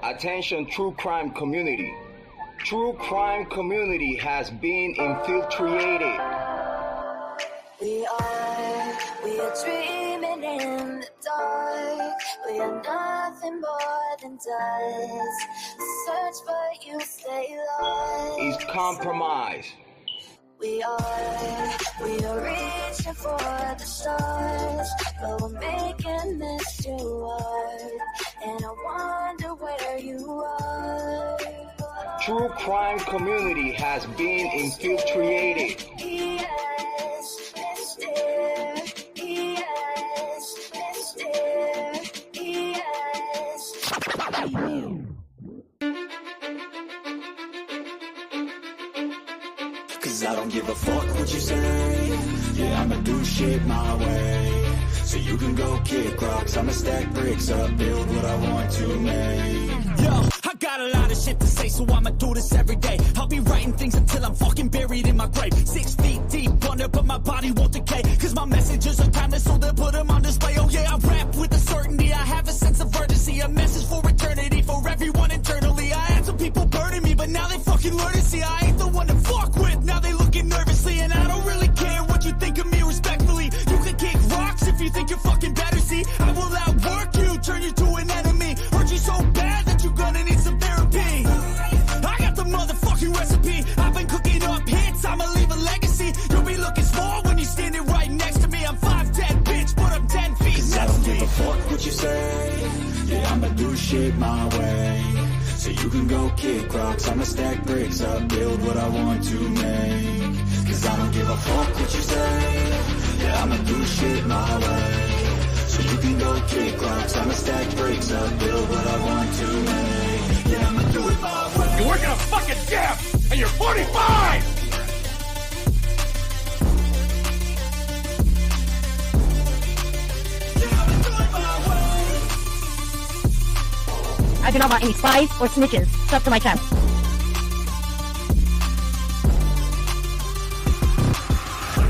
Attention, true crime community. True crime community has been infiltrated. We are dreaming in the dark. We are nothing more than dust. Search but you stay lost. Is compromised. We are reaching for the stars, but we're making this too hard. And I wonder where you are. True crime community has been infiltrated. Yes, Mr. Yes, Mr. Yes. Cause I don't give a fuck what you say. Yeah, I'ma do shit my way. So you can go kick rocks, I'ma stack bricks up, build what I want to make. Yo, I got a lot of shit to say, so I'ma do this every day. I'll be writing things until I'm fucking buried in my grave. 6 feet deep under, but my body won't decay. Cause my messages are timeless, so they'll put them on display. Oh yeah, I rap with a certainty, I have a sense of urgency. A message for eternity, for everyone internally. I had some people burning me, but now they fucking learn to see I ain't the one to fuck with. Now they looking nervously, and I don't really care what you think of me respectfully. You can kick rocks if you think you're fucking better, see. I will outwork you, turn you to an enemy. Hurt you so bad that you're gonna need some therapy. I got the motherfucking recipe. I've been cooking up hits, I'ma leave a legacy. You'll be looking small when you're standing right next to me. I'm 5'10", bitch, but I'm 10 feet next to me. I don't give a fuck what you say. Yeah, I'ma do shit my way. So you can go kick rocks, I'ma stack bricks up, build what I want to make. Cause I don't give a fuck what you say. Yeah, I'ma do shit my way. So you can go kick rocks, I'ma stack bricks up, build what I want to make. Yeah, I'ma do it my way. You're working a fucking gym, and you're 45! I do not want any spies or snitches stuck to my chest.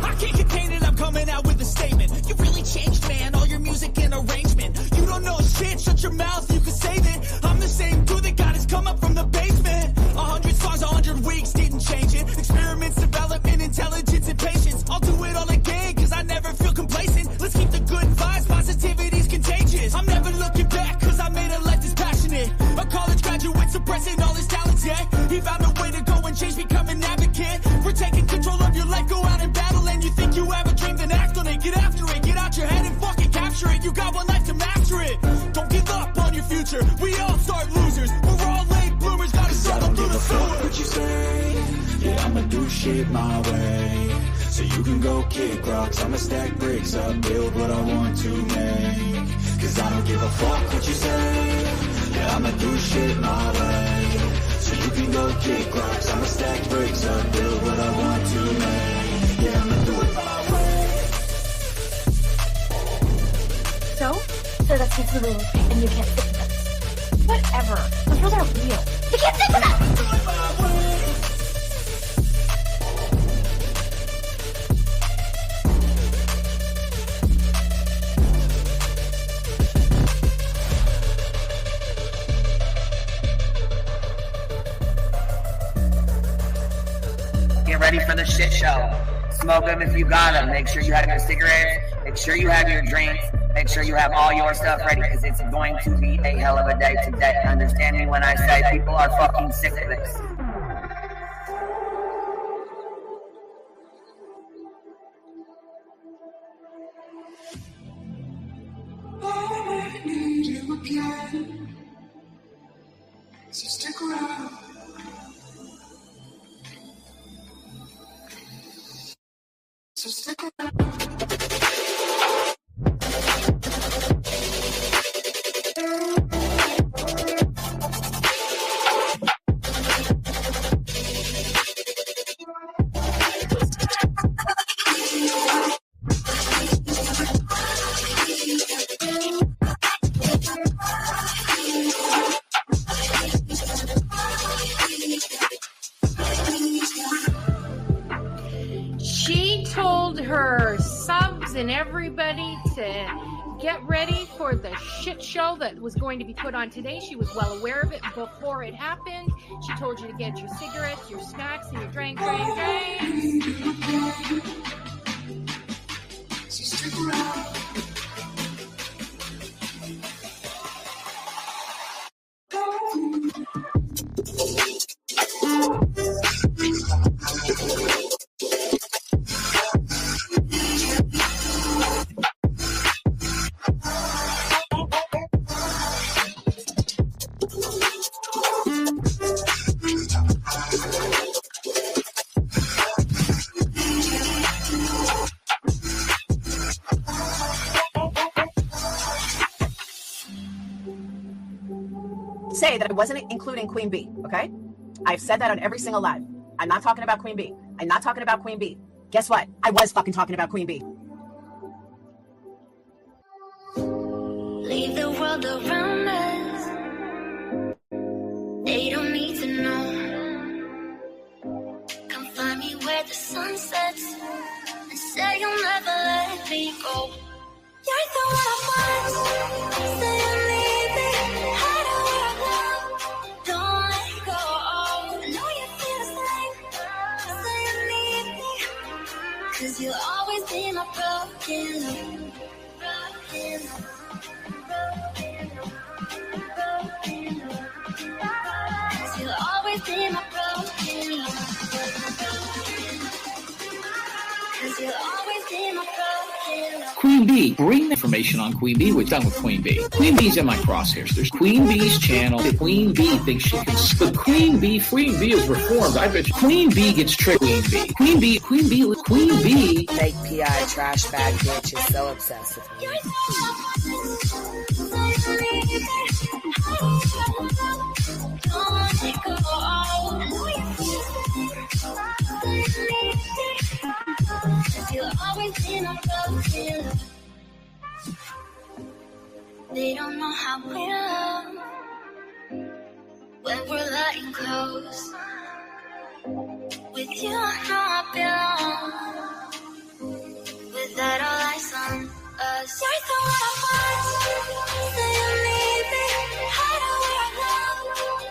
I can't contain it, I'm coming out with a statement. You really changed, man, all your music and arrangement. You don't know shit, shut your mouth, you can save it. I'm the same dude that got his come up from the basement. 100 songs, 100 weeks, didn't change it. Experiments, development, intelligence, and patience. I'll do it all again, cause I never feel complacent. Let's keep the good vibes, positivity's contagious. I'm never looking back, cause I made a life that's passionate. A college graduate suppressing all his talents, yeah. He found a way to go and change, become an advocate. For taking control of your life, go out and battle. And you think you have a dream, then act on it. Get after it, get out your head and fucking capture it. You got one life to master it. Don't give up on your future, we all start losers. We're all late bloomers, gotta struggle through the sewer. What you say? Yeah, I'ma do shit my way. So you can go kick rocks, I'ma stack bricks up, build what I want to make. Cause I don't give a fuck what you say. Yeah, I'ma do shit my way. So you can go kick rocks, I'ma stack bricks up, build what I want to make. Yeah, I'ma do it my way. So that speaks the moon, and you can't stick with us. Whatever. Those rules aren't real. You can't stick with us! Get ready for the shit show. Smoke them if you got them. Make sure you have your cigarettes. Make sure you have your drinks. Make sure you have all your stuff ready, because it's going to be a hell of a day today. Understand me when I say people are fucking sick of this. I need you again. So stick around. So stick around. She told her subs and everybody to get ready for the shit show that was going to be put on today. She was well aware of it before it happened. She told you to get your cigarettes, your snacks, and your drinks. Say that I wasn't including Queen B, okay? I've said that on every single live. I'm not talking about Queen B. I'm not talking about Queen B. Guess what? I was fucking talking about Queen B. Leave the world around us. They don't need to know. Come find me where the sun sets and say you'll never let me go. You're the one I want. Say you'll leave me. Hide away right now. Don't let go. I know you feel the same. Say you'll leave me. 'Cause you'll always be my broken love. Broken love. You'll always be my broken love. 'Cause you'll always be my broken love. Queen B, bring information on Queen B. We're done with Queen B. Queen B's in my crosshairs. There's Queen B's channel. Queen B thinks she can. But Queen B is reformed. I bet you Queen B gets tricked. Queen B. Fake PI trash bag bitch is so obsessed with me. You'll always be my broken love. They don't know how we love when we're letting close. With you, I know I belong. Without all eyes on us, you're the one I want. Say you'll leave me. Hide away right now.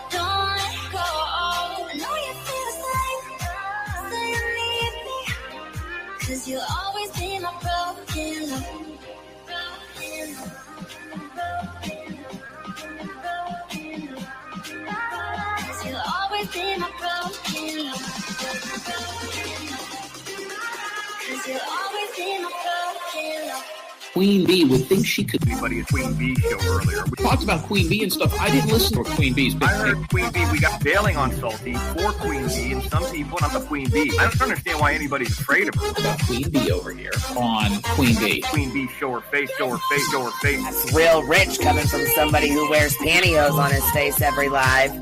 Don't let go. I know you feel the same. Say you'll leave me. 'Cause you'll always be my broken love. Broken love. You'll always be my broken love. 'Cause you'll always be my broken love. Queen B would think she could. Anybody at Queen B show earlier. We talked about Queen B and stuff. I didn't listen to Queen B's. I heard Queen B. We got bailing on Salty for Queen B, and some people not the Queen B. I don't understand why anybody's afraid of her. About Queen B over here on Queen B. Queen B, show her face, show her face, show her face. That's real rich coming from somebody who wears pantyhose on his face every live.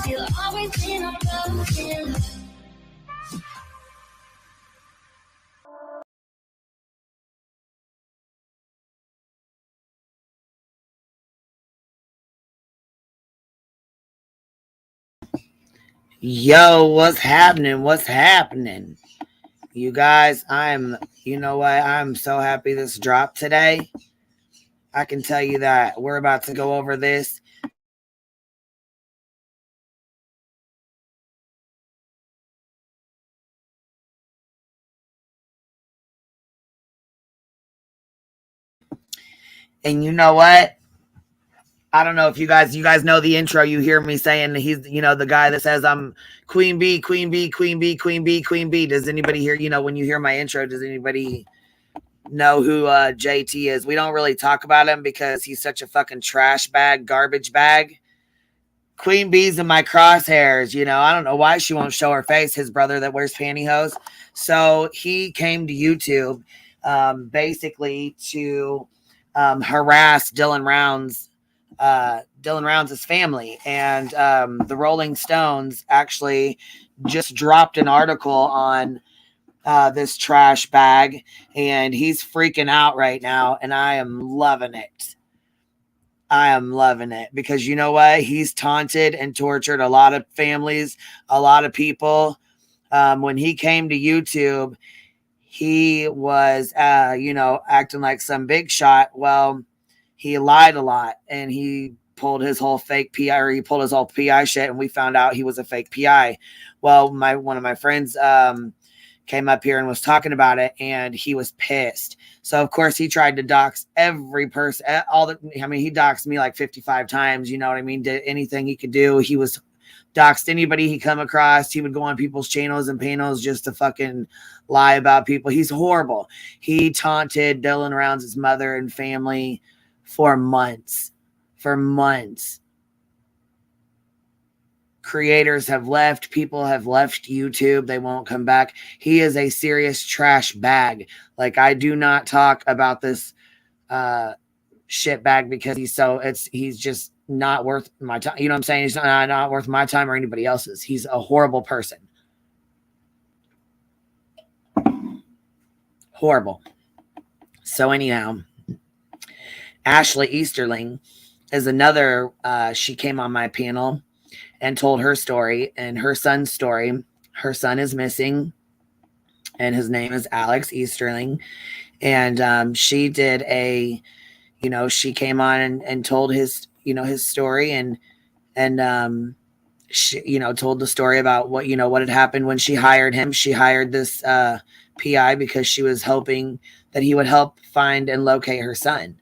You'll always be my broken love. Yo, what's happening? What's happening? You guys, you know what? I'm so happy this dropped today. I can tell you that we're about to go over this. And you know what? I don't know if you guys know the intro. You hear me saying he's, the guy that says I'm Queen B, Queen B, Queen B, Queen B, Queen B. Does anybody hear, when you hear my intro, does anybody know who JT is? We don't really talk about him because he's such a fucking trash bag, garbage bag. Queen B's in my crosshairs. I don't know why she won't show her face, his brother that wears pantyhose. So he came to YouTube basically to harass Dylan Rounds' family, and the Rolling Stones actually just dropped an article on this trash bag, and he's freaking out right now, and I am loving it. Because you know what? He's taunted and tortured a lot of families, a lot of people. When he came to YouTube, he was, acting like some big shot. Well, he lied a lot, and he pulled his whole fake PI, or he pulled his whole PI shit, and we found out he was a fake PI. Well, one of my friends came up here and was talking about it, and he was pissed. So of course he tried to dox every person. He doxed me like 55 times. You know what I mean? Did anything he could do. He was doxed anybody he come across. He would go on people's channels and panels just to fucking lie about people. He's horrible. He taunted Dylan Rounds' mother and family for months. Creators have left. People have left YouTube. They won't come back. He is a serious trash bag. Like, I do not talk about this shit bag because he's just not worth my time. You know what I'm saying? He's not worth my time or anybody else's. He's a horrible person. Horrible. So anyhow, Ashley Easterling is another, she came on my panel and told her story and her son's story. Her son is missing, and his name is Alex Easterling. And she did she came on and told his story, and she, told the story about what had happened when she hired him. She hired this PI because she was hoping that he would help find and locate her son.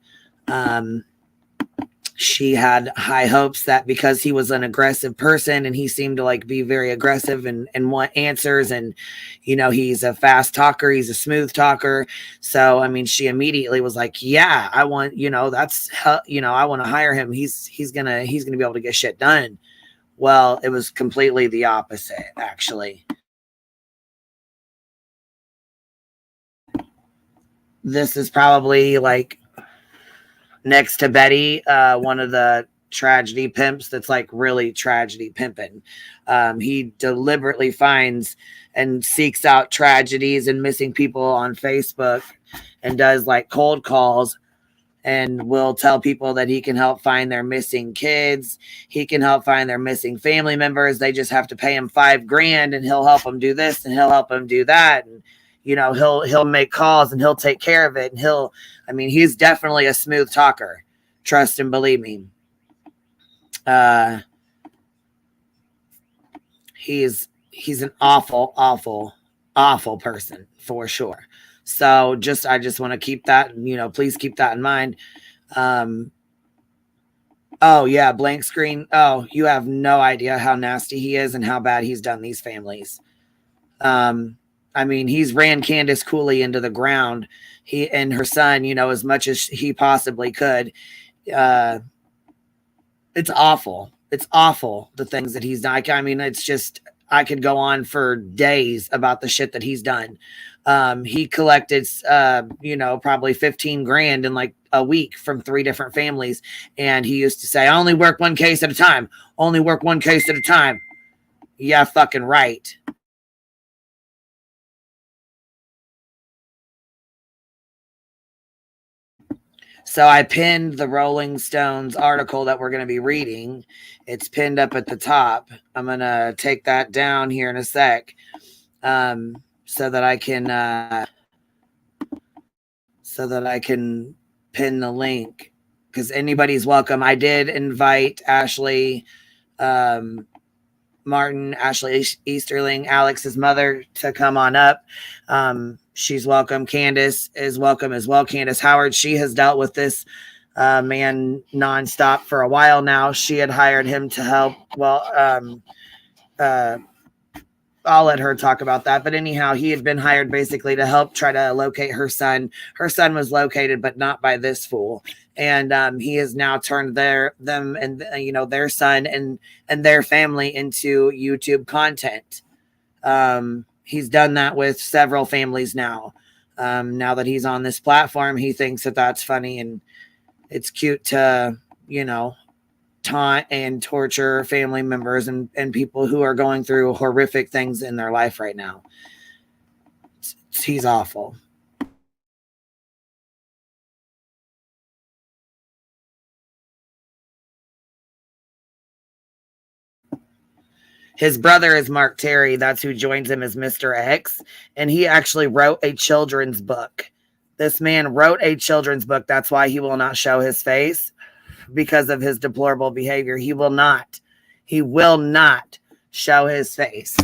She had high hopes that because he was an aggressive person and he seemed to be very aggressive and want answers, and he's a fast talker, he's a smooth talker. So she immediately was like, yeah, I want, I want to hire him. He's gonna be able to get shit done. Well, it was completely the opposite, actually. This is probably next to Betty, one of the tragedy pimps that's really tragedy pimping. He deliberately finds and seeks out tragedies and missing people on Facebook and does cold calls and will tell people that he can help find their missing kids. He can help find their missing family members. They just have to pay him $5,000 and he'll help them do this and he'll help them do that. And he'll make calls and he'll take care of it. And he's definitely a smooth talker. Trust and believe me. He's an awful person for sure. So I just want to keep that, please keep that in mind. Oh yeah, blank screen. Oh, you have no idea how nasty he is and how bad he's done these families. He's ran Candice Cooley into the ground. He and her son, as much as he possibly could. It's awful. It's awful, the things that he's done. It's just, I could go on for days about the shit that he's done. He collected, probably $15,000 in a week from 3 different families. And he used to say, I only work one case at a time. Only work one case at a time. Yeah, fucking right. So I pinned the Rolling Stones article that we're going to be reading. It's pinned up at the top. I'm going to take that down here in a sec, so that I can pin the link, because anybody's welcome. I did invite Ashley Martin, Ashley Easterling, Alex's mother, to come on up. She's welcome. Candice is welcome as well. Candace Howard. She has dealt with this man nonstop for a while now. She had hired him to help. Well, I'll let her talk about that. But anyhow, he had been hired basically to help try to locate her son. Her son was located, but not by this fool. And he has now turned their son and their family into YouTube content. He's done that with several families now. Now that he's on this platform, he thinks that that's funny and it's cute to, taunt and torture family members and people who are going through horrific things in their life right now. He's awful. His brother is Mark Terry. That's who joins him as Mr. X. And he actually wrote a children's book. This man wrote a children's book. That's why he will not show his face, because of his deplorable behavior. He will not show his face.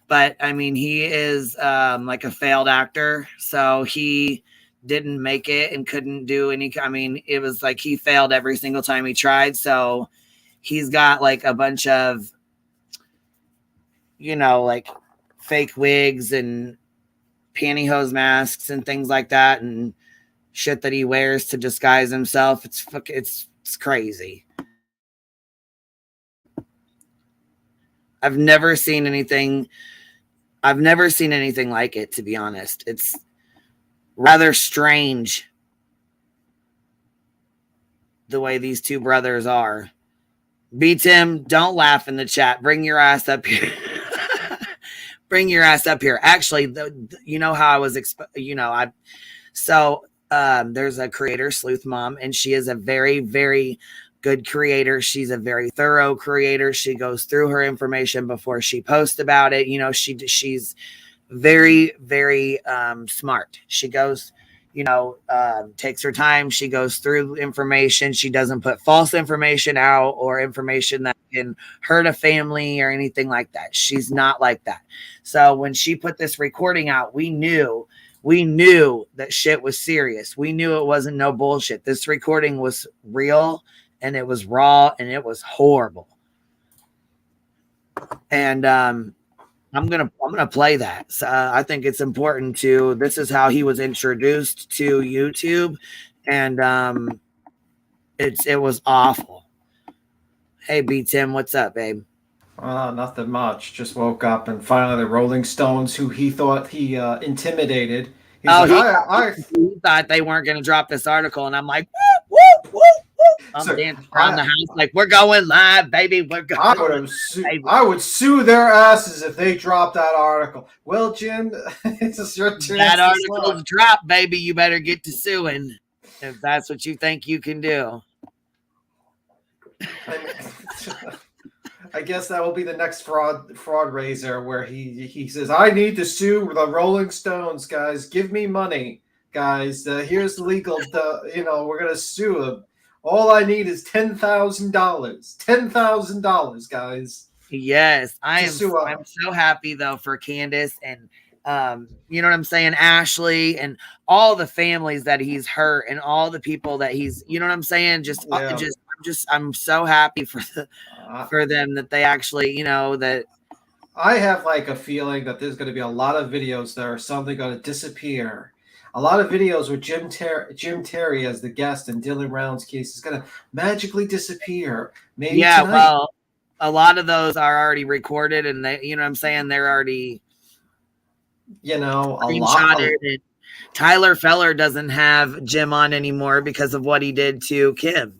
But I mean, he is like a failed actor. So he didn't make it and couldn't do any. I mean, it was like he failed every single time he tried. So he's got like a bunch of, like fake wigs and pantyhose masks and things like that, and shit that he wears to disguise himself. It's crazy. I've never seen anything like it, to be honest. It's rather strange the way these two brothers are. B Tim, don't laugh in the chat. Bring your ass up here. Bring your ass up here. Actually, you know how I was, there's a creator, Sleuth Mom, and she is a very, very good creator. She's a very thorough creator. She goes through her information before she posts about it. She's very, very smart. She goes, takes her time. She goes through information. She doesn't put false information out or information that can hurt a family or anything like that. She's not like that. So when she put this recording out, we knew that shit was serious. We knew it wasn't no bullshit. This recording was real, and it was raw, and it was horrible. And I'm gonna play that. So, I think it's important to. This is how he was introduced to YouTube, and it was awful. Hey, B Tim, what's up, babe? Nothing much. Just woke up, and finally the Rolling Stones, who he thought he intimidated. He thought they weren't going to drop this article, and I'm like, whoop, whoop, whoop, whoop. I'm dancing around the house like, we're going live, baby. We're going. I would sue their asses if they dropped that article. Well, Jim, it's just your turn. That article's dropped, baby. You better get to suing if that's what you think you can do. I guess that will be the next fraud raiser, where he says, I need to sue the Rolling Stones, guys. Give me money, guys. Here's legal. We're gonna sue them. All I need is $10,000. $10,000, guys. Yes, I'm so happy though for Candice and you know what I'm saying, Ashley, and all the families that he's hurt, and all the people that he's, you know what I'm saying, I'm so happy for them that they actually, that I have like a feeling that there's going to be a lot of videos that are suddenly going to disappear. A lot of videos with Jim Terry as the guest in Dylan Brown's case is going to magically disappear. Maybe tonight. Well, a lot of those are already recorded, and they, you know what I'm saying, they're already, a lot. Tyler Feller doesn't have Jim on anymore because of what he did to Kim.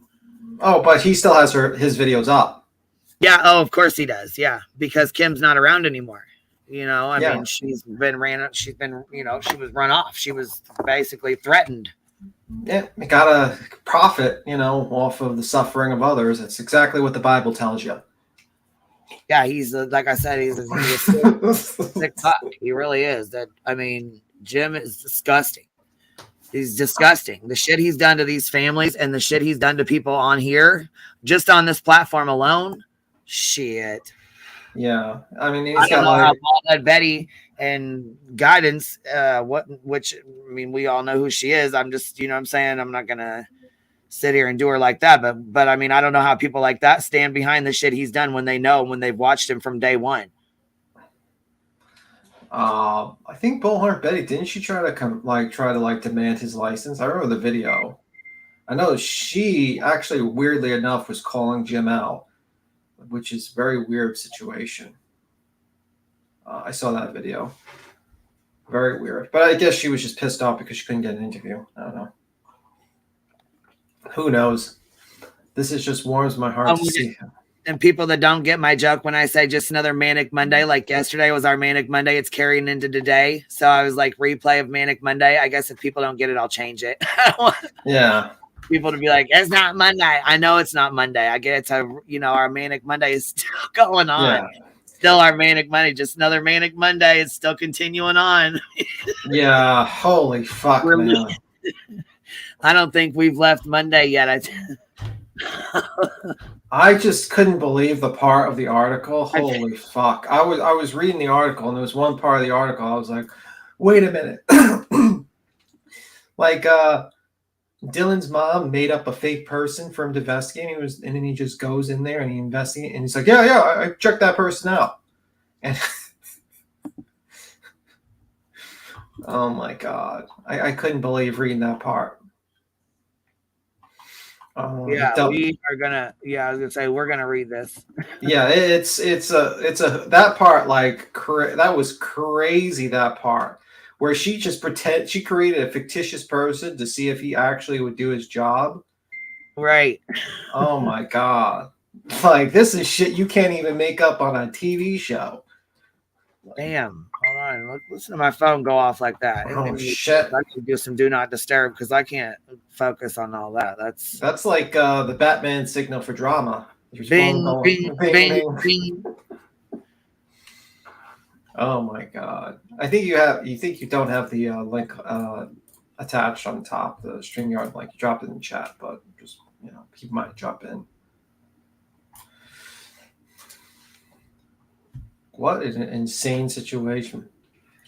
Oh, but he still has his videos up. Yeah. Oh, of course he does. Yeah, because Kim's not around anymore. I mean, she was run off. She was basically threatened. Yeah, you gotta profit, off of the suffering of others. That's exactly what the Bible tells you. Yeah, he's like I said, he's a sick fuck. He really is. Jim is disgusting. He's disgusting. The shit he's done to these families and the shit he's done to people on here, just on this platform alone, shit. Yeah, I mean, I don't know how Paulette Betty and Guidance, we all know who she is. I'm just, I'm saying, I'm not gonna sit here and do her like that, but I mean, I don't know how people like that stand behind the shit he's done when they've watched him from day one. I think Bullhorn Betty, didn't she try to demand his license? I remember the video. I know she actually, weirdly enough, was calling Jim out, which is a very weird situation. I saw that video. Very weird. But I guess she was just pissed off because she couldn't get an interview. I don't know. Who knows? This just warms my heart to see him. And people that don't get my joke when I say just another Manic Monday, like yesterday was our Manic Monday, it's carrying into today. So I was like, replay of Manic Monday. I guess if people don't get it, I'll change it. Yeah. People to be like, it's not Monday. I know it's not Monday. I get it. Our Manic Monday is still going on. Yeah. Still our Manic Monday, just another Manic Monday. It's still continuing on. Yeah, holy fuck, man. I don't think we've left Monday yet. I just couldn't believe the part of the article. Holy fuck. I was reading the article, and there was one part of the article I was like, wait a minute. Like Dylan's mom made up a fake person for him to investigate. And then he just goes in there and he investigates, and he's like, yeah, I checked that person out. And oh my God. I couldn't believe reading that part. Yeah, we are gonna. Yeah, I was gonna say we're gonna read this. Yeah, it's a that part, like that was crazy. That part where she just she created a fictitious person to see if he actually would do his job. Right. Oh my God. Like, this is shit you can't even make up on a TV show. Damn. Hold on. Listen to my phone go off like that. Oh shit. I can do some do not disturb because I can't focus on all that. That's like the Batman signal for drama. Bing, bing, bing, bing. Oh my God. You think you don't have the link attached on top, the StreamYard link. You dropped it in the chat, but just, people might drop in. What an insane situation.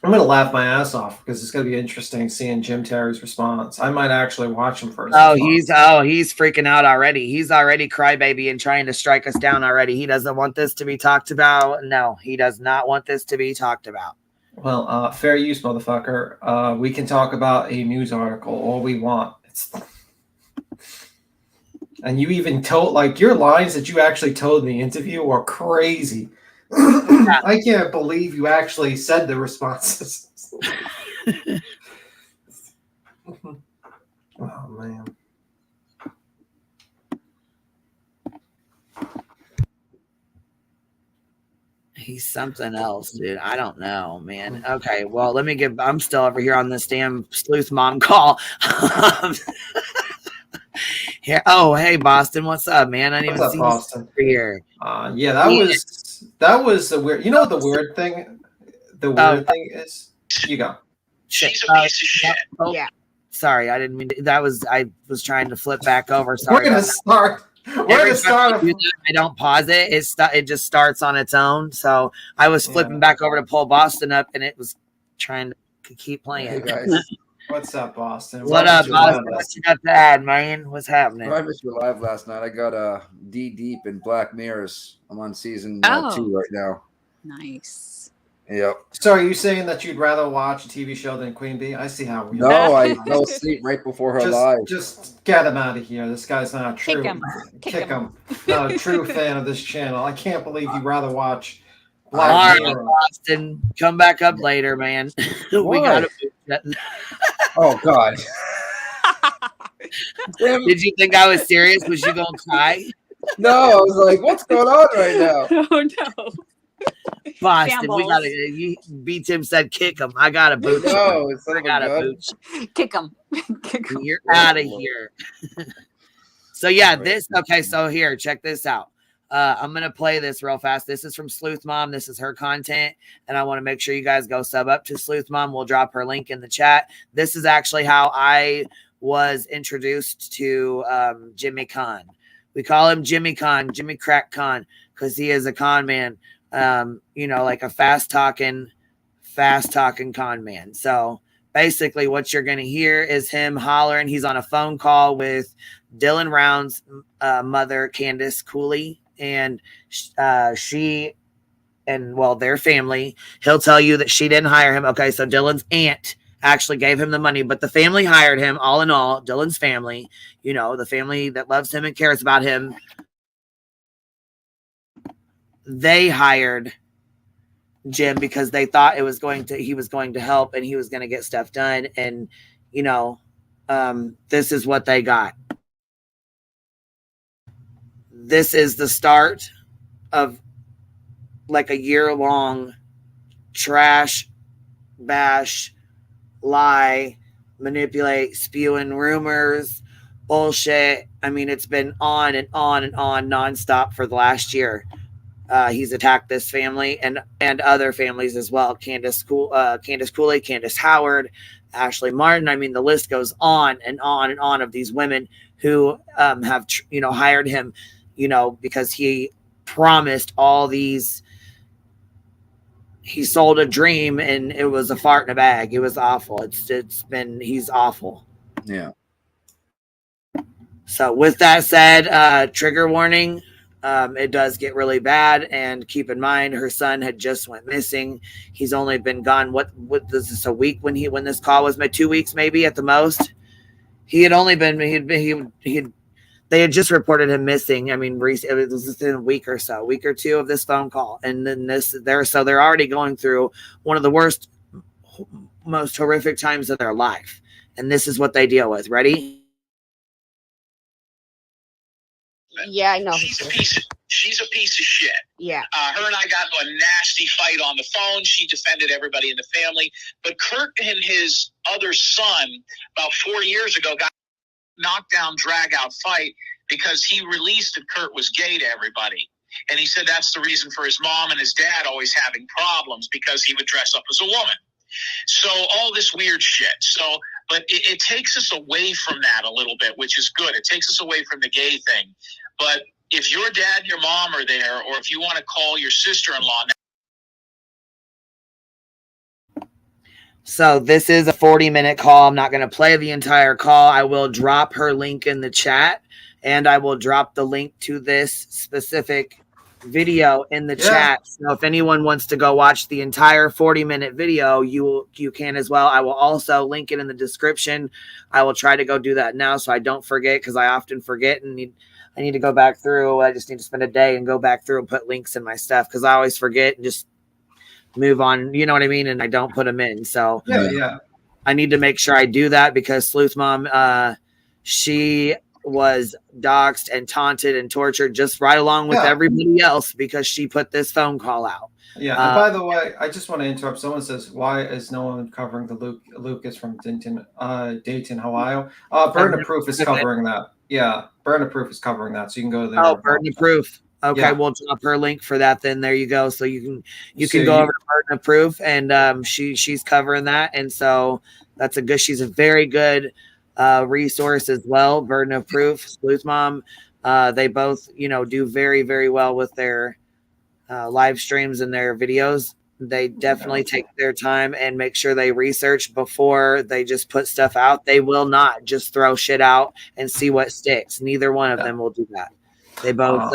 I'm going to laugh my ass off because it's going to be interesting seeing Jim Terry's response. I might actually watch him first. He's freaking out already. He's already crybaby and trying to strike us down already. He doesn't want this to be talked about. No, he does not want this to be talked about. Well, fair use, motherfucker. We can talk about a news article all we want. And you even told, like, your lines that you actually told in the interview are crazy. I can't believe you actually said the responses. Oh, man. He's something else, dude. I don't know, man. Okay, well, I'm still over here on this damn Sleuth Mom call. Here. Oh, hey, Boston. What's up, man? I didn't even see Boston here. Yeah, that was the weird. You know what the weird thing? The weird thing is. You go. She's a piece of shit. Oh, yeah. Sorry, I didn't mean to, I was trying to flip back over. Sorry. We're gonna start. I don't pause it. It just starts on its own. So I was flipping back over to pull Boston up, and it was trying to keep playing. Hey guys. What's up, Boston? What up, Boston? What you got to add, man? What's happening? I missed your live last night. I got D deep in Black Mirrors. I'm on season 2 right now. Nice. Yep. So are you saying that you'd rather watch a TV show than Queen Bee? I see how we No, I fell asleep right before her live. Just get him out of here. This guy's not a true. Kick him. Not a true fan of this channel. I can't believe you'd rather watch Black Mirror. Boston, come back up later, man. We got to. Oh God. Did you think I was serious? Was you gonna cry? No, I was like, what's going on right now? Oh no. Boston, we gotta. B Tim said, "Kick him." I got a boot. No, it's I got a boot. Kick him. Kick him. You're out of here. So yeah, this. Okay, so here, check this out. I'm gonna play this real fast. This is from Sleuth Mom. This is her content, and I want to make sure you guys go sub up to Sleuth Mom. We'll drop her link in the chat. This is actually how I was introduced to Jimmy Con. We call him Jimmy Con, Jimmy Crack Con, because he is a con man. Like a fast talking con man. So basically what you're going to hear is him hollering. He's on a phone call with Dylan Round's mother, Candice Cooley, and their family. He'll tell you that she didn't hire him. Okay, so Dylan's aunt actually gave him the money, but the family hired him. All in all, Dylan's family, the family that loves him and cares about him, they hired Jim because they thought he was going to help and he was going to get stuff done. And, this is what they got. This is the start of like a year-long trash, bash, lie, manipulate, spewing rumors, bullshit. I mean, it's been on and on and on nonstop for the last year. He's attacked this family and other families as well. Candice Cooley, Candace Howard, Ashley Martin. I mean, the list goes on and on and on of these women who have, hired him, because he promised all these. He sold a dream and it was a fart in a bag. It was awful. He's awful. Yeah. So with that said, trigger warning. It does get really bad, and keep in mind her son had just went missing. He's only been gone. What was this, a week when this call was made? 2 weeks maybe at the most. He had only been they had just reported him missing. I mean, it was within a week or two of this phone call, and then they're already going through one of the worst, most horrific times of their life, and this is what they deal with. Ready? Yeah, I know. She's a piece of shit. Yeah. Her and I got into a nasty fight on the phone. She defended everybody in the family. But Kurt and his other son, about 4 years ago, got a knockdown, drag-out fight because he released that Kurt was gay to everybody. And he said that's the reason for his mom and his dad always having problems, because he would dress up as a woman. So all this weird shit. But it takes us away from that a little bit, which is good. It takes us away from the gay thing. But if your dad and your mom are there, or if you want to call your sister-in-law. So this is a 40-minute call. I'm not going to play the entire call. I will drop her link in the chat, and I will drop the link to this specific video in the chat. So if anyone wants to go watch the entire 40-minute video, you can as well. I will also link it in the description. I will try to go do that now so I don't forget, because I often forget and I need to go back through. I just need to spend a day and go back through and put links in my stuff, because I always forget and just move on. You know what I mean? And I don't put them in. So I need to make sure I do that, because Sleuth Mom, she was doxxed and taunted and tortured just right along with everybody else, because she put this phone call out. Yeah. And by the way, I just want to interrupt. Someone says, why is no one covering the Lucas from Dayton, Ohio? Burden of Proof is covering that. Yeah. Burden of Proof is covering that. So you can go there. Oh, Burden of Proof. Okay, we'll drop her link for that. Then there you go. So you can go over to Burden of Proof, and she's covering that. And so that's she's a very good resource as well. Burden of Proof, Sleuth Mom. They both, do very, very well with their live streams and their videos. They definitely take their time and make sure they research before they just put stuff out. They will not just throw shit out and see what sticks. Neither one of them will do that. They both,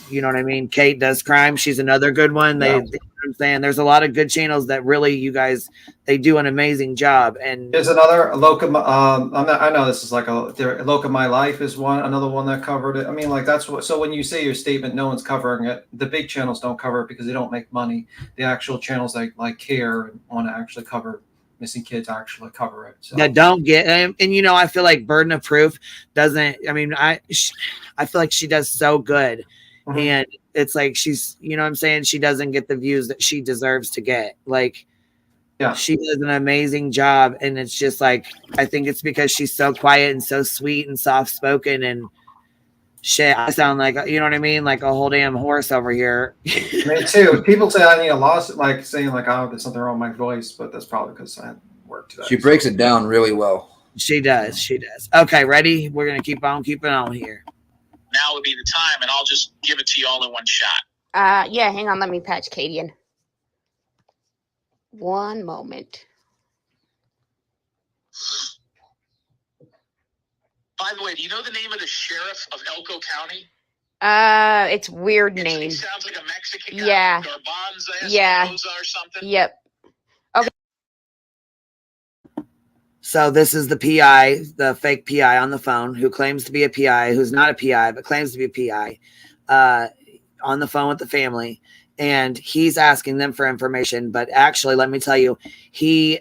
you know what I mean? Kate Does Crime. She's another good one. They, you know what I'm saying? There's a lot of good channels that really, you guys, they do an amazing job. And there's another Loca. I know this is like Loca My Life is another one that covered it. I mean, like that's what. So when you say your statement, no one's covering it. The big channels don't cover it because they don't make money. The actual channels that like care and want to actually cover missing kids actually cover it. So. That don't get, and I feel like Burden of Proof doesn't. I mean, I feel like she does so good. And it's like she's, you know what I'm saying? She doesn't get the views that she deserves to get. Like, she does an amazing job. And it's just like, I think it's because she's so quiet and so sweet and soft spoken and shit. I sound like, you know what I mean? Like a whole damn horse over here. Me too. People say I need a loss, like saying like, oh, there's something wrong with my voice, but that's probably because I had work today. She breaks it down really well. She does. She does. Okay, ready? We're going to keep on keeping on here. Now would be the time, and I'll just give it to you all in one shot. Yeah, hang on. Let me patch Katie in. One moment. By the way, do you know the name of the sheriff of Elko County? It's weird name. He sounds like a Mexican guy. Yeah. Garbanza, yeah. Espinoza or something. Yep. Okay. So this is the PI, the fake PI on the phone who claims to be a PI, who's not a PI, but claims to be a PI, on the phone with the family. And he's asking them for information. But actually, let me tell you, he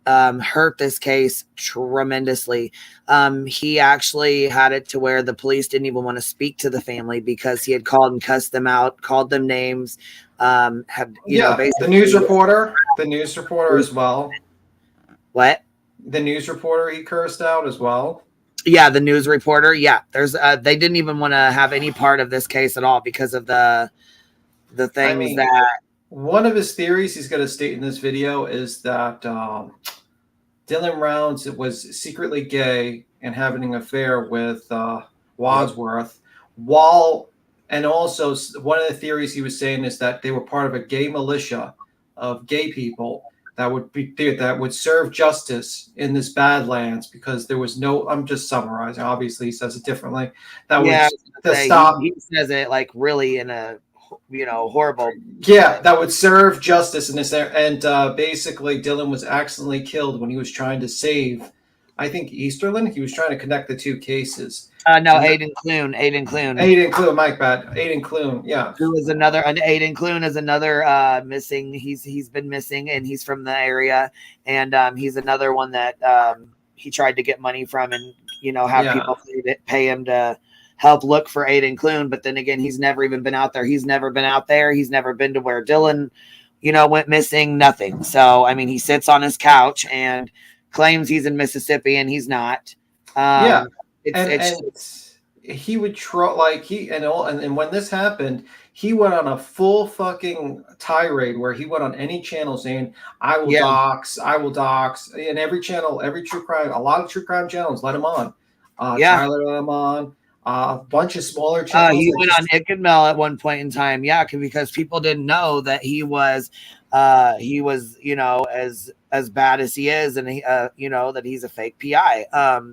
hurt this case tremendously. He actually had it to where the police didn't even want to speak to the family because he had called and cussed them out, called them names. The news reporter as well. What? The news reporter he cursed out as well. Yeah, the news reporter. Yeah, there's they didn't even want to have any part of this case at all because of the things that. One of his theories he's going to state in this video is that Dylan Rounds was secretly gay and having an affair with Wadsworth, and also one of the theories he was saying is that they were part of a gay militia of gay people that would serve justice in this Badlands because there was no. I'm just summarizing. Obviously, he says it differently. Stop. He says it like really in a horrible. Yeah, that would serve justice in this area. And basically, Dylan was accidentally killed when he was trying to save, I think, Easterland. He was trying to connect the two cases. No, Aidan Clune. My bad. Aidan Clune, yeah. Who is another, and Aidan Clune is another missing. He's been missing, and he's from the area. And he's another one that he tried to get money from and, have people pay him to help look for Aidan Clune. But then again, he's never even been out there. He's never been out there. He's never been to where Dylan, went missing, nothing. So, I mean, he sits on his couch and claims he's in Mississippi and he's not. He would try and when this happened, he went on a full fucking tirade where he went on any channel saying, I will dox, and every channel, every true crime, a lot of true crime channels let him on. Tyler let him on. A bunch of smaller channels. He went on Ick and Mel at one point in time, because people didn't know that he was as bad as he is, and he, that he's a fake PI.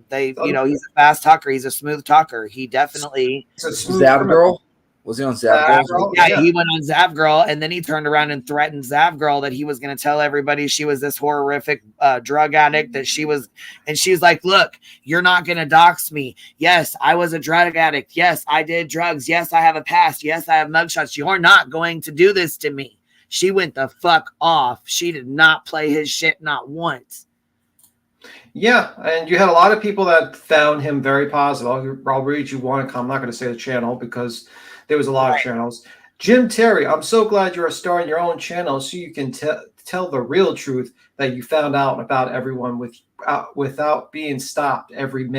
He's a fast talker. He's a smooth talker. He definitely. Zav Girl? Was he on Zav Girl? Yeah, he went on Zav Girl, and then he turned around and threatened Zav Girl that he was going to tell everybody she was this horrific drug addict, that she was, and she's like, look, you're not going to dox me. Yes, I was a drug addict. Yes, I did drugs. Yes, I have a past. Yes, I have mugshots. You're not going to do this to me. She went the fuck off. She did not play his shit, not once. Yeah, and you had a lot of people that found him very positive. I'll read you one. I'm not going to say the channel because there was a lot of channels. Jim Terry, I'm so glad you're starting your own channel so you can tell the real truth that you found out about everyone without being stopped every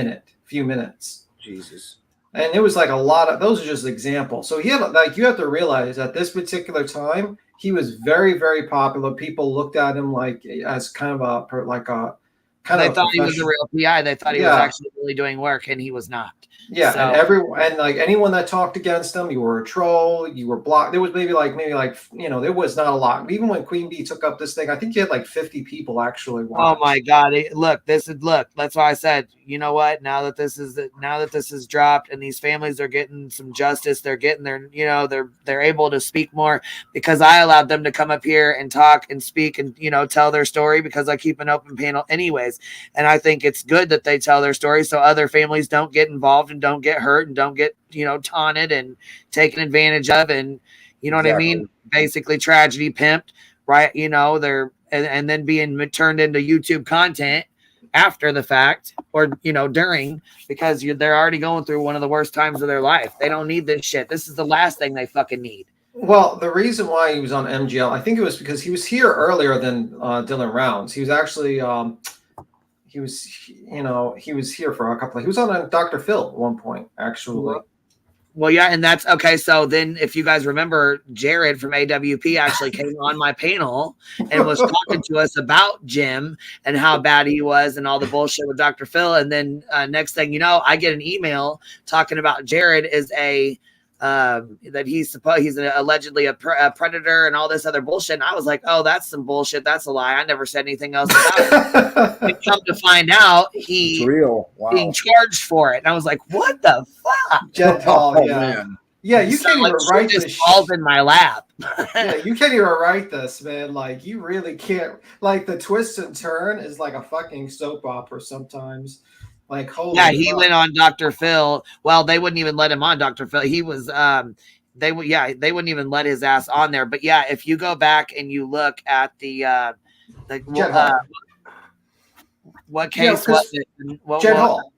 few minutes. Jesus. And it was like a lot of, those are just examples. So you have to realize at this particular time, he was very, very popular. People looked at him as kind of they thought he was a real PI. They thought he was actually really doing work, and he was not. Yeah, so. and anyone that talked against him, you were a troll. You were blocked. There was maybe there was not a lot. Even when Queen Bee took up this thing, I think you had 50 people actually watch. Oh my God! Look. That's why I said, you know what? Now that this is dropped, and these families are getting some justice, they're getting they're able to speak more because I allowed them to come up here and talk and speak and tell their story because I keep an open panel anyways, and I think it's good that they tell their story so other families don't get involved and don't get hurt and don't get taunted and taken advantage of, and what I mean, basically tragedy pimped, right? They're and then being turned into YouTube content after the fact or during, because they're already going through one of the worst times of their life. They don't need this shit. This is the last thing they fucking need. Well, the reason why he was on MGL, I think it was because he was here earlier than Dylan Rounds. He was actually he was here for a couple he was on Dr. Phil at one point, actually. Well, yeah, and that's okay. So then if you guys remember, Jared from AWP actually came on my panel and was talking to us about Jim and how bad he was and all the bullshit with Dr. Phil. And then next thing you know, I get an email talking about Jared is that he's allegedly a predator and all this other bullshit. And I was like, oh, that's some bullshit. That's a lie. I never said anything else about it. And come to find out, he's being charged for it. And I was like, what the fuck? Jet Hall, man. Yeah, you can't even write this. Falls in my lap. Yeah, you can't even write this, man. You really can't. The twist and turn is like a fucking soap opera sometimes. Holy he went on Dr. Phil. Well, they wouldn't even let him on Dr. Phil. He was they wouldn't even let his ass on there. But yeah, if you go back and you look at what case was it? Jed Hall.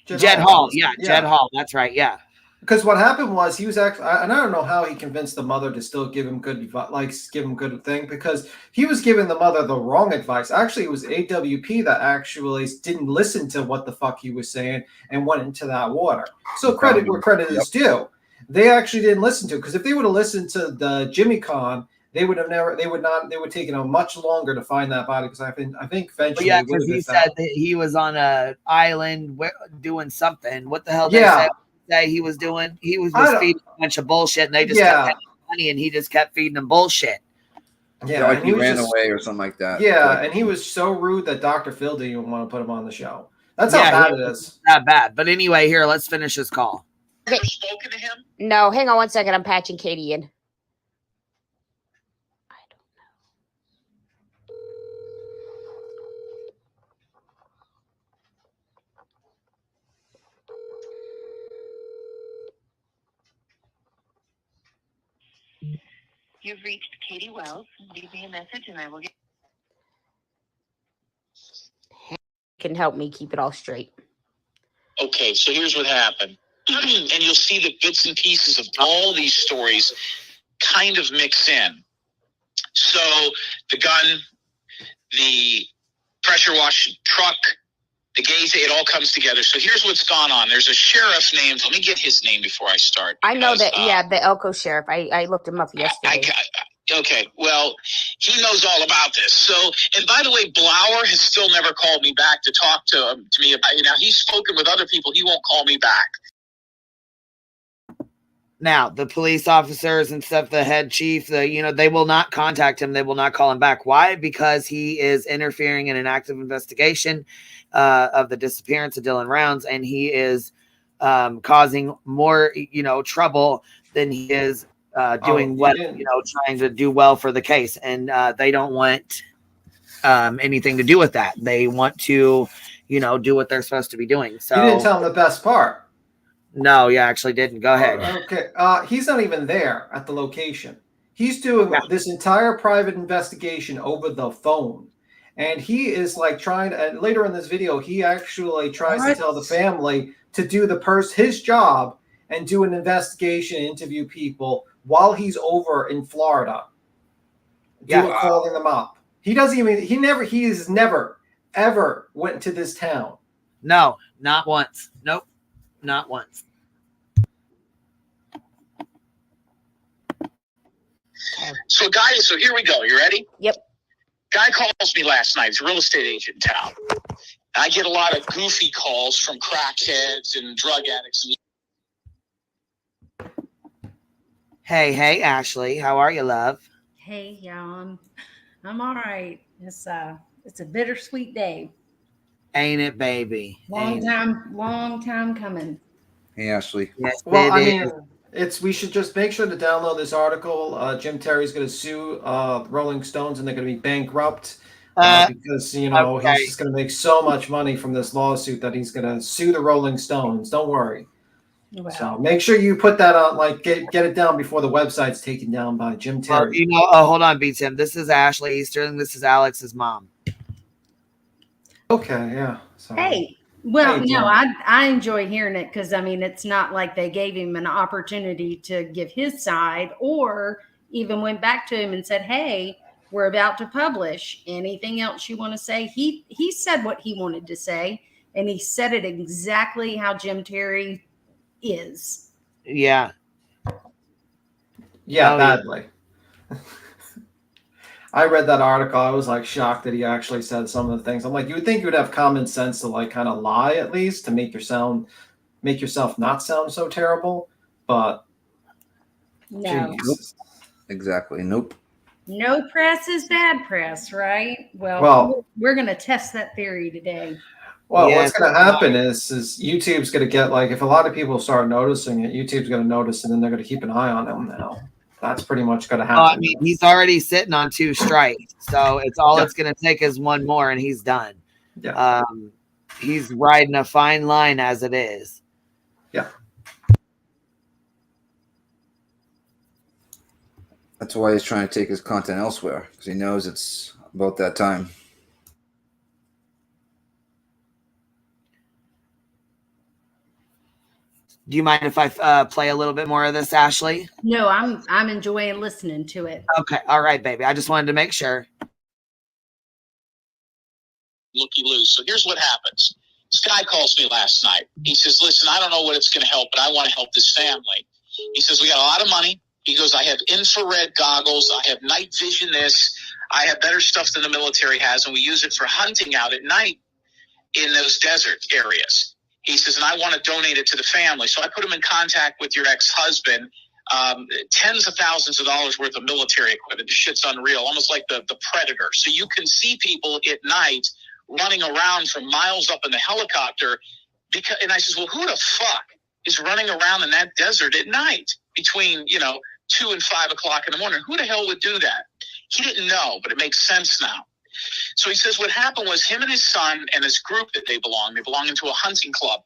Jed Hall. Yeah, Jed Hall. That's right. Yeah. Because what happened was he was actually, and I don't know how he convinced the mother to still give him good advice, like give him good thing, because he was giving the mother the wrong advice. Actually, it was AWP that actually didn't listen to what the fuck he was saying and went into that water. So credit where credit is due. They actually didn't listen to it, because if they would have listened to the Jimmy Con, they would have never. They would taken a much longer to find that body, because I think eventually. Yeah, because he said that he was on an island doing something. What the hell? They said that he was doing. He was just feeding a bunch of bullshit, and they just kept paying money, and he just kept feeding them bullshit. Yeah, like he ran away or something like that. Yeah, like, and he was so rude that Dr. Phil didn't even want to put him on the show. That's how bad it is. Not bad. But anyway, here, let's finish this call. Okay. Spoken to him? No, hang on 1 second. I'm patching Katie in. You've reached Katie Wells. Leave me a message and I will get. Can help me keep it all straight. Okay, so here's what happened. And you'll see the bits and pieces of all these stories kind of mix in. So the gun, the pressure wash truck, the gaze, it all comes together. So here's what's gone on. There's a sheriff named, let me get his name before I start. I know that, the Elko sheriff. I looked him up yesterday. Okay, well, he knows all about this. So, and by the way, Blower has still never called me back to talk to me about it. Now, he's spoken with other people. He won't call me back. Now, the police officers and stuff, the head chief, they will not contact him. They will not call him back. Why? Because he is interfering in an active investigation of the disappearance of Dylan Rounds, and he is causing more, trouble than he is doing trying to do well for the case. And they don't want anything to do with that. They want to, do what they're supposed to be doing. So you didn't tell him the best part. No, you actually didn't. Go ahead. Okay. He's not even there at the location. He's doing this entire private investigation over the phone. And he is like trying to, and later in this video, he actually tries to tell the family to do his job and do an investigation, interview people while he's over in Florida. Calling them up. He has never, ever went to this town. No, not once. Nope. Not once. So here we go. You ready? Yep. Guy calls me last night. He's a real estate agent in town. I get a lot of goofy calls from crackheads and drug addicts. Hey, Ashley. How are you, love? Hey, y'all. I'm all right. It's a bittersweet day. Ain't it, baby? Long time coming. Hey, Ashley. Yes, well, I mean, we should just make sure to download this article. Jim Terry's going to sue Rolling Stones, and they're going to be bankrupt because he's just going to make so much money from this lawsuit that he's going to sue the Rolling Stones. Don't worry. Wow. So make sure you put that on, get it down before the website's taken down by Jim Terry. Hold on, Beats him. This is Ashley Eastern. This is Alex's mom. Okay, yeah. So, hey, I enjoy hearing it because, it's not like they gave him an opportunity to give his side or even went back to him and said, hey, we're about to publish. Anything else you want to say? He said what he wanted to say, and he said it exactly how Jim Terry is. Yeah. Yeah, badly. I read that article. I was shocked that he actually said some of the things. I'm like, you would think you would have common sense to kind of lie at least to make yourself not sound so terrible. But no, nope. Exactly. Nope. No press is bad press, right? Well, we're going to test that theory today. Well, what's going to happen is YouTube's going to get if a lot of people start noticing it, YouTube's going to notice, and then they're going to keep an eye on him now. That's pretty much going to happen. He's already sitting on 2 strikes, so it's going to take is one more, and he's done. Yeah. He's riding a fine line as it is. Yeah. That's why he's trying to take his content elsewhere, because he knows it's about that time. Do you mind if I play a little bit more of this, Ashley? No, I'm enjoying listening to it. Okay. All right, baby. I just wanted to make sure. Looky-loose. So here's what happens. This guy calls me last night. He says, listen, I don't know what it's going to help, but I want to help this family. He says, we got a lot of money. He goes, I have infrared goggles. I have night vision this. I have better stuff than the military has, and we use it for hunting out at night in those desert areas. He says, and I want to donate it to the family. So I put him in contact with your ex-husband. Tens of thousands of dollars worth of military equipment. The shit's unreal, almost like the Predator. So you can see people at night running around from miles up in the helicopter. And I says, well, who the fuck is running around in that desert at night between, 2 and 5 o'clock in the morning? Who the hell would do that? He didn't know, but it makes sense now. So he says what happened was him and his son and his group that they belong into a hunting club,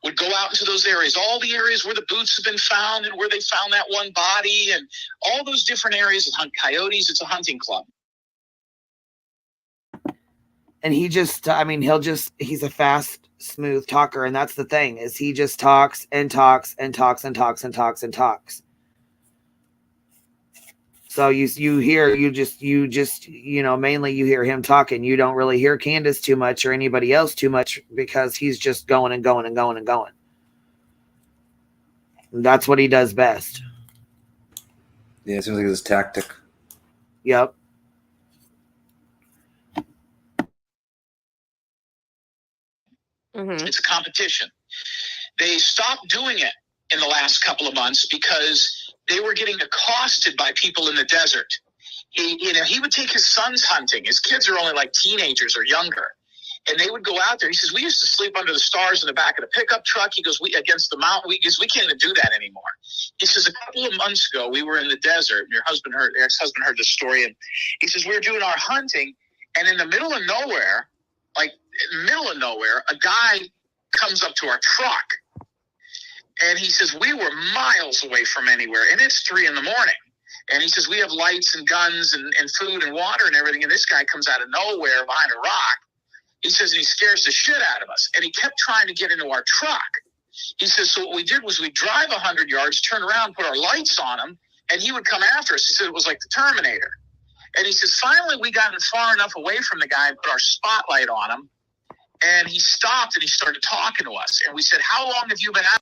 would go out into those areas, all the areas where the boots have been found and where they found that one body and all those different areas and hunt coyotes. It's a hunting club. And he just, he's a fast, smooth talker. And that's the thing, is he just talks and talks and talks and talks and talks and talks. So mainly you hear him talking. You don't really hear Candace too much or anybody else too much because he's just going and going and going and going. And that's what he does best. Yeah, it seems like his tactic. Yep. It's a competition. They stopped doing it in the last couple of months because they were getting accosted by people in the desert. He would take his sons hunting. His kids are only like teenagers or younger. And they would go out there. He says, we used to sleep under the stars in the back of the pickup truck. He goes, against the mountain. We can't even do that anymore. He says, a couple of months ago, we were in the desert. Your ex-husband heard this story. And he says, we were doing our hunting. And in the middle of nowhere, a guy comes up to our truck. And he says, we were miles away from anywhere. And it's 3 a.m. And he says, we have lights and guns and food and water and everything. And this guy comes out of nowhere behind a rock. He says, and he scares the shit out of us. And he kept trying to get into our truck. He says, so what we did was we drive 100 yards, turn around, put our lights on him, and he would come after us. He said it was like the Terminator. And he says, finally, we got far enough away from the guy and put our spotlight on him. And he stopped and he started talking to us. And we said, how long have you been out?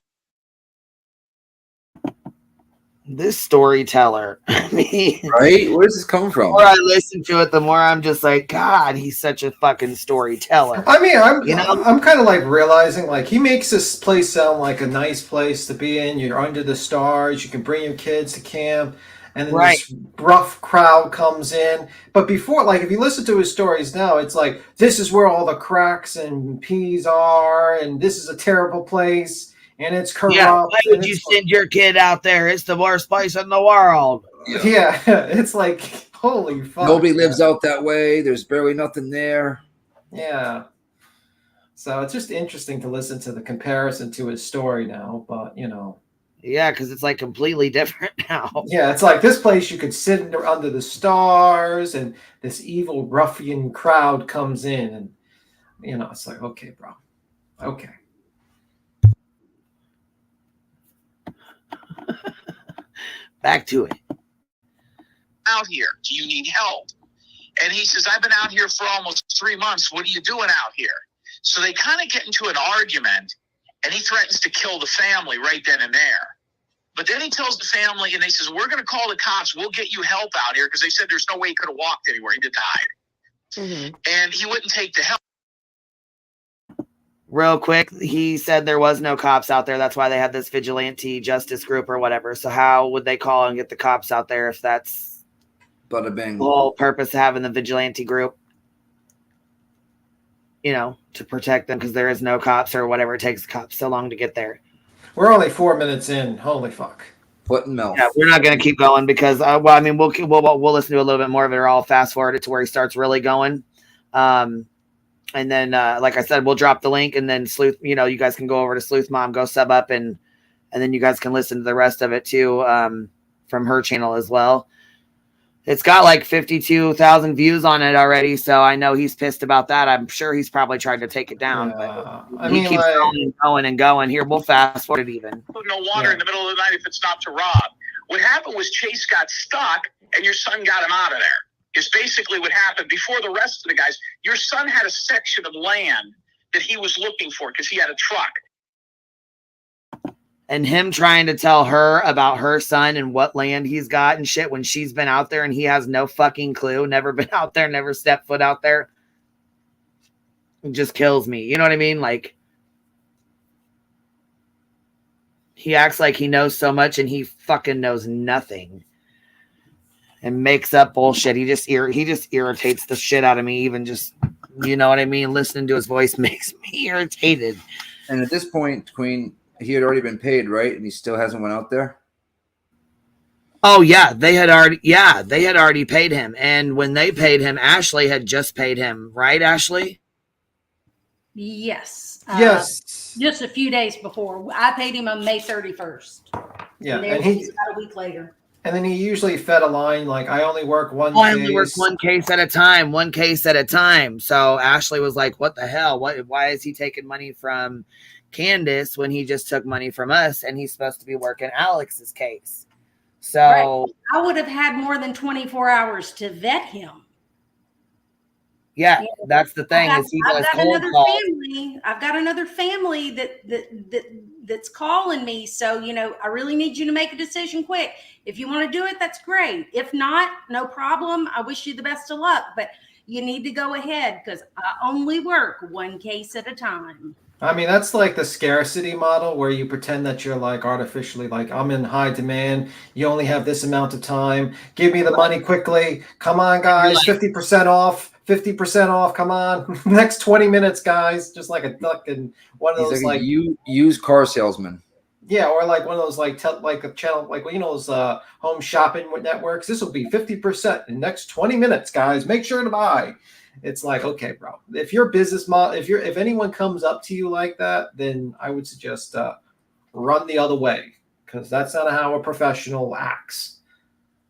This storyteller, right? Where does this come from? The more I listen to it, the more I'm just like, God, he's such a fucking storyteller. I'm kind of like realizing, like, he makes this place sound like a nice place to be in. You're under the stars. You can bring your kids to camp. And then this rough crowd comes in. But before, like, if you listen to his stories now, it's like, this is where all the cracks and peas are. And this is a terrible place. And it's corrupt. Yeah, why would you send your kid out there? It's the worst place in the world. Yeah, it's like, holy fuck. Nobody lives out that way. There's barely nothing there. Yeah. So it's just interesting to listen to the comparison to his story now, but, Yeah, because it's like completely different now. Yeah, it's like this place you could sit under the stars and this evil ruffian crowd comes in and, it's like, okay, bro. Okay. Back to it. Out here, do you need help? And he says, I've been out here for almost 3 months. What are you doing out here? So they kind of get into an argument, and he threatens to kill the family right then and there. But then he tells the family, and they says, we're going to call the cops. We'll get you help out here, because they said there's no way he could have walked anywhere. He'd have died. Mm-hmm. And he wouldn't take the help. Real quick, he said there was no cops out there. That's why they had this vigilante justice group or whatever. So how would they call and get the cops out there if that's bada bing. The whole purpose of having the vigilante group? To protect them because there is no cops or whatever. It takes the cops so long to get there. We're only 4 minutes in. Holy fuck. Foot and mouth. Yeah, we're not going to keep going because, we'll listen to a little bit more of it or I'll fast forward it to where he starts really going. And then, like I said, we'll drop the link and then Sleuth, you guys can go over to Sleuth Mom, go sub up and then you guys can listen to the rest of it too, from her channel as well. It's got like 52,000 views on it already, so I know he's pissed about that. I'm sure he's probably tried to take it down, but he keeps going and going and going. Here, we'll fast forward it even. No water in the middle of the night if it's not to rob. What happened was Chase got stuck, and your son got him out of there. It's basically what happened. Before the rest of the guys, your son had a section of land that he was looking for because he had a truck. And him trying to tell her about her son and what land he's got and shit when she's been out there and he has no fucking clue, never been out there, never stepped foot out there. It just kills me. You know what I mean? Like, he acts like he knows so much and he fucking knows nothing and makes up bullshit. He just irritates the shit out of me. Even just, you know what I mean? Listening to his voice makes me irritated. And at this point, Queen, he had already been paid, right? And he still hasn't went out there? Oh, yeah. They had already paid him. And when they paid him, Ashley had just paid him. Right, Ashley? Yes. Yes. Just a few days before. I paid him on May 31st. Yeah. And he's about a week later. And then he usually fed a line like, I only work one case. I only work one case at a time, one case at a time. So Ashley was like, what the hell? Why is he taking money from Candice when he just took money from us and he's supposed to be working Alex's case? So right. I would have had more than 24 hours to vet him. Yeah, that's the thing. I've got another family that's calling me. So, you know, I really need you to make a decision quick. If you want to do it, that's great. If not, no problem. I wish you the best of luck, but you need to go ahead because I only work one case at a time. I mean, that's like the scarcity model where you pretend that you're like artificially like, I'm in high demand. You only have this amount of time. Give me the money quickly. Come on, guys. 50% off. 50% off. Come on. Next 20 minutes, guys. Just like a duck and one of those like used car salesman. Yeah, or like one of those like a channel like you know those home shopping networks. This will be 50% in the next 20 minutes, guys. Make sure to buy. It's like, okay, bro. If your business model, if anyone comes up to you like that, then I would suggest run the other way because that's not how a professional acts.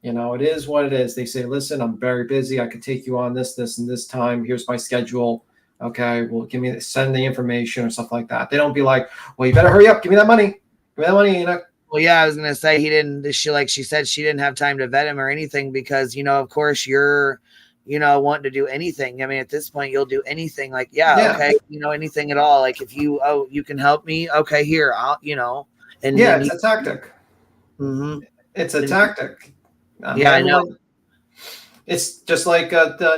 You know, it is what it is. They say, listen, I'm very busy. I could take you on this, and this time. Here's my schedule. Okay, well, send the information or stuff like that. They don't be like, well, you better hurry up. Give me that money. Give me that money. You know. Well, yeah, I was gonna say she said she didn't have time to vet him or anything because, you know, of course you're, you know, wanting to do anything. I mean, at this point, you'll do anything. Like, yeah. Okay, you know, anything at all. Like, if you can help me. Okay, here, I'll, you know. And yeah, it's a tactic. Mm-hmm. It's a tactic. I know. It's just like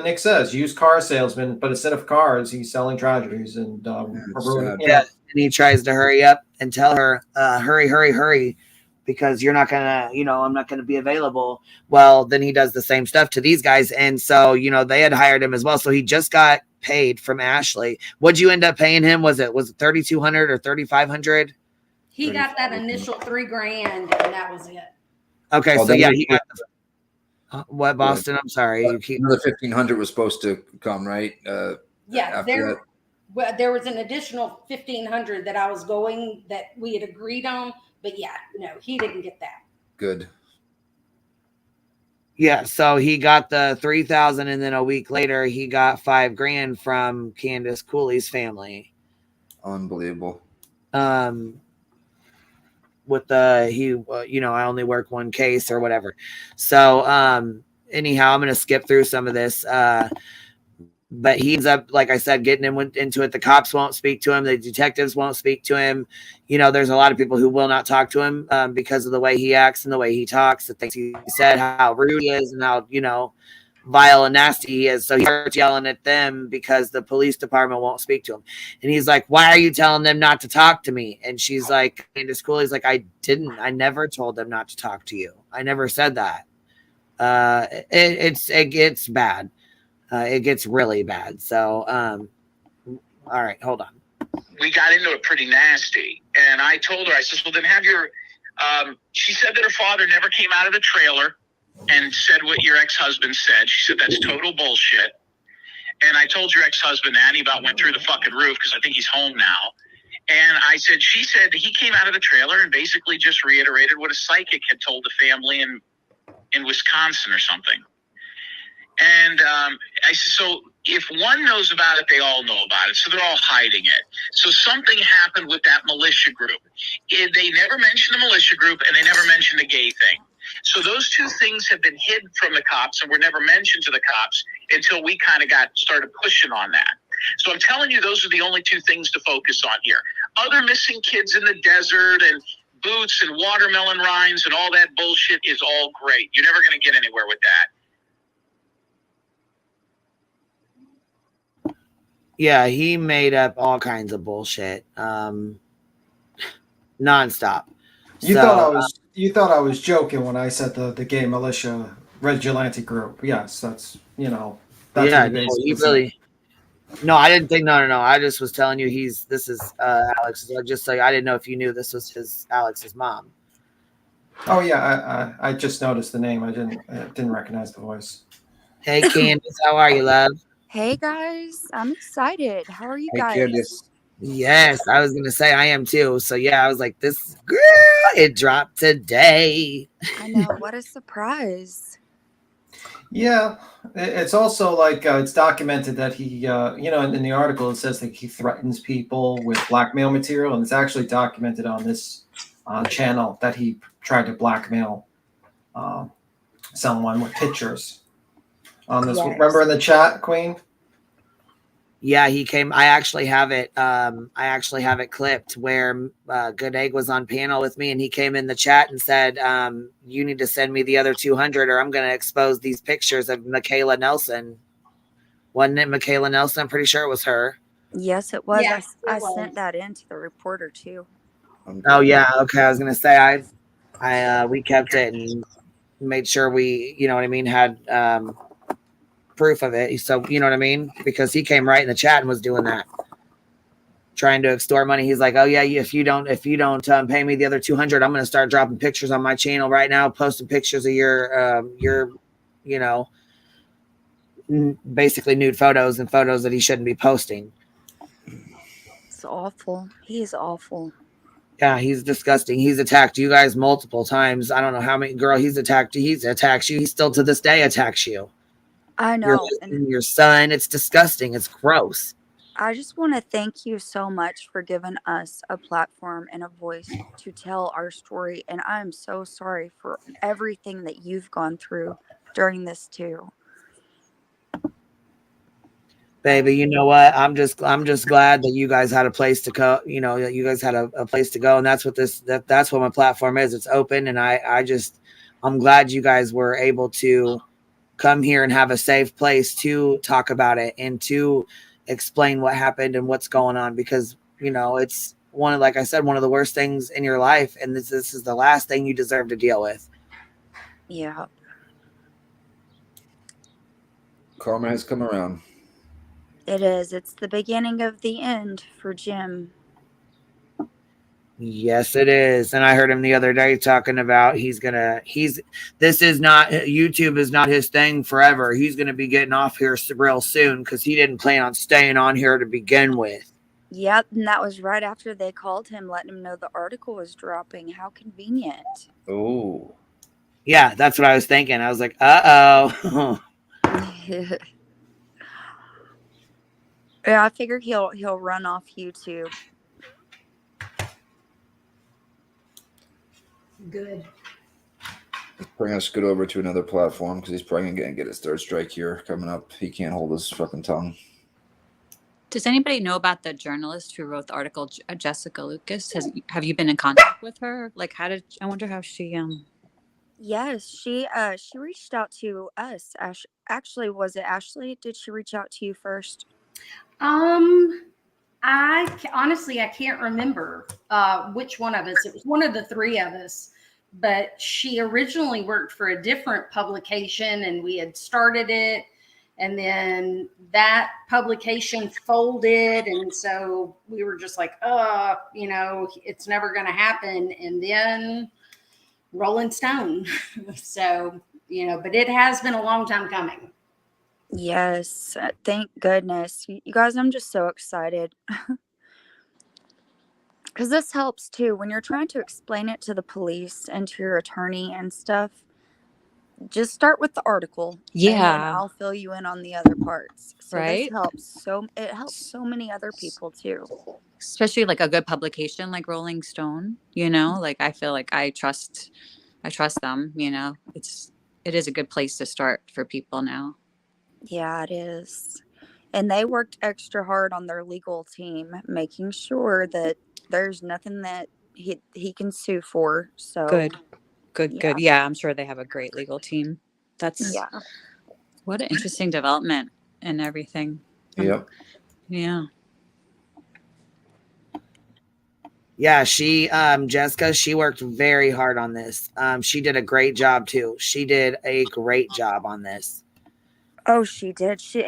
Nick says, used car salesman, but instead of cars, he's selling tragedies and and he tries to hurry up and tell her, hurry, because you're not gonna, you know, I'm not gonna be available. Well, then he does the same stuff to these guys, and so, you know, they had hired him as well. So he just got paid from Ashley. What'd you end up paying him? Was it $3,200 or $3,500? He got that initial $3,000, and that was it. Okay, so yeah, he got what, Boston? I'm sorry. Another 1,500 was supposed to come, right? Yeah, there was an additional 1,500 that we had agreed on, but yeah, no, he didn't get that. Good. Yeah, so he got the 3,000, and then a week later he got $5,000 from Candice Cooley's family. Unbelievable. With you know, I only work one case or whatever. So anyhow, I'm going to skip through some of this. But he ends up, like I said, getting him into it. The cops won't speak to him. The detectives won't speak to him. You know, there's a lot of people who will not talk to him because of the way he acts and the way he talks, the things he said, how rude he is, and how, you know, vile and nasty he is. So he starts yelling at them because the police department won't speak to him. And he's like, why are you telling them not to talk to me? And she's like, Candice Cooley's like, I never told them not to talk to you. I never said that. It gets bad. It gets really bad. So, all right, hold on. We got into it pretty nasty. And I told her, I said, well, then have your, she said that her father never came out of the trailer and said what your ex-husband said. She said, that's total bullshit. And I told your ex-husband that, and he about went through the fucking roof because I think he's home now. And I said, she said he came out of the trailer and basically just reiterated what a psychic had told the family in Wisconsin or something. And I said, so if one knows about it, they all know about it. So they're all hiding it. So something happened with that militia group. They never mentioned the militia group, and they never mentioned the gay thing. So those two things have been hid from the cops and were never mentioned to the cops until we kind of started pushing on that. So I'm telling you, those are the only two things to focus on here. Other missing kids in the desert and boots and watermelon rinds and all that bullshit is all great. You're never going to get anywhere with that. Yeah, he made up all kinds of bullshit, nonstop. You thought I was joking when I said the gay militia vigilante group. Yes, that's that's yeah, what no, basically he said. really. No, I didn't think. No. I just was telling you this is Alex. Just so I didn't know if you knew this was Alex's mom. Oh yeah, I just noticed the name. I didn't recognize the voice. Hey Candice, how are you, love? Hey guys, I'm excited. How are you Hey, guys? Candice. Yes, I was gonna say I am too. So yeah, I was like, this girl, it dropped today. I know, what a surprise. Yeah, it's also like it's documented that he, in the article it says that he threatens people with blackmail material, and it's actually documented on this channel that he tried to blackmail someone with pictures on this. Yes. Remember in the chat, Queen? Yeah, he came. I actually have it. I actually have it clipped where Good Egg was on panel with me, and he came in the chat and said, "You need to send me the other 200, or I'm going to expose these pictures of Michaela Nelson." Wasn't it Michaela Nelson? I'm pretty sure it was her. Yes, it was. Yes, I it was. sent that in to the reporter too. Oh yeah, okay. I was going to say we kept it and made sure we, you know what I mean, had proof of it. So you know what I mean, because he came right in the chat and was doing that, trying to extort money. He's like, oh yeah, if you don't pay me the other 200, I'm going to start dropping pictures on my channel right now, posting pictures of your basically nude photos and photos that he shouldn't be posting. It's awful. He is awful. Yeah, he's disgusting. He's attacked you guys multiple times. I don't know how many. Girl, he's attacked you. He's attacks you. He still to this day attacks you. I know. Your son. It's disgusting. It's gross. I just want to thank you so much for giving us a platform and a voice to tell our story. And I'm so sorry for everything that you've gone through during this too. Baby, you know what? I'm just glad that you guys had a place to go. You know, that you guys had a place to go, and that's what that's what my platform is. It's open, and I'm glad you guys were able to come here and have a safe place to talk about it and to explain what happened and what's going on, because it's like I said, one of the worst things in your life, and this is the last thing you deserve to deal with. Yeah. Karma has come around. It is. It's the beginning of the end for Jim. Yes, it is. And I heard him the other day talking about YouTube is not his thing forever. He's going to be getting off here real soon because he didn't plan on staying on here to begin with. Yep. And that was right after they called him, letting him know the article was dropping. How convenient. Oh. Yeah, that's what I was thinking. I was like, uh-oh. Yeah, I figured he'll run off YouTube. Good. Bring us good over to another platform because he's probably going to get his third strike here coming up. He can't hold his fucking tongue. Does anybody know about the journalist who wrote the article, Jessica Lucas? Have you been in contact with her? Like, I wonder how she Yes, she reached out to us. Actually, was it Ashley? Did she reach out to you first? Honestly, I can't remember which one of us. It was one of the three of us, but she originally worked for a different publication, and we had started it, and then that publication folded, and so we were just like, it's never going to happen. And then Rolling Stone. So, but it has been a long time coming. Yes, thank goodness. You guys, I'm just so excited. Because this helps too when you're trying to explain it to the police and to your attorney and stuff. just start with the article. And then Yeah. I'll fill you in on the other parts. So Right? this helps. It helps so many other people too. Especially like a good publication like Rolling Stone, you know, like I feel like I trust them, you know. It is a good place to start for people now. Yeah, it is. And they worked extra hard on their legal team, making sure that there's nothing that he can sue for. So Good. Yeah. Yeah, I'm sure they have a great legal team. That's Yeah. what an interesting development and everything. Yep. Yeah. Yeah, she Jessica, she worked very hard on this. She did a great job too. She did a great job on this. Oh, she did. She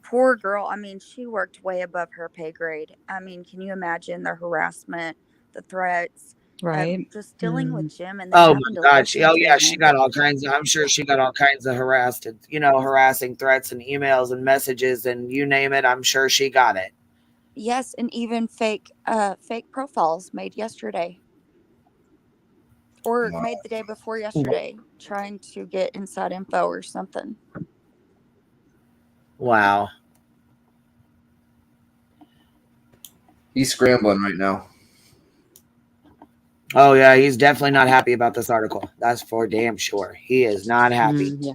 poor girl. I mean, she worked way above her pay grade. I mean, can you imagine the harassment, the threats, Right. just dealing with Jim and then Oh having my to God. listen to She him. got all kinds of, I'm sure she got all kinds of harassing threats and emails and messages and you name it. I'm sure she got it. Yes, and even fake profiles made yesterday. Or made the day before yesterday, trying to get inside info or something. Wow. He's scrambling right now. Oh yeah, he's definitely not happy about this article. That's for damn sure. He is not happy. Yeah.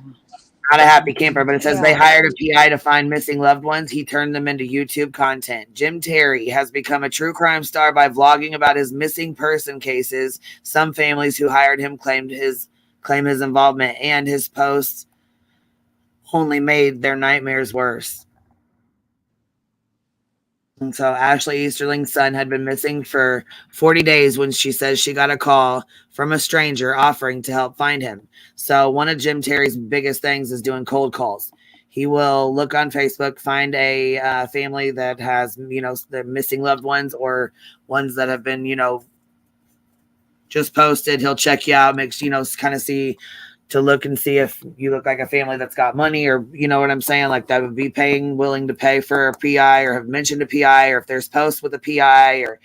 Not a happy camper, but it says they hired a PI to find missing loved ones. He turned them into YouTube content. Jim Terry has become a true crime star by vlogging about his missing person cases. Some families who hired him claim his involvement, and his posts only made their nightmares worse. And so Ashley Easterling's son had been missing for 40 days when she says she got a call from a stranger offering to help find him. So one of Jim Terry's biggest things is doing cold calls. He will look on Facebook, find a family that has, the missing loved ones or ones that have been, just posted. He'll check you out, makes, kind of see to look and see if you look like a family that's got money, or you know what I'm saying, like that would be willing to pay for a PI or have mentioned a PI, or if there's posts with a PI, or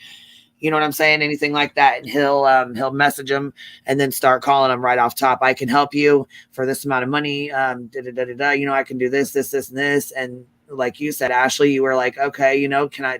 you know what I'm saying, anything like that. And he'll message them and then start calling them right off top. I can help you for this amount of money. I can do this, and this. And like you said, Ashley, you were like, okay, can I,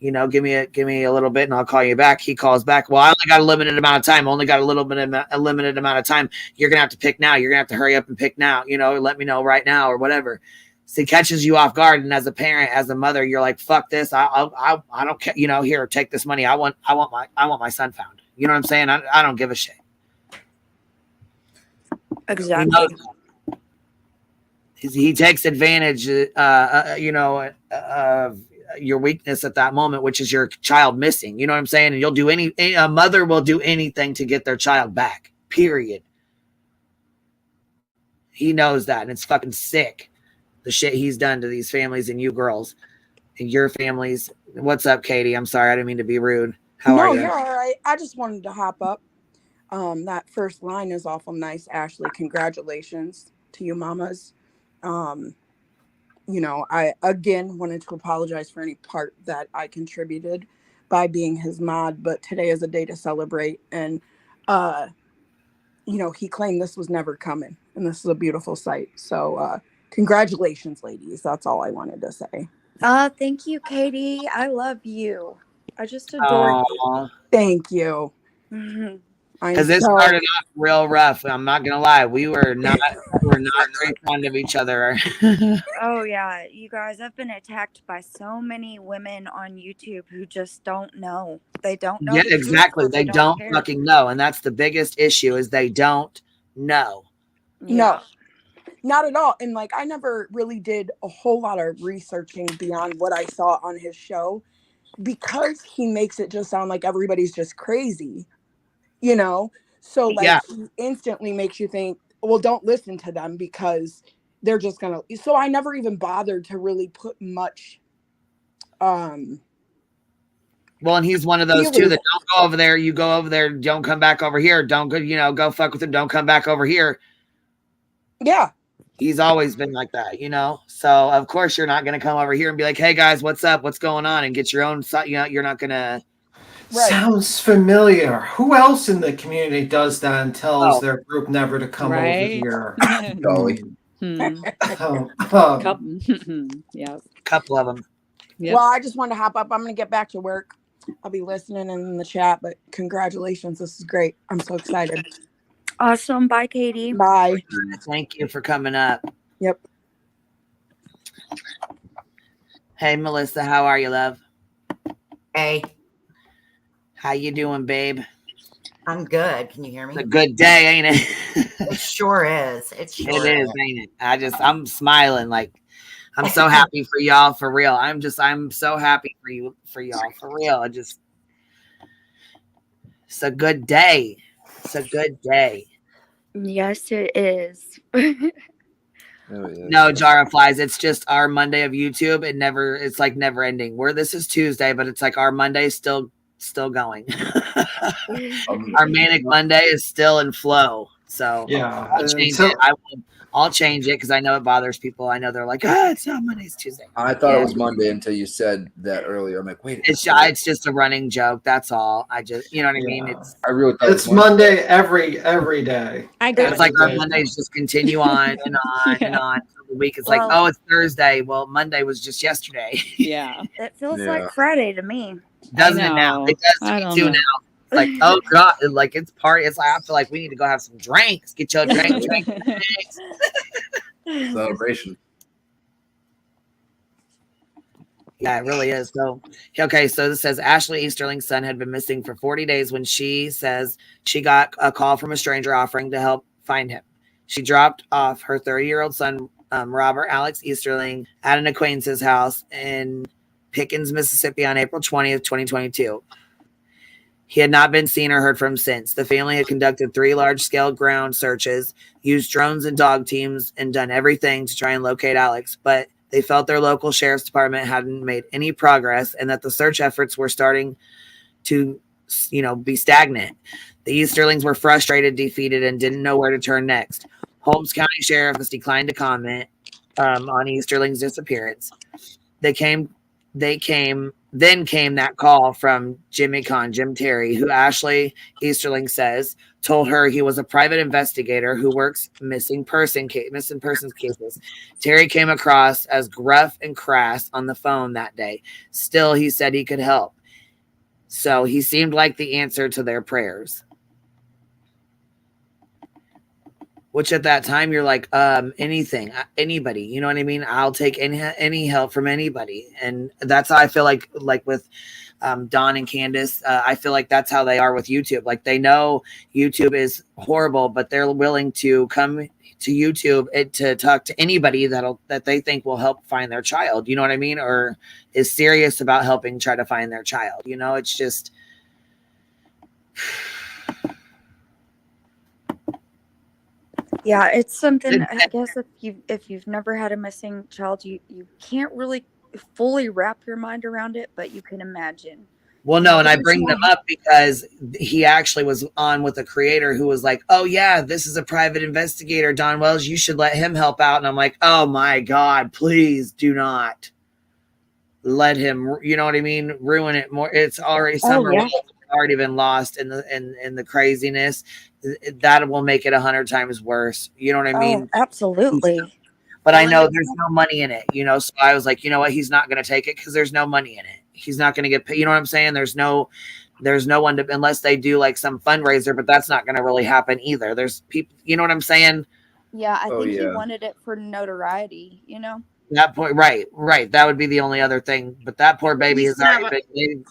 give me a little bit and I'll call you back. He calls back. Well, I only got a limited amount of time. A limited amount of time. You're going to have to pick now. You're going to have to hurry up and pick now, let me know right now or whatever. So he catches you off guard. And as a parent, as a mother, you're like, fuck this. I don't care. Here, take this money. I want my son found. You know what I'm saying? I don't give a shit. Exactly. He takes advantage, of your weakness at that moment, which is your child missing. You know what I'm saying? And you'll do a mother will do anything to get their child back, period. He knows that. And it's fucking sick. The shit he's done to these families and you girls and your families. What's up, Katie? I'm sorry. I didn't mean to be rude. How are you? No, you're all right. I just wanted to hop up. That first line is awful nice, Ashley. Congratulations to you mamas. I again wanted to apologize for any part that I contributed by being his mod, but today is a day to celebrate. And, he claimed this was never coming, and this is a beautiful sight. So, congratulations, ladies. That's all I wanted to say. Thank you, Katie. I love you. I just adore you. Thank you. Because it started off real rough. I'm not gonna lie. We were not very fond of each other. Oh yeah, you guys, I've been attacked by so many women on YouTube who just don't know. They don't know. Yeah, exactly. They don't care. fucking know, and that's the biggest issue is they don't know. No, not at all. And I never really did a whole lot of researching beyond what I saw on his show, because he makes it just sound like everybody's just crazy. So he instantly makes you think, well, don't listen to them because they're just gonna. So I never even bothered to really put much. Well, and he's one of those too that don't go over there. You go over there, don't come back over here. Don't go, go fuck with him. Don't come back over here. Yeah. He's always been like that, So of course you're not gonna come over here and be like, hey guys, what's up? What's going on? And get your own. You're not gonna. Sounds familiar. Who else in the community does that and tells Oh. their group never to come over Right? here? Golly. Couple. Yeah. Couple of them. Yep. Well, I just wanted to hop up. I'm going to get back to work. I'll be listening in the chat, but congratulations. This is great. I'm so excited. Awesome. Bye, Katie. Bye. Thank you for coming up. Yep. Hey, Melissa, how are you, love? Hey. How you doing, babe? I'm good. Can you hear me? It's a good day, ain't it? It sure is. It sure is, ain't it? I'm smiling like I'm so happy for y'all, for real. I'm so happy for y'all, for real. It's a good day. It's a good day. Yes, it is. No, Jar of Flies. It's just our Monday of YouTube. It's like never ending. This is Tuesday, but it's like our Monday's still going. Our Manic Monday is still in flow. So yeah, I'll change it. I'll change it because I know it bothers people. I know they're like, it's not Monday, it's Tuesday. I thought it was Monday until you said that earlier. I'm like, wait. It's just a running joke. That's all. I just, you know what I mean? I really thought it's Monday every day. It's like our Mondays just continue on and on and on. The week it's like, it's Thursday. Well, Monday was just yesterday. Yeah. It feels like Friday to me. Doesn't it now? It does to me too now. It's like, oh God, like it's party. It's like I feel like we need to go have some drinks. Get your drink. Celebration. Yeah, it really is. So, okay. So this says Ashley Easterling's son had been missing for 40 days when she says she got a call from a stranger offering to help find him. She dropped off her 30-year-old son, Robert Alex Easterling, at an acquaintance's house in Pickens, Mississippi on April 20th, 2022. He had not been seen or heard from since. The family had conducted 3 large-scale ground searches, used drones and dog teams, and done everything to try and locate Alex, but they felt their local sheriff's department hadn't made any progress and that the search efforts were starting to, be stagnant. The Easterlings were frustrated, defeated, and didn't know where to turn next. Holmes County Sheriff has declined to comment on Easterling's disappearance. Then came that call from Jim Terry, who Ashley Easterling says told her he was a private investigator who works missing persons cases. Terry came across as gruff and crass on the phone that day. Still, he said he could help. So he seemed like the answer to their prayers. Which at that time you're like, anything, anybody, you know what I mean? I'll take any help from anybody. And that's how I feel like with Don and Candice, I feel like that's how they are with YouTube. Like they know YouTube is horrible, but they're willing to come to YouTube to talk to anybody that they think will help find their child. You know what I mean? Or is serious about helping try to find their child. It's just... Yeah, it's something, I guess if you've never had a missing child, you can't really fully wrap your mind around it, but you can imagine. Well, no, and I bring them up because he actually was on with a creator who was like, oh yeah, this is a private investigator, Don Wells, you should let him help out. And I'm like, oh my God, please do not let him, you know what I mean, ruin it more. It's already summer. Already been lost in the craziness. That will make it 100 times worse. You know what I mean? Oh, absolutely. But I know there's no money in it, so I was like, you know what? He's not going to take it because there's no money in it. He's not going to get paid. You know what I'm saying? There's no one to, unless they do like some fundraiser, but that's not going to really happen either. There's people, you know what I'm saying? Yeah. I think he wanted it for notoriety, That point. Right. That would be the only other thing. But that poor baby has already been.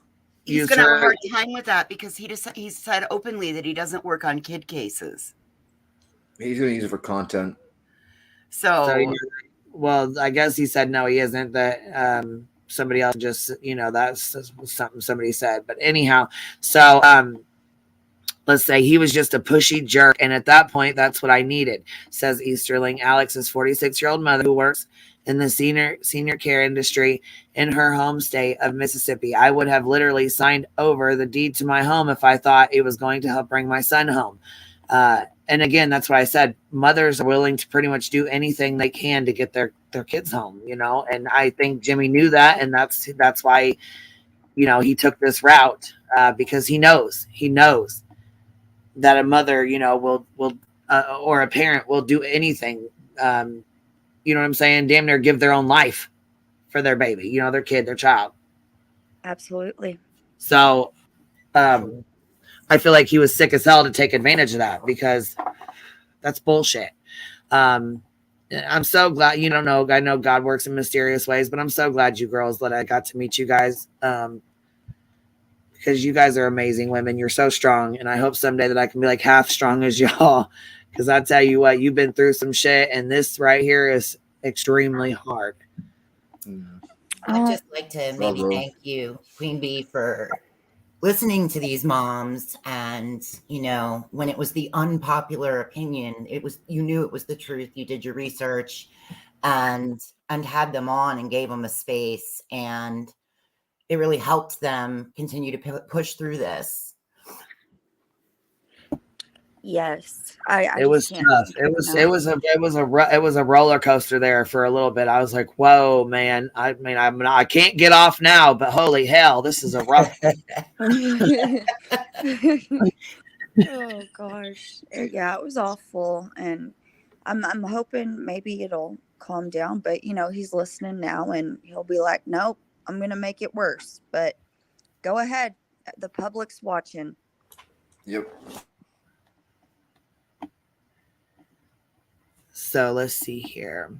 He's going to have a hard time with that because he said openly that he doesn't work on kid cases. He's going to use it for content. So well, I guess he said no, he isn't. That somebody else just, that's something somebody said. But anyhow, so let's say he was just a pushy jerk, and at that point, that's what I needed. Says Easterling, Alex's 46-year-old mother who works in the senior care industry in her home state of Mississippi. I would have literally signed over the deed to my home if I thought it was going to help bring my son home. And again, that's what I said. Mothers are willing to pretty much do anything they can to get their kids home, and I think Jimmy knew that. And that's why, he took this route. because he knows that a mother, you know, will or a parent will do anything. You know what I'm saying? Damn near give their own life for their baby, you know, their kid, their child. Absolutely. So I feel like he was sick as hell to take advantage of that, because that's bullshit. I'm so glad, you don't know, I know God works in mysterious ways, but I'm so glad you girls that I got to meet you guys, because you guys are amazing women. You're so strong, and I hope someday that I can be like half strong as y'all, because I tell you what, you've been through some shit, and this right here is extremely hard. I'd just like to maybe thank you, Queen Bee, for listening to these moms. And, you know, when it was the unpopular opinion, it was, you knew it was the truth. You did your research and had them on and gave them a space. And it really helped them continue to push through this. Yes, It was tough. It was a roller coaster there for a little bit. I was like, "Whoa, man! I mean, I can't get off now, but holy hell, this is a rough." Oh gosh, yeah, it was awful, and I'm hoping maybe it'll calm down. But you know, he's listening now, and he'll be like, "Nope, I'm gonna make it worse." But go ahead, the public's watching. Yep. So let's see here.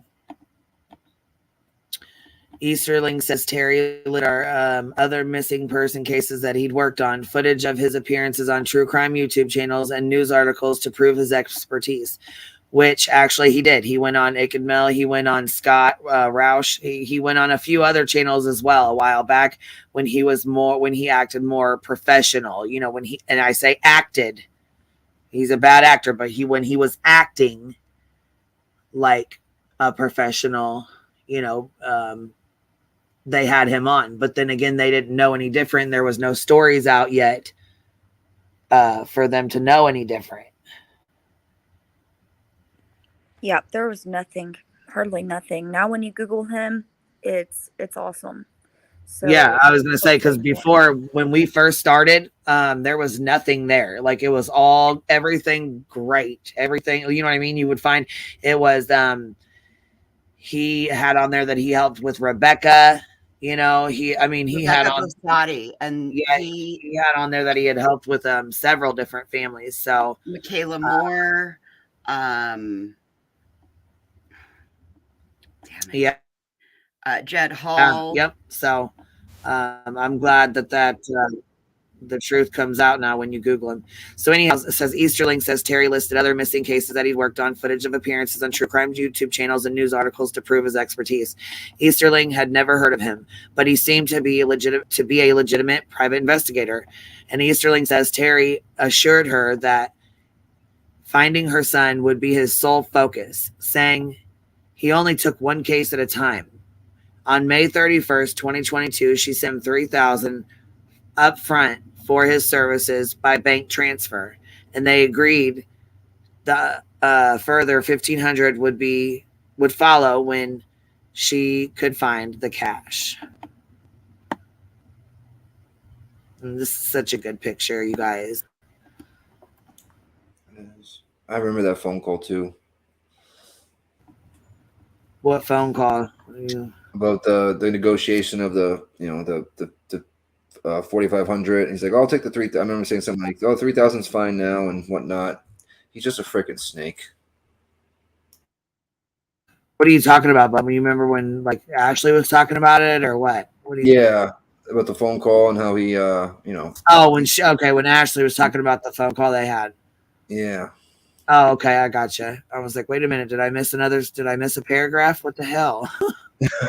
Easterling says Terry lit our other missing person cases that he'd worked on, footage of his appearances on true crime YouTube channels and news articles to prove his expertise, which actually he did. He went on Naked Mel. He went on Scott Roush. He went on a few other channels as well a while back when he acted more professional, you know, and I say acted, he's a bad actor, but when he was acting like a professional, you know, they had him on. But then again, they didn't know any different. There was no stories out yet for them to know any different. Yeah, there was nothing, hardly nothing. Now when you Google him, it's awesome. So yeah, I was gonna say, because before, when we first started, there was nothing there. Like, it was all everything great, everything, you know what I mean? You would find it was he had on there that he helped with Rebecca, you know, he had on Bosati, and yeah, he had on there that he had helped with several different families. So Michaela Moore, yeah, Jed Hall. Yep. So I'm glad that the truth comes out now when you Google him. So anyhow, it says Easterling says Terry listed other missing cases that he'd worked on, footage of appearances on true crime YouTube channels and news articles to prove his expertise. Easterling had never heard of him, but he seemed to be a legitimate private investigator. And Easterling says Terry assured her that finding her son would be his sole focus, saying he only took one case at a time. On May 31st, 2022, she sent him $3,000 up front for his services by bank transfer, and they agreed the further $1,500 would follow when she could find the cash. And this is such a good picture, you guys. I remember that phone call too. What phone call? About the negotiation of the 4,500. He's like, I'll take the 3,000. I remember saying something like, "Oh, 3,000's fine now," and whatnot. He's just a freaking snake. What are you talking about, Bubba? You remember when like Ashley was talking about it, or what? Yeah, about the phone call and how he, Oh, when Ashley was talking about the phone call they had. Yeah. Oh, okay, I gotcha. I was like, wait a minute, did I miss a paragraph? What the hell?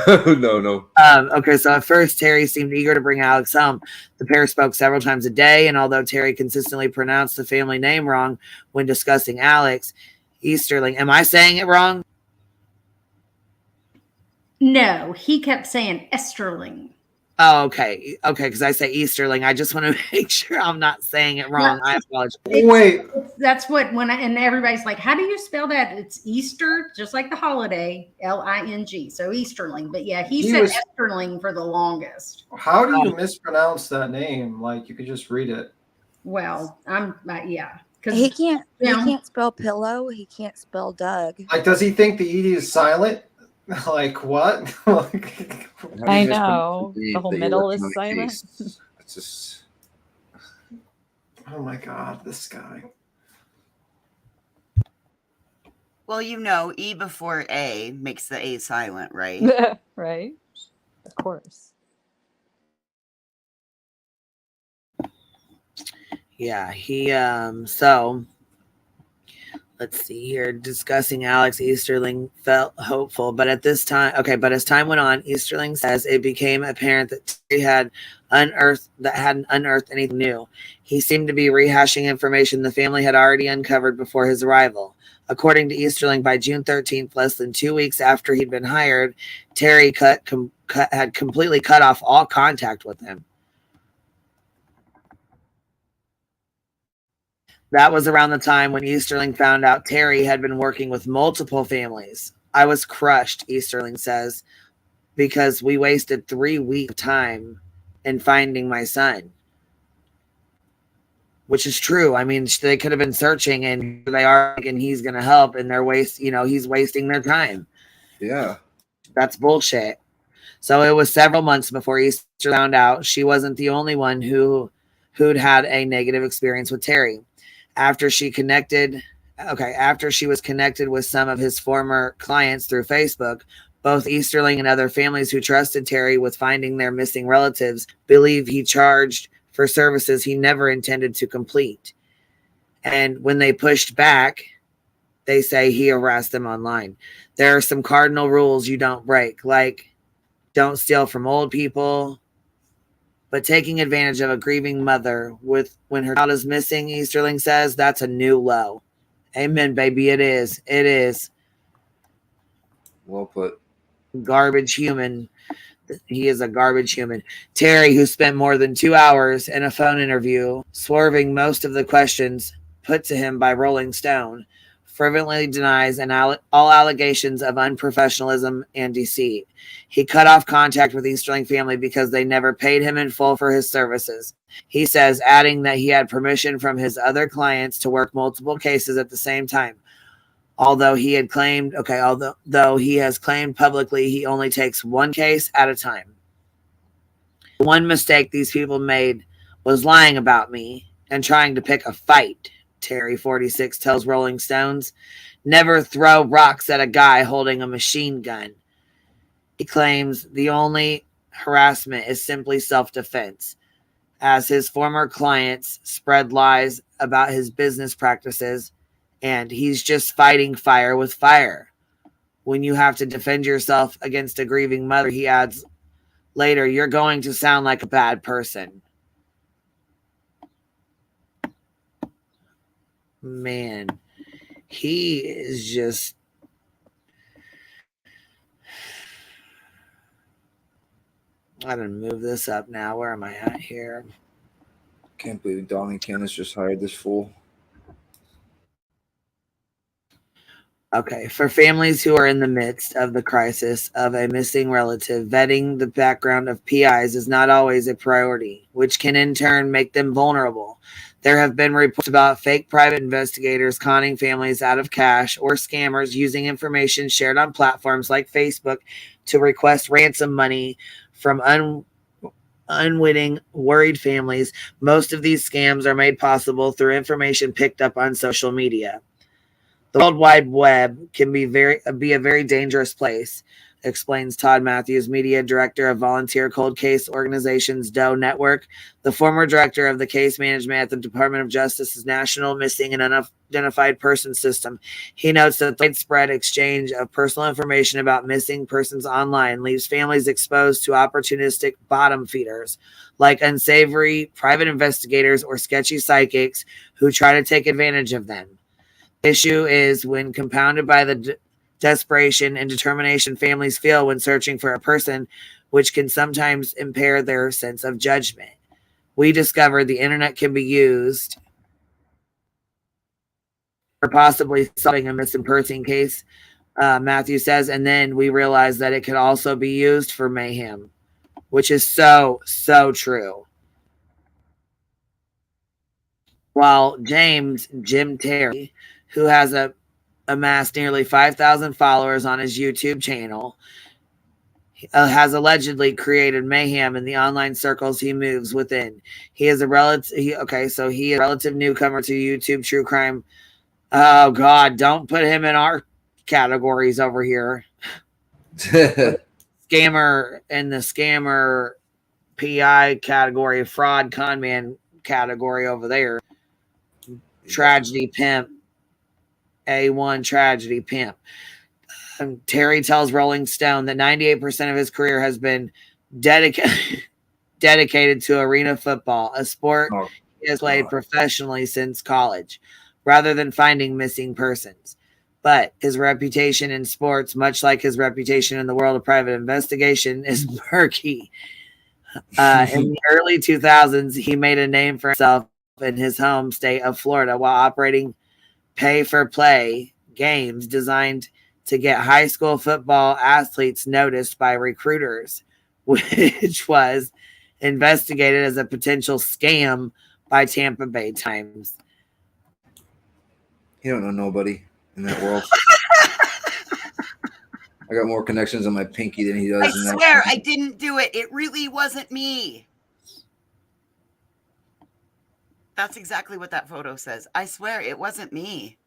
No. Okay, so at first, Terry seemed eager to bring Alex home. The pair spoke several times a day, and although Terry consistently pronounced the family name wrong when discussing Alex, Easterling, am I saying it wrong? No, he kept saying Esterling. Oh, okay. Okay, because I say Easterling. I just want to make sure I'm not saying it wrong. I apologize. Wait, that's what and everybody's like, how do you spell that? It's Easter, just like the holiday, Ling. So Easterling. But yeah, he said Esterling for the longest. How do you mispronounce that name? Like you could just read it. Well, yeah. He can't spell pillow. He can't spell Doug. Like, does he think the E is silent? Like what? I know. The whole middle is silent. It's just. Oh my God, this guy. Well, you know, E before A makes the A silent, right? Right. Of course. Yeah, he so let's see here. Discussing Alex, Easterling felt hopeful, but at this time, as time went on, Easterling says it became apparent that Terry hadn't unearthed anything new. He seemed to be rehashing information the family had already uncovered before his arrival. According to Easterling, by June 13th, less than 2 weeks after he'd been hired, Terry had completely cut off all contact with him. That was around the time when Easterling found out Terry had been working with multiple families. I was crushed, Easterling says, because we wasted 3 weeks of time in finding my son. Which is true. I mean, they could have been searching and they are, and he's going to help, and he's wasting their time. Yeah. That's bullshit. So it was several months before Easter found out she wasn't the only one who'd had a negative experience with Terry. After she was connected with some of his former clients through Facebook, both Easterling and other families who trusted Terry with finding their missing relatives believe he charged for services he never intended to complete. And when they pushed back, they say he harassed them online. There are some cardinal rules you don't break, like don't steal from old people, but taking advantage of a grieving mother when her child is missing, Easterling says, that's a new low. Amen, baby. It is. It is. Well put. Garbage human. He is a garbage human. Terry, who spent more than 2 hours in a phone interview, swerving most of the questions put to him by Rolling Stone, fervently denies all allegations of unprofessionalism and deceit. He cut off contact with Easterling family because they never paid him in full for his services. He says, adding that he had permission from his other clients to work multiple cases at the same time. Although he has claimed publicly he only takes one case at a time. One mistake these people made was lying about me and trying to pick a fight, Terry, 46, tells Rolling Stones. Never throw rocks at a guy holding a machine gun. He claims the only harassment is simply self-defense, as his former clients spread lies about his business practices, and he's just fighting fire with fire. When you have to defend yourself against a grieving mother, he adds later, you're going to sound like a bad person. Man, he is just... I'm going to move this up now. Where am I at here? Can't believe Dawn and Candace just hired this fool. Okay, for families who are in the midst of the crisis of a missing relative, vetting the background of PIs is not always a priority, which can in turn make them vulnerable. There have been reports about fake private investigators conning families out of cash or scammers using information shared on platforms like Facebook to request ransom money from unwitting, worried families. Most of these scams are made possible through information picked up on social media. The World Wide Web can be a very dangerous place, explains Todd Matthews, media director of volunteer cold case organizations Doe Network, the former director of the case management at the Department of Justice's National Missing and Unidentified Persons System. He notes that the widespread exchange of personal information about missing persons online leaves families exposed to opportunistic bottom feeders, like unsavory private investigators or sketchy psychics who try to take advantage of them. The issue is when compounded by the desperation and determination families feel when searching for a person, which can sometimes impair their sense of judgment. We discovered the internet can be used for possibly solving a missing person case, Matthew says, and then we realized that it could also be used for mayhem, which is so true. While Jim Terry, who has amassed nearly 5,000 followers on his YouTube channel, has allegedly created mayhem in the online circles he moves within. He is a relative. He is a relative newcomer to YouTube true crime. Oh God, don't put him in our categories over here. Scammer in the scammer PI category, fraud conman category over there. Tragedy pimp, A1 tragedy pimp. Terry tells Rolling Stone that 98% of his career has been dedicated to arena football, a sport he has played professionally since college, rather than finding missing persons. But his reputation in sports, much like his reputation in the world of private investigation, is murky. In the early 2000s, he made a name for himself in his home state of Florida while operating pay-for-play games designed to get high school football athletes noticed by recruiters, which was investigated as a potential scam by Tampa Bay Times. You don't know nobody in that world. I got more connections on my pinky than he does. I swear I didn't do it. It really wasn't me. That's exactly what that photo says. I swear it wasn't me.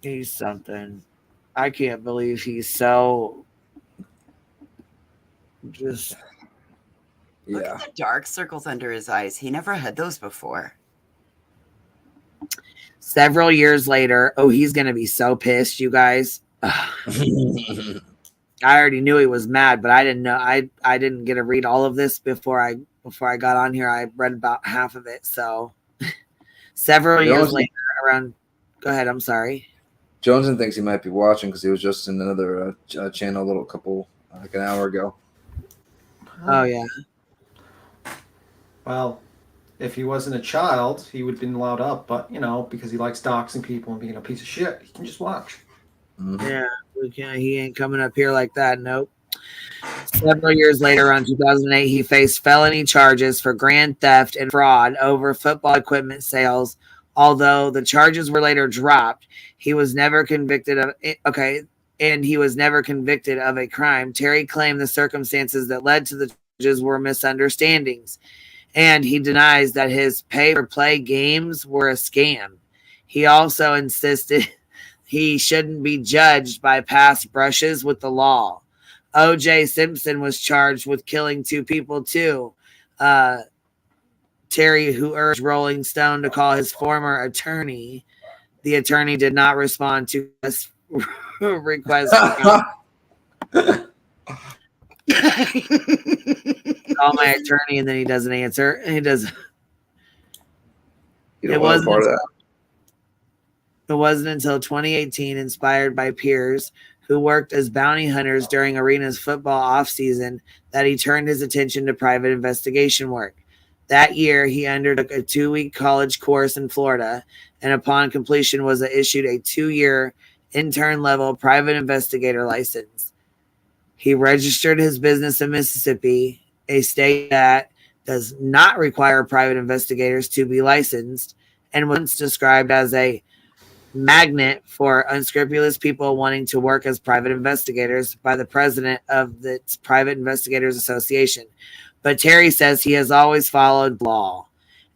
He's something. I can't believe he's so just. Look at the dark circles under his eyes. He never had those before. Several years later, he's going to be so pissed, you guys. I already knew he was mad, but I didn't know. I didn't get to read all of this before I got on here. I read about half of it. So several years later, around. Go ahead. I'm sorry. Joneson thinks he might be watching because he was just in another channel like an hour ago. Oh yeah. Well, if he wasn't a child, he would have been allowed up. But because he likes doxing people and being a piece of shit, he can just watch. Yeah, he ain't coming up here like that. Nope. Several years later, on 2008, he faced felony charges for grand theft and fraud over football equipment sales. Although the charges were later dropped, he was never convicted of a crime. Terry claimed the circumstances that led to the charges were misunderstandings, and he denies that his pay-for-play games were a scam. He also insisted he shouldn't be judged by past brushes with the law. O.J. Simpson was charged with killing 2 people too. Terry, who urged Rolling Stone to call his former attorney, the attorney did not respond to his request. Call my attorney, and then he doesn't answer. He doesn't. It wasn't until 2018, inspired by peers who worked as bounty hunters during Arena's football offseason, that he turned his attention to private investigation work. That year, he undertook a 2-week college course in Florida, and upon completion was issued a 2-year intern-level private investigator license. He registered his business in Mississippi, a state that does not require private investigators to be licensed, and was once described as a magnet for unscrupulous people wanting to work as private investigators by the president of the Private Investigators Association. But Terry says he has always followed law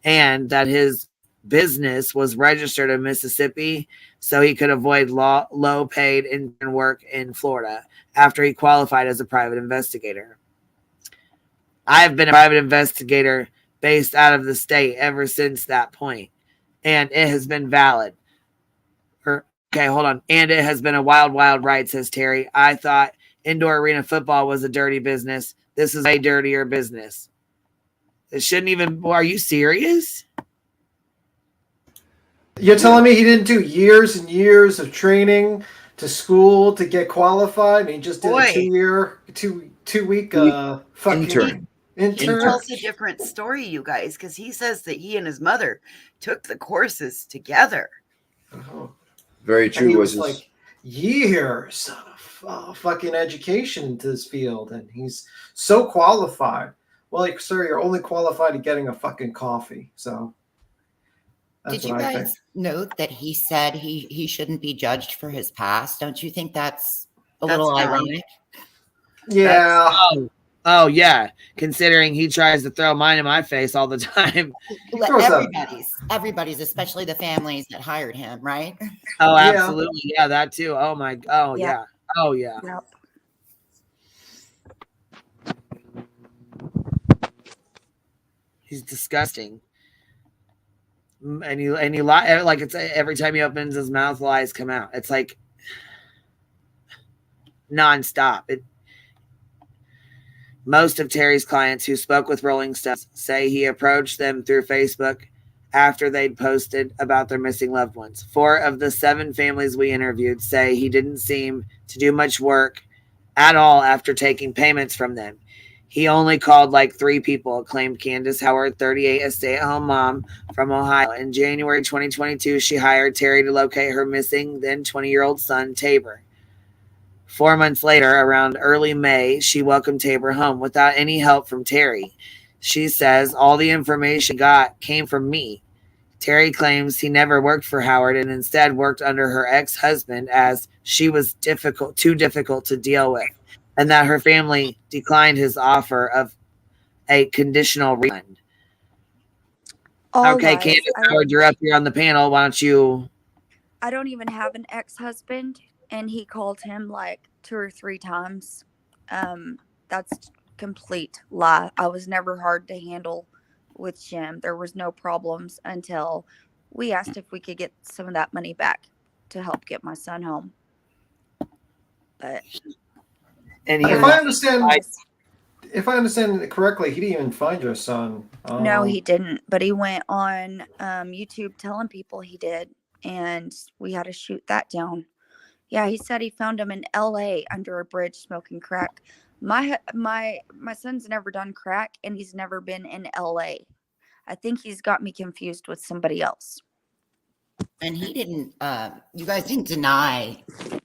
and that his business was registered in Mississippi so he could avoid low-paid intern work in Florida after he qualified as a private investigator. I have been a private investigator based out of the state ever since that point, and it has been valid. And it has been a wild, wild ride, says Terry. I thought indoor arena football was a dirty business. This is a dirtier business. It shouldn't even. Are you serious? You're telling me he didn't do years and years of training to school to get qualified, and he just did a 2-week fucking intern. In He tells a different story, you guys, because he says that he and his mother took the courses together. Very And true. he Was was like years of fucking education into this field, and he's so qualified. Well, like, sir, you're only qualified at getting a fucking coffee. So that's Did you what I guys think. note that he said he shouldn't be judged for his past? Don't you think that's a That's little dumb. ironic? Yeah. Oh yeah. Considering he tries to throw mine in my face all the time. Everybody's, especially the families that hired him, right? Oh, absolutely. Yeah, that too. Oh my. Oh Yep. yeah. Oh yeah. Yep. He's disgusting. And he lie, like, it's every time he opens his mouth, lies come out. It's like nonstop. Most of Terry's clients who spoke with Rolling Stones say he approached them through Facebook after they'd posted about their missing loved ones. 4 of the 7 families we interviewed say he didn't seem to do much work at all after taking payments from them. He only called like 3 people, claimed Candace Howard, 38, a stay-at-home mom from Ohio. In January 2022, she hired Terry to locate her missing then 20-year-old son, Tabor. 4 months later, around early May, she welcomed Tabor home without any help from Terry. She says all the information got came from me. Terry claims he never worked for Howard and instead worked under her ex-husband as she was too difficult to deal with, and that her family declined his offer of a conditional refund. All Okay, lies. Candace Howard, you're up here on the panel. Why don't you... I don't even have an ex-husband, and he called him like 2 or 3 times. That's complete lie. I was never hard to handle with Jim. There was no problems until we asked if we could get some of that money back to help get my son home. But If I understand it correctly, he didn't even find your son. no, he didn't. But he went on YouTube telling people he did, and we had to shoot that down. Yeah, he said he found him in LA under a bridge smoking crack. My son's never done crack, and he's never been in LA. I think he's got me confused with somebody else. And he didn't, you guys didn't deny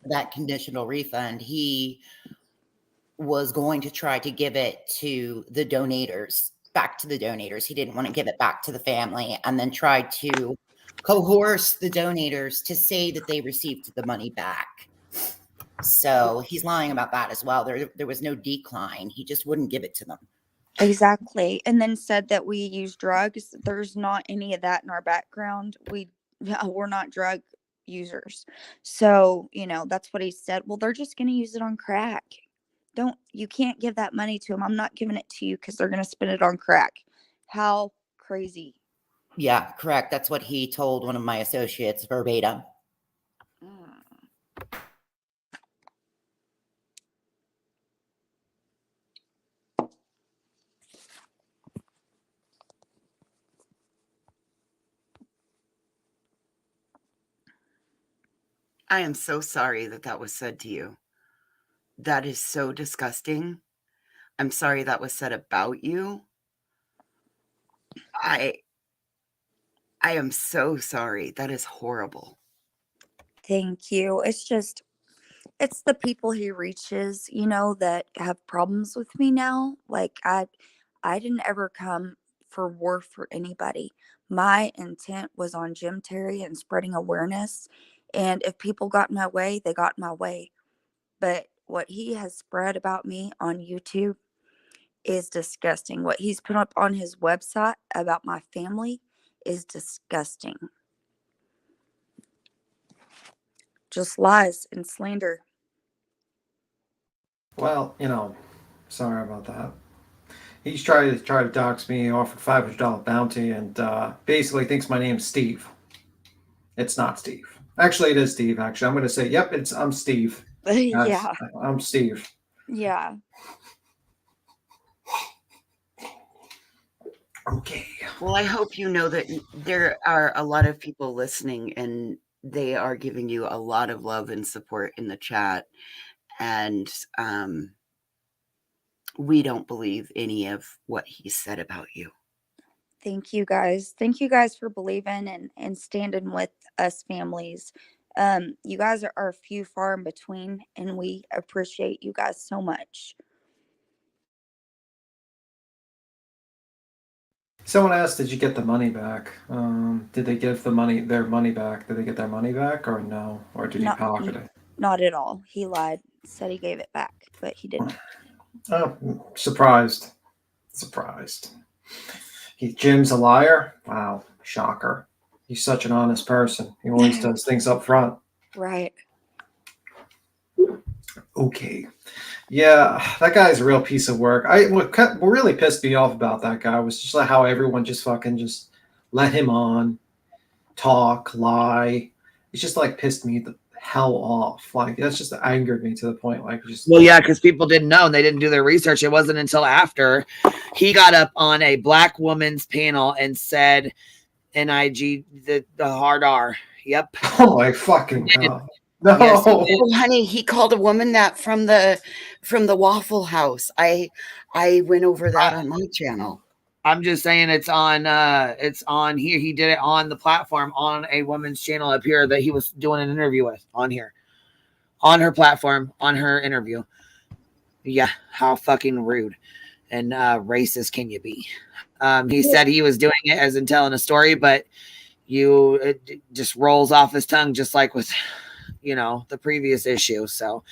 that conditional refund. He was going to try to give it to the donators, back to the donators. He didn't want to give it back to the family, and then tried to coerce the donators to say that they received the money back. So he's lying about that as well. There was no decline. He just wouldn't give it to them. Exactly. And then said that we use drugs. There's not any of that in our background. We're not drug users. So, that's what he said. Well, they're just going to use it on crack. You can't give that money to them. I'm not giving it to you because they're going to spend it on crack. How crazy. Yeah, correct. That's what he told one of my associates verbatim. I am so sorry that was said to you. That is so disgusting. I'm sorry that was said about you. I am so sorry. That is horrible. Thank you. It's the people he reaches, that have problems with me now. Like I didn't ever come for war for anybody. My intent was on Jim Terry and spreading awareness. And if people got in my way, they got in my way. But what he has spread about me on YouTube is disgusting. What he's put up on his website about my family is disgusting. Just lies and slander. Well, sorry about that. He's tried to dox me, offered $500 bounty, and basically thinks my name's Steve. It's not Steve. Actually, it is Steve. Actually, I'm going to say, yep, I'm Steve. Yeah. I'm Steve. Yeah. Okay. Well, I hope you know that there are a lot of people listening, and they are giving you a lot of love and support in the chat. And we don't believe any of what he said about you. Thank you guys. Thank you guys for believing and standing with us families. You guys are few far in between, and we appreciate you guys so much. Someone asked, "Did you get the money back? Did they give their money back? Did they get their money back, or no? Or did he pocket it?" Not at all. He lied. Said he gave it back, but he didn't. Oh, surprised. Jim's a liar. Wow, shocker. He's such an honest person. He always does things up front. Right. Okay. Yeah, that guy's a real piece of work. What really pissed me off about that guy was just like how everyone just fucking just let him on, talk, lie. It's just like pissed me the hell off. Like that's just angered me to the point. Like just Well, yeah, because people didn't know and they didn't do their research. It wasn't until after he got up on a black woman's panel and said NIG the hard R. Yep. Oh my fucking God. No, yes, oh, honey, he called a woman that from the Waffle House. I went over that on my channel. I'm just saying it's on here. He did it on the platform on a woman's channel up here that he was doing an interview with on here. On her platform, on her interview. Yeah, how fucking rude and racist can you be? He said he was doing it as in telling a story, but it just rolls off his tongue just like with the previous issue. So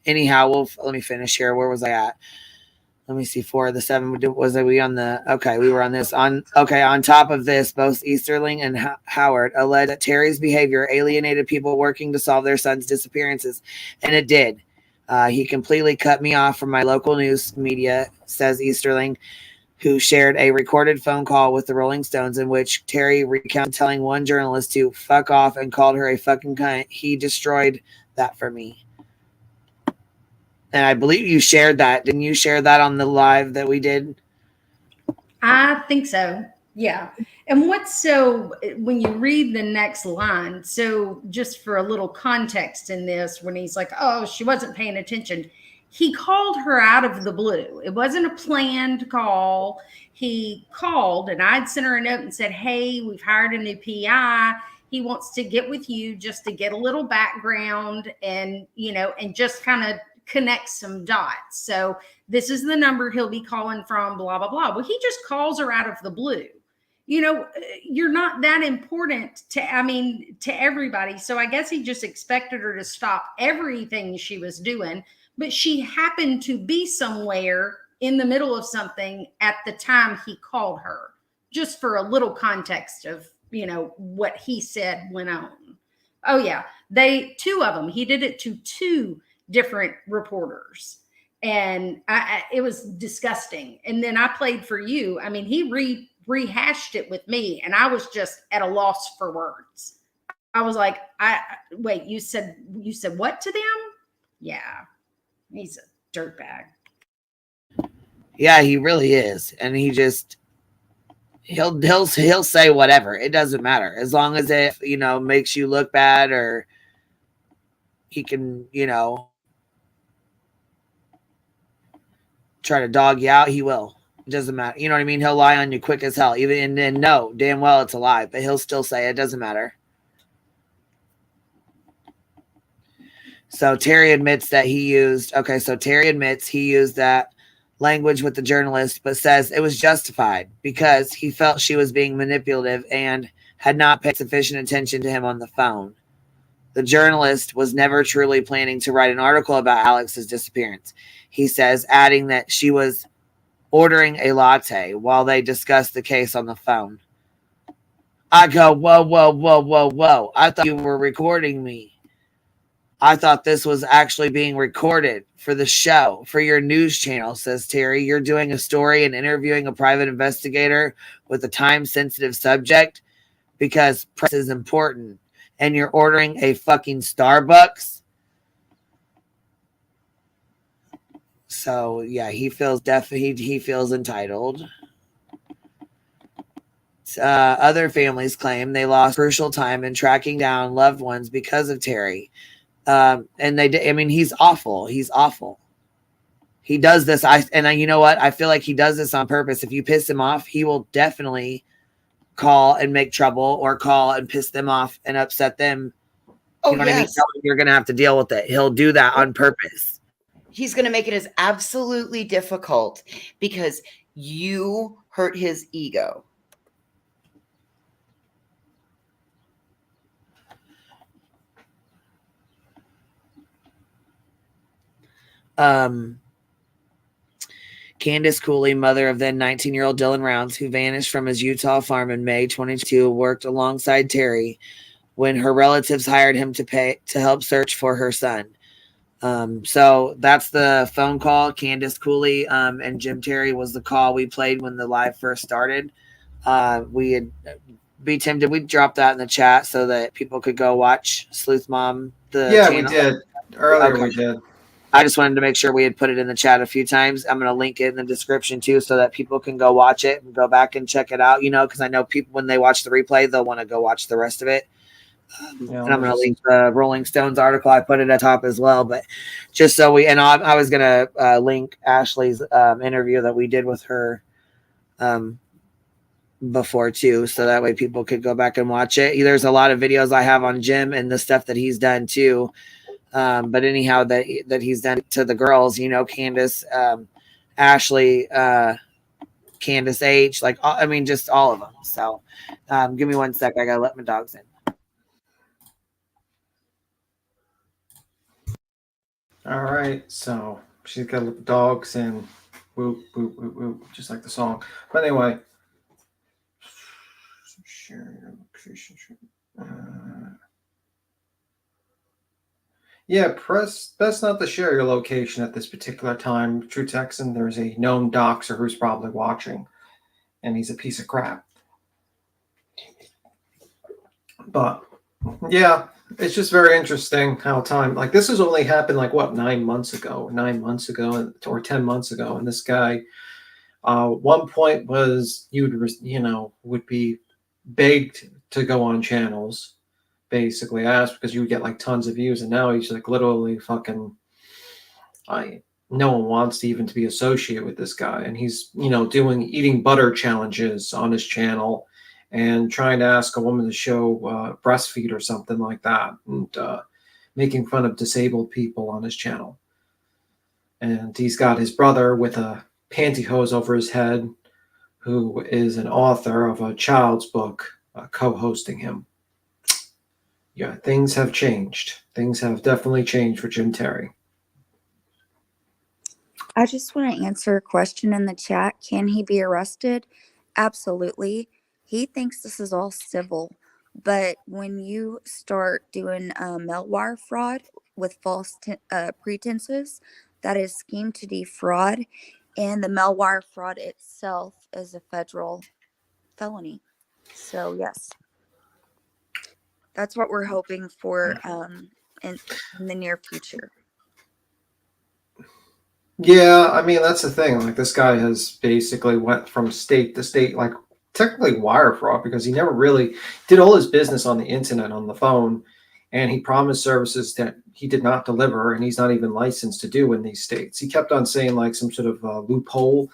anyhow, let me finish here. Where was I at? Let me see. 4 of the 7 we were on this on top of this, both Easterling and Howard alleged that Terry's behavior alienated people working to solve their son's disappearances, and it did. He completely cut me off from my local news media, says Easterling, who shared a recorded phone call with the Rolling Stones in which Terry recounted telling one journalist to fuck off and called her a fucking cunt. He destroyed that for me. And I believe you shared that. Didn't you share that on the live that we did? I think so. Yeah. And when you read the next line, so just for a little context in this, when he's like, oh, she wasn't paying attention. He called her out of the blue. It wasn't a planned call. He called and I'd sent her a note and said, hey, we've hired a new PI. He wants to get with you just to get a little background and, and just kind of connect some dots. So this is the number he'll be calling from, blah, blah, blah. Well, he just calls her out of the blue. You're not that important to everybody. So I guess he just expected her to stop everything she was doing. But she happened to be somewhere in the middle of something at the time he called her, just for a little context of, what he said went on. Oh, yeah. 2 of them. He did it to 2 different reporters. And it was disgusting. And then I played for you. I mean, he rehashed it with me, and I was just at a loss for words. I was like, wait, you said what to them? Yeah. He's a dirtbag. Yeah, he really is. And he just he'll say whatever. It doesn't matter. As long as it, makes you look bad, or he can, try to dog you out, he will. It doesn't matter. You know what I mean? He'll lie on you quick as hell. Even and then no, damn well it's a lie, but he'll still say it doesn't matter. So Terry admits that he used that language with the journalist, but says it was justified because he felt she was being manipulative and had not paid sufficient attention to him on the phone. The journalist was never truly planning to write an article about Alex's disappearance, he says, adding that she was ordering a latte while they discussed the case on the phone. I go, whoa, whoa, whoa, whoa, whoa. I thought you were recording me. I thought this was actually being recorded for the show, for your news channel, says Terry. You're doing a story and interviewing a private investigator with a time-sensitive subject because press is important, and you're ordering a fucking Starbucks? So, yeah, he feels he feels entitled. Other families claim they lost crucial time in tracking down loved ones because of Terry. And he's awful. He's awful. He does this. You know what? I feel like he does this on purpose. If you piss him off, he will definitely call and make trouble, or call and piss them off and upset them. Oh, you know what I mean? yes. You're going to have to deal with it. He'll do that on purpose. He's going to make it as absolutely difficult because you hurt his ego. Candice Cooley, mother of then 19-year-old Dylan Rounds, who vanished from his Utah farm in May 2022, worked alongside Terry when her relatives hired him to help search for her son. So that's the phone call. Candice Cooley and Jim Terry was the call we played when the live first started. Did we drop that in the chat so that people could go watch Sleuth Mom? Yeah, we did. Earlier we did. I just wanted to make sure we had put it in the chat a few times. I'm going to link it in the description too, so that people can go watch it and go back and check it out, because I know people, when they watch the replay, they'll want to go watch the rest of it. And I'm going to link the Rolling Stones article. I put it at top as well, but just so I was going to link Ashley's interview that we did with her before too, so that way people could go back and watch it. There's a lot of videos I have on Jim and the stuff that he's done too. But anyhow, that he's done to the girls, Candace, Ashley, Candace H, just all of them. So give me 1 sec. I got to let my dogs in. All right. So she's got to let the dogs in. Whoop, whoop, whoop, whoop, just like the song. But anyway. Share your location. Yeah, press best not to share your location at this particular time. True Texan, there's a known doxer who's probably watching, and he's a piece of crap. But yeah, it's just very interesting how time, like, this has only happened 9 months ago, or 10 months ago, and this guy, one point was would be begged to go on channels. Basically asked because you would get tons of views, and now he's literally fucking no one wants to even to be associated with this guy, and he's doing eating butter challenges on his channel and trying to ask a woman to show breastfeed or something like that, and making fun of disabled people on his channel. And he's got his brother with a pantyhose over his head, who is an author of a child's book, co-hosting him. Yeah, things have changed. Things have definitely changed for Jim Terry. I just want to answer a question in the chat. Can he be arrested? Absolutely. He thinks this is all civil. But when you start doing mail wire fraud with false pretenses, that is scheme to defraud. And the mail wire fraud itself is a federal felony. So, yes. That's what we're hoping for in the near future. Yeah, I mean, that's the thing. This guy has basically went from state to state, technically wire fraud, because he never really did all his business on the internet, on the phone, and he promised services that he did not deliver, and he's not even licensed to do in these states. He kept on saying some sort of loophole.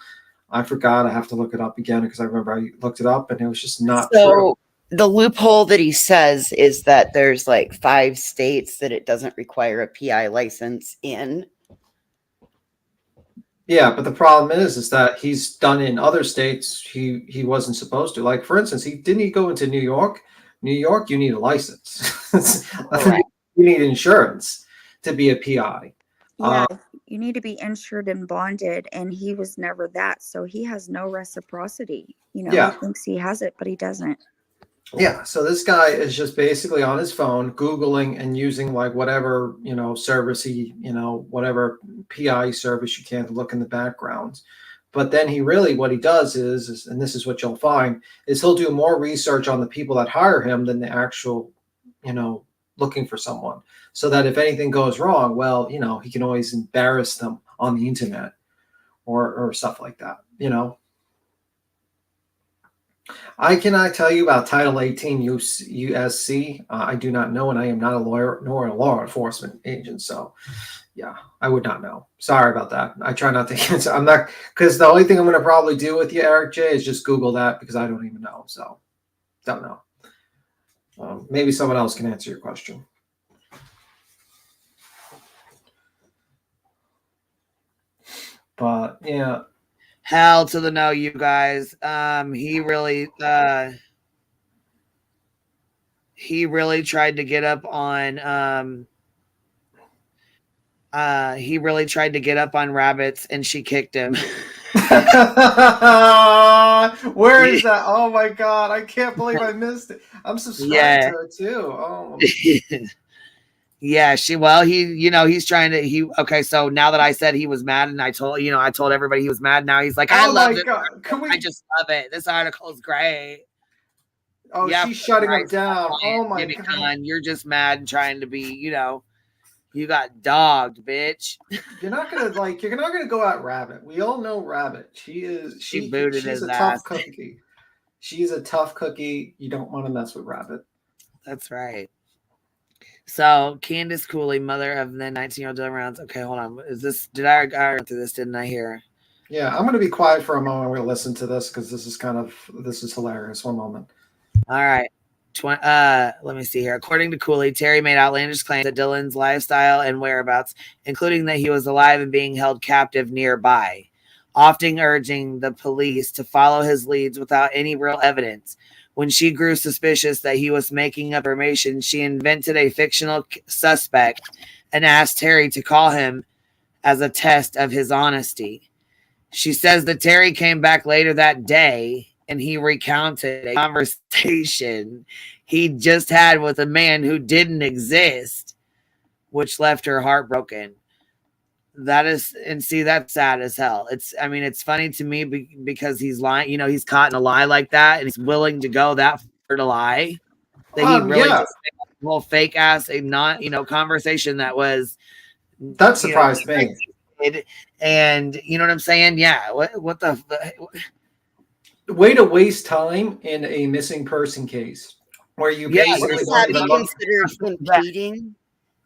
I forgot. I have to look it up again because I remember I looked it up and it was just not true. The loophole that he says is that there's 5 states that it doesn't require a PI license in. Yeah, but the problem is that he's done in other states he wasn't supposed to. For instance, didn't he go into New York? New York, you need a license. You need insurance to be a PI. Yeah, you need to be insured and bonded, and he was never that. So he has no reciprocity. He thinks he has it, but he doesn't. Yeah, so this guy is just basically on his phone, Googling and using whatever, service whatever PI service you can to look in the background. But then what he does is, and this is what you'll find, is he'll do more research on the people that hire him than the actual, looking for someone. So that if anything goes wrong, well, he can always embarrass them on the internet or stuff like that, I cannot tell you about Title 18 USC. I do not know, and I am not a lawyer nor a law enforcement agent. So, yeah, I would not know. Sorry about that. I try not to answer. I'm not, because the only thing I'm going to probably do with you, Eric J, is just Google that because I don't even know. So, don't know. Maybe someone else can answer your question. But yeah. Hell to the no, you guys. He really tried to get up on Rabbits, and she kicked him. Where is that? Oh my god, I can't believe I missed it. I'm subscribed to her too. Oh. Yeah, he's trying to, okay, so now that I said he was mad and I told everybody he was mad, now he's like, I love it. I just love it. This article is great. Oh, yeah, she's shutting him down. Oh my god. You're just mad and trying to be, you got dogged, bitch. You're not gonna go at Rabbit. We all know Rabbit. She's his a ass. tough cookie. She's a tough cookie. You don't want to mess with Rabbit. That's right. So Candice Cooley, mother of the 19-year-old Dylan Rounds. Okay, hold on. Did I went through this? Didn't I hear? Yeah, I'm going to be quiet for a moment. We're going to listen to this because this is hilarious. One moment. All right. Let me see here. According to Cooley, Terry made outlandish claims that Dylan's lifestyle and whereabouts, including that he was alive and being held captive nearby, often urging the police to follow his leads without any real evidence. When she grew suspicious that he was making up information, she invented a fictional suspect and asked Terry to call him as a test of his honesty. She says that Terry came back later that day and he recounted a conversation he just had with a man who didn't exist, which left her heartbroken. That's sad as hell. It's funny to me because he's lying. He's caught in a lie like that, and he's willing to go that far to lie. That he really just made a whole fake ass, conversation that was. That surprised me. And you know what I'm saying? Yeah. What the way to waste time in a missing person case where you basically impeding?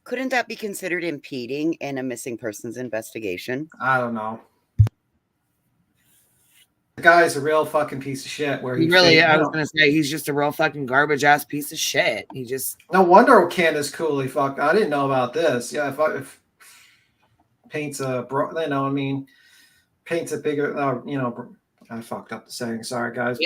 Couldn't that be considered impeding in a missing persons investigation? I don't know. The guy's a real fucking piece of shit. I was gonna say he's just a real fucking garbage ass piece of shit. He just no wonder Candice Cooley. Fuck, I didn't know about this. Yeah, if paints paints a bigger. I fucked up the saying. Sorry, guys.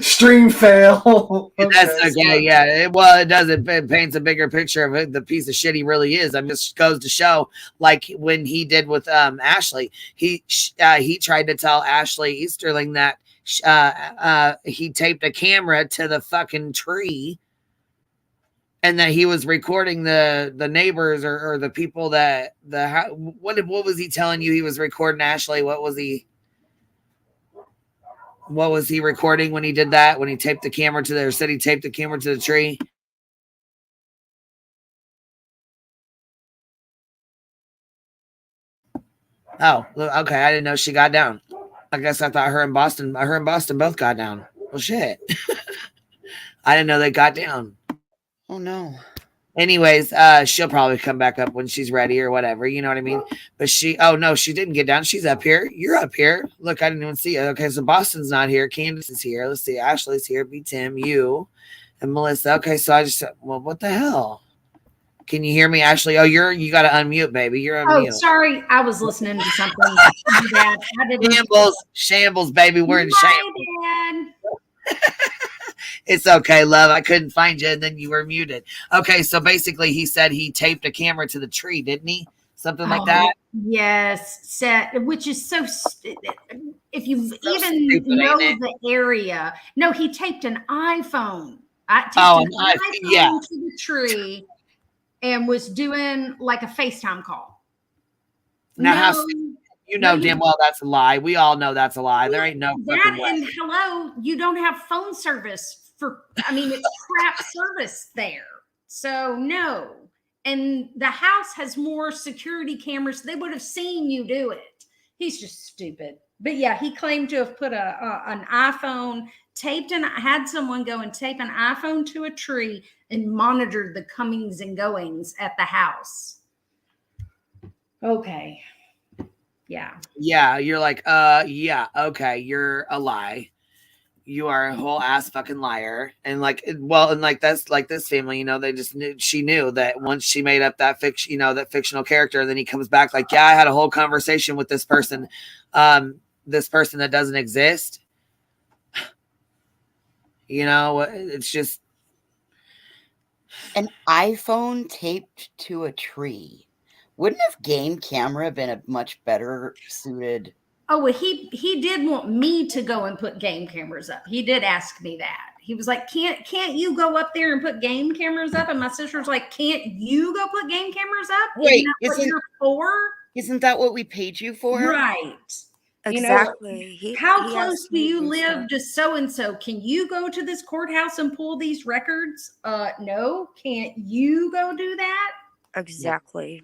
Stream fail. That's okay. Yeah. It does. It paints a bigger picture of the piece of shit he really is. Just goes to show, like when he did with Ashley, he tried to tell Ashley Easterling that he taped a camera to the fucking tree, and that he was recording the neighbors or the people that what was he telling you he was recording, Ashley? What was he recording when he did that? When he taped the camera to he taped the camera to the tree? Oh, okay. I didn't know she got down. I guess I thought her and Boston both got down. Well, shit. I didn't know they got down. Oh no. Anyways, she'll probably come back up when she's ready or whatever. You know what I mean? But she didn't get down. She's up here. You're up here. Look, I didn't even see you. Okay, so Boston's not here. Candice is here. Let's see. Ashley's here. B. Tim, you, and Melissa. Okay, so I just what the hell? Can you hear me, Ashley? Oh, you got to unmute, baby. You're on mute. Oh, sorry. I was listening to something. Shambles, baby. We're in shambles. It's okay, love. I couldn't find you, and then you were muted. Okay, so basically, he said he taped a camera to the tree, didn't he? Something like that. Yes, which is so. If you even know the area, no, he taped an iPhone. To the tree, and was doing like a FaceTime call. Now, damn well that's a lie. We all know that's a lie. There ain't no fucking way. And hello, you don't have phone service it's crap service there. So no. And the house has more security cameras. They would have seen you do it. He's just stupid. But yeah, he claimed to have put an iPhone, had someone go and tape an iPhone to a tree and monitored the comings and goings at the house. Okay. Yeah. Yeah, you're like, yeah, okay, you're a lie. You are a whole ass fucking liar. And like, well, and like that's like this family, you know, they just knew, she knew that once she made up that fiction, you know, that fictional character, then he comes back like, yeah, I had a whole conversation with this person that doesn't exist. You know, it's just an iPhone taped to a tree. Wouldn't a game camera been a much better suited? Oh, well, he did want me to go and put game cameras up. He did ask me that. He was like, can't you go up there and put game cameras up? And my sister's like, can't you go put game cameras up? Wait, isn't that what you're for? Isn't that what we paid you for? Right. Exactly. You know, how close do you live to so-and-so? Can you go to this courthouse and pull these records? No. Can't you go do that? Exactly.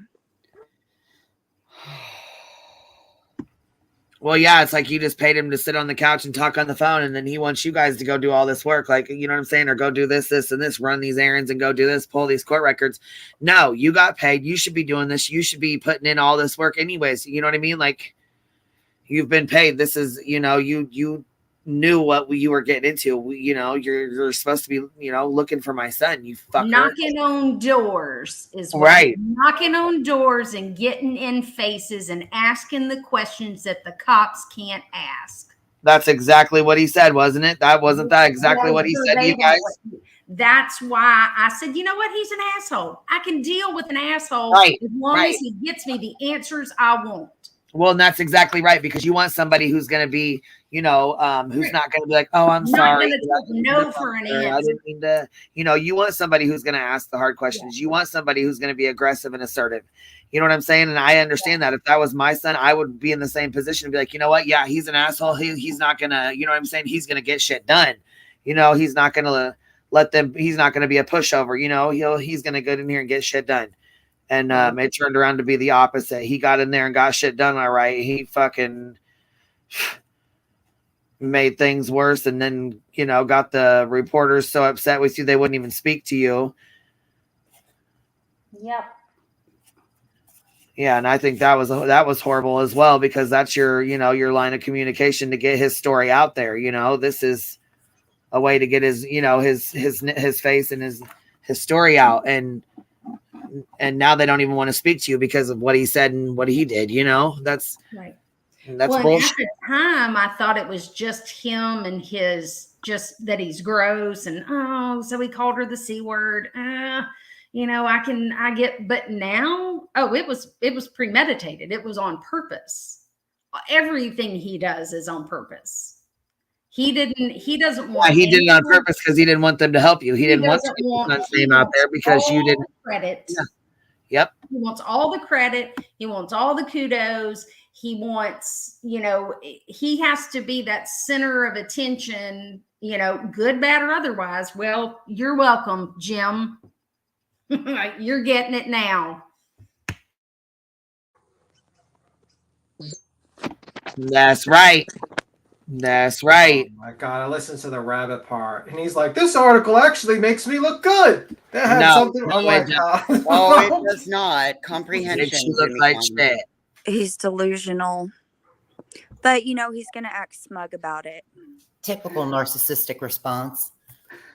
Well, yeah, it's like you just paid him to sit on the couch and talk on the phone, and then he wants you guys to go do all this work. Like, you know what I'm saying? Or go do this, this, and this, run these errands and go do this, pull these court records. No, you got paid. You should be doing this. You should be putting in all this work anyways. You know what I mean? Like, you've been paid. This is, you know, you knew what you were getting into. You know, you're supposed to be, you know, looking for my son, you fucker. Knocking on doors is right. Knocking on doors and getting in faces and asking the questions that the cops can't ask. That's exactly what he said, wasn't it? Wasn't that exactly what he said to you guys? That's why I said, you know what? He's an asshole. I can deal with an asshole as long as he gets me the answers I want. Well, and that's exactly right, because you want somebody who's going to be, you know, who's not going to be like, oh, I'm sorry. No for an answer. I didn't mean to. You know, you want somebody who's going to ask the hard questions. Yeah. You want somebody who's going to be aggressive and assertive. You know what I'm saying? And I understand that. If that was my son, I would be in the same position and be like, you know what? Yeah, he's an asshole. He's not going to, you know what I'm saying? He's going to get shit done. You know, he's not going to let them, he's not going to be a pushover. You know, he's going to go in here and get shit done. And it turned around to be the opposite. He got in there and got shit done all right. He fucking made things worse, and then, you know, got the reporters so upset with you they wouldn't even speak to you. Yep. Yeah, and I think that was horrible as well, because that's your, you know, your line of communication to get his story out there. You know, this is a way to get his, you know, his face and his story out, and now they don't even want to speak to you because of what he said and what he did. You know, that's right. That's well, bullshit. at the time, I thought it was just him and his, just that he's gross, and so he called her the C word. You know, I get, but now, it was premeditated. It was on purpose. Everything he does is on purpose. He doesn't want. He did it on purpose because he didn't want them to help you. He didn't want his name out there because you didn't. Credit. Yeah. Yep. He wants all the credit. He wants all the kudos. He wants, you know, he has to be that center of attention, you know, good, bad, or otherwise. Well, you're welcome, Jim. You're getting it now. That's right. That's right. Oh my God, I listened to the rabbit part, and he's like, "This article actually makes me look good." That had something. I'm like, it does not. Comprehension. Makes you look like shit. He's delusional, but you know he's gonna act smug about it. Typical narcissistic response.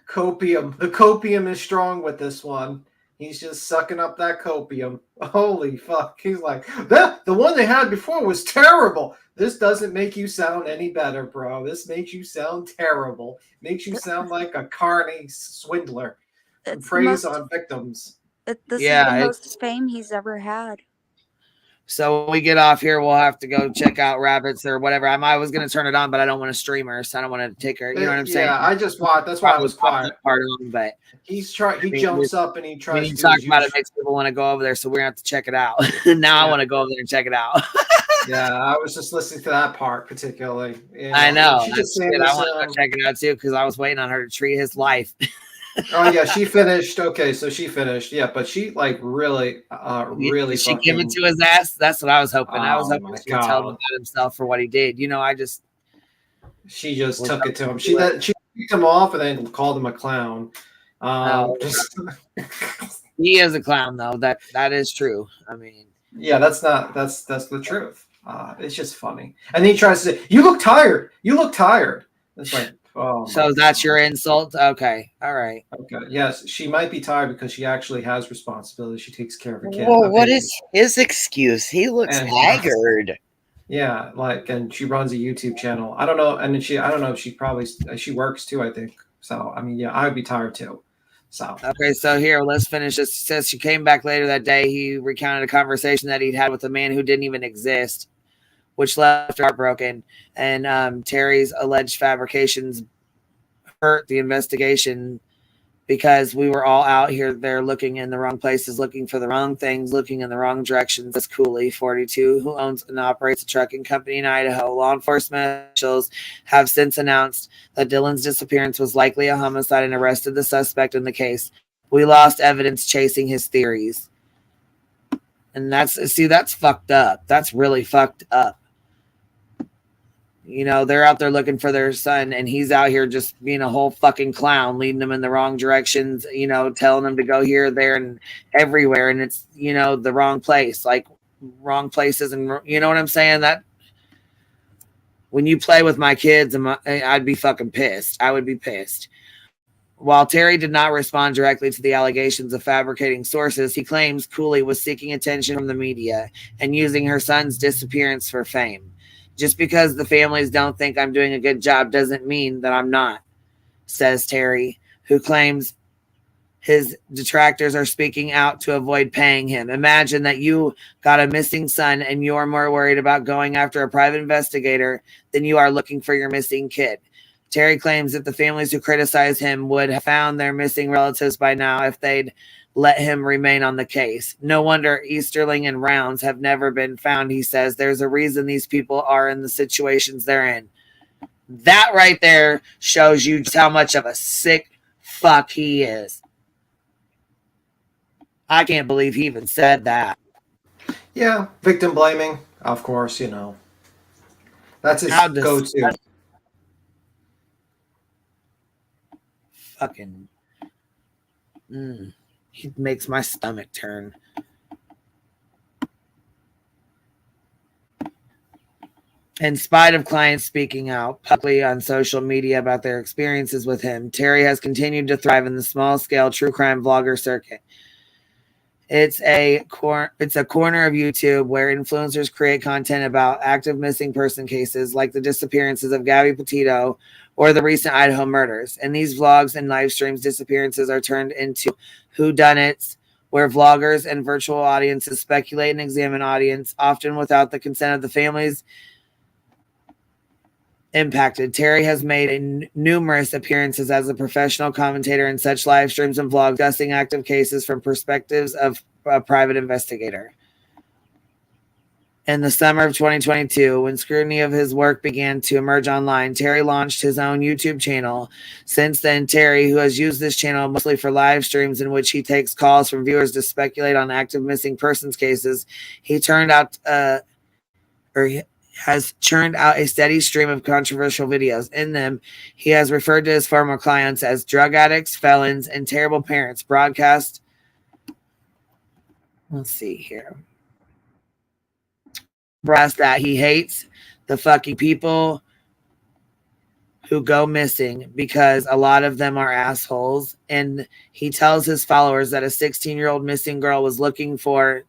Copium. The copium is strong with this one. He's just sucking up that copium. Holy fuck. He's like, the one they had before was terrible. This doesn't make you sound any better, bro. This makes you sound terrible. Makes you sound like a carny swindler. Preys on victims. This is the most fame he's ever had. So when we get off here, we'll have to go check out Rabbits or whatever. I was going to turn it on, but I don't want to stream her, so I don't want to take her. You know what I'm saying? Yeah, I just watched. That's why I was quiet. Part on, but he jumps up and he tries to talk about it. Makes people want to go over there, so we're going to have to check it out. Now I want to go over there and check it out. Yeah, I was just listening to that part particularly. I know. I want to check it out too because I was waiting on her to treat his life. Oh yeah, she finished. Okay, so she finished. Yeah, but she like really, really Did she fucking. give it to his ass? That's what I was hoping. I was Oh hoping my she would tell him god. about himself for what he did. You know, I just She just was took it to him. hoping She to do it. she kicked him off and then called him a clown. Oh, Just he is a clown though. That is true. I mean, yeah, that's the truth. It's just funny. And then he tries to say, "You look tired. You look tired." It's like, oh. so that's your insult? Okay, all right. Okay. Yes, she might be tired because she actually has responsibility. She takes care of a kid. Well, A what baby. is his excuse? He looks And haggard. yeah, like, and she runs a YouTube channel. I don't know, and then I don't know if she works too. I think so. I mean, yeah, I would be tired too. So Okay, so here, let's finish this. It says she came back later that day. He recounted a conversation that he'd had with a man who didn't even exist, which left her heartbroken. And Terry's alleged fabrications hurt the investigation because we were all out here there looking in the wrong places, looking for the wrong things, looking in the wrong directions. That's Cooley, 42, who owns and operates a trucking company in Idaho. Law enforcement officials have since announced that Dylan's disappearance was likely a homicide and arrested the suspect in the case. We lost evidence chasing his theories. And that's fucked up. That's really fucked up. You know, they're out there looking for their son, and he's out here just being a whole fucking clown, leading them in the wrong directions, you know, telling them to go here, there, and everywhere. And it's, you know, the wrong place, like wrong places. And you know what I'm saying? That when you play with my kids, I'd be fucking pissed. I would be pissed. While Terry did not respond directly to the allegations of fabricating sources, he claims Cooley was seeking attention from the media and using her son's disappearance for fame. Just because the families don't think I'm doing a good job doesn't mean that I'm not, says Terry, who claims his detractors are speaking out to avoid paying him. Imagine that you got a missing son and you're more worried about going after a private investigator than you are looking for your missing kid. Terry claims that the families who criticize him would have found their missing relatives by now if they'd let him remain on the case. No wonder Easterling and Rounds have never been found, he says. There's a reason these people are in the situations they're in. That right there shows you just how much of a sick fuck he is. I can't believe he even said that. yeah, victim blaming, of course. You know, that's his go-to. Fucking. It makes my stomach turn. In spite of clients speaking out publicly on social media about their experiences with him, Terry has continued to thrive in the small-scale true crime vlogger circuit. It's a corner of YouTube where influencers create content about active missing person cases like the disappearances of Gabby Petito or the recent Idaho murders. And these vlogs and live streams disappearances are turned into whodunits, where vloggers and virtual audiences speculate and examine audience, often without the consent of the families impacted. Terry has made numerous appearances as a professional commentator in such live streams and vlogs discussing active cases from perspectives of a private investigator. In the summer of 2022, when scrutiny of his work began to emerge online, Terry launched his own YouTube channel. Since then, Terry, who has used this channel mostly for live streams in which he takes calls from viewers to speculate on active missing persons cases, has churned out a steady stream of controversial videos. In them, he has referred to his former clients as drug addicts, felons, and terrible parents. Let's see here. Brass that he hates the fucking people who go missing because a lot of them are assholes. And he tells his followers that a 16-year-old missing girl was looking for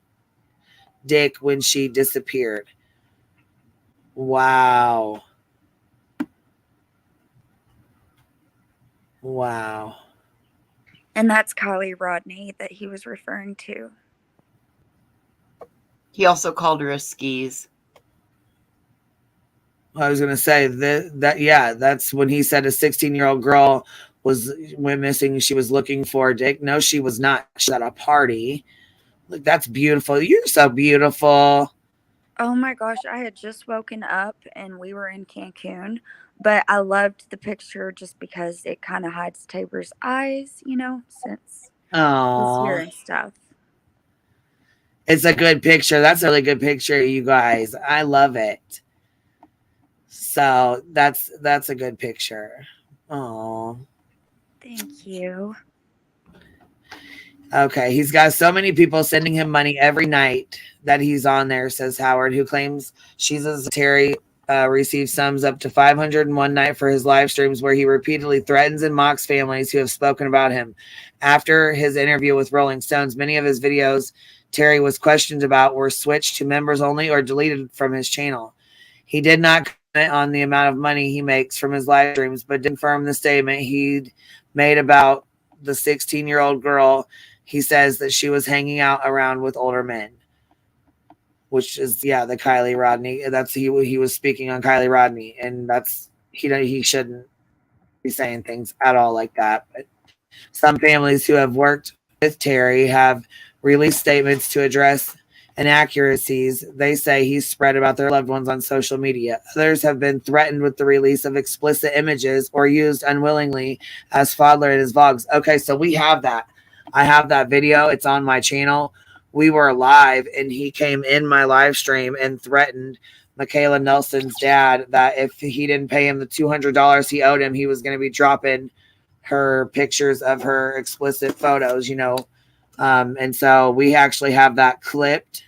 dick when she disappeared. Wow. Wow. And that's Kylie Rodney that he was referring to. He also called her a skis. I was going to say that's when he said a 16-year-old girl went missing. She was looking for dick. No, she was not. She's at a party. Look, that's beautiful. You're so beautiful. Oh my gosh, I had just woken up and we were in Cancun. But I loved the picture just because it kind of hides Tabor's eyes, you know, since he's here Oh, and stuff. it's a good picture. That's a really good picture, you guys. I love it. So that's a good picture. Oh, thank you. Okay, he's got so many people sending him money every night that he's on there, says Howard, who claims she's a Terry received sums up to 500 in one night for his live streams where he repeatedly threatens and mocks families who have spoken about him. After his interview with Rolling Stones, many of his videos Terry was questioned about were switched to members only or deleted from his channel. He did not comment on the amount of money he makes from his live streams, but did confirm the statement he'd made about the 16-year-old girl. He says that she was hanging out around with older men, which is, the Kylie Rodney. That's he was speaking on Kylie Rodney, and that's he shouldn't be saying things at all like that. But some families who have worked with Terry have released statements to address inaccuracies they say he's spread about their loved ones on social media. Others have been threatened with the release of explicit images or used unwillingly as fodder in his vlogs. Okay, so we have that. I have that video. It's on my channel. We were live, and he came in my live stream and threatened Michaela Nelson's dad that if he didn't pay him the $200 he owed him, he was going to be dropping her pictures of her explicit photos, you know. And so we actually have that clipped,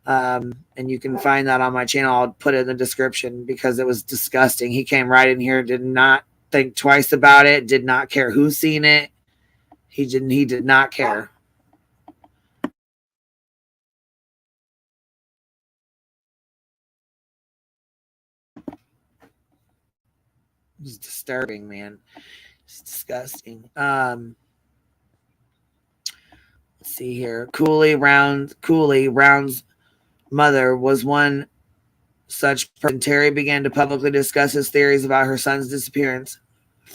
and you can find that on my channel. I'll put it in the description because it was disgusting. He came right in here, did not think twice about it, did not care who's seen it. He did not care. It was disturbing, man. It's disgusting. Let's see here. Cooley Round's mother was one such person. Terry began to publicly discuss his theories about her son's disappearance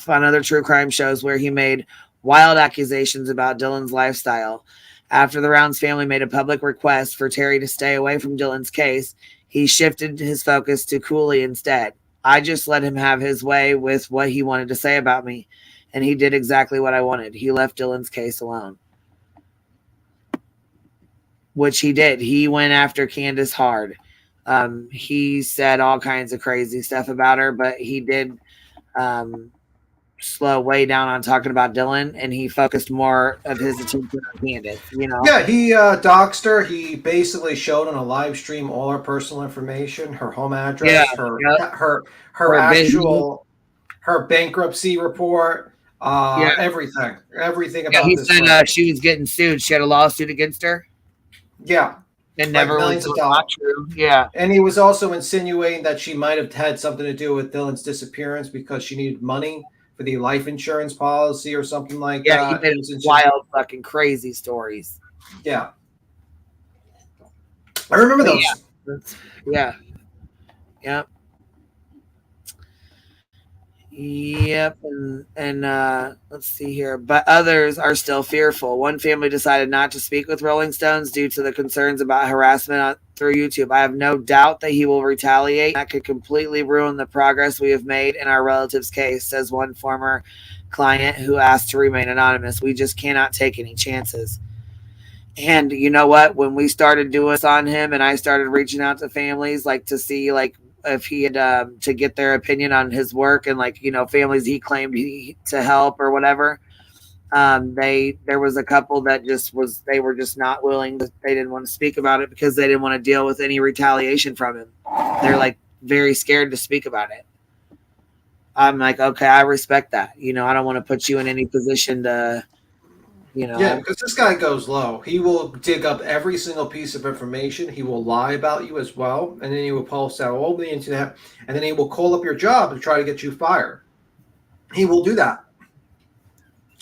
on other true crime shows where he made wild accusations about Dylan's lifestyle. After the Rounds family made a public request for Terry to stay away from Dylan's case, he shifted his focus to Cooley instead. I just let him have his way with what he wanted to say about me, and he did exactly what I wanted. He left Dylan's case alone. Which he did. He went after Candace hard. He said all kinds of crazy stuff about her, but he did slow way down on talking about Dylan, and he focused more of his attention on Candace, you know? Yeah, he doxed her. He basically showed on a live stream all her personal information, her home address, her actual, her bankruptcy report, everything about he this. said she was getting sued. She had a lawsuit against her. Yeah. And never was not true. Yeah. And he was also insinuating that she might have had something to do with Dylan's disappearance because she needed money for the life insurance policy or something like that. Yeah, he made wild, fucking crazy stories. Yeah. I remember those. Yeah. Yep. Yep. And let's see here. But others are still fearful. One family decided not to speak with Rolling Stones due to the concerns about harassment through YouTube. I have no doubt that he will retaliate. That could completely ruin the progress we have made in our relative's case, says one former client who asked to remain anonymous. We just cannot take any chances. And you know what? When we started doing this on him and I started reaching out to families like to see like if he had to get their opinion on his work and like, you know, families he claimed to help or whatever. There was a couple that they were just not willing. They didn't want to speak about it because they didn't want to deal with any retaliation from him. They're like very scared to speak about it. I'm like, okay, I respect that. You know, I don't want to put you in any position to, you know. Yeah, because this guy goes low. He will dig up every single piece of information. He will lie about you as well. And then he will post out all the internet. And then he will call up your job to try to get you fired. He will do that.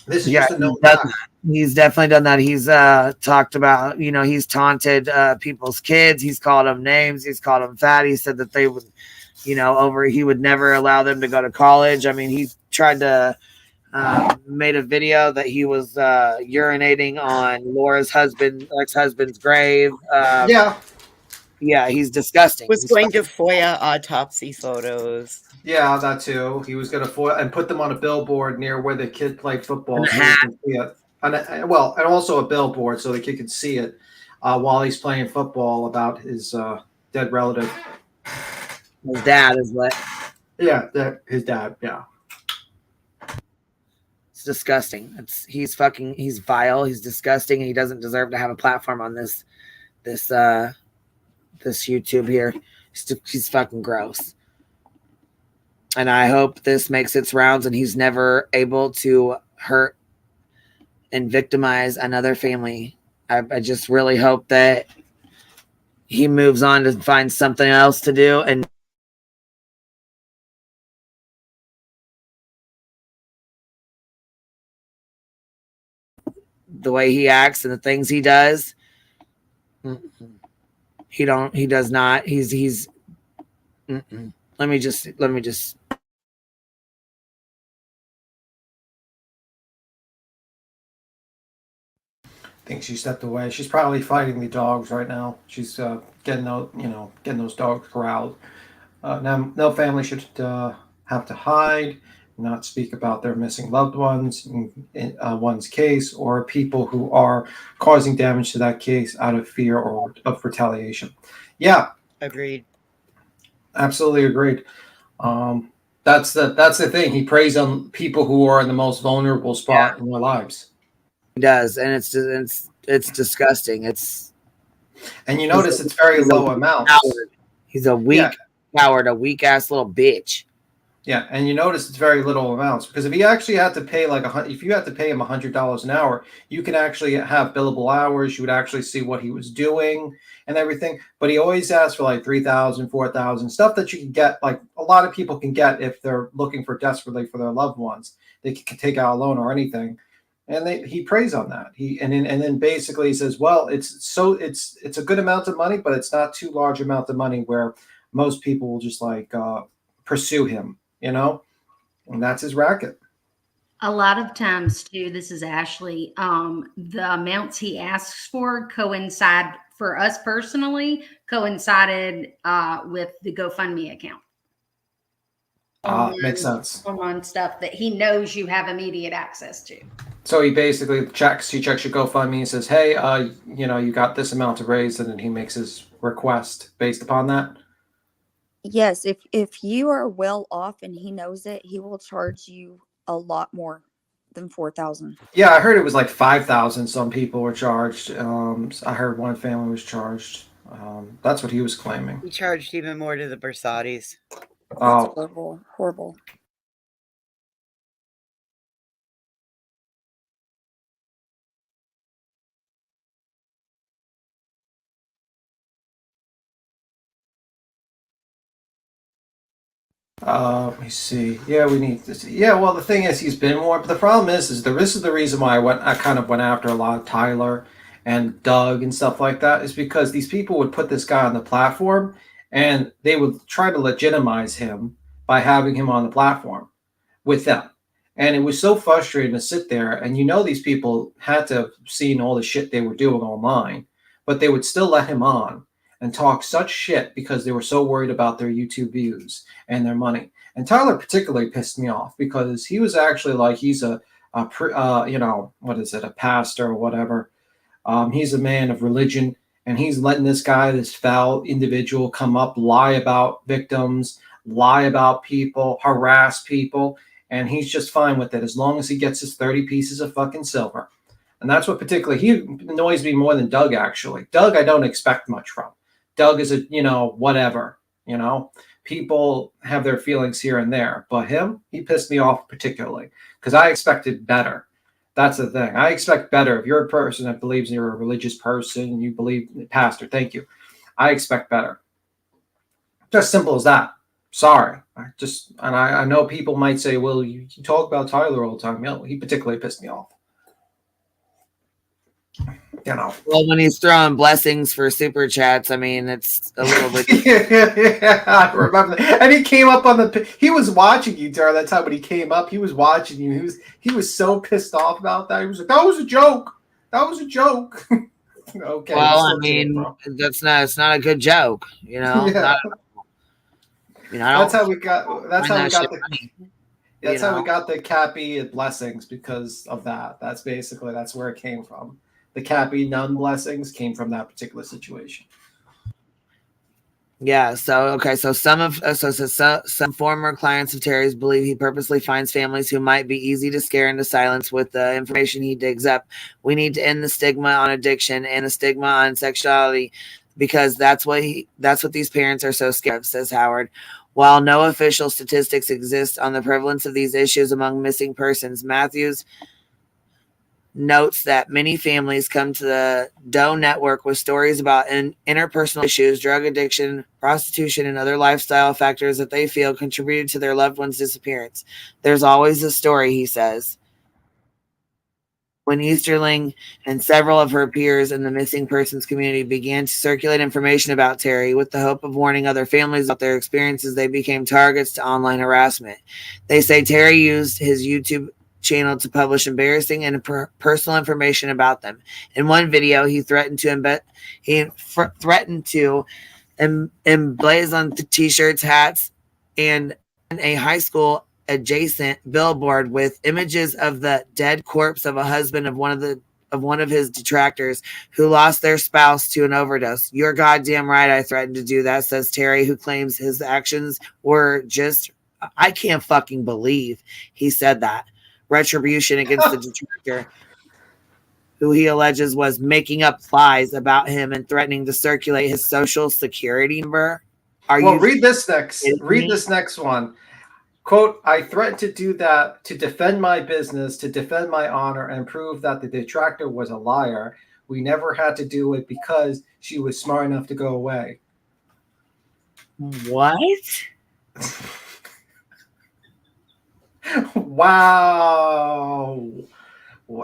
This is just a known fact. He's definitely done that. He's talked about, you know, he's taunted people's kids. He's called them names. He's called them fat. He said that they would, you know, he would never allow them to go to college. I mean, he tried to made a video that he was urinating on Laura's ex-husband's grave. Yeah, he's disgusting. Was He's going to FOIA autopsy photos. Yeah, that too. He was going to foil and put them on a billboard near where the kid played football, And so he can see it. And also a billboard so the kid can see it while he's playing football about his dead relative. His dad is what? Yeah, his dad. Yeah, it's disgusting. He's vile. He's disgusting, and he doesn't deserve to have a platform on this YouTube here. He's fucking gross. And I hope this makes its rounds and he's never able to hurt and victimize another family. I just really hope that he moves on to find something else to do. And the way he acts and the things he does, he does not. He's let me just I think she stepped away. She's probably fighting the dogs right now. She's getting those dogs corralled. Now, no family should have to hide, not speak about their missing loved ones in one's case, or people who are causing damage to that case out of fear or of retaliation. Yeah, agreed. Absolutely agreed. That's the thing. He preys on people who are in the most vulnerable spot in their lives. He does, and it's disgusting. And you notice it's very low amounts. He's a weak coward, a weak ass little bitch. Yeah, and you notice it's very little amounts, because if he actually had to pay if you had to pay him $100 an hour, you can actually have billable hours. You would actually see what he was doing and everything. But he always asks for like $3,000, $4,000, stuff that you can get, like a lot of people can get if they're looking for desperately for their loved ones. They can take out a loan or anything. And he preys on that. And then basically he says, well, it's a good amount of money, but it's not too large amount of money where most people will just like pursue him, and that's his racket. A lot of times too, this is Ashley, the amounts he asks for coincide, for us personally, coincided with the GoFundMe account. Makes sense. On stuff that he knows you have immediate access to. So he basically checks your GoFundMe and says, hey, you got this amount to raise, and then he makes his request based upon that. Yes, if you are well off and he knows it, he will charge you a lot more than $4,000. Yeah, I heard it was like $5,000. Some people were charged. I heard one family was charged. That's what he was claiming. He charged even more to the Bersatis. Oh, horrible. Let me see. Yeah, we need to see. Yeah, well, the thing is, he's been more. But the problem is this is the reason why I kind of went after a lot of Tyler and Doug and stuff like that, is because these people would put this guy on the platform and they would try to legitimize him by having him on the platform with them. And it was so frustrating to sit there, and these people had to have seen all the shit they were doing online, but they would still let him on and talk such shit because they were so worried about their YouTube views and their money. And Tyler particularly pissed me off because he was actually like, he's a pastor or whatever. He's a man of religion, and he's letting this guy, this foul individual, come up, lie about victims, lie about people, harass people, and he's just fine with it as long as he gets his 30 pieces of fucking silver. And that's what particularly, he annoys me more than Doug, actually. Doug, I don't expect much from. Doug is whatever, people have their feelings here and there, but him, he pissed me off particularly because I expected better. That's the thing. I expect better. If you're a person that believes you're a religious person, you believe, pastor, thank you. I expect better. Just simple as that. Sorry. I know people might say, well, you talk about Tyler all the time. He particularly pissed me off. Well, when he's throwing blessings for super chats, I mean, it's a little bit. Yeah, I remember that. And he came up he was watching you during that time when he came up. He was watching you. He was so pissed off about that. He was like, that was a joke. That was a joke. Okay. Well, I still to and mean, fro. it's not a good joke, you know. Yeah. Not, you know, I That's don't how we got. That's find how we that got shit the. funny. That's You how we know? got the Cappy and blessings because of that. That's where it came from. The Cappy nun blessings came from that particular situation. Yeah. So some former clients of Terry's believe he purposely finds families who might be easy to scare into silence with the information he digs up. We need to end the stigma on addiction and the stigma on sexuality because that's what these parents are so scared of, says Howard. While no official statistics exist on the prevalence of these issues among missing persons, Matthews notes that many families come to the Doe Network with stories about interpersonal issues, drug addiction, prostitution, and other lifestyle factors that they feel contributed to their loved one's disappearance. There's always a story, he says. When Easterling and several of her peers in the missing persons community began to circulate information about Terry with the hope of warning other families about their experiences, they became targets to online harassment. They say Terry used his YouTube channel to publish embarrassing and personal information about them. In one video, he threatened to emblazon t-shirts, hats, and a high school adjacent billboard with images of the dead corpse of a husband of one of his detractors who lost their spouse to an overdose. You're goddamn right I threatened to do that, says Terry, who claims his actions were just, I can't fucking believe he said that. Retribution against the detractor, who he alleges was making up lies about him and threatening to circulate his social security number. Read this next one. Quote, I threatened to do that to defend my business, to defend my honor, and prove that the detractor was a liar. We never had to do it because she was smart enough to go away. What? Wow.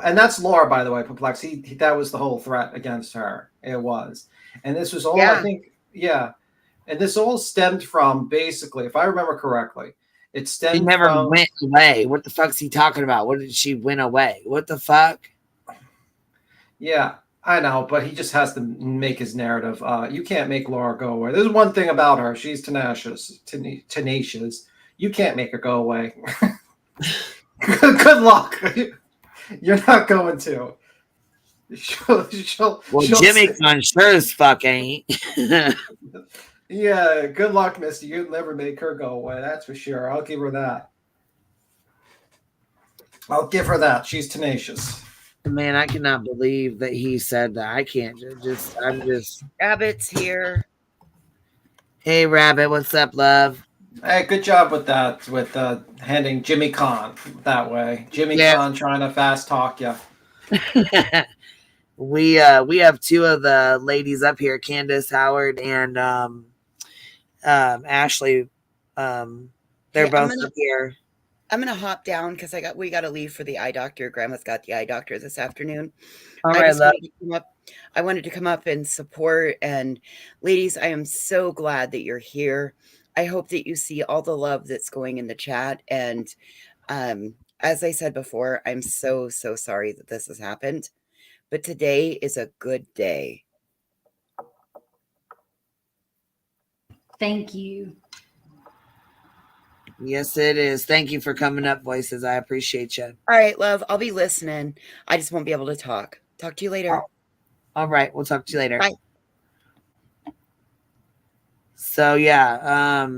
And that's Laura, by the way, Perplex. That was the whole threat against her. It was. And this was all, I think, yeah. And this all stemmed from, basically, if I remember correctly, it stemmed She never from... went away. What the fuck's he talking about? What did she went away? What the fuck? Yeah, I know, but he just has to make his narrative. You can't make Laura go away. There's one thing about her. She's tenacious. You can't make her go away. Good luck. You're not going to. She'll Jimmy Con sure as fuck ain't. Yeah, good luck, mister. You'll never make her go away. That's for sure. I'll give her that. She's tenacious. Man, I cannot believe that he said that. I can't. I'm just. Rabbit's here. Hey, Rabbit. What's up, love? Hey, good job with that, with handing Jimmy Con that way. Jimmy Con trying to fast talk you. We have two of the ladies up here, Candace Howard and Ashley. They're both up here. I'm gonna hop down because we got to leave for the eye doctor. Grandma's got the eye doctor this afternoon. All right, love. I wanted to come up and support. And ladies, I am so glad that you're here. I hope that you see all the love that's going in the chat. And as I said before, I'm so sorry that this has happened. But today is a good day. Thank you. Yes, it is. Thank you for coming up, Voices. I appreciate you. All right, love. I'll be listening. I just won't be able to talk. Talk to you later. All right. We'll talk to you later. Bye. So, yeah.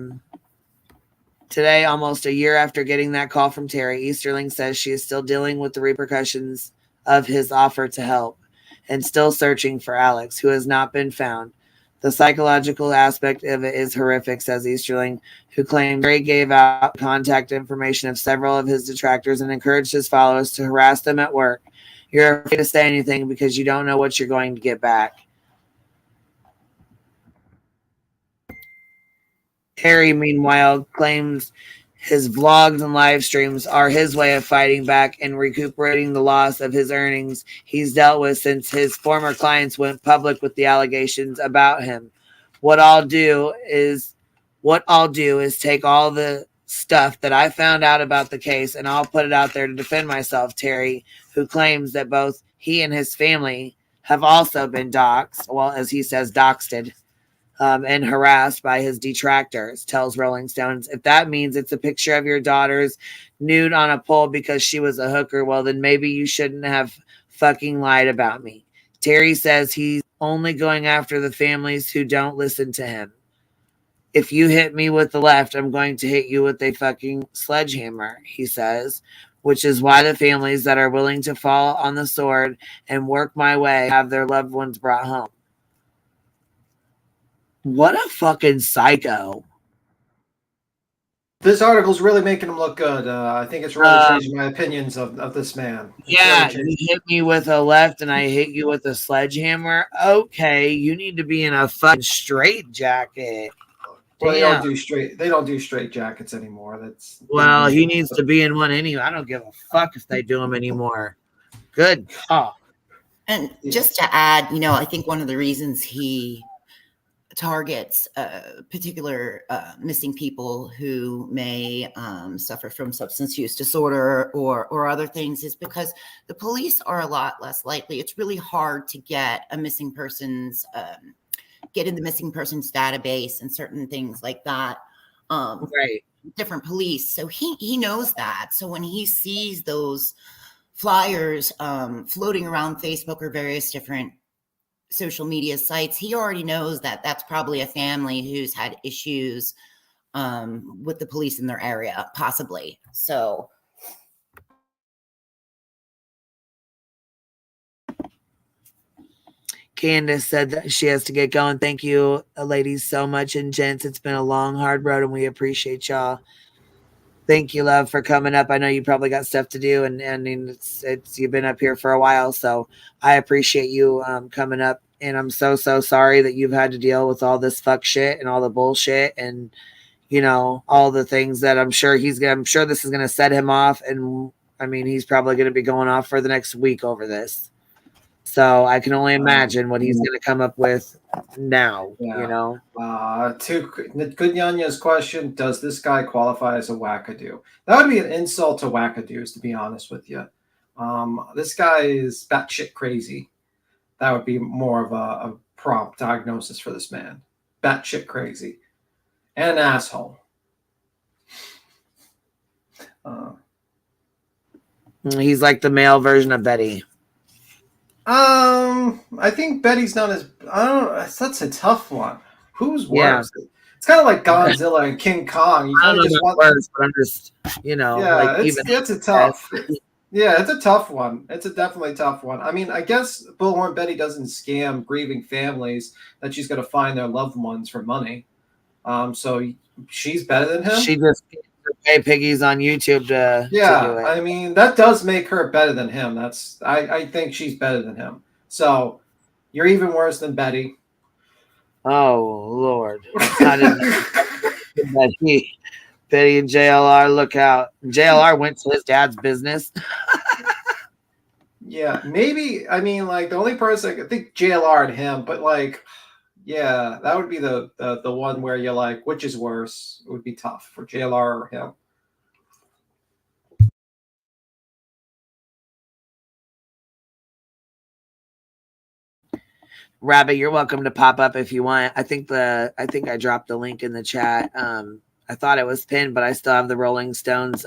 Today, almost a year after getting that call from Terry, Easterling says she is still dealing with the repercussions of his offer to help and still searching for Alex, who has not been found. The psychological aspect of it is horrific, says Easterling, who claimed Terry gave out contact information of several of his detractors and encouraged his followers to harass them at work. You're afraid to say anything because you don't know what you're going to get back. Terry, meanwhile, claims his vlogs and live streams are his way of fighting back and recuperating the loss of his earnings he's dealt with since his former clients went public with the allegations about him. What I'll do is take all the stuff that I found out about the case and I'll put it out there to defend myself, Terry, who claims that both he and his family have also been doxxed, well, as he says, doxed, and harassed by his detractors, tells Rolling Stones. If that means it's a picture of your daughter's nude on a pole because she was a hooker, well, then maybe you shouldn't have fucking lied about me. Terry says he's only going after the families who don't listen to him. If you hit me with the left, I'm going to hit you with a fucking sledgehammer, he says, which is why the families that are willing to fall on the sword and work my way have their loved ones brought home. What a fucking psycho. This article's really making him look good. I think it's really changing my opinions of this man. Yeah, you hit me with a left and I hit you with a sledgehammer. Okay, you need to be in a fucking straight jacket. Well, they don't do straight jackets anymore. That's well, he needs to be in one anyway. I don't give a fuck if they do them anymore. Good. Oh. And just to add, I think one of the reasons he targets particular missing people who may suffer from substance use disorder or other things is because the police are a lot less likely. It's really hard to get a missing person's get in the missing persons database and certain things like that. Right. Different police. So he knows that. So when he sees those flyers floating around Facebook or various different social media sites, he already knows that that's probably a family who's had issues with the police in their area, possibly. So Candace said that she has to get going. Thank you, ladies, so much. And gents, it's been a long, hard road, and we appreciate y'all. Thank you, love, for coming up. I know you probably got stuff to do, and it's you've been up here for a while, so I appreciate you coming up. And I'm so sorry that you've had to deal with all this fuck shit and all the bullshit and all the things that I'm sure this is gonna set him off. And I mean, he's probably gonna be going off for the next week over this. So I can only imagine what he's going to come up with now, To Good Nyanya's question, does this guy qualify as a wackadoo? That would be an insult to wackadoos, to be honest with you. This guy is batshit crazy. That would be more of a prompt diagnosis for this man. Batshit crazy. And an asshole. He's like the male version of Betty. I think Betty's not as. I don't know. That's a tough one. Who's worse? Yeah. It's kind of like Godzilla and King Kong. You kind of just want worse, but I'm just, it's a tough. Yeah, it's a tough one. It's a definitely tough one. I mean, I guess Bullhorn Betty doesn't scam grieving families that she's going to find their loved ones for money. So she's better than him. She just pay piggies on YouTube to do it. I mean, that does make her better than him. I think she's better than him. So you're even worse than Betty. Oh Lord. Betty and JLR, look out. JLR went to his dad's business. Yeah, maybe. I mean, like, the only person I think JLR and him, but like, yeah, that would be the one where you're like, which is worse? It would be tough for JLR or him. Rabbit, you're welcome to pop up if you want. I think I dropped the link in the chat. I thought it was pinned, but I still have the Rolling Stones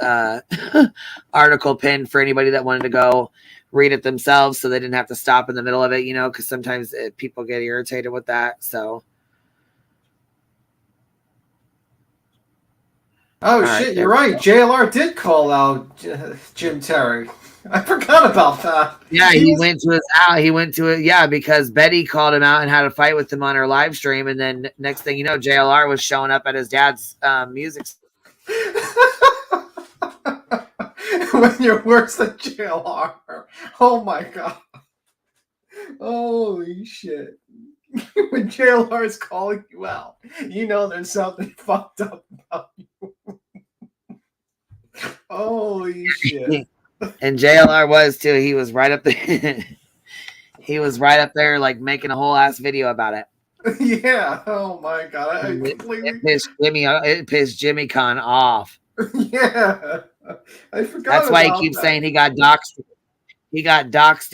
article pinned for anybody that wanted to go read it themselves, so they didn't have to stop in the middle of it, because sometimes people get irritated with that. So, shit, you're right. JLR did call out Jim Terry. I forgot about that. Yeah, he went to it. Because Betty called him out and had a fight with him on her live stream, and then next thing you know, JLR was showing up at his dad's music. When you're worse than JLR. Oh my god. Holy shit. When JLR is calling you out, there's something fucked up about you. Holy shit. And JLR was too. He was right up there. He was right up there, like making a whole ass video about it. Yeah. Oh my god. It pissed Jimmy Con off. Yeah. I forgot. That's why he keeps saying he got doxed. He got doxed.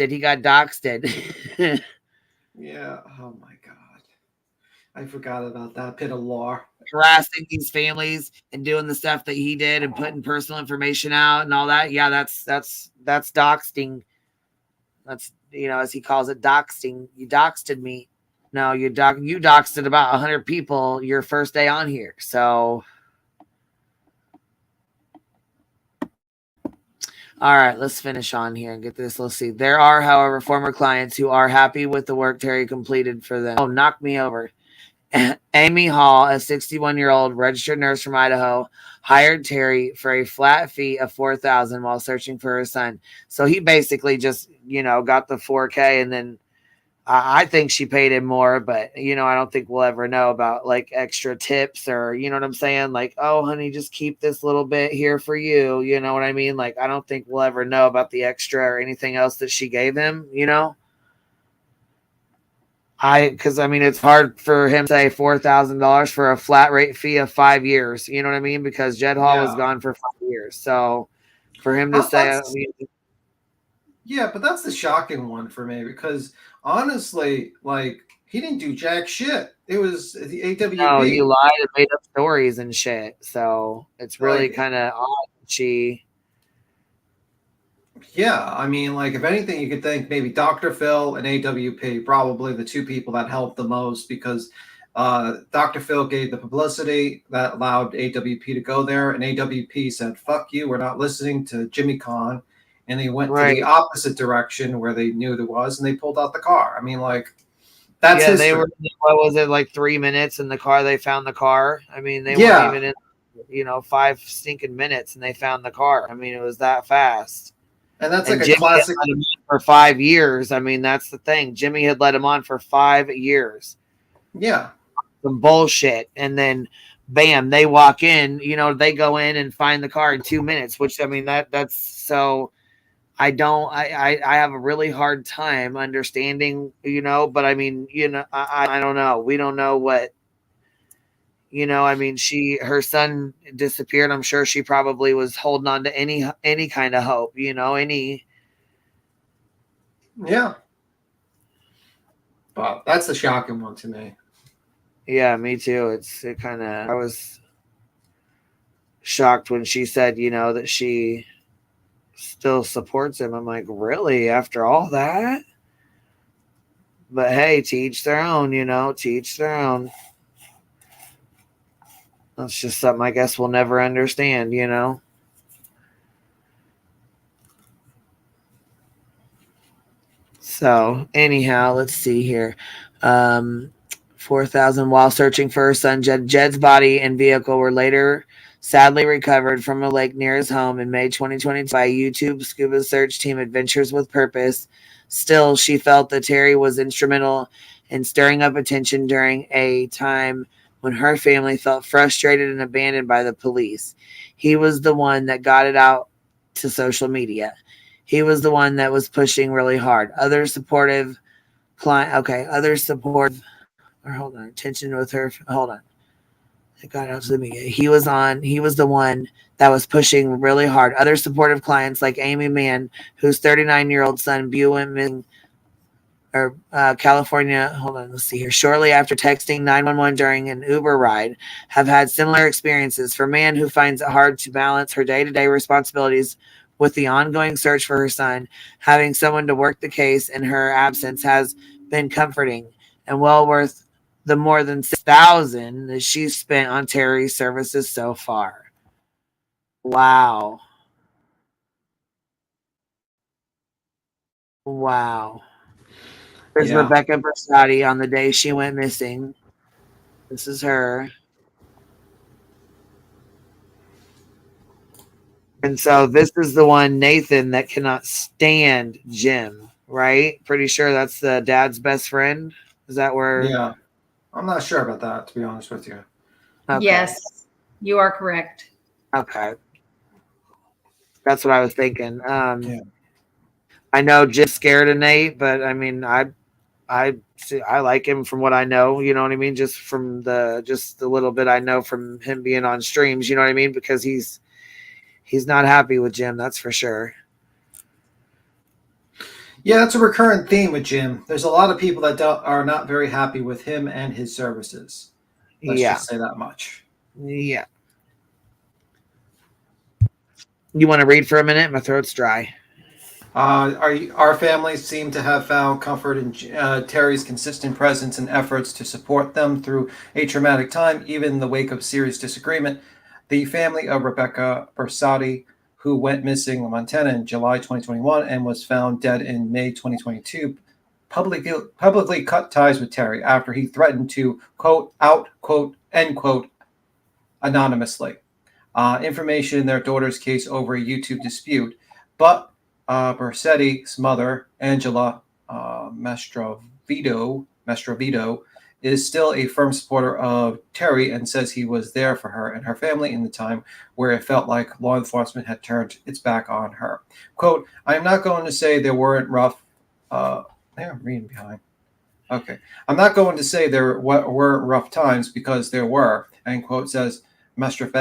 Yeah. Oh my God. I forgot about that bit of lore. Harassing these families and doing the stuff that he did and putting personal information out and all that. Yeah, that's doxing. That's, as he calls it, doxing. You doxed me. No, you doxed about 100 people your first day on here. So, all right, let's finish on here and get this. Let's see. There are, however, former clients who are happy with the work Terry completed for them. Oh, knock me over. Amy Hall, a 61-year-old registered nurse from Idaho, hired Terry for a flat fee of $4,000 while searching for her son. So he basically just, got the $4K, and then I think she paid him more, but I don't think we'll ever know about like extra tips or, you know what I'm saying? Like, oh, honey, just keep this little bit here for you. You know what I mean? Like, I don't think we'll ever know about the extra or anything else that she gave him, because it's hard for him to say $4,000 for a flat rate fee of 5 years. You know what I mean? Because Jed Hall was gone for 5 years. So for him to say, yeah, but that's the shocking one for me because honestly, like he didn't do jack shit. It was the AWP. No, he lied and made up stories and shit. So it's really kind of odd. Yeah, like if anything, you could think maybe Dr. Phil and AWP, probably the two people that helped the most because Dr. Phil gave the publicity that allowed AWP to go there, and AWP said, "Fuck you, we're not listening to Jimmy Kahn," and they went to the opposite direction where they knew there was, and they pulled out the car. That's history. They were. What was it, like 3 minutes in the car? They found the car. They weren't even in 5 stinking minutes, and they found the car. It was that fast. And that's like a classic for 5 years. That's the thing. Jimmy had let him on for 5 years. Yeah. Some bullshit. And then bam, they walk in, they go in and find the car in 2 minutes, which that's so I have a really hard time understanding, but I don't know. We don't know what, her son disappeared. I'm sure she probably was holding on to any kind of hope, any. Yeah. But that's the shocking one to me. Yeah, me too. I was shocked when she said, that she still supports him. I'm like, really? After all that? But hey, to each their own, to each their own. That's just something I guess we'll never understand, So anyhow, let's see here. 4,000 while searching for her son. Jed's body and vehicle were later sadly recovered from a lake near his home in May 2020 by YouTube scuba search team Adventures with Purpose. Still, she felt that Terry was instrumental in stirring up attention during a time when her family felt frustrated and abandoned by the police. He was the one that got it out to social media. He was the one that was pushing really hard. Attention with her. Hold on. It got out to the media. He was the one that was pushing really hard. Other supportive clients like Amy Mann, whose 39-year-old son Bew went missing, California. Hold on, let's see here. Shortly after texting 911 during an Uber ride, have had similar experiences. For Mann, who finds it hard to balance her day-to-day responsibilities with the ongoing search for her son, having someone to work the case in her absence has been comforting and well worth the more than $6,000 that she's spent on Terry's services so far. Wow. There's Rebecca Bersati on the day she went missing. This is her. And so this is the one, Nathan, that cannot stand Jim, right? Pretty sure that's the dad's best friend. Is that where? Yeah. I'm not sure about that, to be honest with you. Okay. Yes, you are correct. Okay. That's what I was thinking. I know Jim's scared of Nate, but I like him from what I know, you know what I mean? Just from the little bit I know from him being on streams, you know what I mean? Because he's not happy with Jim, that's for sure. Yeah, that's a recurrent theme with Jim. There's a lot of people that are not very happy with him and his services. Let's Yeah. just say that much. Yeah. You want to read for a minute? My throat's dry. Our families seem to have found comfort in Terry's consistent presence and efforts to support them through a traumatic time, even in the wake of serious disagreement. The family of Rebecca Bersati, who went missing in Montana in July 2021 and was found dead in May 2022, publicly cut ties with Terry after he threatened to, quote, out, quote, end quote, anonymously. Information in their daughter's case over a YouTube dispute. But Bersetti's mother, Angela Mastrovito, is still a firm supporter of Terry and says he was there for her and her family in the time where it felt like law enforcement had turned its back on her. Quote, I am not going to say there weren't rough... I'm reading behind. Okay. I'm not going to say there were rough times because there were, end quote, says Mr.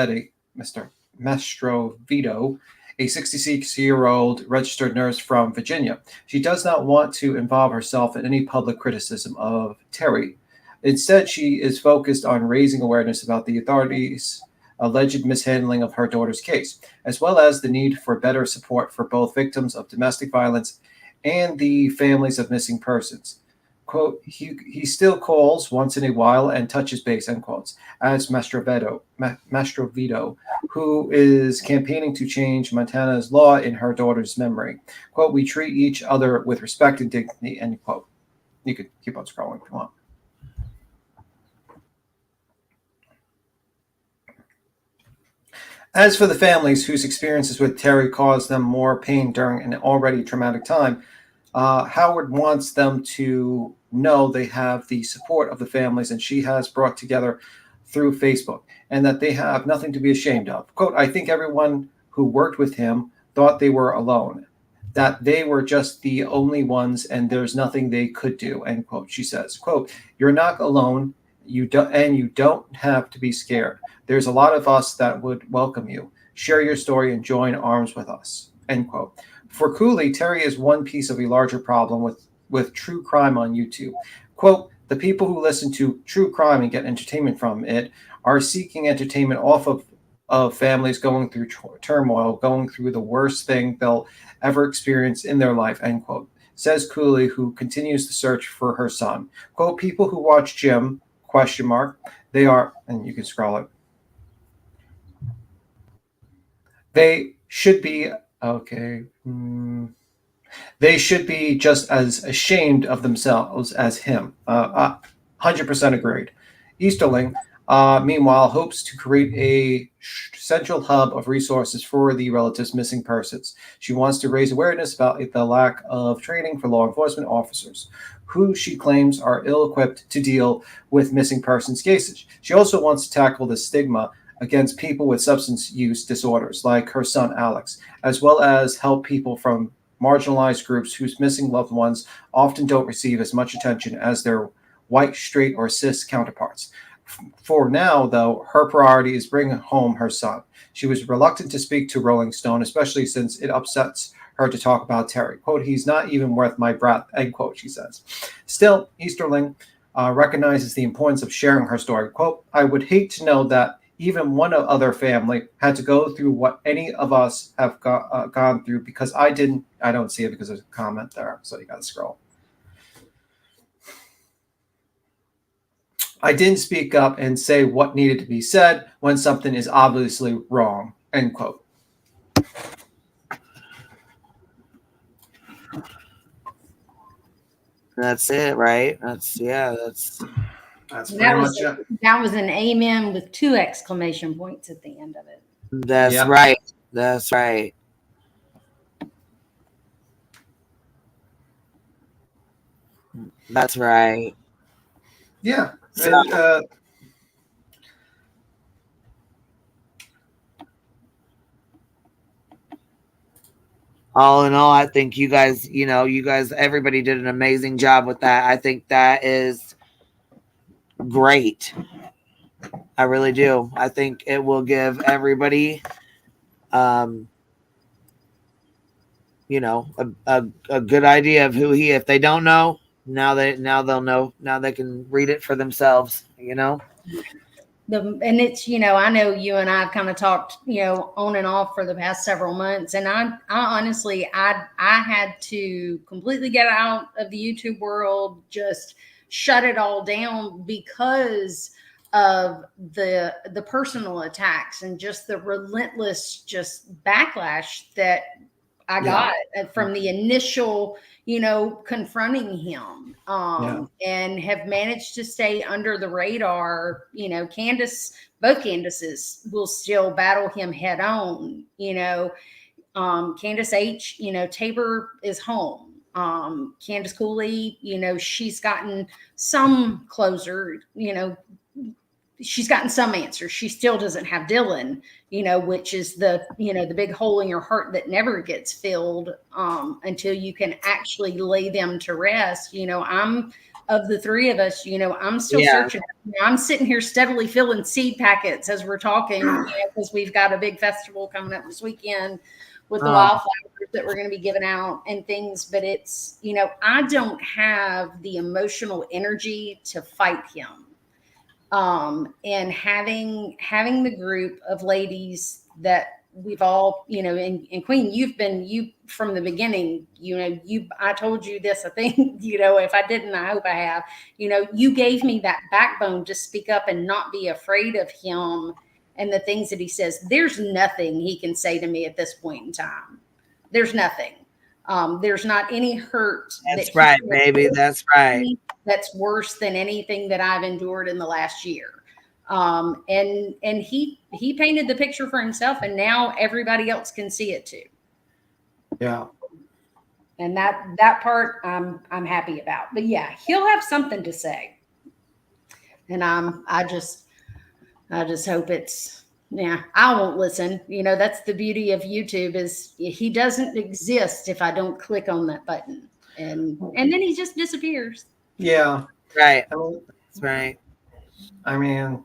Mastrovito, a 66-year-old registered nurse from Virginia. She does not want to involve herself in any public criticism of Terry. Instead, she is focused on raising awareness about the authorities' alleged mishandling of her daughter's case, as well as the need for better support for both victims of domestic violence and the families of missing persons. Quote, he still calls once in a while and touches base, end quotes, as Mastrovito, who is campaigning to change Montana's law in her daughter's memory. Quote, we treat each other with respect and dignity, end quote. You could keep on scrolling if you want. As for the families whose experiences with Terry caused them more pain during an already traumatic time, Howard wants them to know they have the support of the families and she has brought together through Facebook and that they have nothing to be ashamed of. Quote, I think everyone who worked with him thought they were alone, that they were just the only ones and there's nothing they could do, end quote. She says, quote, you're not alone. You don't have to be scared. There's a lot of us that would welcome you. Share your story and join arms with us, end quote. For Cooley, Terry is one piece of a larger problem with true crime on YouTube. Quote, the people who listen to true crime and get entertainment from it are seeking entertainment off of families going through turmoil, going through the worst thing they'll ever experience in their life, end quote. Says Cooley, who continues the search for her son. Quote, people who watch Jim, question mark, they are, and you can scroll it. They should be, okay. They should be just as ashamed of themselves as him. 100% agreed. Easterling, meanwhile, hopes to create a central hub of resources for the relatives' missing persons. She wants to raise awareness about the lack of training for law enforcement officers, who she claims are ill-equipped to deal with missing persons cases. She also wants to tackle the stigma against people with substance use disorders, like her son Alex, as well as help people from marginalized groups whose missing loved ones often don't receive as much attention as their white, straight, or cis counterparts. For now, though, her priority is bringing home her son. She was reluctant to speak to Rolling Stone, especially since it upsets her to talk about Terry. Quote, he's not even worth my breath, end quote, she says. Still, Easterling recognizes the importance of sharing her story. Quote, I would hate to know that even one other family had to go through what any of us have gone through because I don't see it because there's a comment there, so you got to scroll. I didn't speak up and say what needed to be said when something is obviously wrong, end quote. That's it, right? That's that was it. That was an amen with 2 exclamation points at the end of it. That's right. That's right. That's right. Yeah. So, all in all, I think you guys, everybody did an amazing job with that. I think that is great. I really do. I think it will give everybody you know, a good idea of who he. If they don't know, now they'll know. Now they can read it for themselves. You know. And it's, you know, I know you and I have kind of talked, you know, on and off for the past several months. And I honestly, I had to completely get out of the YouTube world, just shut it all down because of the personal attacks and just the relentless just backlash that I got from the initial, you know, confronting him, and have managed to stay under the radar. You know, both Candaces will still battle him head on. You know, Candace H, you know, Tabor is home. Candice Cooley, you know, she's gotten some closure, you know, she's gotten some answers. She still doesn't have Dylan, you know, which is the, you know, the big hole in your heart that never gets filled until you can actually lay them to rest. You know, I'm, of the three of us, you know, I'm still searching. I'm sitting here steadily filling seed packets as we're talking, because we've got a big festival coming up this weekend with the wildflowers that we're going to be giving out and things. But it's, you know, I don't have the emotional energy to fight him. And having the group of ladies that we've all, you know, and Queen, you from the beginning, you know, I told you this, I think, you know, if I didn't, I hope I have, you know, you gave me that backbone to speak up and not be afraid of him and the things that he says. There's nothing he can say to me at this point in time. There's nothing. There's not any hurt. That's right, baby. That's right. That's worse than anything that I've endured in the last year. And he painted the picture for himself, and now everybody else can see it too. Yeah. And that part I'm happy about. But yeah, he'll have something to say. And I just hope it's, yeah, I won't listen. You know, that's the beauty of YouTube, is he doesn't exist if I don't click on that button. And then he just disappears. Yeah. Right. That's right. I mean,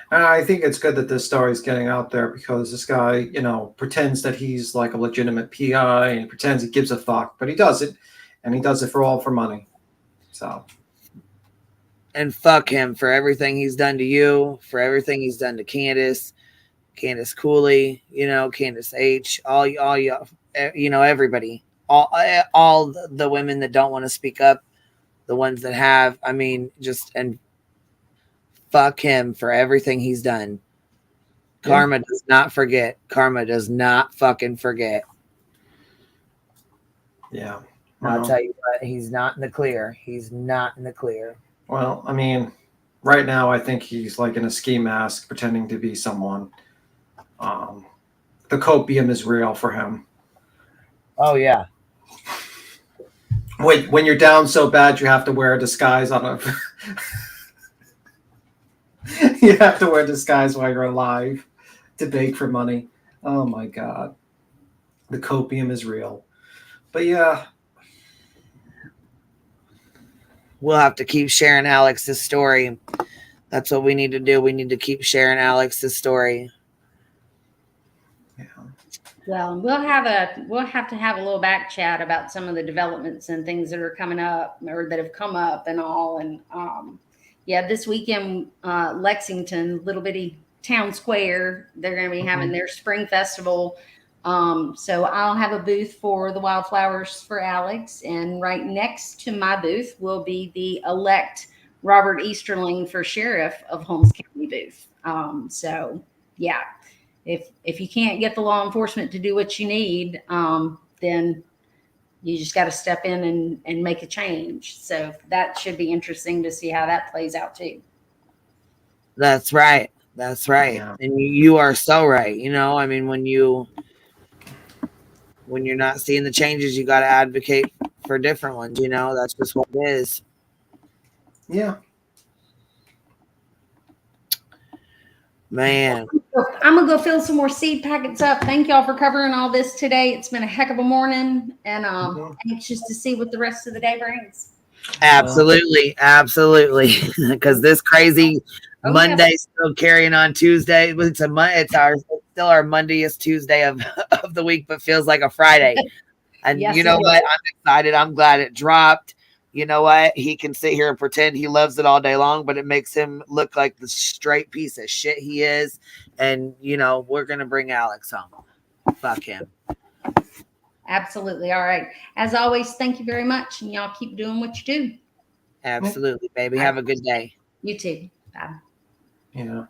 I think it's good that this story is getting out there, because this guy, you know, pretends that he's like a legitimate PI and pretends he gives a fuck, but he doesn't. And he does it for money. So. And fuck him for everything he's done to you, for everything he's done to Candice Cooley, you know, Candace H, all you, you know, everybody, all the women that don't want to speak up, the ones that have, I mean, just, and fuck him for everything he's done. Karma does not forget. Karma does not fucking forget. Yeah. I'll tell you what, he's not in the clear. He's not in the clear. Well, I mean, right now I think he's like in a ski mask pretending to be someone. The copium is real for him. Oh, yeah. When you're down so bad, you have to wear a disguise on a... You have to wear a disguise while you're alive to beg for money. Oh, my God. The copium is real. But, yeah. We'll have to keep sharing Alex's story. That's what we need to do. We need to keep sharing Alex's story. Well, we'll have to have a little back chat about some of the developments and things that are coming up, or that have come up and all. And yeah, this weekend, Lexington, little bitty town square, they're going to be having their spring festival. So I'll have a booth for the wildflowers for Alex, and right next to my booth will be the elect Robert Easterling for sheriff of Holmes County booth. So yeah. If you can't get the law enforcement to do what you need, then you just got to step in and make a change. So that should be interesting to see how that plays out too. That's right. That's right. Yeah. And you are so right. You know, I mean, when you're not seeing the changes, you got to advocate for different ones. You know, that's just what it is. Yeah. Man. I'm going to go fill some more seed packets up. Thank y'all for covering all this today. It's been a heck of a morning, and anxious to see what the rest of the day brings. Absolutely. Absolutely. Because this crazy Monday still carrying on Tuesday. It's still our Mondayest Tuesday of the week, but feels like a Friday. And Yes, you know he what? did. I'm excited. I'm glad it dropped. You know what? He can sit here and pretend he loves it all day long, but it makes him look like the straight piece of shit he is. And, you know, we're going to bring Alex home. Fuck him. Absolutely. All right. As always, thank you very much. And y'all keep doing what you do. Absolutely, baby. Have a good day. You too. Bye. Yeah.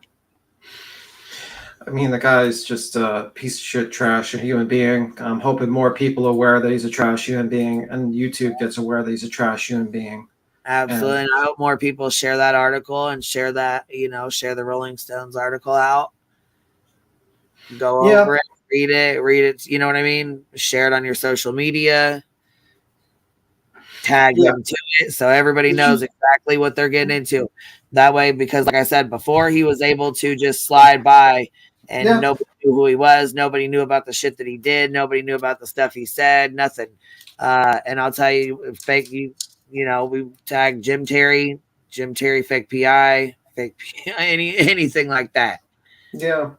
I mean, the guy's just a piece of shit, trash, a human being. I'm hoping more people are aware that he's a trash human being, and YouTube gets aware that he's a trash human being. Absolutely. And I hope more people share that article and share that, you know, share the Rolling Stones article out. Go over it, read it. You know what I mean? Share it on your social media. Tag him to it so everybody knows exactly what they're getting into. That way, because like I said before, he was able to just slide by and nobody knew who he was. Nobody knew about the shit that he did. Nobody knew about the stuff he said. Nothing. And I'll tell you, you know, we tagged Jim Terry, fake PI, fake PI, anything like that. Yeah.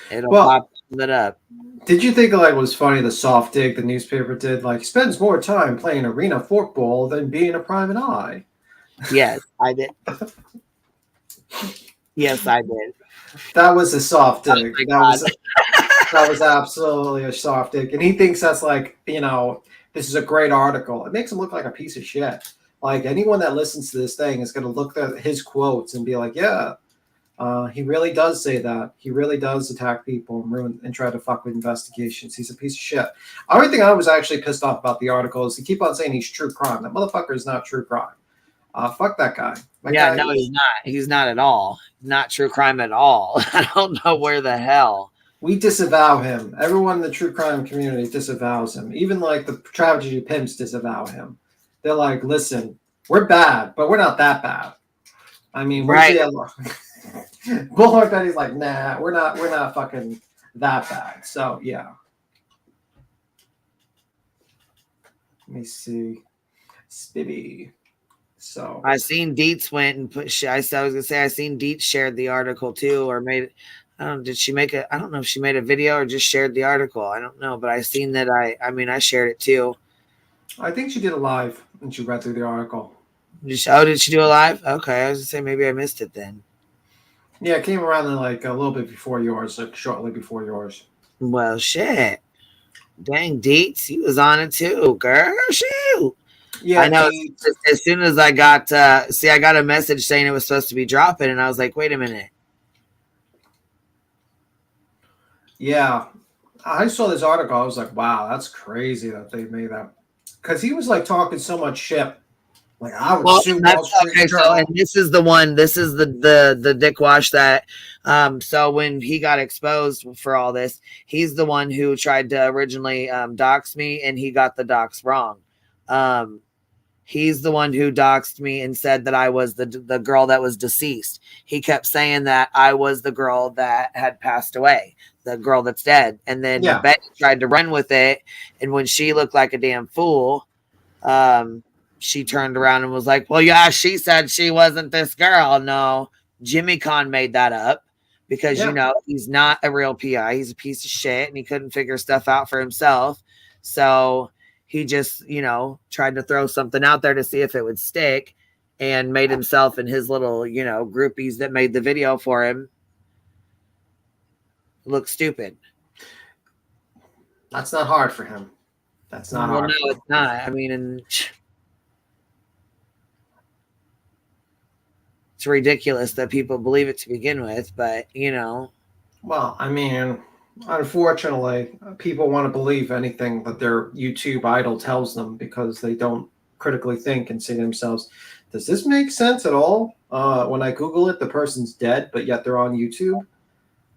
It'll pop it up. Did you think like it was funny the soft dig the newspaper did? Like, he spends more time playing arena football than being a private eye. Yes, I did. Yes, I did. That was a soft dig. Oh that was absolutely a soft dig. And he thinks that's like, you know, this is a great article. It makes him look like a piece of shit. Like, anyone that listens to this thing is going to look at his quotes and be like, yeah, he really does say that. He really does attack people and ruin and try to fuck with investigations. He's a piece of shit. The only thing I was actually pissed off about the article is he keep on saying he's true crime. That motherfucker is not true crime. Fuck that guy. No, he's not. He's not at all. Not true crime at all. I don't know where the hell. We disavow him. Everyone in the true crime community disavows him. Even like the tragedy pimps disavow him. They're like, listen, we're bad, but we're not that bad. I mean, right. Bullhorn Betty's like, nah, we're not fucking that bad. So yeah. Let me see. Spibby. So I seen Dietz went and put. I was gonna say I seen Dietz shared the article too, or made. I don't know. Did she make a? I don't know if she made a video or just shared the article. I don't know, but I seen that. I mean, I shared it too. I think she did a live and she read through the article. Did she do a live? Okay, I was gonna say maybe I missed it then. Yeah, it came around in like a little bit before yours, like shortly before yours. Well, shit. Dang, Dietz, he was on it too, girl. Shoot. Yeah, I know. As soon as I got, I got a message saying it was supposed to be dropping, and I was like, wait a minute. Yeah, I saw this article. I was like, wow, that's crazy that they made that. Because he was like talking so much shit. Like, I would sue Wall Street Journal. And this is the one. This is the dickwash that. So when he got exposed for all this, he's the one who tried to originally dox me, and he got the dox wrong. He's the one who doxed me and said that I was the girl that was deceased. He kept saying that I was the girl that had passed away, the girl that's dead. And then Betty tried to run with it. And when she looked like a damn fool, she turned around and was like, well, yeah, she said she wasn't this girl. No, Jimmy Con made that up because, you know, he's not a real PI. He's a piece of shit and he couldn't figure stuff out for himself. So he just, you know, tried to throw something out there to see if it would stick and made himself and his little, you know, groupies that made the video for him look stupid. That's not hard for him. That's not hard. No, it's not. I mean, it's ridiculous that people believe it to begin with, but, you know. Well, I mean, unfortunately, people want to believe anything that their YouTube idol tells them because they don't critically think and say to themselves, does this make sense at all? When I Google it, the person's dead, but yet they're on YouTube.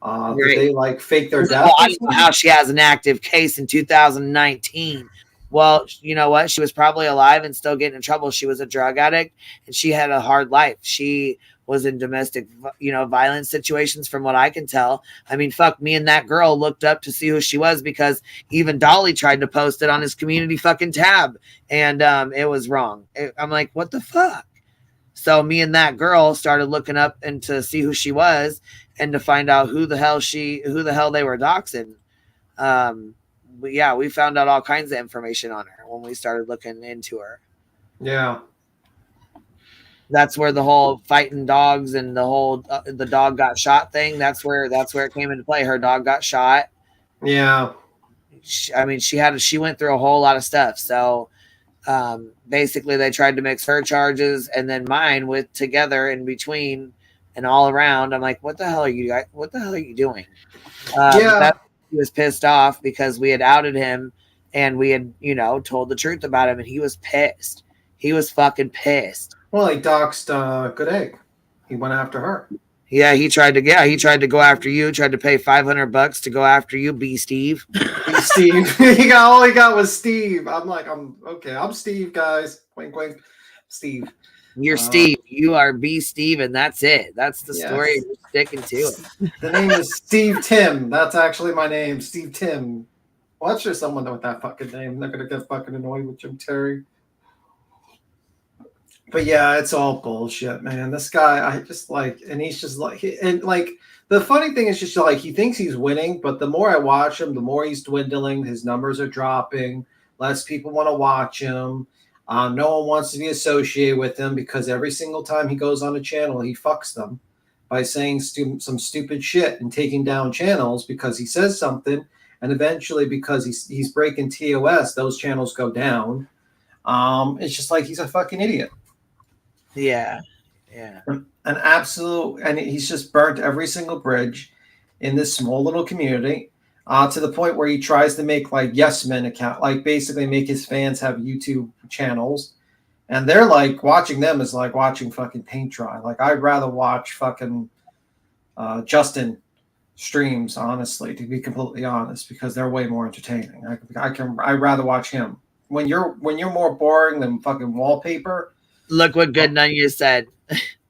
Did they like fake their death? I don't know how she has an active case in 2019. Well, you know what? She was probably alive and still getting in trouble. She was a drug addict and she had a hard life. She was in domestic, you know, violence situations from what I can tell. I mean, fuck, me and that girl looked up to see who she was because even Dolly tried to post it on his community fucking tab and it was wrong. I'm like, what the fuck? So me and that girl started looking up and to see who she was and to find out who the hell they were doxing. we found out all kinds of information on her when we started looking into her. Yeah. That's where the whole fighting dogs and the whole the dog got shot thing. That's where it came into play. Her dog got shot. Yeah. She went through a whole lot of stuff. So basically, they tried to mix her charges and then mine with together in between and all around. I'm like, what the hell are you guys? What the hell are you doing? He was pissed off because we had outed him and we had, told the truth about him, and he was pissed. He was fucking pissed. Well, he doxed Good Egg. He went after her. Yeah, he tried to go after you. Tried to pay $500 to go after you, B. Steve. B. Steve. All he got was Steve. I'm like, I'm Steve, guys. Wink, wink. Steve. You're Steve. You are B. Steve, and that's it. That's the story. You're sticking to it. The name is Steve Tim. That's actually my name, Steve Tim. Watch there's someone with that fucking name. They're gonna get fucking annoyed with Jim Terry. But yeah, it's all bullshit, man. This guy, I just like, and he's just like, the funny thing is just like, he thinks he's winning, but the more I watch him, the more he's dwindling. His numbers are dropping. Less people want to watch him. No one wants to be associated with him because every single time he goes on a channel, he fucks them by saying some stupid shit and taking down channels because he says something. And eventually, because he's breaking TOS, those channels go down. It's just like he's a fucking idiot. Yeah. An absolute, and he's just burnt every single bridge in this small little community to the point where he tries to make like Yes Men account, like basically make his fans have YouTube channels. And they're like, watching them is like watching fucking paint dry. Like, I'd rather watch fucking Justin streams, honestly, to be completely honest, because they're way more entertaining. I'd rather watch him. When you're more boring than fucking wallpaper. Look what Good Nunya said.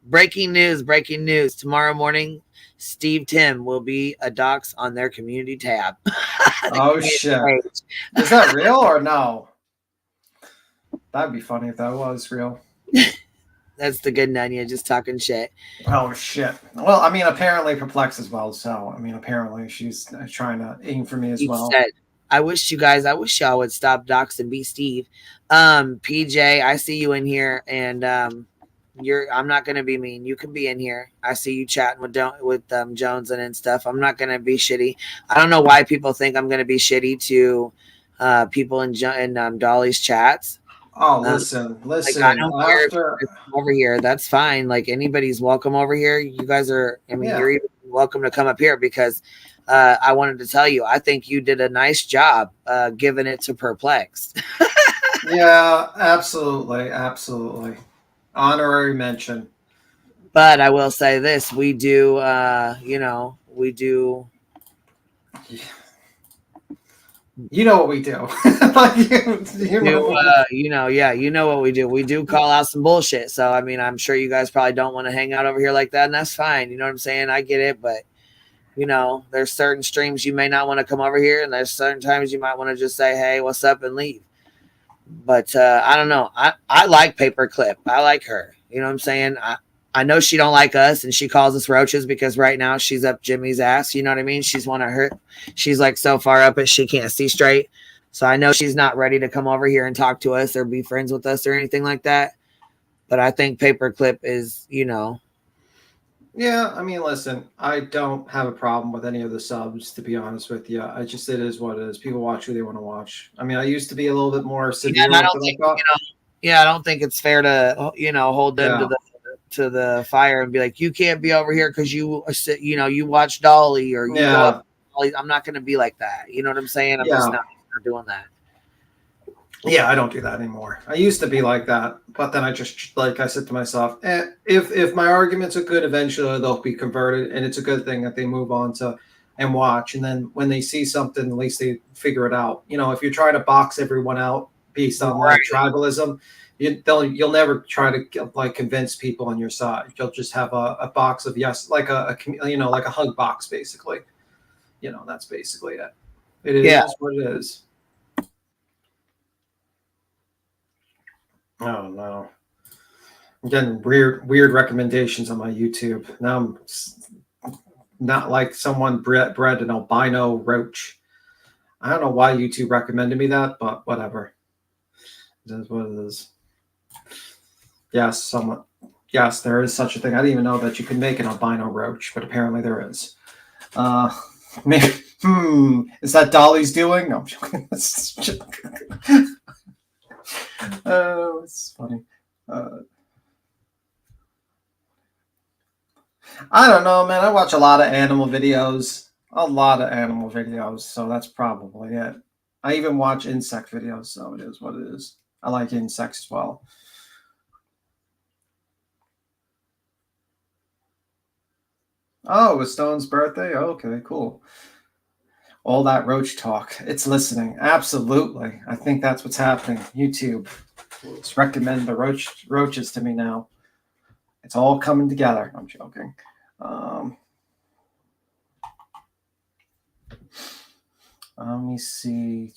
Breaking news. Tomorrow morning, Steve Tim will be a dox on their community tab. Oh, shit. Is that real or no? That'd be funny if that was real. That's the Good Nunya just talking shit. Oh, shit. Well, I mean, apparently Perplex as well. So, I mean, apparently she's trying to aim for me as well. Said, I wish y'all would stop doxing B. Steve. PJ, I see you in here, and I'm not gonna be mean. You can be in here. I see you chatting with Jones and stuff. I'm not gonna be shitty. I don't know why people think I'm gonna be shitty to people in Dolly's chats. Oh, listen. Like, I don't care over here. That's fine. Like, anybody's welcome over here. You guys are. I mean, you're even welcome to come up here because I wanted to tell you, I think you did a nice job giving it to Perplexed. Yeah, absolutely. Honorary mention. But I will say this, we do, we do. You know what we do. You know what we do. We do call out some bullshit. So, I mean, I'm sure you guys probably don't want to hang out over here like that, and that's fine. You know what I'm saying? I get it, but there's certain streams you may not want to come over here, and there's certain times you might want to just say, hey, what's up, and leave. But I don't know. I like Paperclip. I like her. You know what I'm saying? I know she don't like us, and she calls us roaches because right now she's up Jimmy's ass. You know what I mean? She's she's like so far up it she can't see straight. So I know she's not ready to come over here and talk to us or be friends with us or anything like that. But I think Paperclip is, Yeah, I mean, listen, I don't have a problem with any of the subs, to be honest with you. It is what it is. People watch who they want to watch. I mean, I used to be a little bit more severe. I don't think it's fair to, hold them to the fire and be like, you can't be over here because you watch Dolly or Dolly. I'm not going to be like that. You know what I'm saying? I'm just not doing that. Yeah, I don't do that anymore. I used to be like that, but then I just, like I said to myself, if my arguments are good, eventually they'll be converted, and it's a good thing that they move on to and watch. And then when they see something, at least they figure it out. If you're trying to box everyone out based on like tribalism, you'll never try to like convince people on your side. You'll just have a box of yes, like a hug box, basically. That's basically it. It is what it is. Oh no! I'm getting weird recommendations on my YouTube. Now I'm not like someone bred an albino roach. I don't know why YouTube recommended me that, but whatever. It is what it is. Yes, someone. Yes, there is such a thing. I didn't even know that you could make an albino roach, but apparently there is. Maybe, is that Dolly's doing? No, I'm joking. Oh, it's funny. I don't know, man. I watch a lot of animal videos. So that's probably it. I even watch insect videos, so it is what it is. I like insects as well. Oh, it was Stone's birthday? Okay, cool. All that roach talk. It's listening. Absolutely. I think that's what's happening. YouTube. Let's recommend the roaches to me now. It's all coming together. I'm joking. Let me see.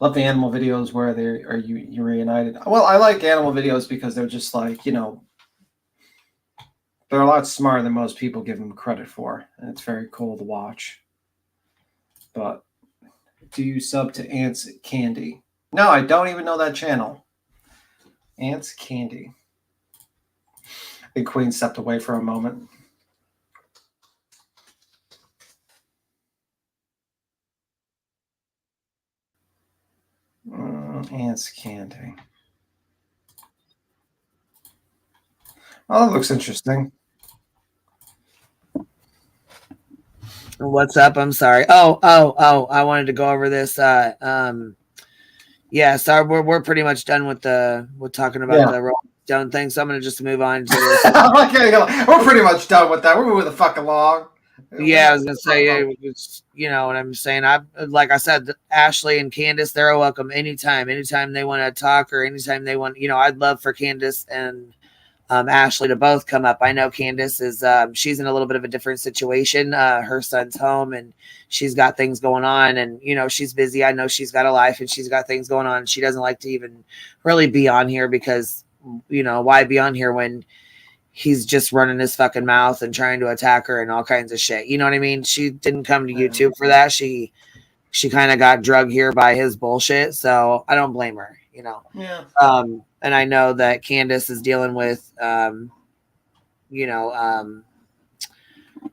Love the animal videos where they are you reunited. Well, I like animal videos because they're just like, you know, they're a lot smarter than most people give them credit for, and it's very cool to watch. But do you sub to Aunt's Candy? No, I don't even know that channel. Aunt's Candy. Big Queen stepped away for a moment. Aunt's Candy. Oh, that looks interesting. What's up? I'm sorry. Oh, I wanted to go over this. Yeah, so we're pretty much done with talking about the Rolling Stone thing. So I'm gonna just move on to this. Okay, we're pretty much done with that. We're moving the fuck along. Yeah, I was gonna say, you know what I'm saying. Like I said, Ashley and Candace, they're welcome anytime they want to talk or anytime they want. You know, I'd love for Candace and Ashley to both come up. I know Candace is she's in a little bit of a different situation. Her son's home and she's got things going on, and you know she's busy. I know she's got a life and she's got things going on. She doesn't like to even really be on here because, you know, why be on here when he's just running his fucking mouth and trying to attack her and all kinds of shit. You know what I mean? She didn't come to YouTube for that. She kind of got drugged here by his bullshit. So I don't blame her, you know? Yeah. And I know that Candace is dealing with,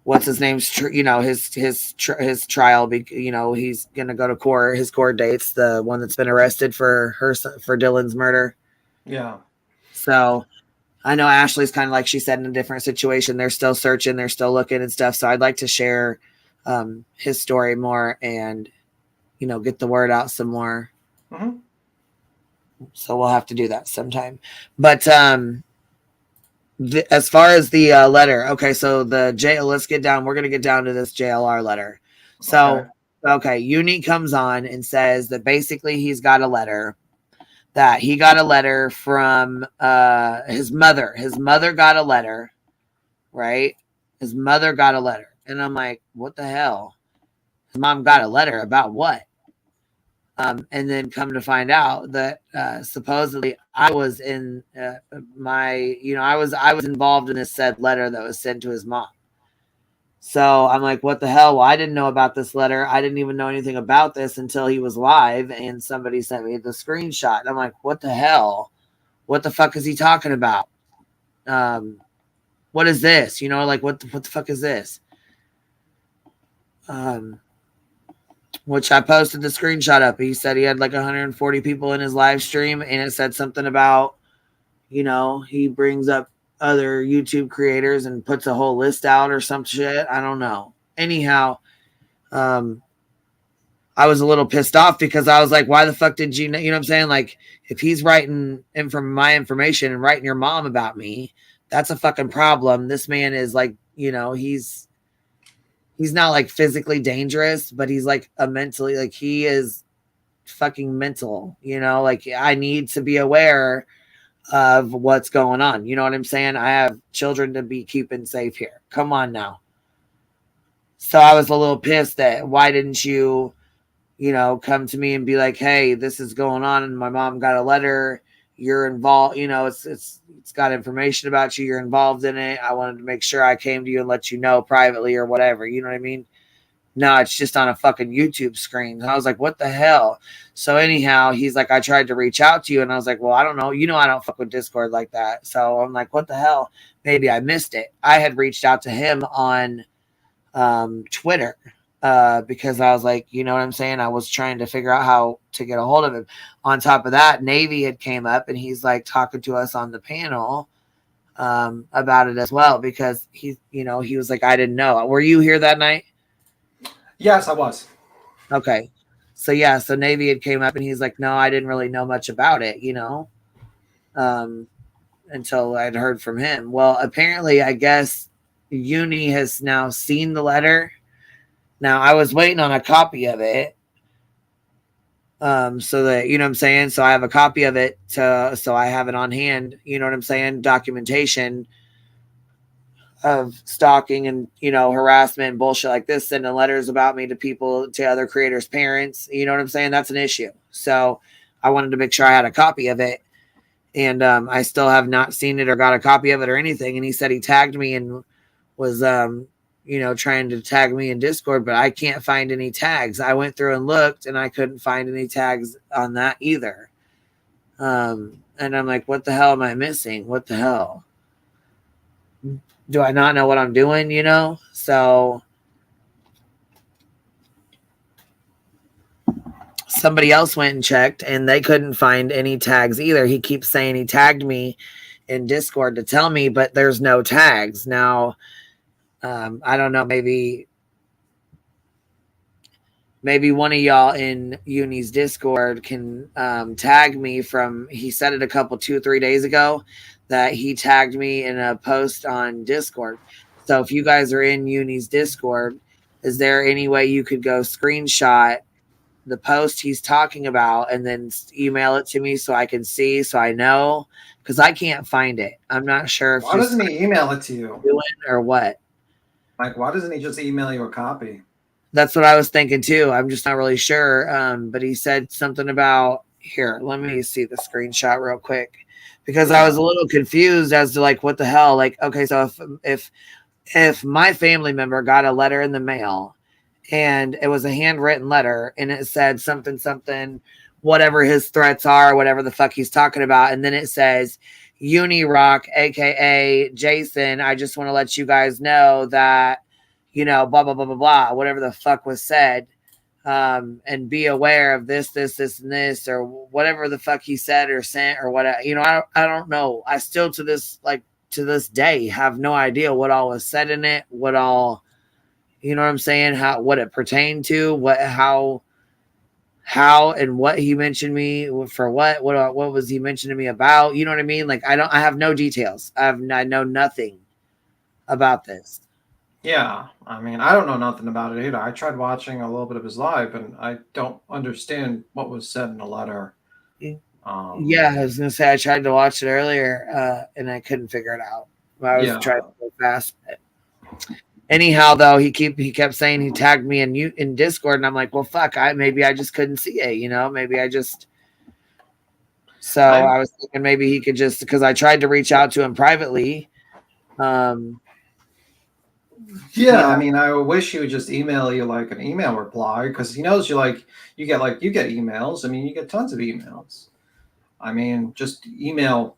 what's his name's, his trial. You know, he's going to go to court. His court date's the one that's been arrested for Dylan's murder. Yeah. So I know Ashley's kind of like she said in a different situation. They're still searching, they're still looking and stuff. So I'd like to share his story more and, you know, get the word out some more. Mm-hmm. So we'll have to do that sometime. But as far as the letter, okay, so the let's get down. We're going to get down to this JLR letter. So, okay, Uni comes on and says that basically he's got a letter. That he got a letter from his mother. His mother got a letter, right? His mother got a letter. And I'm like, what the hell? His mom got a letter about what? And then come to find out that supposedly I was in I was involved in this said letter that was sent to his mom. So I'm like, what the hell? Well, I didn't know about this letter. I didn't even know anything about this until he was live and somebody sent me the screenshot. And I'm like, what the hell? What the fuck is he talking about? What is this? You know, like what the fuck is this? Which I posted the screenshot up. He said he had like 140 people in his live stream and it said something about, you know, he brings up other YouTube creators and puts a whole list out or some shit. I don't know. Anyhow, I was a little pissed off because I was like, why the fuck did you know what I'm saying? Like, if he's writing in from my information and writing your mom about me, that's a fucking problem. This man is like, you know, he's not like physically dangerous, but he's like he is fucking mental, you know, like I need to be aware of what's going on. You know what I'm saying? I have children to be keeping safe here. Come on now. So I was a little pissed that why didn't you, you know, come to me and be like, hey, this is going on and my mom got a letter. You're involved, you know, it's got information about you. You're involved in it. I wanted to make sure I came to you and let you know privately or whatever. You know what I mean? no, it's just on a fucking YouTube screen. And I was like, what the hell? So anyhow, he's like, I tried to reach out to you. And I was like, well, I don't know. You know, I don't fuck with Discord like that. So I'm like, what the hell? Maybe I missed it. I had reached out to him on Twitter because I was like, you know what I'm saying? I was trying to figure out how to get a hold of him. On top of that, Navy had came up and he's like talking to us on the panel about it as well, because he was like, I didn't know. Were you here that night? Yes, I was. Okay. So yeah, so Navy had came up and he's like, no, I didn't really know much about it, until I'd heard from him. Well, apparently, I guess Uni has now seen the letter. Now, I was waiting on a copy of it. So that, you know what I'm saying? So I have a copy of it so I have it on hand, you know what I'm saying? Documentation of stalking and, harassment and bullshit like this, sending letters about me to people, to other creators' parents, you know what I'm saying? That's an issue. So I wanted to make sure I had a copy of it. And I still have not seen it or got a copy of it or anything. And he said he tagged me and was, trying to tag me in Discord, but I can't find any tags. I went through and looked and I couldn't find any tags on that either. And I'm like, what the hell am I missing? What the hell? Do I not know what I'm doing, So somebody else went and checked and they couldn't find any tags either. He keeps saying he tagged me in Discord to tell me, but there's no tags. Now, I don't know, maybe one of y'all in Uni's Discord can tag me he said it 2-3 days ago that he tagged me in a post on Discord. So if you guys are in Uni's Discord, is there any way you could go screenshot the post he's talking about and then email it to me so I can see, so I know? Because I can't find it. I'm not sure if why doesn't he email it to you or what. Like, why doesn't he just email you a copy? That's what I was thinking too. I'm just not really sure. But he said something about, here, let me see the screenshot real quick, because I was a little confused as to like, what the hell? Like, okay, so if my family member got a letter in the mail and it was a handwritten letter and it said something, whatever his threats are, whatever the fuck he's talking about, and then it says, Uni Rock, aka Jason, I just want to let you guys know that, blah, blah, blah, blah, blah, whatever the fuck was said, and be aware of this, and this, or whatever the fuck he said or sent or whatever. I don't know. I still to this day have no idea what all was said in it, what all, you know what I'm saying? What it pertained to, how and what he mentioned me for, what was he mentioning me about? You know what I mean? Like, I have no details. I know nothing about this. Yeah, I mean, I don't know nothing about it either. I tried watching a little bit of his live, and I don't understand what was said in the letter. Yeah, I was gonna say I tried to watch it earlier, and I couldn't figure it out. I was trying to go fast. Anyhow, though, he kept saying he tagged me in Discord, and I'm like, well, fuck, maybe I just couldn't see it, maybe I just. So I was thinking maybe he could just, because I tried to reach out to him privately. Yeah, I mean, I wish he would just email you like an email reply, because he knows you get emails. I mean, you get tons of emails. I mean, just email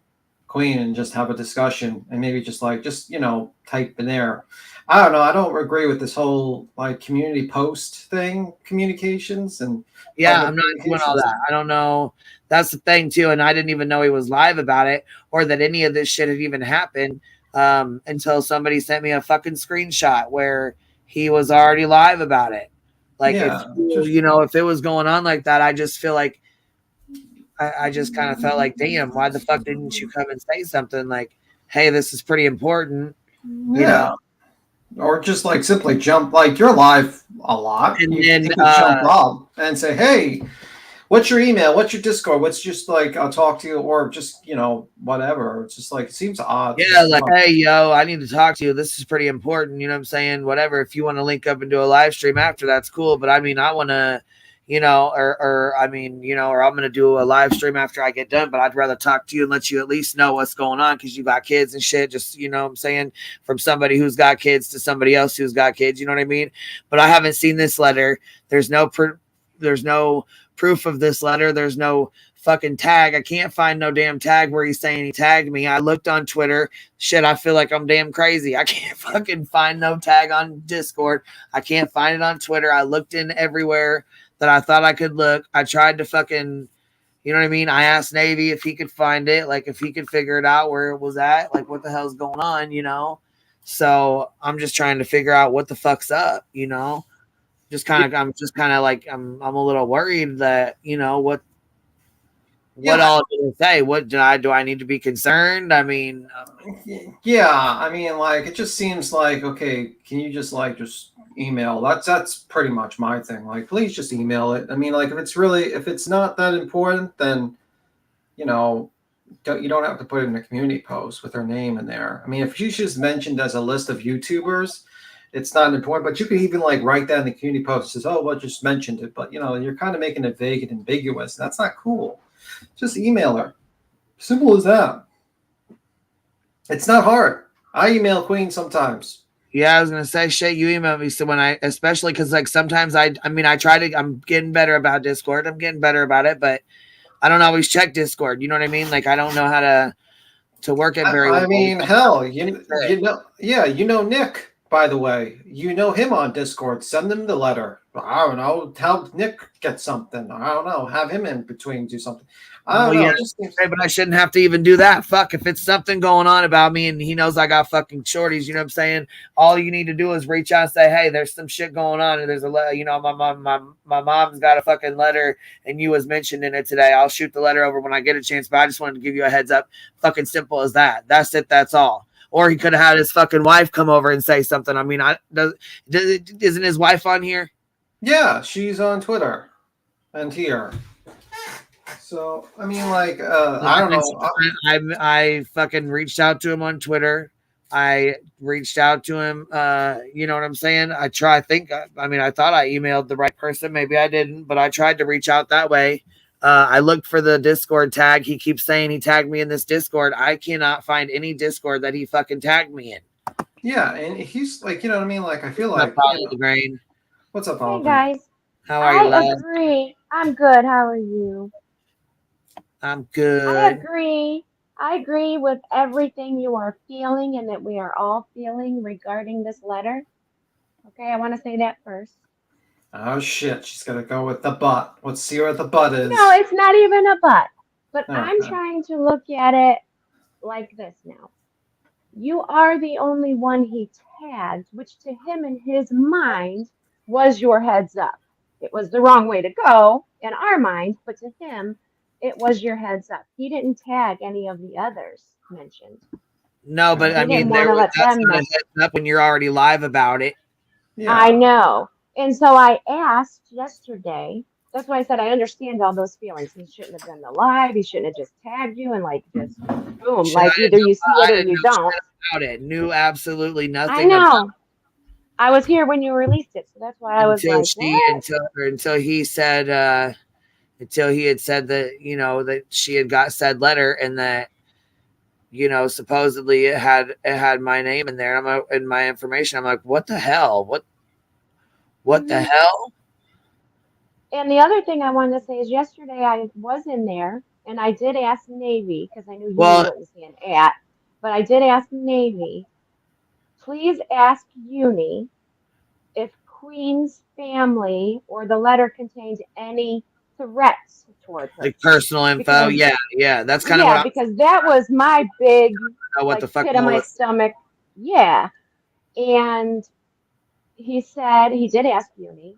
Queen and just have a discussion, and maybe just type in there. I don't know. I don't agree with this whole community post thing, communications, and I'm not doing all that. I don't know. That's the thing too, and I didn't even know he was live about it or that any of this shit had even happened. Until somebody sent me a fucking screenshot where he was already live about it. Like, if it was going on like that, I just feel like I just kind of felt like, damn, why the fuck didn't you come and say something like, hey, this is pretty important, or just simply jump, you're live a lot, and then jump up and say, hey, what's your email? What's your Discord? What's just I'll talk to you, or just, whatever. It's just it seems odd. Yeah, hey, yo, I need to talk to you. This is pretty important. You know what I'm saying? Whatever. If you want to link up and do a live stream after, that's cool. But I mean, I want to, or I mean, or I'm going to do a live stream after I get done, but I'd rather talk to you and let you at least know what's going on because you got kids and shit. Just, what I'm saying, from somebody who's got kids to somebody else who's got kids, you know what I mean? But I haven't seen this letter. There's no proof of this letter. There's no fucking tag. I can't find no damn tag where he's saying he tagged me. I looked on Twitter. Shit, I feel like I'm damn crazy. I can't fucking find no tag on Discord. I can't find it on Twitter. I looked in everywhere that I thought I could look. I tried to fucking, you know what I mean? I asked Navy if he could find it, like if he could figure it out where it was at, like what the hell's going on, So I'm just trying to figure out what the fuck's up, I'm just kind of like, I'm a little worried that, what all did it say? What do I need to be concerned? I mean, like it just seems like, okay, can you just email? That's pretty much my thing. Like, please just email it. I mean, like if it's not that important, then you don't have to put it in a community post with her name in there. I mean, if she's just mentioned as a list of YouTubers, it's not important, but you could even write that in the community post. Says, oh, well, just mentioned it, but you're kind of making it vague and ambiguous. And that's not cool. Just email her. Simple as that. It's not hard. I email Queen sometimes. Yeah, I was gonna say, shit, you email me. So especially because sometimes I I'm getting better about Discord. I'm getting better about it, but I don't always check Discord. You know what I mean? Like I don't know how to work it very well. I mean, hell, you know Nick, by the way. You know him on Discord. Send him the letter. I don't know. Help Nick get something. I don't know. Have him in between do something. I don't know. Yeah, but I shouldn't have to even do that. Fuck, if it's something going on about me and he knows I got fucking shorties, you know what I'm saying? All you need to do is reach out and say, hey, there's some shit going on, and there's a letter, my mom's got a fucking letter and you was mentioned in it today. I'll shoot the letter over when I get a chance, but I just wanted to give you a heads up. Fucking simple as that. That's it. That's all. Or he could have had his fucking wife come over and say something. I mean, isn't his wife on here? Yeah, she's on Twitter and here. So, I mean, I don't know. I fucking reached out to him on Twitter. I reached out to him. You know what I'm saying? I thought I emailed the right person. Maybe I didn't, but I tried to reach out that way. I looked for the Discord tag. He keeps saying he tagged me in this Discord. I cannot find any Discord that he fucking tagged me in. Yeah, and he's you know what I mean? I feel like... What's up, Oliver? Hey, guys. How are you, love? I agree. I'm good. How are you? I'm good. I agree with everything you are feeling and that we are all feeling regarding this letter. Okay, I want to say that first. Oh, shit. She's going to go with the butt. Let's see what the butt is. No, it's not even a butt. But Okay. I'm trying to look at it like this now. You are the only one he tagged, which to him in his mind was your heads up. It was the wrong way to go in our mind, but to him, it was your heads up. He didn't tag any of the others mentioned. No, but I mean, that's not a heads up when you're already live about it. Yeah. I know. And so I asked yesterday, that's why I said I understand all those feelings. He shouldn't have done the live. He shouldn't have just tagged you and just boom, either you see it or you don't. About it. Knew absolutely nothing. I know. I was here when you released it, so that's why I was until he said until he had said that that she had got said letter and that supposedly it had my name in there and my information. I'm like, what the hell? What the hell? And the other thing I wanted to say is yesterday I was in there and I did ask Navy because I knew you wouldn't see an at, but I did ask Navy, please ask Uni if Queen's family or the letter contained any threats toward her. Like personal info. Because, yeah. That's kind of what because that was my big what the fuck pit of my stomach. Yeah. And he said he did ask Uni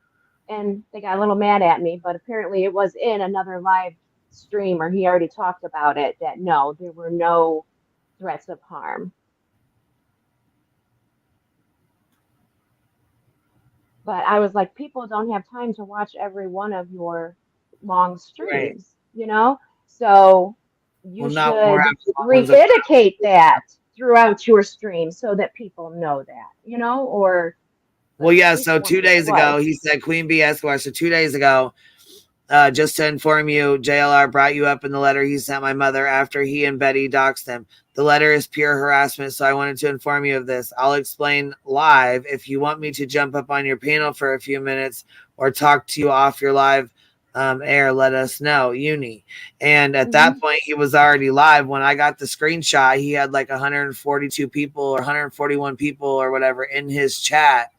and they got a little mad at me, but apparently it was in another live stream or he already talked about it that no, there were no threats of harm. But I was like, people don't have time to watch every one of your long streams, So you should reiterate that throughout your stream so that people know that, or. Well, yeah. So 2 days ago, he said Queen B asked question. 2 days ago, Just to inform you, JLR brought you up in the letter he sent my mother after he and Betty doxed him. The letter is pure harassment, so I wanted to inform you of this. I'll explain live. If you want me to jump up on your panel for a few minutes or talk to you off your live air, let us know. Uni. And at that point, he was already live. When I got the screenshot, he had like 142 people or 141 people or whatever in his chat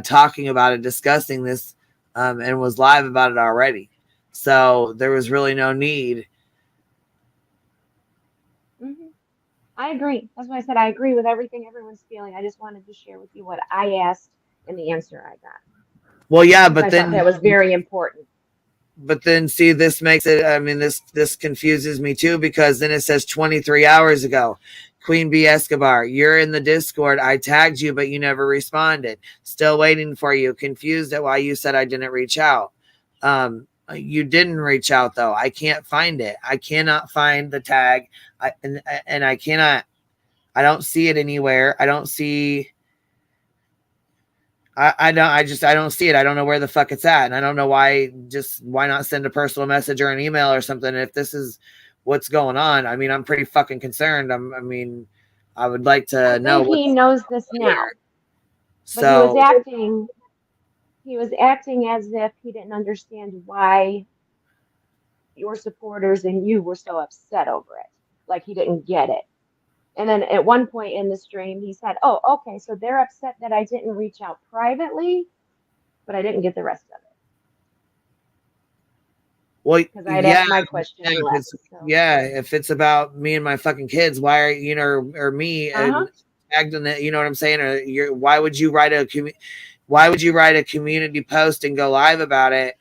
talking about it, discussing this, and was live about it already. So there was really no need. I agree. That's why I said I agree with everything everyone's feeling. I just wanted to share with you what I asked and the answer I got. Well, yeah, Because but I then thought that was very important. But then see, this makes it, I mean, this confuses me too, because then it says 23 hours ago, Queen B Escobar, you're in the Discord. I tagged you, but you never responded. Still waiting for you. Confused at why you said I didn't reach out. You didn't reach out though. I can't find it. I cannot find the tag. I don't see it anywhere. I don't see. I don't see it. I don't know where the fuck it's at. And I don't know why not send a personal message or an email or something if this is what's going on. I mean, I'm pretty fucking concerned. I would like to know. I think he knows this now. But So he was acting as if he didn't understand why your supporters and you were so upset over it. Like he didn't get it. And then at one point in the stream, he said, oh, okay, so they're upset that I didn't reach out privately, but I didn't get the rest of it. Well, because I'd asked my question less. If it's about me and my fucking kids, why are you know, or me and acting it? You know what I'm saying? Or why would you write a community post and go live about it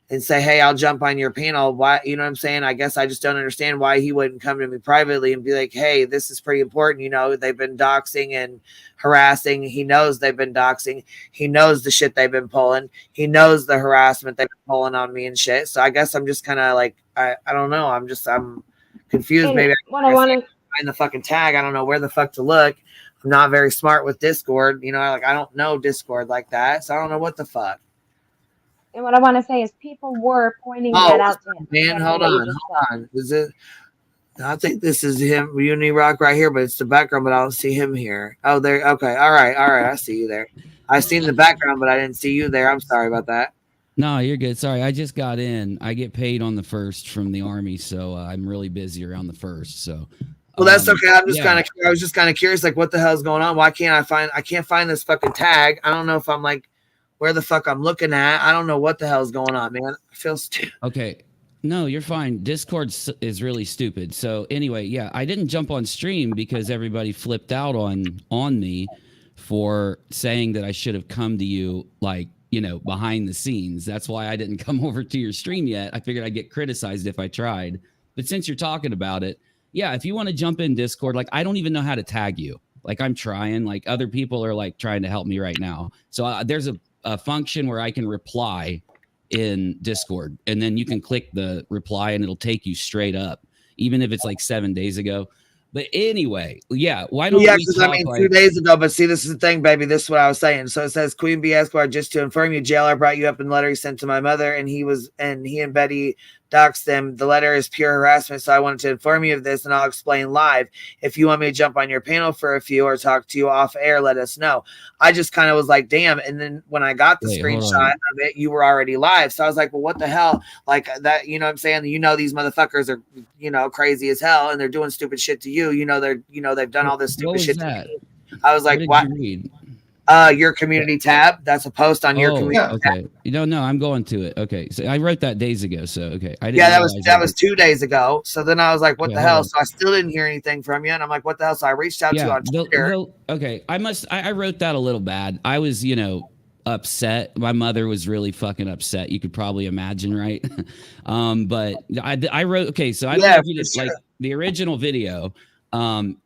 and say, hey, I'll jump on your panel? Why? You know what I'm saying? I guess I just don't understand why he wouldn't come to me privately and be like, hey, this is pretty important. You know, they've been doxing and harassing. He knows they've been doxing. He knows the shit they've been pulling. He knows the harassment they've been pulling on me and shit. So I guess I'm just kind of like, I don't know. I'm confused. And maybe I want to find the fucking tag. I don't know where the fuck to look. I'm not very smart with Discord. You know, like I don't know Discord like that. So I don't know what the fuck. And what I want to say is people were pointing that out to him. Man, hold on. Is it? I think this is him, Uni Rock right here, but it's the background, but I don't see him here. Oh, there. Okay. All right. I see you there. I seen the background, but I didn't see you there. I'm sorry about that. No, you're good. Sorry. I just got in. I get paid on the 1st from the Army, so I'm really busy around the 1st. So. Well, that's okay. I was just kind of curious, like, what the hell's going on? Why can't I can't find this fucking tag? I don't know if I'm like, where the fuck I'm looking at. I don't know what the hell's going on, man. I feel stupid. Okay. No, you're fine. Discord is really stupid. So anyway, yeah, I didn't jump on stream because everybody flipped out on me for saying that I should have come to you, like, you know, behind the scenes. That's why I didn't come over to your stream yet. I figured I'd get criticized if I tried. But since you're talking about it, yeah, if you want to jump in Discord, like, I don't even know how to tag you. Like, I'm trying. Like, other people are like trying to help me right now. So there's a function where I can reply in Discord, and then you can click the reply and it'll take you straight up, even if it's like 7 days ago. But anyway, yeah, why don't we talk, 2 days ago, but see, this is the thing, baby. This is what I was saying. So it says, Queen B Esquire, just to inform you, JLR brought you up in the letter he sent to my mother, and he and Betty doxed them. The letter is pure harassment, so I wanted to inform you of this, and I'll explain live. If you want me to jump on your panel for a few or talk to you off air, let us know. I just kind of was like, damn. And then when I got the screenshot of it, you were already live. So I was like, well, what the hell? Like that, you know what I'm saying? You know, these motherfuckers are, you know, crazy as hell, and they're doing stupid shit to you. They've done all this stupid shit to me. I was like, what? Your community tab. That's a post on your community tab. You don't know. I'm going to it. Okay. So I wrote that days ago. So, okay. I didn't that was 2 days ago. So then I was like, what the hell? So I still didn't hear anything from you. And I'm like, what the hell? So I reached out to you on Twitter. Okay. I wrote that a little bad. I was, you know, upset. My mother was really fucking upset. You could probably imagine, right? But I wrote, okay. So I don't know if you just like the original video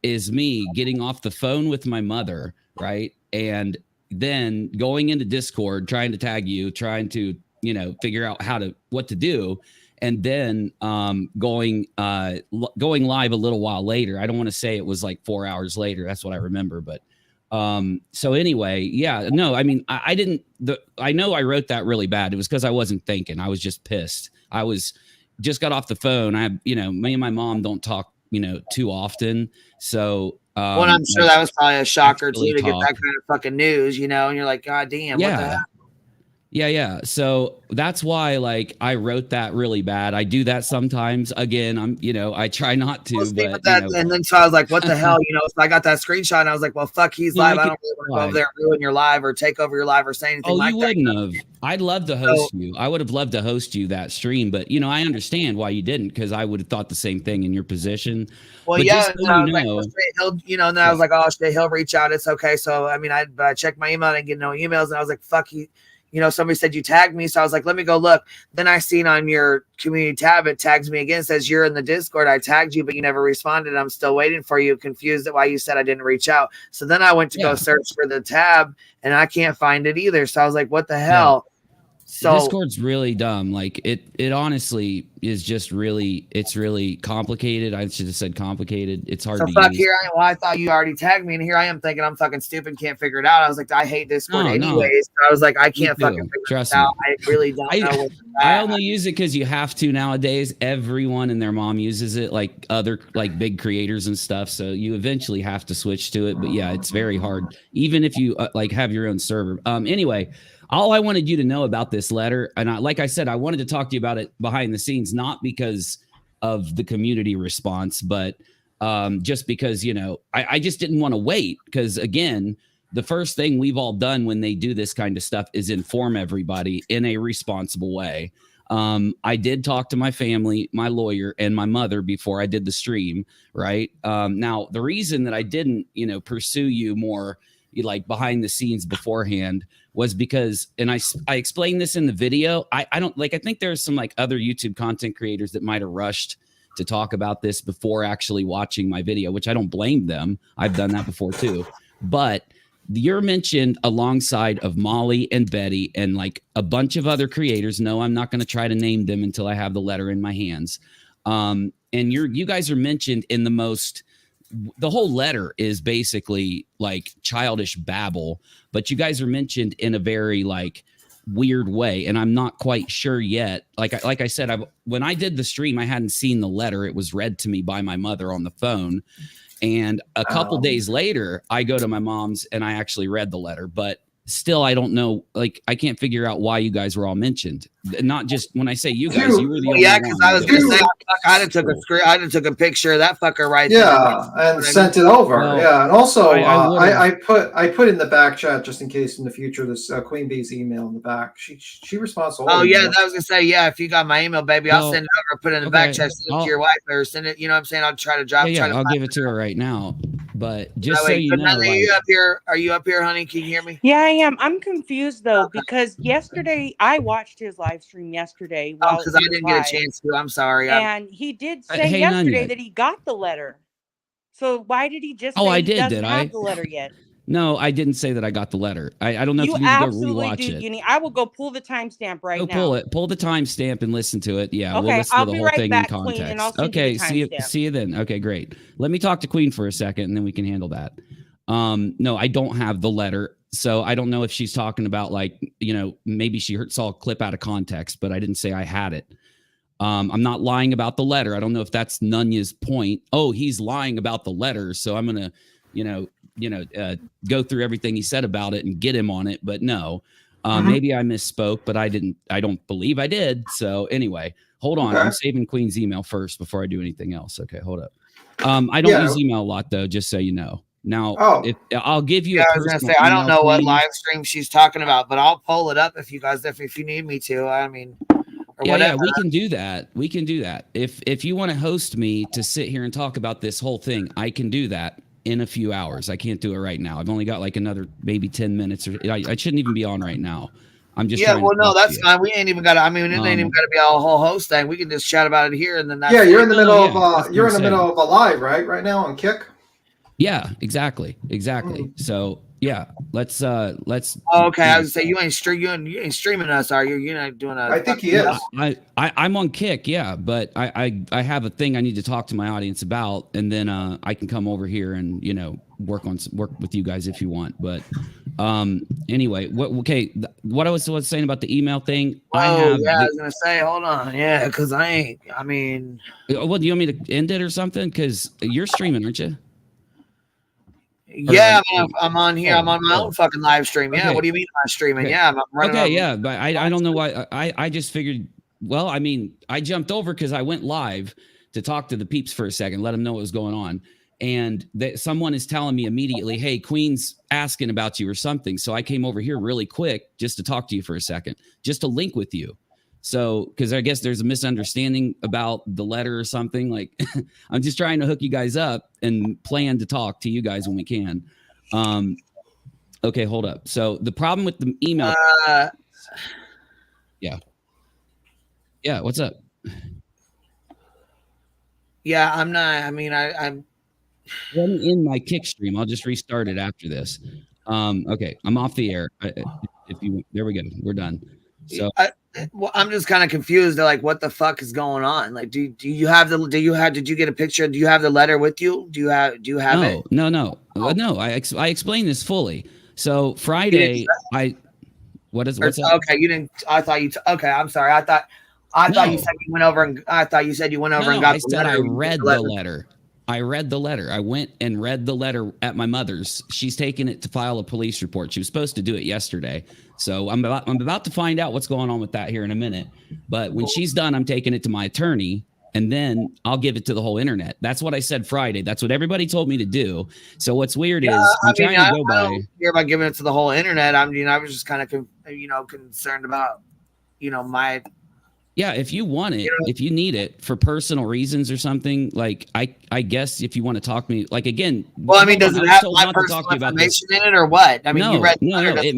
is me getting off the phone with my mother, right? And then going into Discord, trying to tag you, trying to, you know, figure out what to do. And then going live a little while later. I don't want to say it was like 4 hours later. That's what I remember. But So anyway, yeah, no, I mean, I didn't, I know I wrote that really bad. It was because I wasn't thinking. I was just pissed. I was just got off the phone. Me and my mom don't talk, too often. So, well, I'm sure that was probably a shocker too, to get that kind of fucking news, and you're like, God damn, what the hell? Yeah. So that's why, like, I wrote that really bad. I do that sometimes. Again, I try not to, but and then so I was like, what the hell, So I got that screenshot, and I was like, well, fuck, he's live. I don't really want to go over there and ruin your live or take over your live or say anything like that. Oh, you wouldn't have. I'd love to host you. I would have loved to host you that stream, but I understand why you didn't, because I would have thought the same thing in your position. Well, but yeah, and I was like, and then I was like, oh shit, he'll reach out. It's okay. So I mean, I checked my email, I didn't get no emails, and I was like, fuck, somebody said you tagged me. So I was like, let me go look. Then I seen on your community tab, it tags me again, says you're in the Discord. I tagged you, but you never responded. I'm still waiting for you. Confused at why you said I didn't reach out. So then I went to go search for the tab, and I can't find it either. So I was like, what the hell? So Discord's really dumb. Like it honestly is just it's really complicated. I should have said complicated. It's hard to use. Here I thought you already tagged me, and here I am thinking I'm fucking stupid, can't figure it out. I was like, I hate Discord anyways. So I was like, I can't fucking figure it out. I really don't know. I only use it because you have to nowadays. Everyone and their mom uses it, like other big creators and stuff. So you eventually have to switch to it. But yeah, it's very hard, even if you have your own server. Anyway. All I wanted you to know about this letter, and like I said, I wanted to talk to you about it behind the scenes, not because of the community response, but just because, I just didn't want to wait. Because again, the first thing we've all done when they do this kind of stuff is inform everybody in a responsible way. I did talk to my family, my lawyer, and my mother before I did the stream, right? Now, the reason that I didn't, pursue you more behind the scenes beforehand was because, and I explained this in the video. I think there's some other YouTube content creators that might have rushed to talk about this before actually watching my video, which I don't blame them. I've done that before too. But you're mentioned alongside of Molly and Betty and a bunch of other creators. No, I'm not going to try to name them until I have the letter in my hands. And you guys are mentioned in the whole letter is basically childish babble, but you guys are mentioned in a very weird way. And I'm not quite sure yet. Like I said, when I did the stream, I hadn't seen the letter. It was read to me by my mother on the phone. And a couple days later, I go to my mom's and I actually read the letter, but still, I don't know. I can't figure out why you guys were all mentioned. Not just when I say you guys, you were the only one. Yeah, because I was gonna say, I took a picture of that fucker right there. Yeah, and sent it over. Yeah, and also I put in the back chat just in case in the future this Queen Bee's email in the back. She responds to all. Oh yeah, I was gonna say if you got my email, baby, I'll send it over. Put it in the back chat. Send it to your wife or send it. You know what I'm saying? I'll try to drop. I'll give it to her right now. But just so you know, are you up here? Are you up here, honey? Can you hear me? Yeah, I am. I'm confused though because yesterday I watched his live stream yesterday. Because I didn't get a chance to. I'm sorry. And he did say yesterday that he got the letter. So why did he just? I did. Did I have the letter yet? No, I didn't say that I got the letter. I don't know if you need to go rewatch it. I will go pull the timestamp right now. Pull the timestamp and listen to it. Yeah, okay, we'll listen I'll to the be whole right thing back, in context. Queen, and I'll Okay, see you then. Okay, great. Let me talk to Queen for a second, and then we can handle that. No, I don't have the letter, so I don't know if she's talking about maybe she saw a clip out of context, but I didn't say I had it. I'm not lying about the letter. I don't know if that's Nunya's point. Oh, he's lying about the letter, so I'm gonna, go through everything he said about it and get him on it. But no, maybe I misspoke, but I don't believe I did. So anyway, hold on. Okay. I'm saving Queen's email first before I do anything else. Okay, hold up. I don't use email a lot though, just so you know. Now, I'll give you. I was gonna say I don't know what live stream she's talking about, but I'll pull it up if you guys if you need me to. I mean. Yeah, we can do that. We can do that. If you want to host me to sit here and talk about this whole thing, I can do that in a few hours. I can't do it right now. I've only got another maybe 10 minutes. Or I shouldn't even be on right now. I'm just that's fine. We ain't even got to. I mean, it ain't even got to be a whole host thing. We can just chat about it here, and then that's you're in the middle of you're in the middle of a live right now on Kick. Yeah, exactly. So Yeah, let's. Oh, okay, I was gonna say you ain't streaming us, are you? You're not doing a. I think he is. I'm on Kick, yeah, but I have a thing I need to talk to my audience about, and then I can come over here and work with you guys if you want. But anyway, what I was saying about the email thing. I was gonna say, hold on, yeah, because I mean, well, do you want me to end it or something? Because you're streaming, aren't you? Yeah, I'm on here. I'm on my own fucking live stream. Yeah, what do you mean I'm streaming? Okay. Yeah, I'm running. Okay, yeah, but I don't know why. I just figured. Well, I mean, I jumped over because I went live to talk to the peeps for a second, let them know what was going on, and someone is telling me immediately, "Hey, Queen's asking about you or something." So I came over here really quick just to talk to you for a second, just to link with you. So, because I guess there's a misunderstanding about the letter or something. Like, I'm just trying to hook you guys up and plan to talk to you guys when we can. Okay, hold up. So the problem with the email. Yeah. What's up? Yeah, I'm not. I mean, I'm in my Kick stream. I'll just restart it after this. Okay, I'm off the air. There we go. We're done. So I'm just kind of confused. Like, what the fuck is going on? Like, did you get a picture? Do you have the letter with you? Do you have it? No. I explained this fully. So Friday, what's that? Okay, you didn't. I thought you. Okay, I'm sorry. I thought you said you went over and I thought you said you went over and got the letter. I read the letter. I read the letter. I went and read the letter at my mother's. She's taking it to file a police report. She was supposed to do it yesterday. So I'm about to find out what's going on with that here in a minute. But when she's done, I'm taking it to my attorney, and then I'll give it to the whole internet. That's what I said Friday. That's what everybody told me to do. So what's weird is I'm trying to go by. I don't care about giving it to the whole internet. I was just kind of concerned about my. Yeah, if you want it, if you need it for personal reasons or something, like I guess if you want to talk to me, like again. Well, I mean, does it have my personal information in it or what? I mean, you read no. It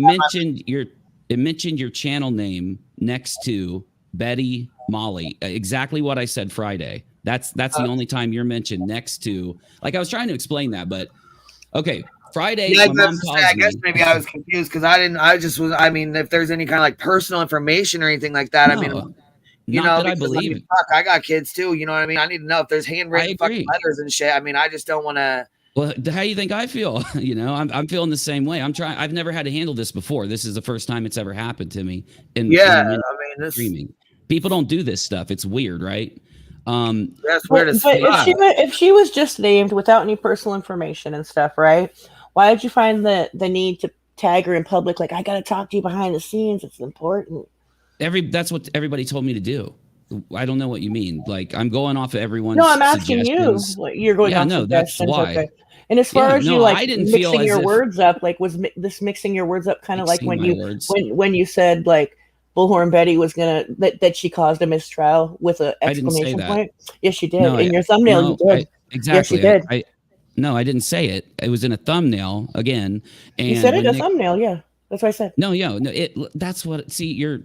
mentioned your channel name next to Betty Molly. Exactly what I said Friday. That's the only time you're mentioned next to. Like I was trying to explain that, but okay. Friday, yeah, I guess maybe I was confused because I didn't. I just was. I mean, if there's any kind of like personal information or anything like that, I mean. I believe it. Fuck, I got kids too. You know what I mean? I need to know if there's handwritten fucking letters and shit. I mean, I just don't want to. Well, how do you think I feel? I'm feeling the same way. I'm trying. I've never had to handle this before. This is the first time it's ever happened to me. In streaming, people don't do this stuff. It's weird, right? That's weird. But if she was just named without any personal information and stuff, right? Why did you find the need to tag her in public? Like, I got to talk to you behind the scenes. It's important. That's what everybody told me to do. I don't know what you mean. Like I'm going off of everyone's. No, I'm asking you. You're going off. No, that's why. Okay. And as far as you like mixing your words up, like was this mixing your words up kind of like when you said like Bullhorn Betty was gonna that she caused a mistrial with an exclamation point? Yes, you did. In your thumbnail, you did. Exactly. Yes, you did. No, I didn't say it. It was in a thumbnail again. And you said it in a thumbnail, yeah. That's what I said. No. That's what. See, you're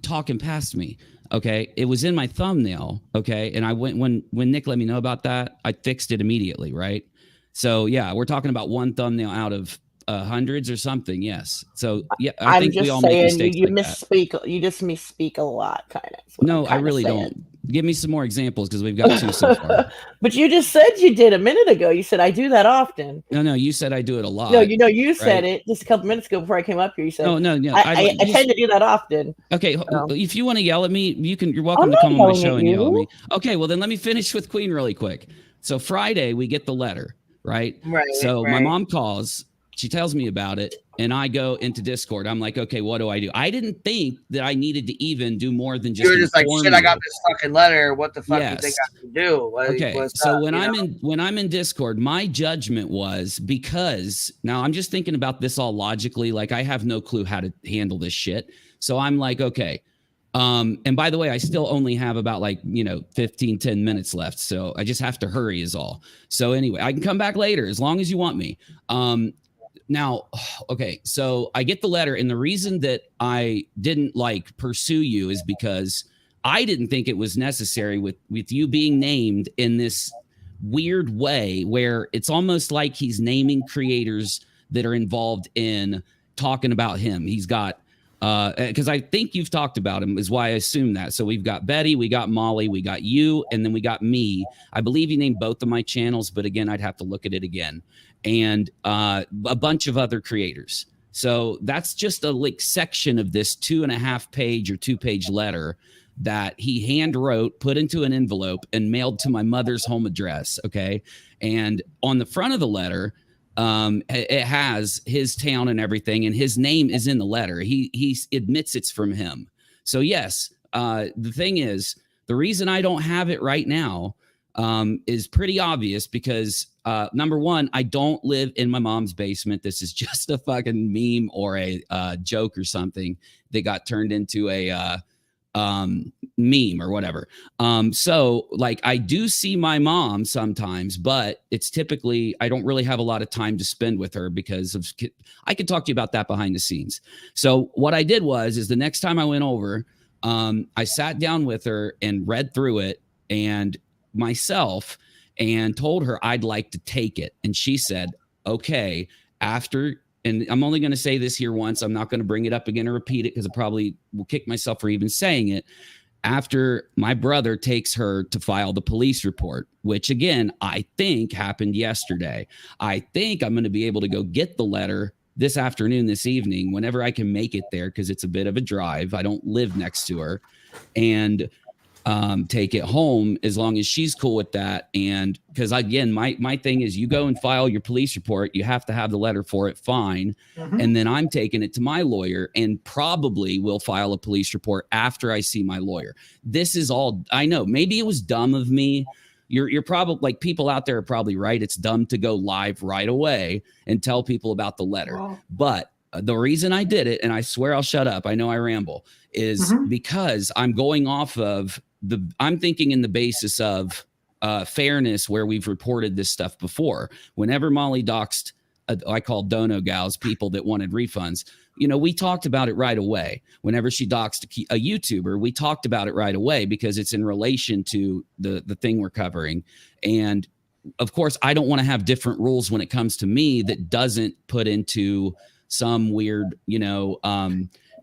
talking past me. Okay, it was in my thumbnail. Okay, and I went when Nick let me know about that, I fixed it immediately. Right. So yeah, we're talking about one thumbnail out of hundreds or something. Yes. So yeah, I think we all make mistakes. You misspeak. You just misspeak a lot, kind of. No, I really don't. Give me some more examples because we've got two so far. But you just said you did a minute ago. You said I do that often. No, you said I do it a lot. No, you said it just a couple minutes ago before I came up here. You said no. I tend to do that often. Okay, if you want to yell at me, you're welcome to come on my show and yell at me. Okay, well then let me finish with Queen really quick. So Friday we get the letter, right? Right. So my mom calls. She tells me about it, and I go into Discord. I'm like, okay, what do? I didn't think that I needed to even do more than just. You were just like, shit, I got this fucking letter. What the fuck do you think I can do? When I'm in Discord, my judgment was because now I'm just thinking about this all logically. Like I have no clue how to handle this shit. So I'm like, okay. And by the way, I still only have about 10 minutes left. So I just have to hurry is all. So anyway, I can come back later as long as you want me. Now, okay, so I get the letter, and the reason that I didn't pursue you is because I didn't think it was necessary with you being named in this weird way where it's almost like he's naming creators that are involved in talking about him. He's got, because I think you've talked about him, is why I assume that. So we've got Betty, we got Molly, we got you, and then we got me. I believe you named both of my channels, but again, I'd have to look at it again. And a bunch of other creators. So that's just a like section of this 2.5 page or 2-page letter that he hand wrote, put into an envelope, and mailed to my mother's home address. Okay. And on the front of the letter, it has his town and everything, and his name is in the letter. He admits it's from him. So yes, the thing is, the reason I don't have it right now is pretty obvious because number one, I don't live in my mom's basement. This is just a fucking meme or a joke or something that got turned into a meme or whatever. So like I do see my mom sometimes, but it's typically, I don't really have a lot of time to spend with her because of, I could talk to you about that behind the scenes. So what I did is the next time I went over, I sat down with her and read through it and myself and told her I'd like to take it. And she said, okay, after, and I'm only going to say this here once. I'm not going to bring it up again or repeat it because I probably will kick myself for even saying it. After my brother takes her to file the police report, which again, I think happened yesterday. I think I'm going to be able to go get the letter this afternoon, this evening, whenever I can make it there, because it's a bit of a drive. I don't live next to her, and take it home as long as she's cool with that. And because again, my thing is, you go and file your police report, you have to have the letter for it, fine. And then I'm taking it to my lawyer and probably will file a police report after I see my lawyer. This is all, I know, maybe it was dumb of me. You're probably, like, people out there are probably right. It's dumb to go live right away and tell people about the letter. But the reason I did it, and I swear I'll shut up, I know I ramble, is because I'm going off of I'm thinking in the basis of fairness, where we've reported this stuff before. Whenever Molly doxed, I call dono gals, people that wanted refunds, we talked about it right away. Whenever she doxed a YouTuber, we talked about it right away because it's in relation to the thing we're covering. And of course, I don't want to have different rules when it comes to me that doesn't put into some weird,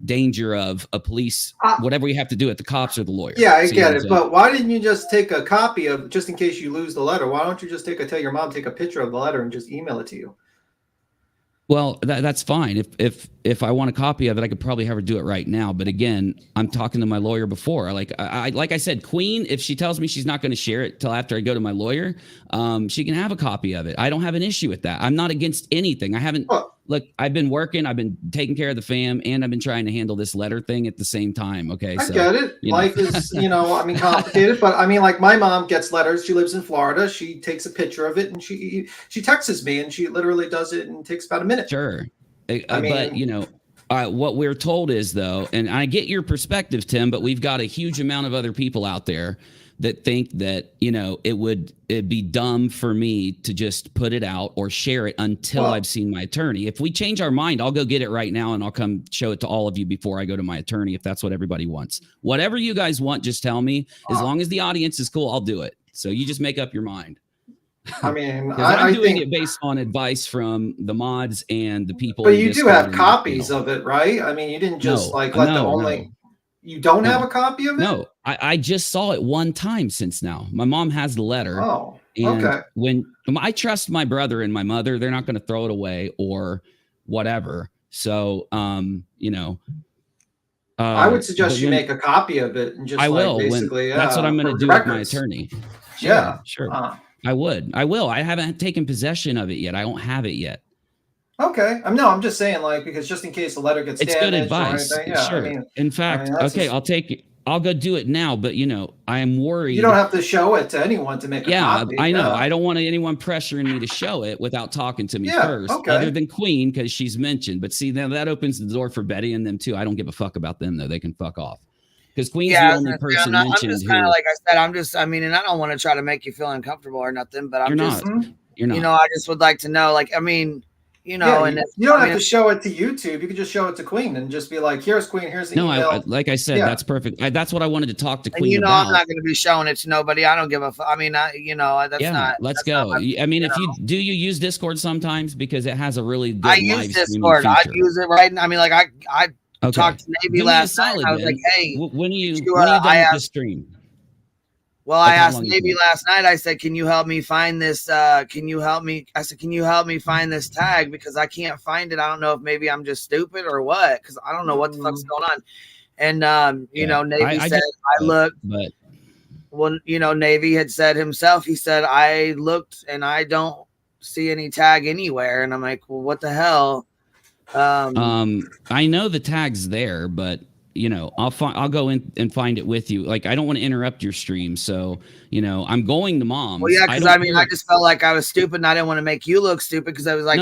danger of a police, whatever you have to do at the cops or the lawyer. Yeah, I get it. But why didn't you just take a copy of, just in case you lose the letter? Why don't you just tell your mom, take a picture of the letter and just email it to you? Well, that's fine. If I want a copy of it, I could probably have her do it right now. But again, I'm talking to my lawyer before. Like I said, Queen, if she tells me she's not going to share it till after I go to my lawyer, she can have a copy of it. I don't have an issue with that. I'm not against anything. I haven't. Look, I've been working, I've been taking care of the fam, and I've been trying to handle this letter thing at the same time. Okay, I get it. Life is, complicated. But I mean, like, my mom gets letters. She lives in Florida. She takes a picture of it and she texts me, and she literally does it and takes about a minute. Sure. But what we're told is, though, and I get your perspective, Tim, but we've got a huge amount of other people out there that think that, it'd be dumb for me to just put it out or share it until I've seen my attorney. If we change our mind, I'll go get it right now and I'll come show it to all of you before I go to my attorney, if that's what everybody wants. Whatever you guys want, just tell me. As long as the audience is cool, I'll do it. So you just make up your mind. I mean, I'm doing it based on advice from the mods and the people. But you do have copies of it, right? I mean, you didn't just You don't have a copy of it? No, I just saw it one time since now. My mom has the letter. Oh, and okay. When I trust my brother and my mother, they're not going to throw it away or whatever. So, I would suggest you make a copy of it and just basically. That's what I'm going to do with my attorney. Sure. I will. I haven't taken possession of it yet. I don't have it yet. Okay. I'm just saying, because just in case the letter gets damaged. It's good advice. Or anything. Yeah, sure. In fact, I'll take it. I'll go do it now, but I am worried. You don't have to show it to anyone to make a copy. I know. I don't want anyone pressuring me to show it without talking to me first. Okay. Other than Queen, because she's mentioned. But see, now that opens the door for Betty and them too. I don't give a fuck about them though. They can fuck off. Because Queen's the only person mentioned. I'm just kind of like I said. and I don't want to try to make you feel uncomfortable or nothing, but You're not. I just would like to know, you know, and you don't have to show it to YouTube. You could just show it to Queen and just be like, "Here's Queen. Here's the email." Like I said, that's perfect. That's what I wanted to talk to Queen and, about. I'm not going to be showing it to nobody. I don't give a. I mean, that's not. Let's go. I mean, if you use Discord sometimes because it has a really good. I use Discord. I use it right. I mean, like I talked to Navy last night. I was like, "Hey, when are you done with the stream?" Well, I asked Navy last night. I said, "Can you help me find this? Can you help me?" I said, "Can you help me find this tag because I can't find it. I don't know if maybe I'm just stupid or what because I don't know what the fuck's going on." And Navy said, "I looked, but Navy had said himself. He said I looked and I don't see any tag anywhere." And I'm like, "Well, what the hell?" I know the tag's there, but. I'll go in and find it with you. Like, I don't want to interrupt your stream. So, I'm going to Mom's. Well, yeah, because I just felt like I was stupid and I didn't want to make you look stupid because I was like,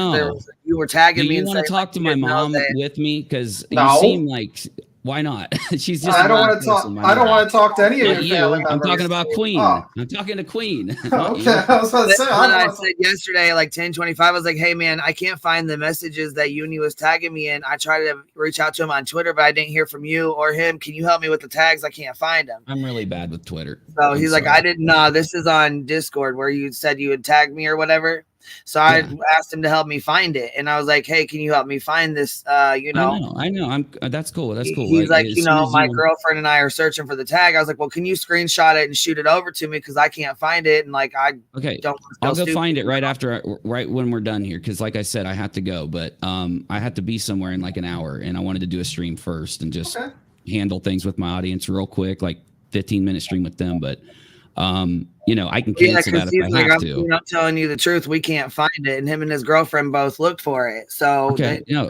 you were tagging me. Do you want to talk to my mom with me? Because you seem like, why not? She's just. I don't want to talk. I don't want to talk to any of your family members. I'm talking about Queen. I'm talking to Queen. Okay, I was about to say. I said yesterday, like 10:25, I was like, "Hey, man, I can't find the messages that Uni was tagging me in. I tried to reach out to him on Twitter, but I didn't hear from you or him. Can you help me with the tags? I can't find them." I'm really bad with Twitter. So he's like, "I didn't know. This is on Discord where you said you would tag me or whatever." So I asked him to help me find it, and I was like, "Hey, can you help me find this?" I know. That's cool. That's cool. He's like, my girlfriend and I are searching for the tag. I was like, "Well, can you screenshot it and shoot it over to me because I can't find it?" And like, don't. I'll go find it right when we're done here because, like I said, I have to go, but I have to be somewhere in like an hour, and I wanted to do a stream first and just handle things with my audience real quick, like 15-minute stream with them, but. I can cancel that if I have to. I'm telling you the truth. We can't find it, and him and his girlfriend both looked for it. So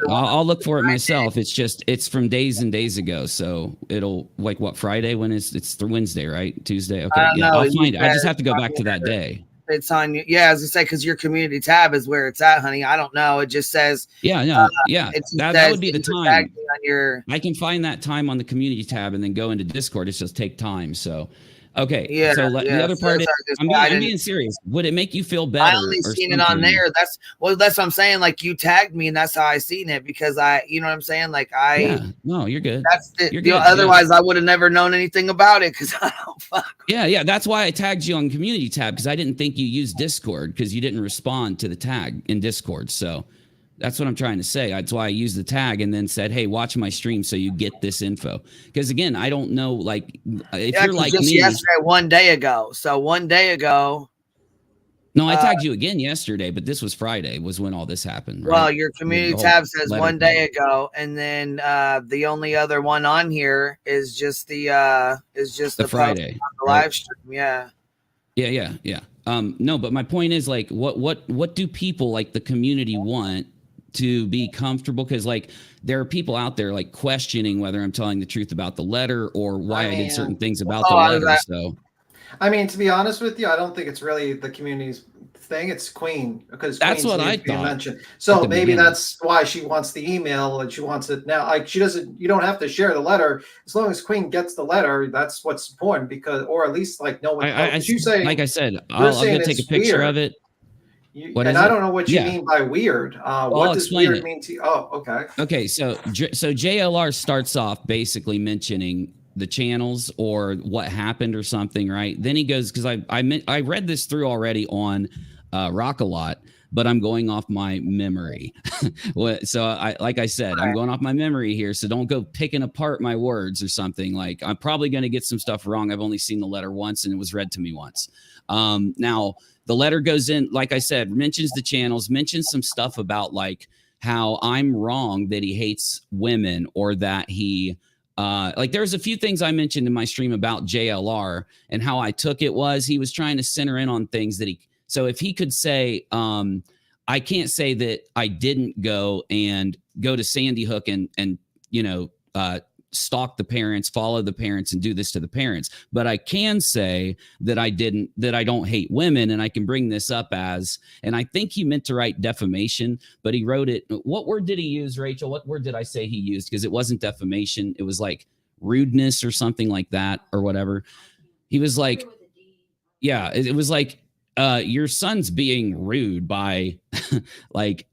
I'll look for it myself. It's from days and days ago. So it'll like what Friday when it's through Wednesday, right? Tuesday. Okay, I'll find it. I just have to go back to that day. It's on you. Yeah, as I say, because your community tab is where it's at, honey. I don't know. It just says. That would be the time. I can find that time on the community tab and then go into Discord. It's just take time. So. Okay. The other part is, I'm being serious. Would it make you feel better? I only seen it on there. That's what I'm saying. Like you tagged me, and that's how I seen it because you know what I'm saying. Like no, you're good. That's it. You're good. Otherwise, I would have never known anything about it because I don't fuck. Yeah. That's why I tagged you on community tab because I didn't think you used Discord because you didn't respond to the tag in Discord. So. That's what I'm trying to say. That's why I used the tag and then said, "Hey, watch my stream so you get this info." Because again, I don't know, like if you're like me. Yesterday, 1 day ago. So 1 day ago. No, I tagged you again yesterday, but this was Friday. Was when all this happened. Right? Well, your community tab says 1 day ago, and then the only other one on here is just the Friday the live stream. Yeah. Yeah. No, but my point is like, what do people like the community want? To be comfortable because like there are people out there like questioning whether I'm telling the truth about the letter or why I did certain things about the letter. So I mean, to be honest with you, I don't think it's really the community's thing. It's Queen because that's what I thought. Mentioned. So maybe that's why she wants the email and she wants it now. Like she doesn't. You don't have to share the letter as long as Queen gets the letter. That's what's important because, or at least like no one. You say, like I said, I'll go take a picture of it. I don't know what you mean by weird. What does weird mean to you? Oh, okay. Okay, so JLR starts off basically mentioning the channels or what happened or something, right? Then he goes because I read this through already on Rock a Lot, but I'm going off my memory. So like I said, I'm going off my memory here. So don't go picking apart my words or something. Like I'm probably going to get some stuff wrong. I've only seen the letter once and it was read to me once. Now. The letter goes in, like I said, mentions the channels, mentions some stuff about like how I'm wrong that he hates women or that he like there's a few things I mentioned in my stream about JLR and how I took it was he was trying to center in on things that so if he could say, I can't say that I didn't go to Sandy Hook and stalk the parents, follow the parents, and do this to the parents. But I can say that I don't hate women, and I can bring this up as, and I think he meant to write defamation, but he wrote it. What word did he use, Rachel? What word did I say he used? Because it wasn't defamation. It was like rudeness or something like that or whatever. He was like, yeah, it was like, your son's being rude by like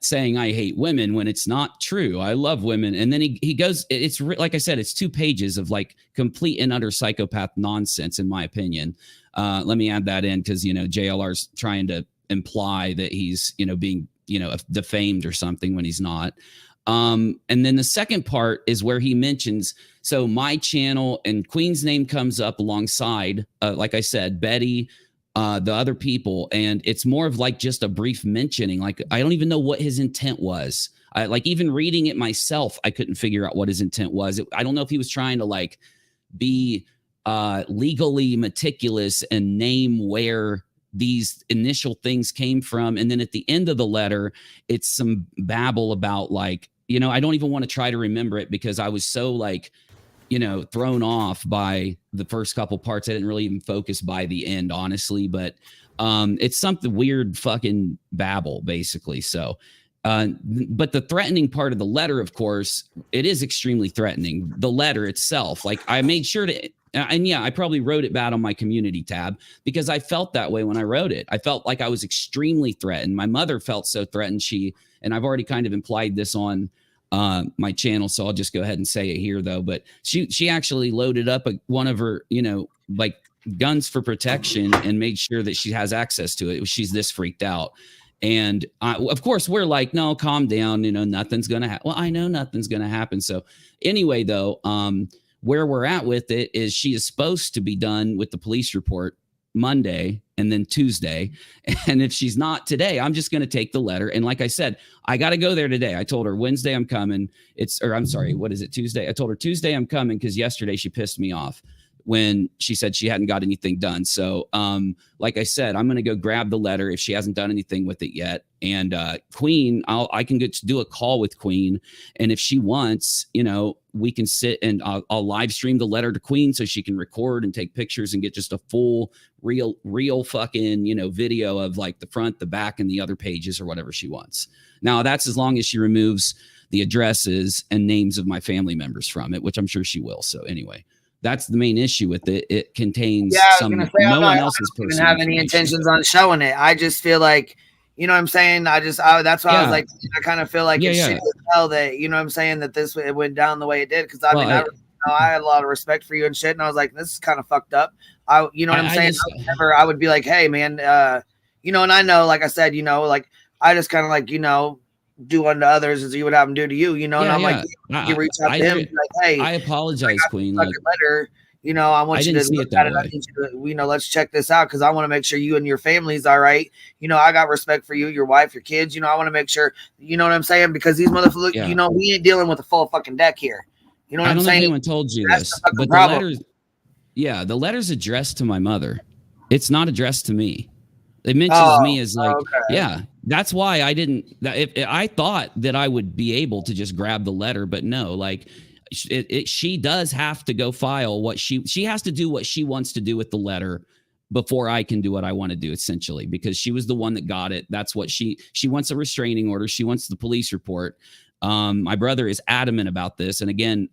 saying I hate women when it's not true. I love women. And then he goes, it's like I said, it's 2 pages of like complete and utter psychopath nonsense, in my opinion. Let me add that in because, JLR's trying to imply that he's, being, defamed or something when he's not. And then the second part is where he mentions, so my channel and Queen's name comes up alongside, like I said, Betty, the other people, and it's more of like just a brief mentioning. Like, I don't even know what his intent was. Like even reading it myself, I couldn't figure out what his intent was. I don't know if he was trying to like be legally meticulous and name where these initial things came from. And then at the end of the letter, it's some babble about like, I don't even want to try to remember it because I was so like, thrown off by the first couple parts. I didn't really even focus by the end, honestly, but it's something weird fucking babble basically. So, but the threatening part of the letter, of course, it is extremely threatening. The letter itself, like I made sure to, and yeah, I probably wrote it bad on my community tab because I felt that way when I wrote it. I felt like I was extremely threatened. My mother felt so threatened. And I've already kind of implied this on my channel, so I'll just go ahead and say it here though. But she actually loaded up one of her, like guns for protection and made sure that she has access to it. She's this freaked out. And of course we're like, no, calm down. Nothing's going to happen. Well, I know nothing's going to happen. So anyway, though, where we're at with it is she is supposed to be done with the police report Monday and then Tuesday. And if she's not today, I'm just going to take the letter. And like I said, I got to go there today. I told her Wednesday I'm coming. What is it? Tuesday. I told her Tuesday I'm coming because yesterday she pissed me off when she said she hadn't got anything done. So, like I said, I'm going to go grab the letter if she hasn't done anything with it yet. And Queen, I can get to do a call with Queen. And if she wants, we can sit and I'll live stream the letter to Queen so she can record and take pictures and get just a full real fucking, video of like the front, the back, and the other pages or whatever she wants. Now that's as long as she removes the addresses and names of my family members from it, which I'm sure she will. So anyway, that's the main issue with it. It contains no one else's personal information. I don't have any intentions on showing it. I just feel like, you know what I'm saying? That's why I was like, I kind of feel like it's shitty as hell that, you know what I'm saying, that it went down the way it did. Because I had a lot of respect for you and shit. And I was like, this is kind of fucked up. You know what I'm saying? I would be like, hey, man, and I know, like I said, like I just kind of like, do unto others as you would have them do to you, and I'm like, you reach out to him, like, hey, I apologize, Queen. Like, letter, I want you to look at it. I need you to, let's check this out because I want to make sure you and your family's all right. I got respect for you, your wife, your kids. I want to make sure, you know what I'm saying? Because these motherfuckers, we ain't dealing with a full fucking deck here. You know what I'm saying? I don't know if anyone told you this, but the letter's addressed to my mother. It's not addressed to me. It mentions me as like, that's why I didn't. I thought that I would be able to just grab the letter, but no, like she does have to go file what she has to do what she wants to do with the letter before I can do what I want to do, essentially, because she was the one that got it. That's what she wants, a restraining order. She wants the police report. My brother is adamant about this. And again,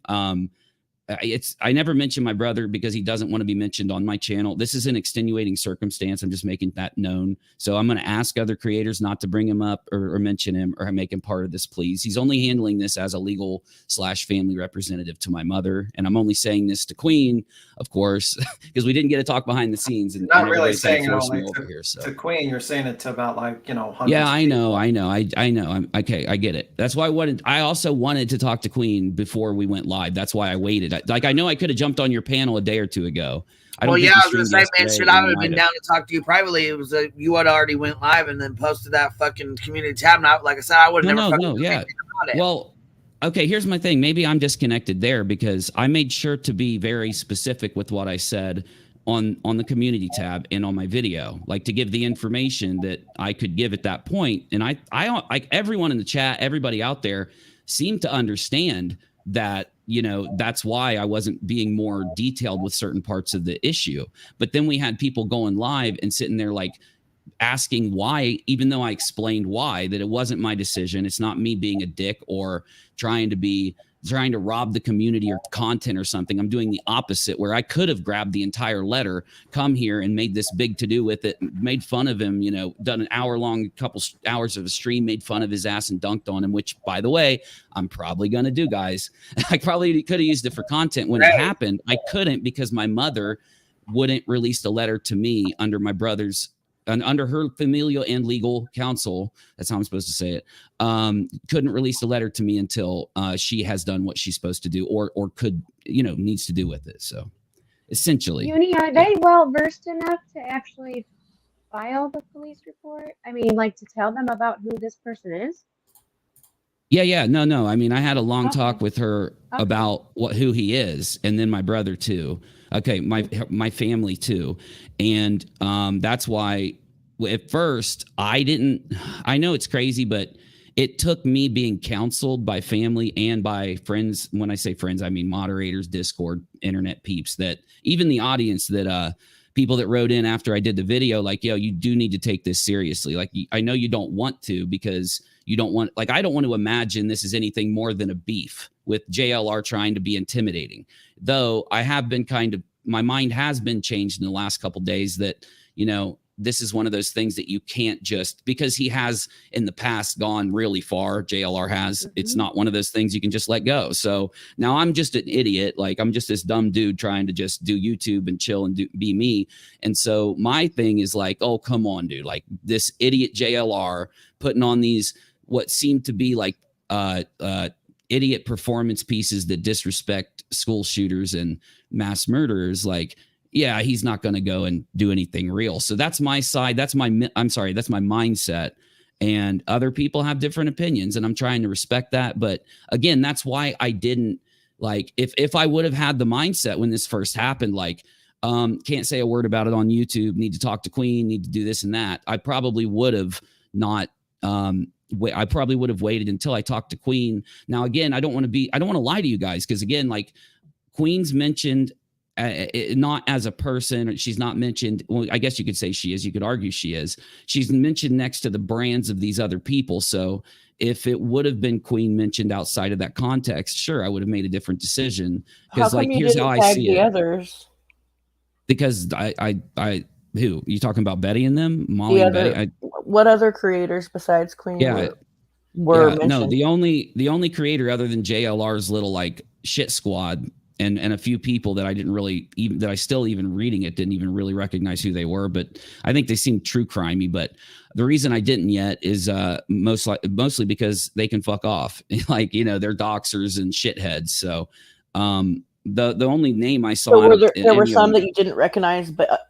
I never mention my brother because he doesn't want to be mentioned on my channel. This is an extenuating circumstance. I'm just making that known. So I'm going to ask other creators not to bring him up or mention him or make him part of this, please. He's only handling this as a legal/family representative to my mother. And I'm only saying this to Queen, of course, because we didn't get to talk behind the scenes. And not really saying it only to Queen. You're saying it to about Yeah, I know. I know. Okay. I get it. That's why I also wanted to talk to Queen before we went live. That's why I waited. Like, I know I could have jumped on your panel a day or two ago. I was gonna say, man, shit, I would have been down to talk to you privately. It was you had already went live and then posted that fucking community tab. And like I said, I would have never. Well, okay, here's my thing. Maybe I'm disconnected there because I made sure to be very specific with what I said on the community tab and on my video, like to give the information that I could give at that point. And I like everyone in the chat, everybody out there seemed to understand that, that's why I wasn't being more detailed with certain parts of the issue. But then we had people going live and sitting there like asking why, even though I explained why, that it wasn't my decision. It's not me being a dick or trying to be trying to rob the community or content or something. I'm doing the opposite, where I could have grabbed the entire letter, come here and made this big to do with it, made fun of him, done an hour-long, couple hours of a stream, made fun of his ass and dunked on him, which, by the way, I'm probably going to do, guys. I probably could have used it for content when it happened. I couldn't because my mother wouldn't release the letter to me under my brother's and under her familial and legal counsel. That's how I'm supposed to say it. Couldn't release the letter to me until she has done what she's supposed to do, or could, needs to do with it. So essentially, Uni, are they well versed enough to actually file the police report? I mean, like to tell them about who this person is? Yeah. No. I mean, I had a long talk with her about who he is, and then my brother too. Okay, my family too, and that's why at first I know it's crazy, but it took me being counseled by family and by friends. When I say friends, I mean moderators, Discord, internet peeps, that even the audience, that people that wrote in after I did the video, like, yo, you do need to take this seriously. Like, I know you don't want to, because you don't want, like, I don't want to imagine this is anything more than a beef with JLR trying to be intimidating. Though I have been my mind has been changed in the last couple of days that, this is one of those things that you can't just, because he has in the past gone really far, JLR has, it's not one of those things you can just let go. So now I'm just an idiot. Like, I'm just this dumb dude trying to just do YouTube and chill and be me. And so my thing is like, oh, come on, dude. Like, this idiot JLR putting on these, what seem to be like, idiot performance pieces that disrespect school shooters and mass murderers. Like, yeah, he's not going to go and do anything real. So that's my side. That's my mindset. And other people have different opinions, and I'm trying to respect that. But again, that's why I didn't, like, if I would have had the mindset when this first happened, like, can't say a word about it on YouTube, need to talk to Queen, need to do this and that, I probably would have not, I probably would have waited until I talked to Queen. Now, again, I don't want to lie to you guys, because again, like, Queen's mentioned not as a person. She's not mentioned. Well, I guess you could say she is. You could argue she is. She's mentioned next to the brands of these other people. So if it would have been Queen mentioned outside of that context, sure, I would have made a different decision. Because, like, here's how I see it. Others? Because I who you talking about? Betty and them, Molly and Betty. What other creators besides Queen? Were mentioned? No, the only creator other than JLR's little, like, shit squad and a few people that I didn't really even, that I still, even reading it, didn't even really recognize who they were. But I think they seemed true crimey. But the reason I didn't yet is mostly because they can fuck off. Like, they're doxers and shitheads. So the only name I saw, so there were some that you didn't recognize, but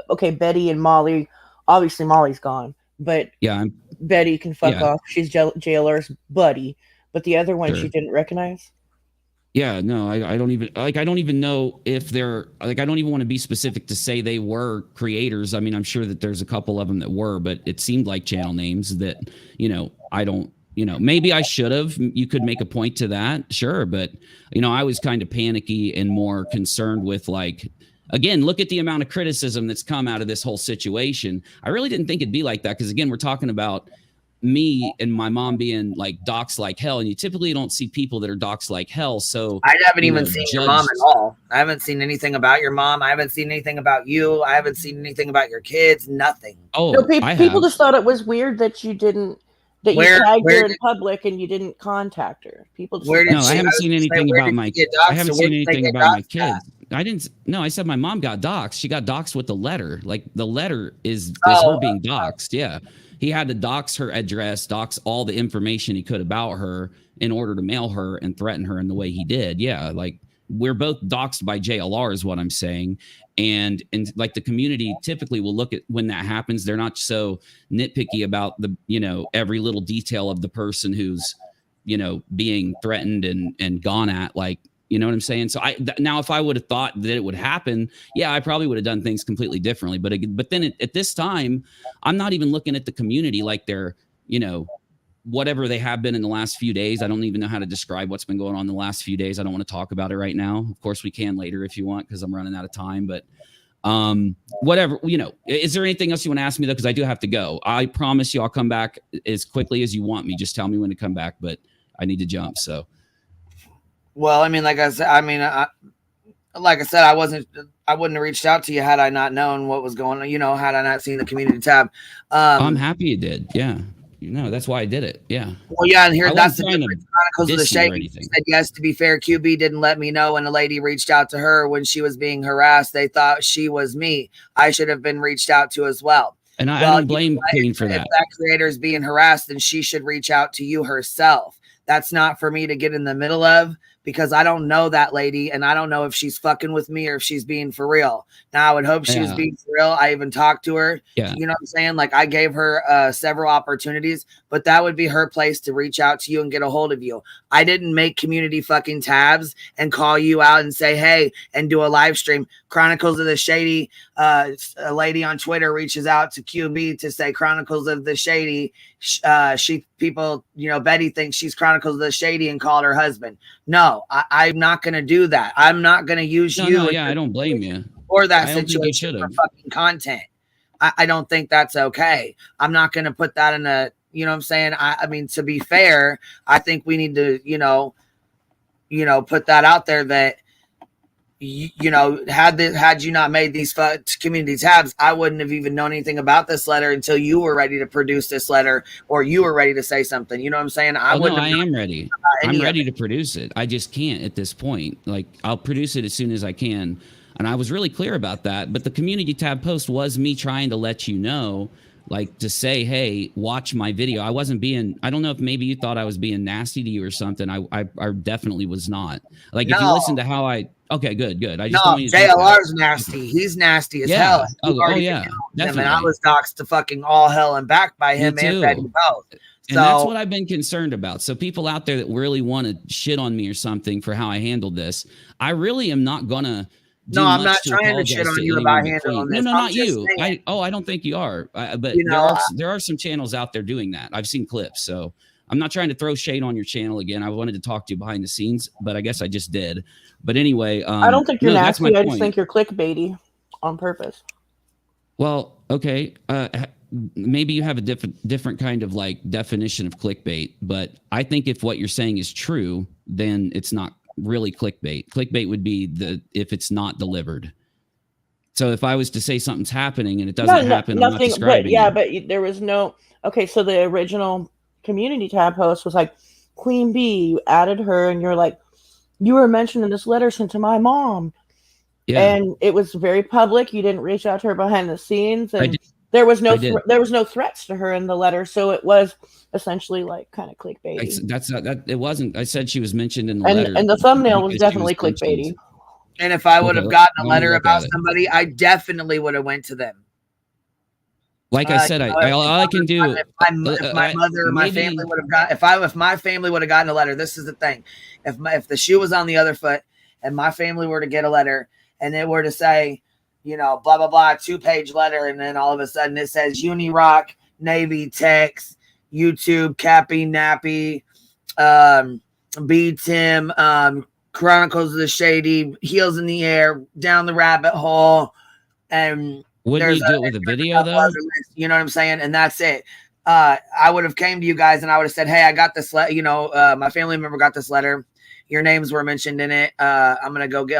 okay, Betty and Molly. Obviously, Molly's gone, but yeah, Betty can fuck off. She's JLR's buddy, but the other one Sure. you didn't recognize. Yeah, no, I don't even know if they're, like, I don't even want to be specific to say they were creators. I mean, I'm sure that there's a couple of them that were, but it seemed like channel names that, I don't, maybe I should have. You could make a point to that, sure, but I was kind of panicky and more concerned with, like, again, look at the amount of criticism that's come out of this whole situation. I really didn't think it'd be like that, because again, we're talking about me and my mom being, like, doxed like hell, and you typically don't see people that are doxed like hell. So I haven't even seen your mom at all. I haven't seen anything about your mom. I haven't seen anything about you. I haven't seen anything about your kids. Nothing. Oh, no, people just thought it was weird that you didn't. That you tagged her in public and you didn't contact her. People. Just I haven't seen anything about my. I haven't seen anything about my kids. I didn't. No, I said my mom got doxxed. She got doxxed with the letter. Like, the letter is her being doxxed. Yeah, he had to dox her address, dox all the information he could about her in order to mail her and threaten her in the way he did. Yeah, like, we're both doxed by JLR is what I'm saying. And like, the community typically will look at when that happens. They're not so nitpicky about the, every little detail of the person who's, being threatened and gone at, like, you know what I'm saying? So now if I would have thought that it would happen, yeah, I probably would have done things completely differently. But then at this time, I'm not even looking at the community like they're, whatever they have been in the last few days. I don't even know how to describe what's been going on in the last few days. I don't want to talk about it right now. Of course we can later if you want, because I'm running out of time, but whatever, is there anything else you want to ask me though? Because I do have to go. I promise you I'll come back as quickly as you want me. Just tell me when to come back, but I need to jump. So Well, I mean, like I said, I wouldn't have reached out to you had I not known what was going on, had I not seen the community tab. I'm happy you did. Yeah. That's why I did it. Yeah. Well, yeah, and here that's the difference. Chronicles of the Shady said, yes, to be fair, QB didn't let me know when a lady reached out to her when she was being harassed. They thought she was me. I should have been reached out to as well. And I don't blame Queen for that. If that creator is being harassed, then she should reach out to you herself. That's not for me to get in the middle of, because I don't know that lady and I don't know if she's fucking with me or if she's being for real. Now I would hope she was being for real. I even talked to her. Yeah. You know what I'm saying? Like, I gave her several opportunities, but that would be her place to reach out to you and get a hold of you. I didn't make community fucking tabs and call you out and say, hey, and do a live stream. Chronicles of the Shady, a lady on Twitter reaches out to QB to say Chronicles of the Shady. Betty thinks she's Chronicles of the Shady and called her husband. No, I'm not going to do that. I'm not going to use you. No, yeah, I don't blame you. Or that situation for fucking content. I don't think that's okay. I'm not going to put that in a, you know what I'm saying? I mean, to be fair, I think we need to, put that out there that, had you not made these community tabs, I wouldn't have even known anything about this letter until you were ready to produce this letter or you were ready to say something. You know what I'm saying? I am ready. I'm ready to produce it. I just can't at this point. Like, I'll produce it as soon as I can. And I was really clear about that. But the community tab post was me trying to let you know, like, to say, hey, watch my video. I wasn't being, I don't know if maybe you thought I was being nasty to you or something. I definitely was not. Like, if you listen to how okay, good. I just don't JLR's nasty. He's nasty as hell. Oh, yeah. Definitely. And I was doxxed to fucking all hell and back by him and Betty both. And that's what I've been concerned about. So people out there that really want to shit on me or something for how I handled this, I really am not going to. No, I'm not trying to shit on you about handling this. No, not you. I don't think you are. But there are some channels out there doing that. I've seen clips. So I'm not trying to throw shade on your channel again. I wanted to talk to you behind the scenes, but I guess I just did. But anyway, I don't think you're nasty. I just think you're clickbaity on purpose. Well, okay. Maybe you have a different kind of like definition of clickbait, but I think if what you're saying is true, then it's not really clickbait. Clickbait would be if it's not delivered. So if I was to say something's happening and it doesn't happen, I'm not describing but there was no. Okay, so the original community tab post was like, Queen Bee, you added her, and you're like, you were mentioned in this letter sent to my mom. Yeah. And it was very public. You didn't reach out to her behind the scenes, and there was no threats to her in the letter, so it was essentially like kind of clickbaity. It wasn't. I said she was mentioned in the letter, and the thumbnail was definitely clickbaity. And if I would have gotten a letter about somebody, I definitely would have went to them. Like I said, all I can do. If my mother or my family would have got, if my family would have gotten a letter, this is the thing. If the shoe was on the other foot, and my family were to get a letter, and they were to say, blah blah blah, 2-page letter, and then all of a sudden it says Unirock, Navy, Tex, YouTube, Cappy, Nappy, B Tim, Chronicles of the Shady, Heels in the Air, Down the Rabbit Hole, and wouldn't you do it with a video though? You know what I'm saying? And that's it. I would have came to you guys and I would have said, hey, I got this letter. My family member got this letter. Your names were mentioned in it. I'm gonna take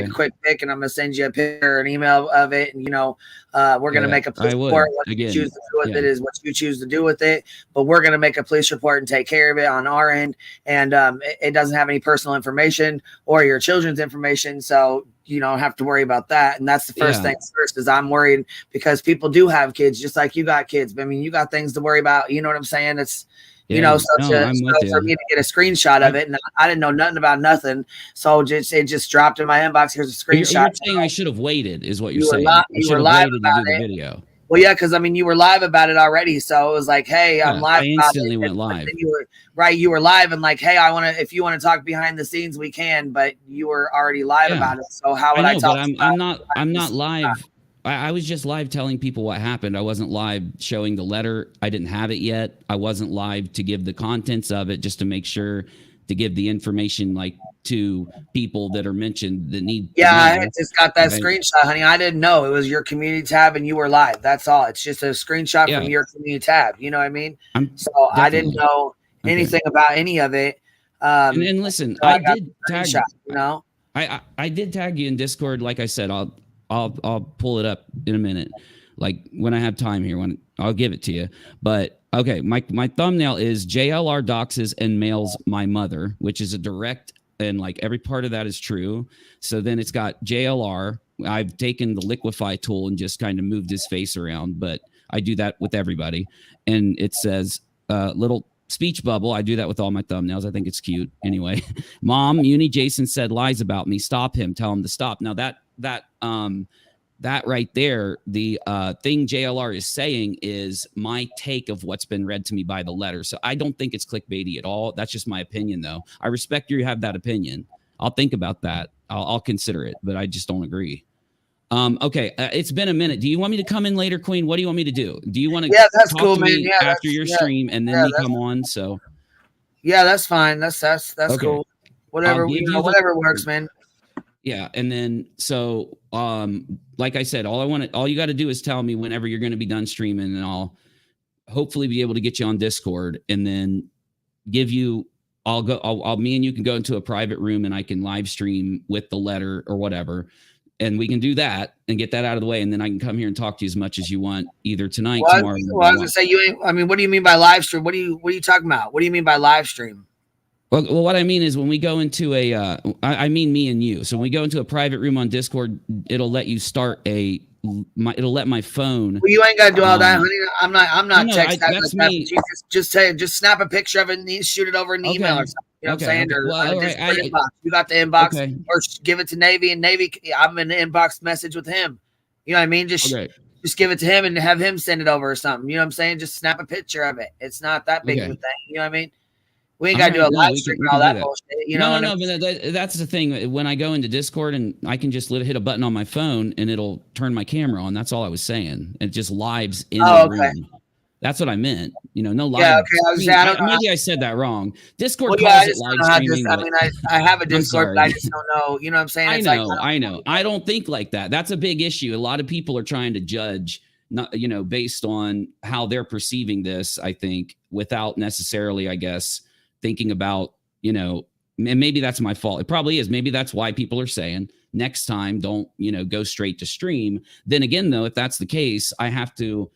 a quick pic, and I'm gonna send you a picture, an email of it, and we're gonna make a police report. What you choose to do with it is what you choose to do with it. But we're gonna make a police report and take care of it on our end. And it doesn't have any personal information or your children's information, so you don't have to worry about that. And that's the first thing first, is I'm worried because people do have kids, just like you got kids. But I mean, you got things to worry about. You know what I'm saying? It's for me to get a screenshot of it, and I didn't know nothing about nothing, so it just dropped in my inbox. Here's a screenshot. You're saying I should have waited, is what you're saying. You were live about it. Video. Well, yeah, because I mean, you were live about it already, so it was like, hey, I'm live. I instantly went live. You were live, and like, hey, if you want to talk behind the scenes, we can, but you were already live about it. So how would I talk? But I'm not live. I was just live telling people what happened. I wasn't live showing the letter. I didn't have it yet. I wasn't live to give the contents of it, just to make sure to give the information like to people that are mentioned that need. Yeah, I just got that screenshot, honey. I didn't know it was your community tab and you were live. That's all. It's just a screenshot from your community tab. You know what I mean? So I didn't know anything about any of it. And listen, so I got did the tag screenshot, you know. I did tag you in Discord. Like I said, I'll pull it up in a minute. Like when I have time here, when I'll give it to you. But okay, my thumbnail is JLR doxes and mails my mother, which is a direct, and like every part of that is true. So then it's got JLR. I've taken the liquefy tool and just kind of moved his face around, but I do that with everybody. And it says little speech bubble. I do that with all my thumbnails. I think it's cute. Anyway, Mom, Uni Jason said lies about me. Stop him. Tell him to stop. Now that right there, the thing JLR is saying is my take of what's been read to me by the letter. So I don't think it's clickbaity at all. That's just my opinion, though. I respect you have that opinion. I'll think about that. I'll consider it, but I just don't agree. Okay, it's been a minute. Do you want me to come in later, Queen? What do you want me to do? Do you want to that's talk cool, to man. me after your stream and then me that's come on? So yeah, that's fine. That's okay. cool. Whatever, whatever works, man. Yeah, and then so like I said, all you got to do is tell me whenever you're going to be done streaming, and I'll hopefully be able to get you on Discord, and then give you. Me and you can go into a private room, and I can live stream with the letter or whatever, and we can do that and get that out of the way, and then I can come here and talk to you as much as you want, either tonight, tomorrow. Well, I was gonna say you ain't. I mean, what do you mean by live stream? What are you talking about? What do you mean by live stream? Well, what I mean is when we go into I mean me and you. So when we go into a private room on Discord, it'll let you start it'll let my phone. Well, you ain't got to do all that, honey. I'm not texting that's like me. That. Just snap a picture of it and shoot it over an email or something. You know what I'm saying? Or inbox. You got the inbox, or give it to Navy, and Navy, I'm in the inbox message with him. You know what I mean? Just give it to him and have him send it over or something. You know what I'm saying? Just snap a picture of it. It's not that big of a thing. You know what I mean? We ain't got to do a live stream and all that bullshit. You know but that's the thing. When I go into Discord and I can just hit a button on my phone and it'll turn my camera on. That's all I was saying. It just lives in the room. That's what I meant. You know, no live. Yeah, okay. Maybe I said that wrong. Discord calls it live streaming. I mean, I have a Discord, but I just don't know. You know what I'm saying? I know. I don't think like that. That's a big issue. A lot of people are trying to judge, based on how they're perceiving this, I think, without necessarily, I guess, thinking about, and maybe that's my fault. It probably is. Maybe that's why people are saying next time, don't, go straight to stream. Then again, though, if that's the case, I have to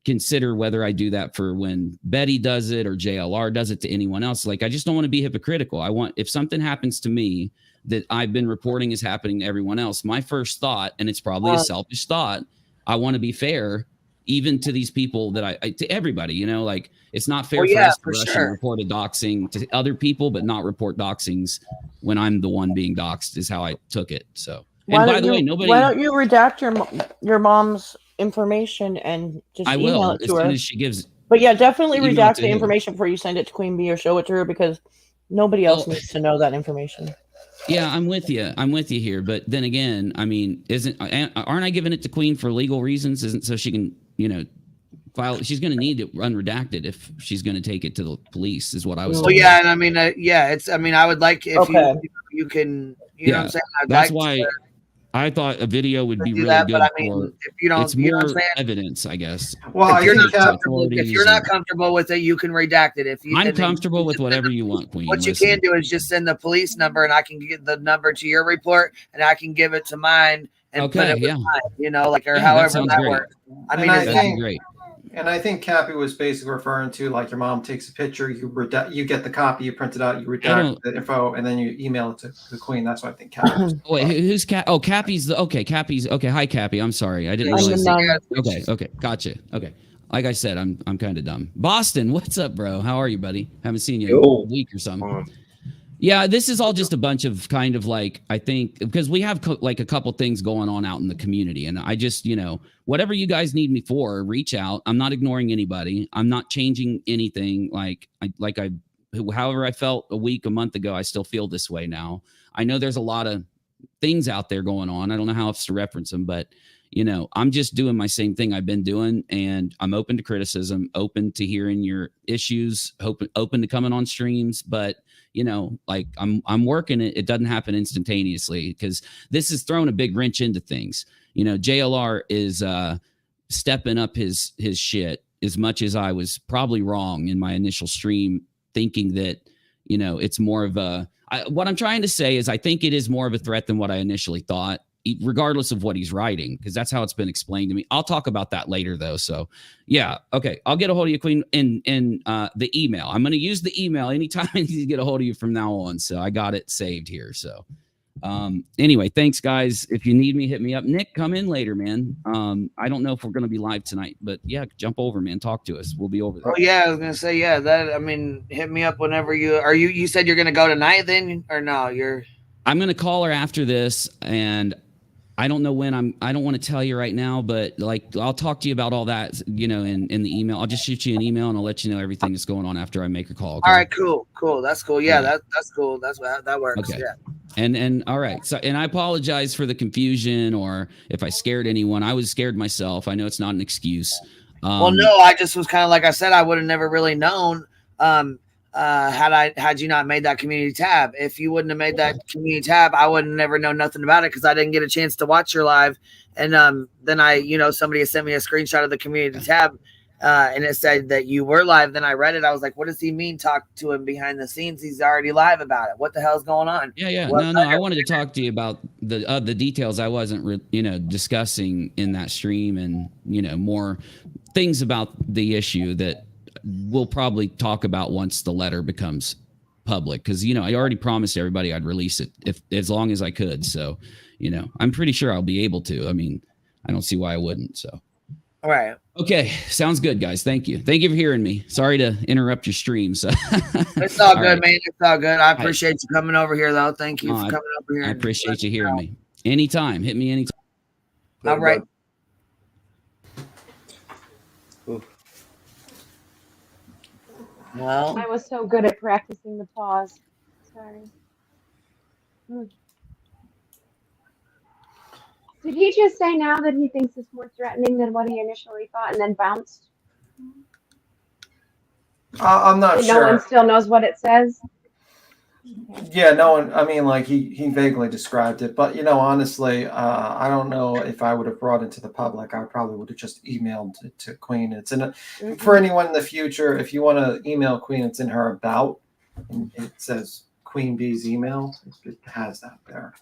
consider whether I do that for when Betty does it or JLR does it to anyone else. Like, I just don't want to be hypocritical. If something happens to me that I've been reporting is happening to everyone else, my first thought, and it's probably a selfish thought, I want to be fair even to these people that to everybody, like it's not fair for us to rush and report a doxing to other people, but not report doxings when I'm the one being doxed is how I took it. So, and by the way, nobody. Why don't you redact your mom's information and just email it to her? As soon as she gives. But yeah, definitely redact the information before you send it to Queen Bee or show it to her, because nobody else needs to know that information. Yeah, I'm with you. I'm with you here. But then again, I mean, aren't I giving it to Queen for legal reasons? Isn't so she can, file? She's going to need it unredacted if she's going to take it to the police, is what I was. Well, yeah, and I mean, I would like if you can, you know what I'm saying? That's why I thought a video would be really good. But I mean, if you don't, it's more evidence, I guess. Well, if you're not comfortable with it, you can redact it. I'm comfortable with whatever you want, Queen. What you can do is just send the police number, and I can get the number to your report, and I can give it to mine, and put it with mine, or however that works. I mean, that'd be great. And I think Cappy was basically referring to, like, your mom takes a picture, you get the copy, you print it out, you redact the info, and then you email it to the Queen. That's what I think Cappy was. Wait, who's Cap? Oh, Cappy's Cappy's okay. Hi, Cappy. I'm sorry, I didn't realize. Okay, gotcha. Okay, like I said, I'm kind of dumb. Boston, what's up, bro? How are you, buddy? Haven't seen you in a week or something. Yeah, this is all just a bunch of kind of like, I think, because we have like a couple things going on out in the community. And I just, whatever you guys need me for, reach out. I'm not ignoring anybody. I'm not changing anything. However I felt a month ago, I still feel this way now. I know there's a lot of things out there going on. I don't know how else to reference them, but I'm just doing my same thing I've been doing, and I'm open to criticism, open to hearing your issues, open to coming on streams, but I'm working it. It doesn't happen instantaneously, because this has thrown a big wrench into things. JLR is stepping up his shit, as much as I was probably wrong in my initial stream, thinking that, it's more of what I'm trying to say is I think it is more of a threat than what I initially thought, regardless of what he's writing, because that's how it's been explained to me. I'll talk about that later, though. So, yeah, okay. I'll get a hold of you, Queen, in the email. I'm going to use the email anytime I need to get a hold of you from now on. So I got it saved here. So anyway, thanks, guys. If you need me, hit me up. Nick, come in later, man. I don't know if we're going to be live tonight, but yeah, jump over, man. Talk to us. We'll be over there. Oh yeah, I was gonna say hit me up whenever you said you're gonna go tonight then, or no? I'm gonna call her after this, and I don't know when I don't want to tell you right now, but like I'll talk to you about all that, in the email. I'll just shoot you an email and I'll let you know everything that's going on after I make a call. Okay? All right, cool. That's cool. Yeah, that's cool. That works. Okay. Yeah. And all right. So, and I apologize for the confusion or if I scared anyone. I was scared myself. I know it's not an excuse. Well, no, I just was kind of, like I said, I would have never really known had you not made that community tab. If you wouldn't have made that community tab, I would have never known nothing about it because I didn't get a chance to watch your live. And then somebody had sent me a screenshot of the community tab and it said that you were live. Then I read it. I was like, what does he mean? Talk to him behind the scenes. He's already live about it. What the hell's going on? Yeah. No. I wanted to talk to you about the details I wasn't, discussing in that stream and, more things about the issue that we'll probably talk about once the letter becomes public. Cause I already promised everybody I'd release it as long as I could. So, I'm pretty sure I'll be able to. I mean, I don't see why I wouldn't. So. All right. Okay. Sounds good, guys. Thank you. Thank you for hearing me. Sorry to interrupt your stream. So it's all good, man. It's all good. I appreciate you coming over here though. Thank you for coming over here. I appreciate you hearing me. Anytime. Hit me anytime. All right. Well, I was so good at practicing the pause. Sorry. Did he just say now that he thinks it's more threatening than what he initially thought and then bounced? I'm not sure. No one still knows what it says? Yeah, no one. I mean, like he vaguely described it, but honestly, I don't know if I would have brought it to the public. I probably would have just emailed it to Queen. It's for anyone in the future. If you want to email Queen, it's in her about. And it says Queen Bee's email. It has that there.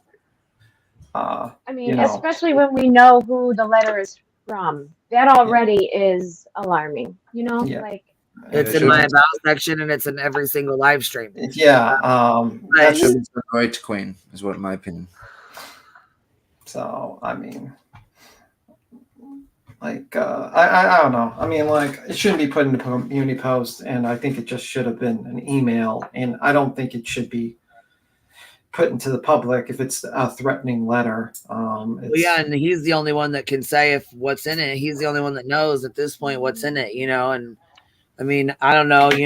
I mean, especially when we know who the letter is from, that already is alarming. Like. It's in my about section and it's in every single live stream. Yeah. That should be right to Queen, is what my opinion. So, I mean, like, I don't know. I mean, like, it shouldn't be put into community post, and I think it just should have been an email, and I don't think it should be put into the public if it's a threatening letter. Well, yeah, and he's the only one that can say if what's in it. He's the only one that knows at this point what's in it, and I mean, I don't know, and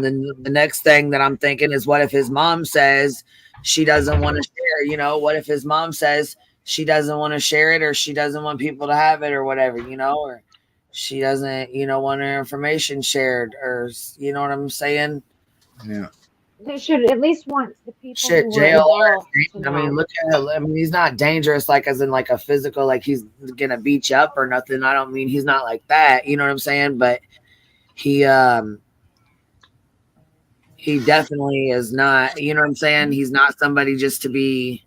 then the next thing that I'm thinking is what if his mom says she doesn't want to share, what if his mom says she doesn't want to share it or she doesn't want people to have it or whatever, or she doesn't, want her information shared or, you know what I'm saying? Yeah. They should at least want the people Shit, who JLR. I mean, look at him. I mean, he's not dangerous, like as in like a physical, like he's gonna beat you up or nothing. I don't mean he's not like that. You know what I'm saying? But he definitely is not. You know what I'm saying? He's not somebody just to be.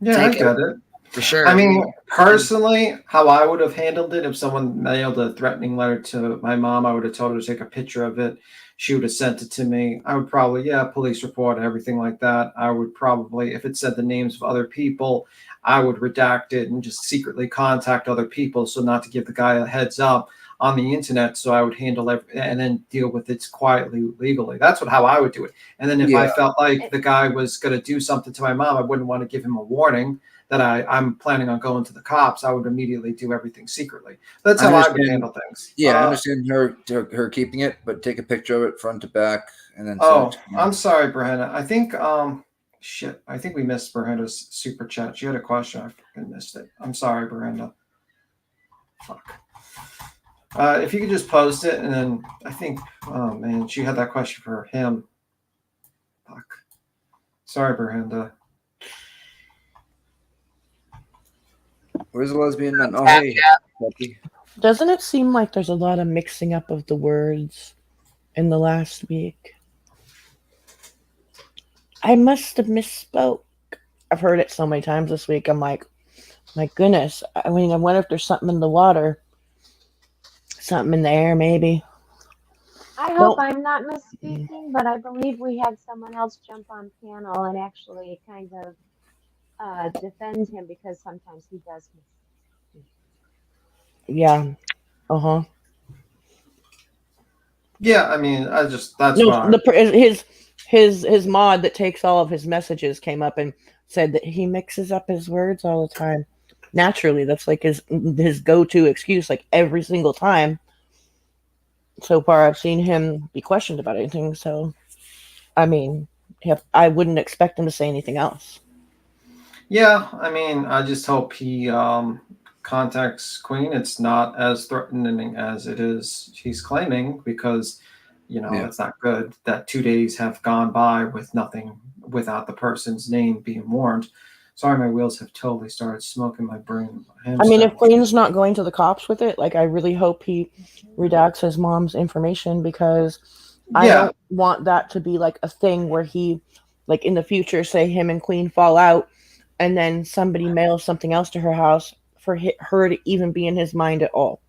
Yeah, I get it. For sure. I mean, personally, how I would have handled it if someone mailed a threatening letter to my mom, I would have told her to take a picture of it. She would have sent it to me. I would probably, police report, everything like that. I would probably, if it said the names of other people, I would redact it and just secretly contact other people so not to give the guy a heads up on the internet. So I would handle it and then deal with it quietly, legally. That's how I would do it. And then if I felt like the guy was going to do something to my mom, I wouldn't want to give him a warning that I'm planning on going to the cops. I would immediately do everything secretly. That's how I would handle things. Yeah, I understand her keeping it, but take a picture of it front to back and then. I'm sorry, Brianna. I think I think we missed Brianna's super chat. She had a question. I fucking missed it. I'm sorry, Brianna. Fuck. If you could just post it, and then I think, oh man, she had that question for him. Fuck. Sorry, Brianna. Where's the lesbian man? Oh, hey. Doesn't it seem like there's a lot of mixing up of the words in the last week? I must have misspoke. I've heard it so many times this week. I'm like, my goodness. I mean, I wonder if there's something in the water. Something in the air, maybe. I hope I'm not misspeaking, but I believe we had someone else jump on panel and actually kind of defend him because sometimes he does misspeak. Yeah. Uh-huh. Yeah, I mean, that's why. His mod that takes all of his messages came up and said that he mixes up his words all the time. Naturally, that's like his go-to excuse, like every single time. So far, I've seen him be questioned about anything. So, I mean, I wouldn't expect him to say anything else. Yeah, I mean, I just hope he contacts Queen. It's not as threatening as it is he's claiming, because it's not good that 2 days have gone by with nothing, without the person's name being warned. Sorry, my wheels have totally started smoking my brain. I mean, if Queen's not going to the cops with it, like, I really hope he redacts his mom's information, because I don't want that to be like a thing where he, like, in the future, say him and Queen fall out, and then somebody mails something else to her house for her to even be in his mind at all.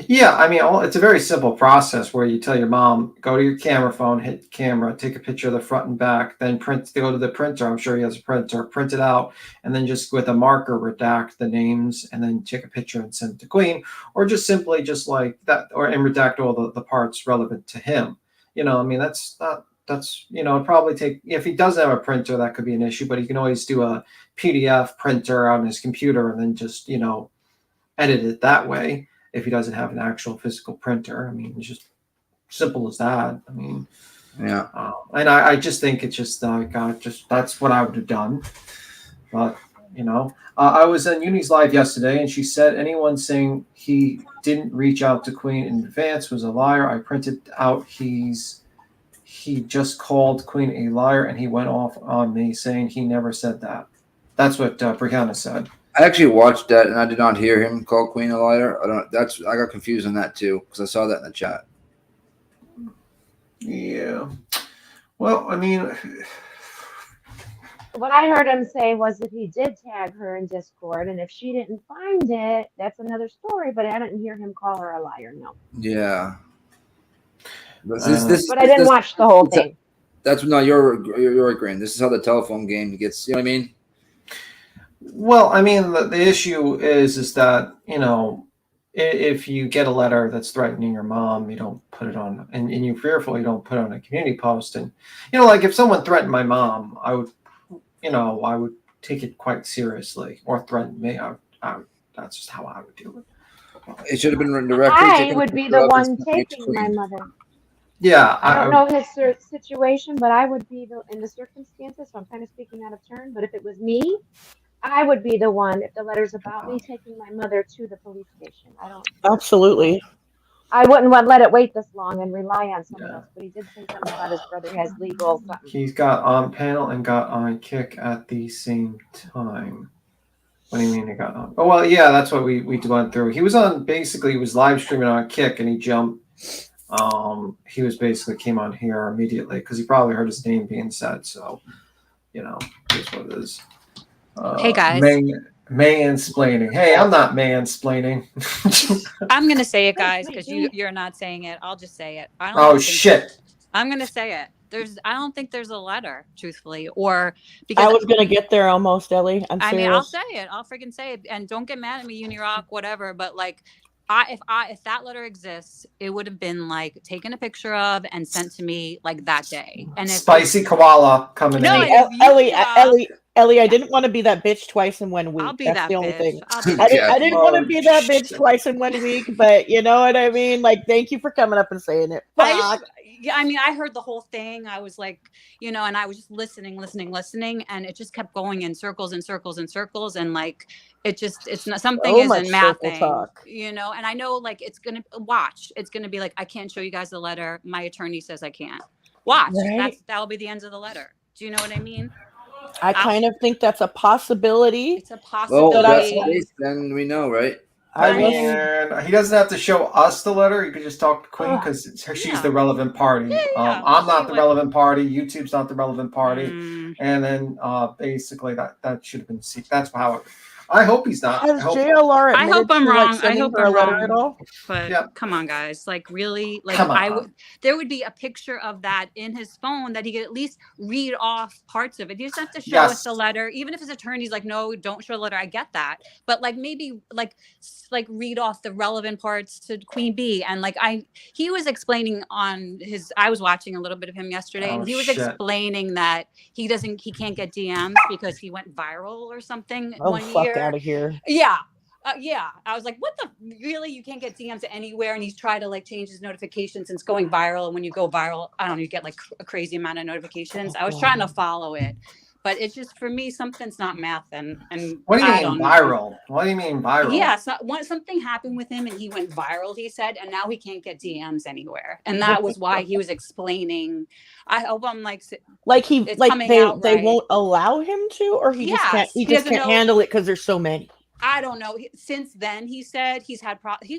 Yeah, I mean, it's a very simple process where you tell your mom, go to your camera phone, hit camera, take a picture of the front and back, then go to the printer. I'm sure he has a printer, print it out, and then just with a marker redact the names, and then take a picture and send it to Queen, or just simply just like that, and redact all the parts relevant to him. I mean, that's probably take, if he doesn't have a printer, that could be an issue, but he can always do a PDF printer on his computer and then just, edit it that way. If he doesn't have an actual physical printer, I mean, it's just simple as that. I mean, yeah. And I just think it's just that's what I would have done. But I was on Uni's live yesterday, and she said anyone saying he didn't reach out to Queen in advance was a liar. I printed out he just called Queen a liar, and he went off on me saying he never said that. That's what Brianna said. I actually watched that, and I did not hear him call Queen a liar. I got confused on that too, because I saw that in the chat. Yeah. Well, I mean, what I heard him say was that he did tag her in Discord, and if she didn't find it, that's another story. But I didn't hear him call her a liar. No. Yeah. But I didn't watch the whole thing. You're agreeing. This is how the telephone game gets. You know what I mean? Well, I mean, the issue is that, if you get a letter that's threatening your mom, you don't put it on, and you're fearful, you don't put it on a community post. And, like if someone threatened my mom, I would take it quite seriously, or threaten me. That's just how I would do it. It should have been written directly. I would be the one taking my mother. Yeah. I don't know his situation, but I would be in the circumstances, so I'm kind of speaking out of turn, but if it was me, I would be the one, if the letter's about me, taking my mother to the police station. Absolutely. I wouldn't let it wait this long and rely on someone else, but he did say something about his brother has legal something. He's got on panel and got on Kick at the same time. What do you mean he got on? Oh, well, yeah, that's what we went through. He was he was live streaming on Kick, and he jumped. He was basically came on here immediately because he probably heard his name being said. So, here's what it is. Hey guys, mansplaining. Hey, I'm not mansplaining. I'm gonna say it, guys, because you're not saying it. I'll just say it. Shit! I'm gonna say it. I don't think there's a letter, truthfully, or because I was gonna get there almost, Ellie. I mean, I'll say it. I'll freaking say it, and don't get mad at me, Unirock, whatever. But like, if that letter exists, it would have been like taken a picture of and sent to me like that day. And Spicy koala coming in. Ellie, I didn't want to be that bitch twice in 1 week. I'll be That's that the only bitch. thing. I didn't want to be that bitch twice in 1 week, but you know what I mean? Like, thank you for coming up and saying it. I heard the whole thing. I was like, and I was just listening, and it just kept going in circles and circles and circles, and like it's not something isn't mapping, and I know like it's gonna be like, I can't show you guys the letter. My attorney says I can't. Watch. Right? That'll be the end of the letter. Do you know what I mean? I kind of think that's a possibility. It's a possibility. Well, then we know, right? And he doesn't have to show us the letter. You can just talk to Queen because she's the relevant party. I'm not the relevant party. YouTube's not the relevant party. And then basically that should have been that's how it. I hope he's not. Has JLR I hope I'm wrong. I hope I'm wrong. At all? But come on, guys! Like really, like there would be a picture of that in his phone that he could at least read off parts of it. He doesn't have to show us the letter, even if his attorney's like, no, don't show the letter. I get that, but like maybe like read off the relevant parts to Queen B. And like he was explaining on his. I was watching a little bit of him yesterday, and he was explaining that he can't get DMs because he went viral or something one year. Out of here. Yeah. I was like, what the really? You can't get DMs anywhere. And he's tried to like change his notifications since going viral. And when you go viral, I don't know, you get like a crazy amount of notifications. I was trying to follow it, but it's just for me, something's not math. And what do you mean viral? What do you mean viral? Yeah. So something happened with him and he went viral, he said, and now he can't get DMs anywhere. And that was why he was explaining. I hope I'm like they won't allow him to, or he just can't handle it because there's so many. I don't know. Since then, he said he's had he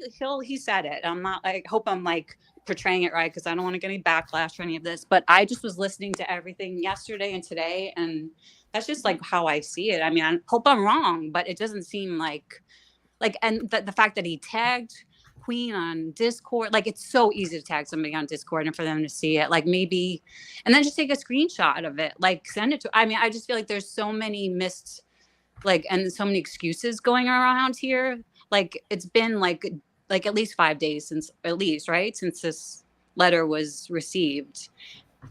said it. I'm not. I hope I'm like portraying it right because I don't want to get any backlash or any of this. But I just was listening to everything yesterday and today, and that's just like how I see it. I mean, I hope I'm wrong, but it doesn't seem like and the fact that he tagged Queen on Discord, like it's so easy to tag somebody on Discord and for them to see it, like maybe, and then just take a screenshot of it, like send it to. I mean, I just feel like there's so many missed. And so many excuses going around here. Like it's been like at least 5 days since this letter was received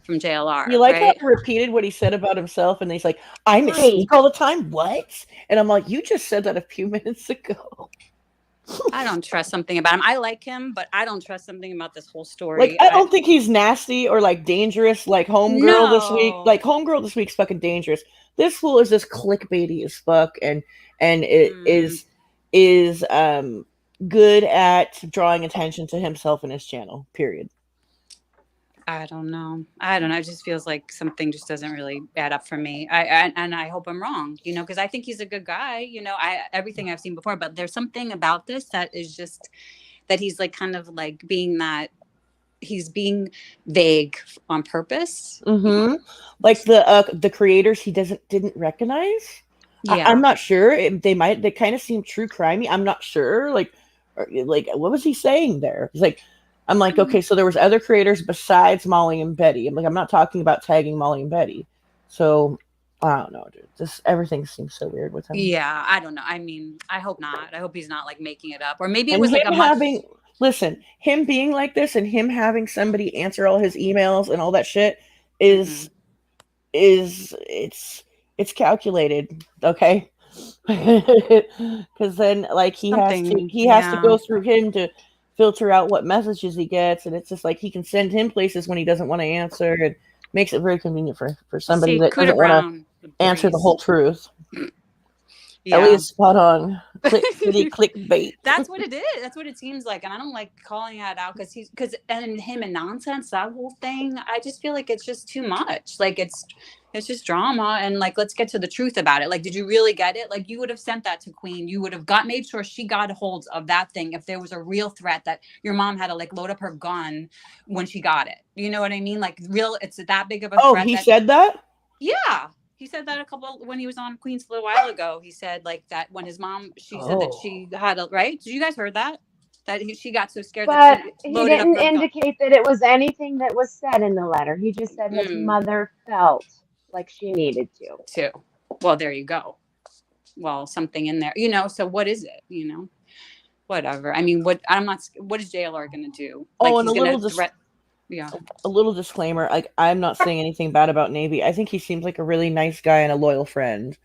from JLR. You like how he repeated what he said about himself, and he's like, "I mistake all the time." What? And I'm like, you just said that a few minutes ago. I don't trust something about him. I like him, but I don't trust something about this whole story. Like, I don't think he's nasty or like dangerous. Like Homegirl this week. Like Homegirl this week's fucking dangerous. This fool is just clickbaity as fuck, and it is good at drawing attention to himself and his channel. Period. I don't know. It just feels like something just doesn't really add up for me. I hope I'm wrong, because I think he's a good guy. Everything I've seen before, but there's something about this that is just that he's like kind of like he's being vague on purpose. Mm-hmm. Like the creators he didn't recognize. Yeah. I'm not sure. They kind of seem true crimey. I'm not sure. Like what was he saying there? It's like. I'm like, okay, so there was other creators besides Molly and Betty. I'm not talking about tagging Molly and Betty. So I don't know, dude. Everything seems so weird with him. Yeah, I don't know. I mean, I hope not. I hope he's not like making it up, or maybe it was like him being like this and him having somebody answer all his emails and all that shit is it's calculated, okay? Because then like he has to go through him to filter out what messages he gets, and it's just like he can send him places when he doesn't want to answer, and makes it very convenient for somebody that doesn't want to answer the whole truth. Yeah. Ellie is spot on. Clickbait. That's what it is. That's what it seems like, and I don't like calling that out because him and nonsense, that whole thing. I just feel like it's just too much. Like it's just drama, and like let's get to the truth about it. Like, did you really get it? Like, you would have sent that to Queen. You would have made sure she got a hold of that thing if there was a real threat that your mom had to like load up her gun when she got it. You know what I mean? Like, it's that big of a threat. Oh, he said that? Yeah. He said that when he was on Queen's a little while ago. He said like that when his mom, she said that she had right? Did you guys heard that? That she got so scared that she loaded up her gun. He didn't indicate that it was anything that was said in the letter. He just said his mother felt like she needed to. Well, there you go. Well, something in there, so what is it? Whatever. I mean, what is JLR going to do? Like, and a little disclaimer, like I'm not saying anything bad about Navy. I think he seems like a really nice guy and a loyal friend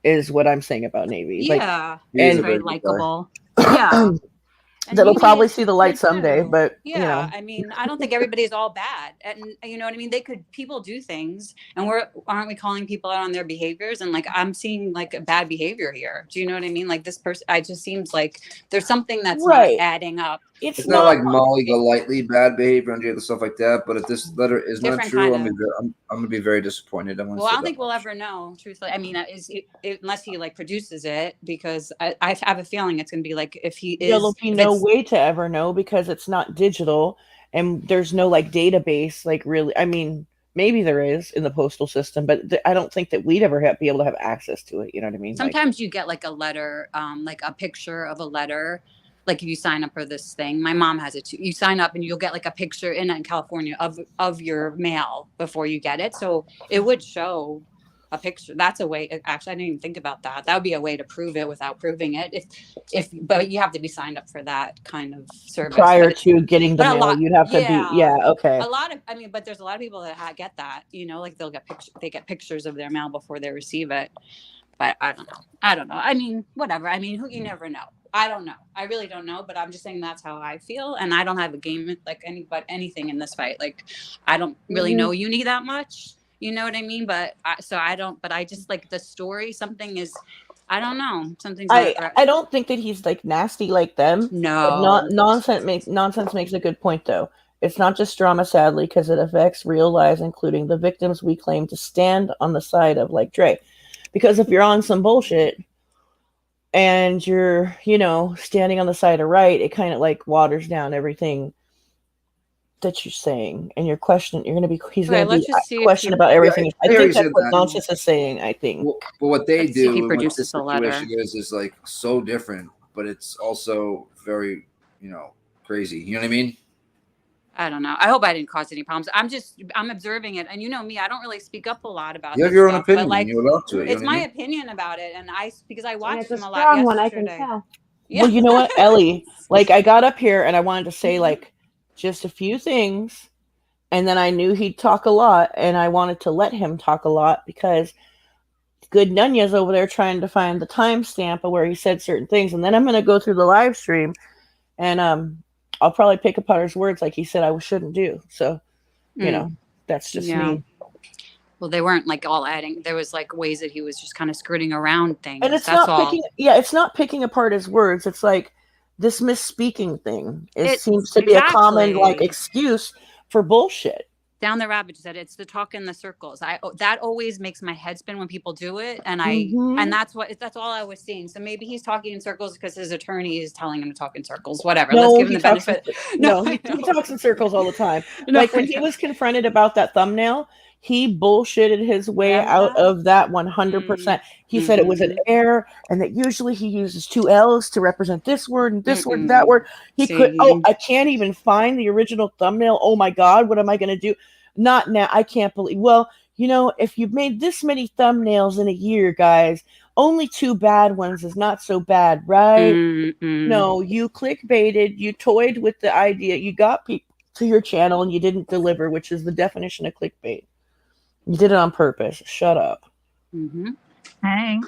is what I'm saying about Navy. Yeah. He's very likable. Yeah. And that'll maybe probably it's see the light good someday, too. but Yeah, you know. I mean, I don't think everybody's all bad, and you know what I mean. People do things, and aren't we calling people out on their behaviors? And like, I'm seeing like a bad behavior here. Do you know what I mean? Like this person, it just seems like there's something that's not adding up. It's not like Molly Golightly bad behavior and other stuff like that. But if this letter is not Different true, kind I'm gonna be very disappointed. Well, I don't think we'll ever know, truthfully. I mean, unless he like produces it, because I have a feeling it's going to be like if he is. There'll be no way to ever know because it's not digital and there's no like database. Like really, I mean, maybe there is in the postal system, but I don't think that we'd ever be able to have access to it. You know what I mean? Sometimes you get like a letter, like a picture of a letter. Like if you sign up for this thing, my mom has it too. You sign up and you'll get like a picture in California of your mail before you get it. So it would show a picture. That's a way. Actually, I didn't even think about that. That would be a way to prove it without proving it. But you have to be signed up for that kind of service prior to getting the mail. You'd have to be. Yeah. Okay. But there's a lot of people that get that. You know, like they get pictures of their mail before they receive it. But I don't know. I mean, whatever. I mean, you never know. I don't know. I really don't know, but I'm just saying that's how I feel. And I don't have a game like anything in this fight. Like, I don't really know Uni that much. You know what I mean? But I just like the story. Something is, I don't know. Something's not right. I don't think that he's like nasty like them. No. Nonsense makes a good point though. It's not just drama, sadly, because it affects real lives, including the victims we claim to stand on the side of, like Dre. Because if you're on some bullshit and you're, you know, standing on the side of right, it kind of like waters down everything that you're saying. And he's going to be questioned about everything. I think that's what Nonsense is saying, I think. Well, but what they do in this situation is like so different, but it's also very, you know, crazy. You know what I mean? I don't know. I hope I didn't cause any problems. I'm observing it. And you know me, I don't really speak up a lot about it. You have your own opinion. Like, you're allowed to. It's my opinion about it. And because I watched him a lot strong yesterday. one, I can tell. Yeah. Well, you know what, Ellie? Like, I got up here and I wanted to say, like, just a few things. And then I knew he'd talk a lot. And I wanted to let him talk a lot because Good Nunya's over there trying to find the timestamp of where he said certain things. And then I'm going to go through the live stream and, I'll probably pick apart his words like he said I shouldn't do. So, you know, that's just me. Well, they weren't like all adding. There was like ways that he was just kind of skirting around things. And it's it's not picking apart his words. It's like this misspeaking thing. It seems to be a common like excuse for bullshit. Down the rabbit said it's the talk in the circles. That always makes my head spin when people do it, and and that's all I was seeing. So maybe he's talking in circles because his attorney is telling him to talk in circles. Whatever. No, let's give him the benefit. He talks in circles all the time. Like when he was confronted about that thumbnail, he bullshitted his way out of that 100%. He said it was an error, and that usually he uses 2 L's to represent this word and this word and that word. He could. Oh, I can't even find the original thumbnail. Oh my God, what am I going to do? Not now. I can't believe. Well, you know, if you've made this many thumbnails in a year, guys, only 2 bad ones is not so bad, right? No, you clickbaited. You toyed with the idea. You got people to your channel and you didn't deliver, which is the definition of clickbait. You did it on purpose. Shut up. Hey.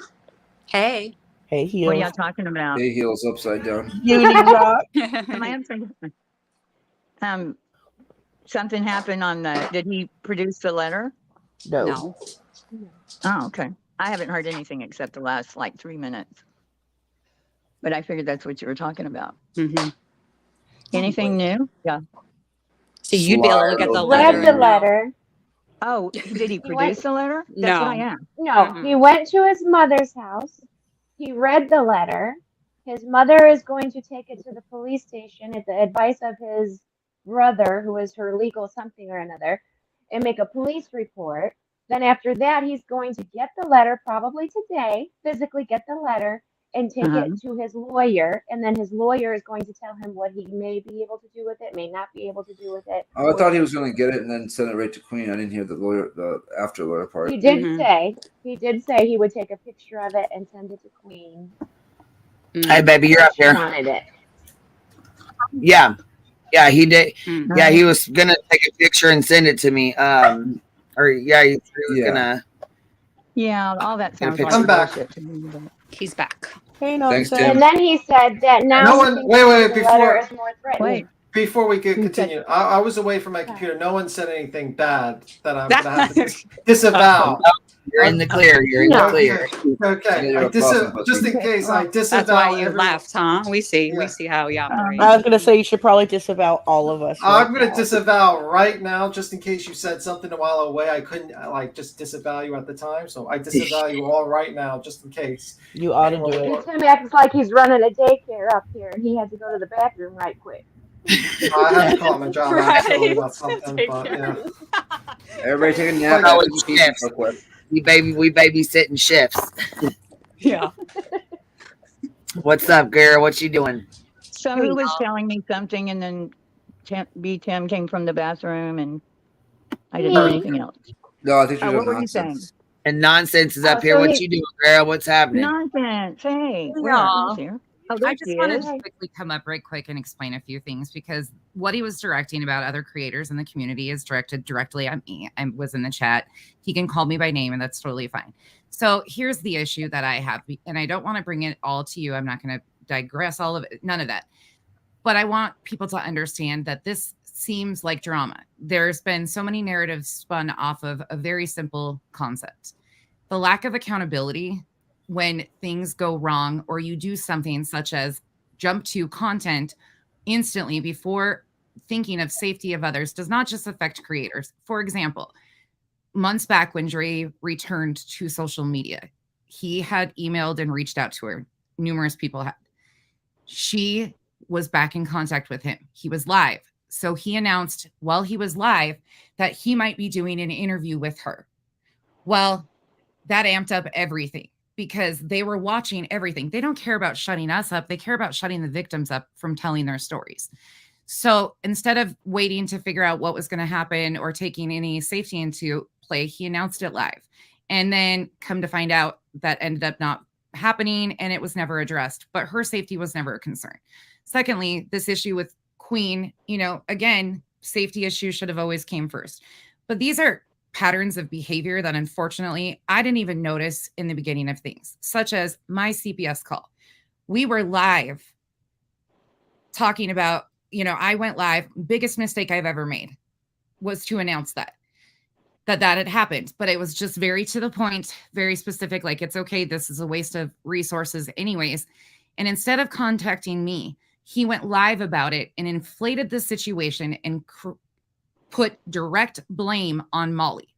Hey. Hey, Heels. What are y'all talking about? Hey, Heels upside down. Something happened on did he produce the letter? No. Oh, okay. I haven't heard anything except the last like 3 minutes. But I figured that's what you were talking about. Anything new? Yeah. So you'd be able to look at the letter. Read the letter. Oh, did he produce the letter? That's what I asked. No, he went to his mother's house. He read the letter. His mother is going to take it to the police station at the advice of his brother, who is her legal something or another, and make a police report. Then after that, he's going to get the letter, probably today, physically get the letter and take it to his lawyer. And then his lawyer is going to tell him what he may be able to do with it, may not be able to do with it. Oh, I thought he was going to get it and then send it right to Queen. I didn't hear the after lawyer part. He did say he would take a picture of it and send it to Queen. Hey, baby, you're up here. Wanted it. Yeah, he did. Yeah, he was gonna take a picture and send it to me. He was gonna. Yeah, all that sounds like I'm back. bullshit to me. But... He's back. Hey, nonsense. And then he said that now No one. Wait. the letter is more threatening. Before we could continue, I was away from my computer. No one said anything bad that I'm going to have to disavow. You're in the clear. You're in the clear. Okay. Just in case, I disavow. That's why you left, huh? We see how you operate. I was going to say you should probably disavow all of us. I'm going to disavow right now, just in case you said something a while away. I couldn't just disavow you at the time, so I disavow you all right now, just in case. You ought to do it. Tim acts like he's running a daycare up here, and he had to go to the bathroom right quick. I had to call my job actually about something, but yeah. Everybody take a nap. No, it's shifts. We babysitting shifts. Yeah. What's up, girl? What you doing? Somebody was telling me something, and then Tim came from the bathroom, and I didn't know anything else. No, I think what were you saying? And nonsense is up here. What you doing, girl? What's happening? Nonsense. Hey, No. here? I just wanted to quickly come up right quick and explain a few things, because what he was directing about other creators in the community is directed directly at me. I was in the chat. He can call me by name, and that's totally fine. So here's the issue that I have, and I don't want to bring it all to you. I'm not going to digress all of it, none of that. But I want people to understand that this seems like drama. There's been so many narratives spun off of a very simple concept. The lack of accountability when things go wrong, or you do something such as jump to content instantly before thinking of safety of others, does not just affect creators. For example, months back when Dre returned to social media, he had emailed and reached out to her. Numerous people had. She was back in contact with him. He was live. So he announced while he was live that he might be doing an interview with her. Well, that amped up everything, because they were watching everything. They don't care about shutting us up. They care about shutting the victims up from telling their stories. So instead of waiting to figure out what was going to happen or taking any safety into play, he announced it live. And then come to find out that ended up not happening, and it was never addressed. But her safety was never a concern. Secondly, this issue with Queen, again, safety issues should have always came first. But these are patterns of behavior that unfortunately I didn't even notice in the beginning of things, such as my CPS call. We were live talking about, I went live. Biggest mistake I've ever made was to announce that had happened, but it was just very to the point, very specific. Like, it's okay. This is a waste of resources anyways. And instead of contacting me, he went live about it and inflated the situation and put direct blame on Molly.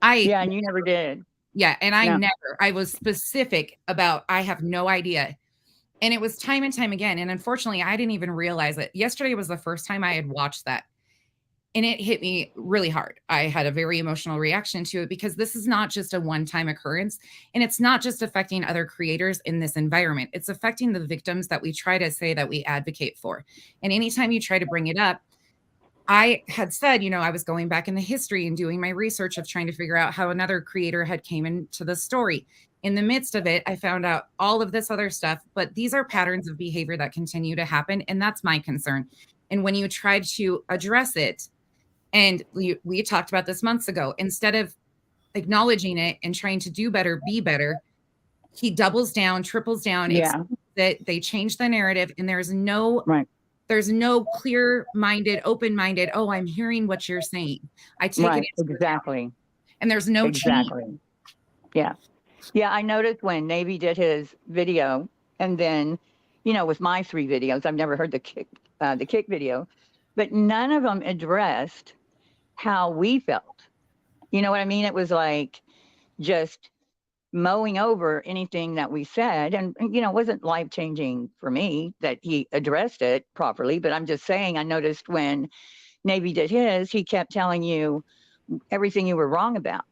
And you never did. Yeah. And I was specific about, I have no idea. And it was time and time again. And unfortunately, I didn't even realize it. Yesterday was the first time I had watched that. And it hit me really hard. I had a very emotional reaction to it, because this is not just a one-time occurrence. And it's not just affecting other creators in this environment. It's affecting the victims that we try to say that we advocate for. And anytime you try to bring it up, I had said, I was going back in the history and doing my research of trying to figure out how another creator had came into the story. In the midst of it, I found out all of this other stuff, but these are patterns of behavior that continue to happen. And that's my concern. And when you try to address it, and we talked about this months ago, instead of acknowledging it and trying to do better, be better, he doubles down, triples down. Yeah. That they change the narrative, and there's no clear-minded, open-minded, oh, I'm hearing what you're saying. I take it exactly. And there's no change. Yeah. Yeah, I noticed when Navy did his video, and then, with my 3 videos, I've never heard the kick video, but none of them addressed how we felt. You know what I mean? It was like just mowing over anything that we said. And, it wasn't life-changing for me that he addressed it properly. But I'm just saying, I noticed when Navy did his, he kept telling you everything you were wrong about,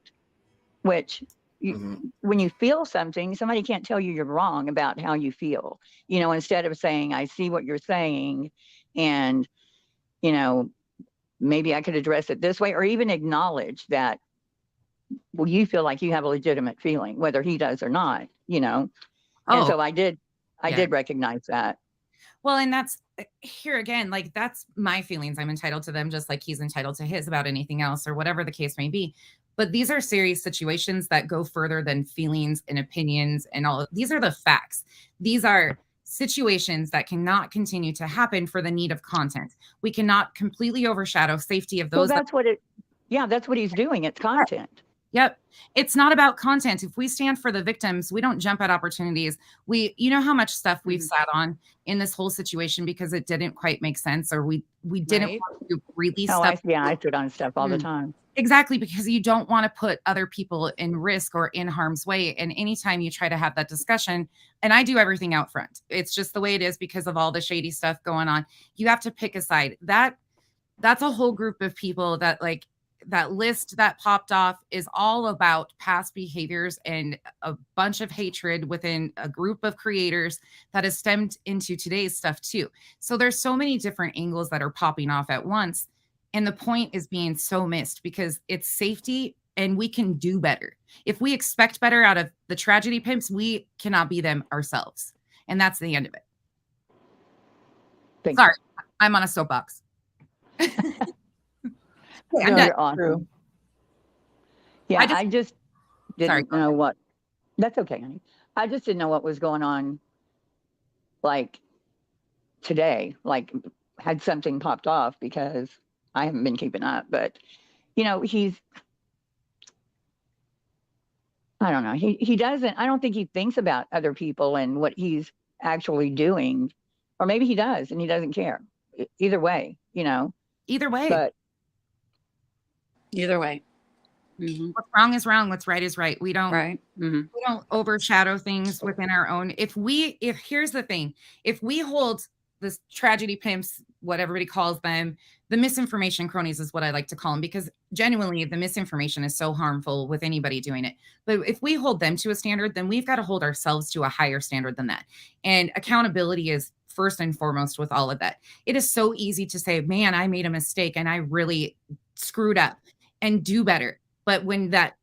which when you feel something, somebody can't tell you you're wrong about how you feel, instead of saying, I see what you're saying, and, maybe I could address it this way, or even acknowledge that, well, you feel like you have a legitimate feeling, whether he does or not, And so I did recognize that. Well, and that's here again, like that's my feelings. I'm entitled to them just like he's entitled to his about anything else or whatever the case may be. But these are serious situations that go further than feelings and opinions and all. These are the facts. These are situations that cannot continue to happen for the need of content. We cannot completely overshadow safety of those. Well, that's what it. Yeah, that's what he's doing. It's content. Yep. It's not about content. If we stand for the victims, we don't jump at opportunities. You know how much stuff we've sat on in this whole situation because it didn't quite make sense, or we didn't want to release stuff. I sit on stuff all the time. Exactly, because you don't want to put other people in risk or in harm's way. And anytime you try to have that discussion, and I do everything out front, it's just the way it is because of all the shady stuff going on. You have to pick a side. That's a whole group of people that like that list that popped off is all about past behaviors and a bunch of hatred within a group of creators that has stemmed into today's stuff too. So there's so many different angles that are popping off at once. And the point is being so missed because it's safety and we can do better. If we expect better out of the tragedy pimps, we cannot be them ourselves. And that's the end of it. Sorry, I'm on a soapbox. You're awesome. Yeah, I just didn't know what. That's okay, honey. I just didn't know what was going on. Like today, like had something popped off because I haven't been keeping up. But you know, I don't know. He doesn't. I don't think he thinks about other people and what he's actually doing, or maybe he does and he doesn't care. Either way, you know. Either way. But either way. Mm-hmm. What's wrong is wrong. What's right is right. We don't Mm-hmm. we don't overshadow things within our own. If here's the thing, if we hold this tragedy pimps, what everybody calls them, the misinformation cronies is what I like to call them, because genuinely the misinformation is so harmful with anybody doing it. But if we hold them to a standard, then we've got to hold ourselves to a higher standard than that. And accountability is first and foremost with all of that. It is so easy to say, man, I made a mistake and I really screwed up, and do better. But when that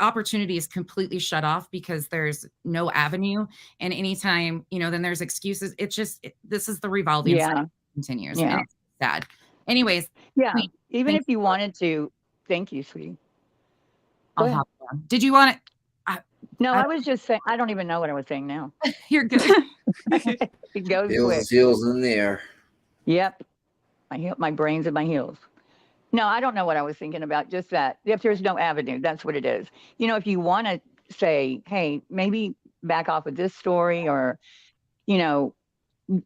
opportunity is completely shut off because there's no avenue, and anytime, you know, then there's excuses. This is the revolving cycle continues. Yeah. And it's sad. Anyways. Yeah. Even if you wanted to, thank you, sweetie. I'll hop on. Did you want to? No, I was just saying, I don't even know what I was saying now. You're good. It goes quick. Heels in the air. Yep. My brain's in my heels. No, I don't know what I was thinking about. Just that if there's no avenue, that's what it is. You know, if you want to say, hey, maybe back off with this story, or, you know,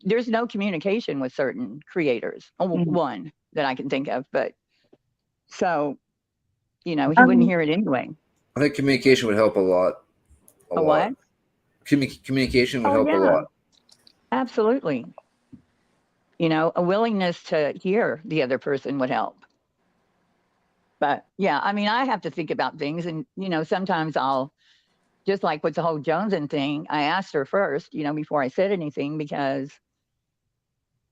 there's no communication with certain creators. One that I can think of, but so, you know, he wouldn't hear it anyway. I think communication would help a lot. A what? Communication would help a lot. Absolutely. You know, a willingness to hear the other person would help. But yeah, I mean, I have to think about things, and, you know, sometimes I'll, just like with the whole Joneson thing, I asked her first, you know, before I said anything, because,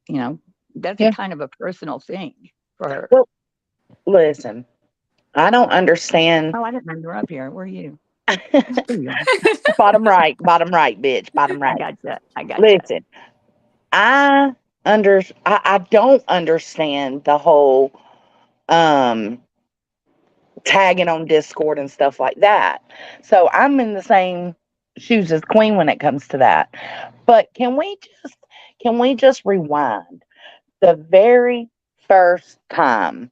you know, that's a kind of a personal thing for her. Well, listen, I don't understand. Oh, I didn't know you were up here. Where are you? Bottom right, bitch. Bottom right. I got Listen, I don't understand the whole tagging on Discord and stuff like that. So I'm in the same shoes as Queen when it comes to that. But can we just rewind? The very first time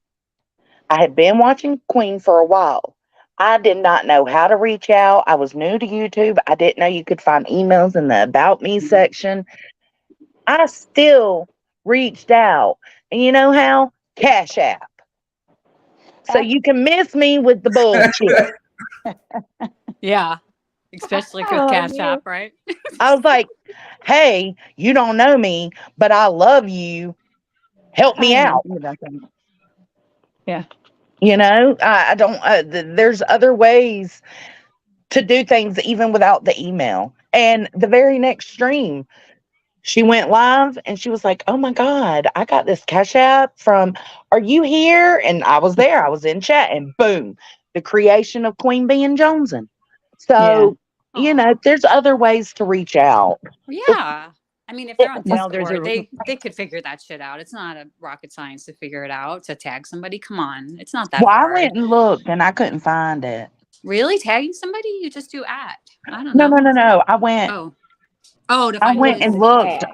I had been watching Queen for a while, I did not know how to reach out. I was new to YouTube. I didn't know you could find emails in the About Me section. I still reached out. And you know how? Cash App. So you can miss me with the bullshit. Yeah. Especially with Cash App, right? I was like, hey, you don't know me, but I love you. Help me out. Yeah. You know, I don't, there's other ways to do things even without the email. And the very next stream, she went live and she was like, oh my God, I got this Cash App from, are you here? And I was there. I was in chat, and boom, the creation of Queen being Joneson. So, you know, there's other ways to reach out. Yeah. I mean, if they're on Well, Discord, they could figure that shit out. It's not a rocket science to figure it out, to tag somebody. Come on. It's not that Well, hard. I went and looked and I couldn't find it. Really? Tagging somebody? You just do at. I don't No, know. no. I went. Oh, to I find went and looked.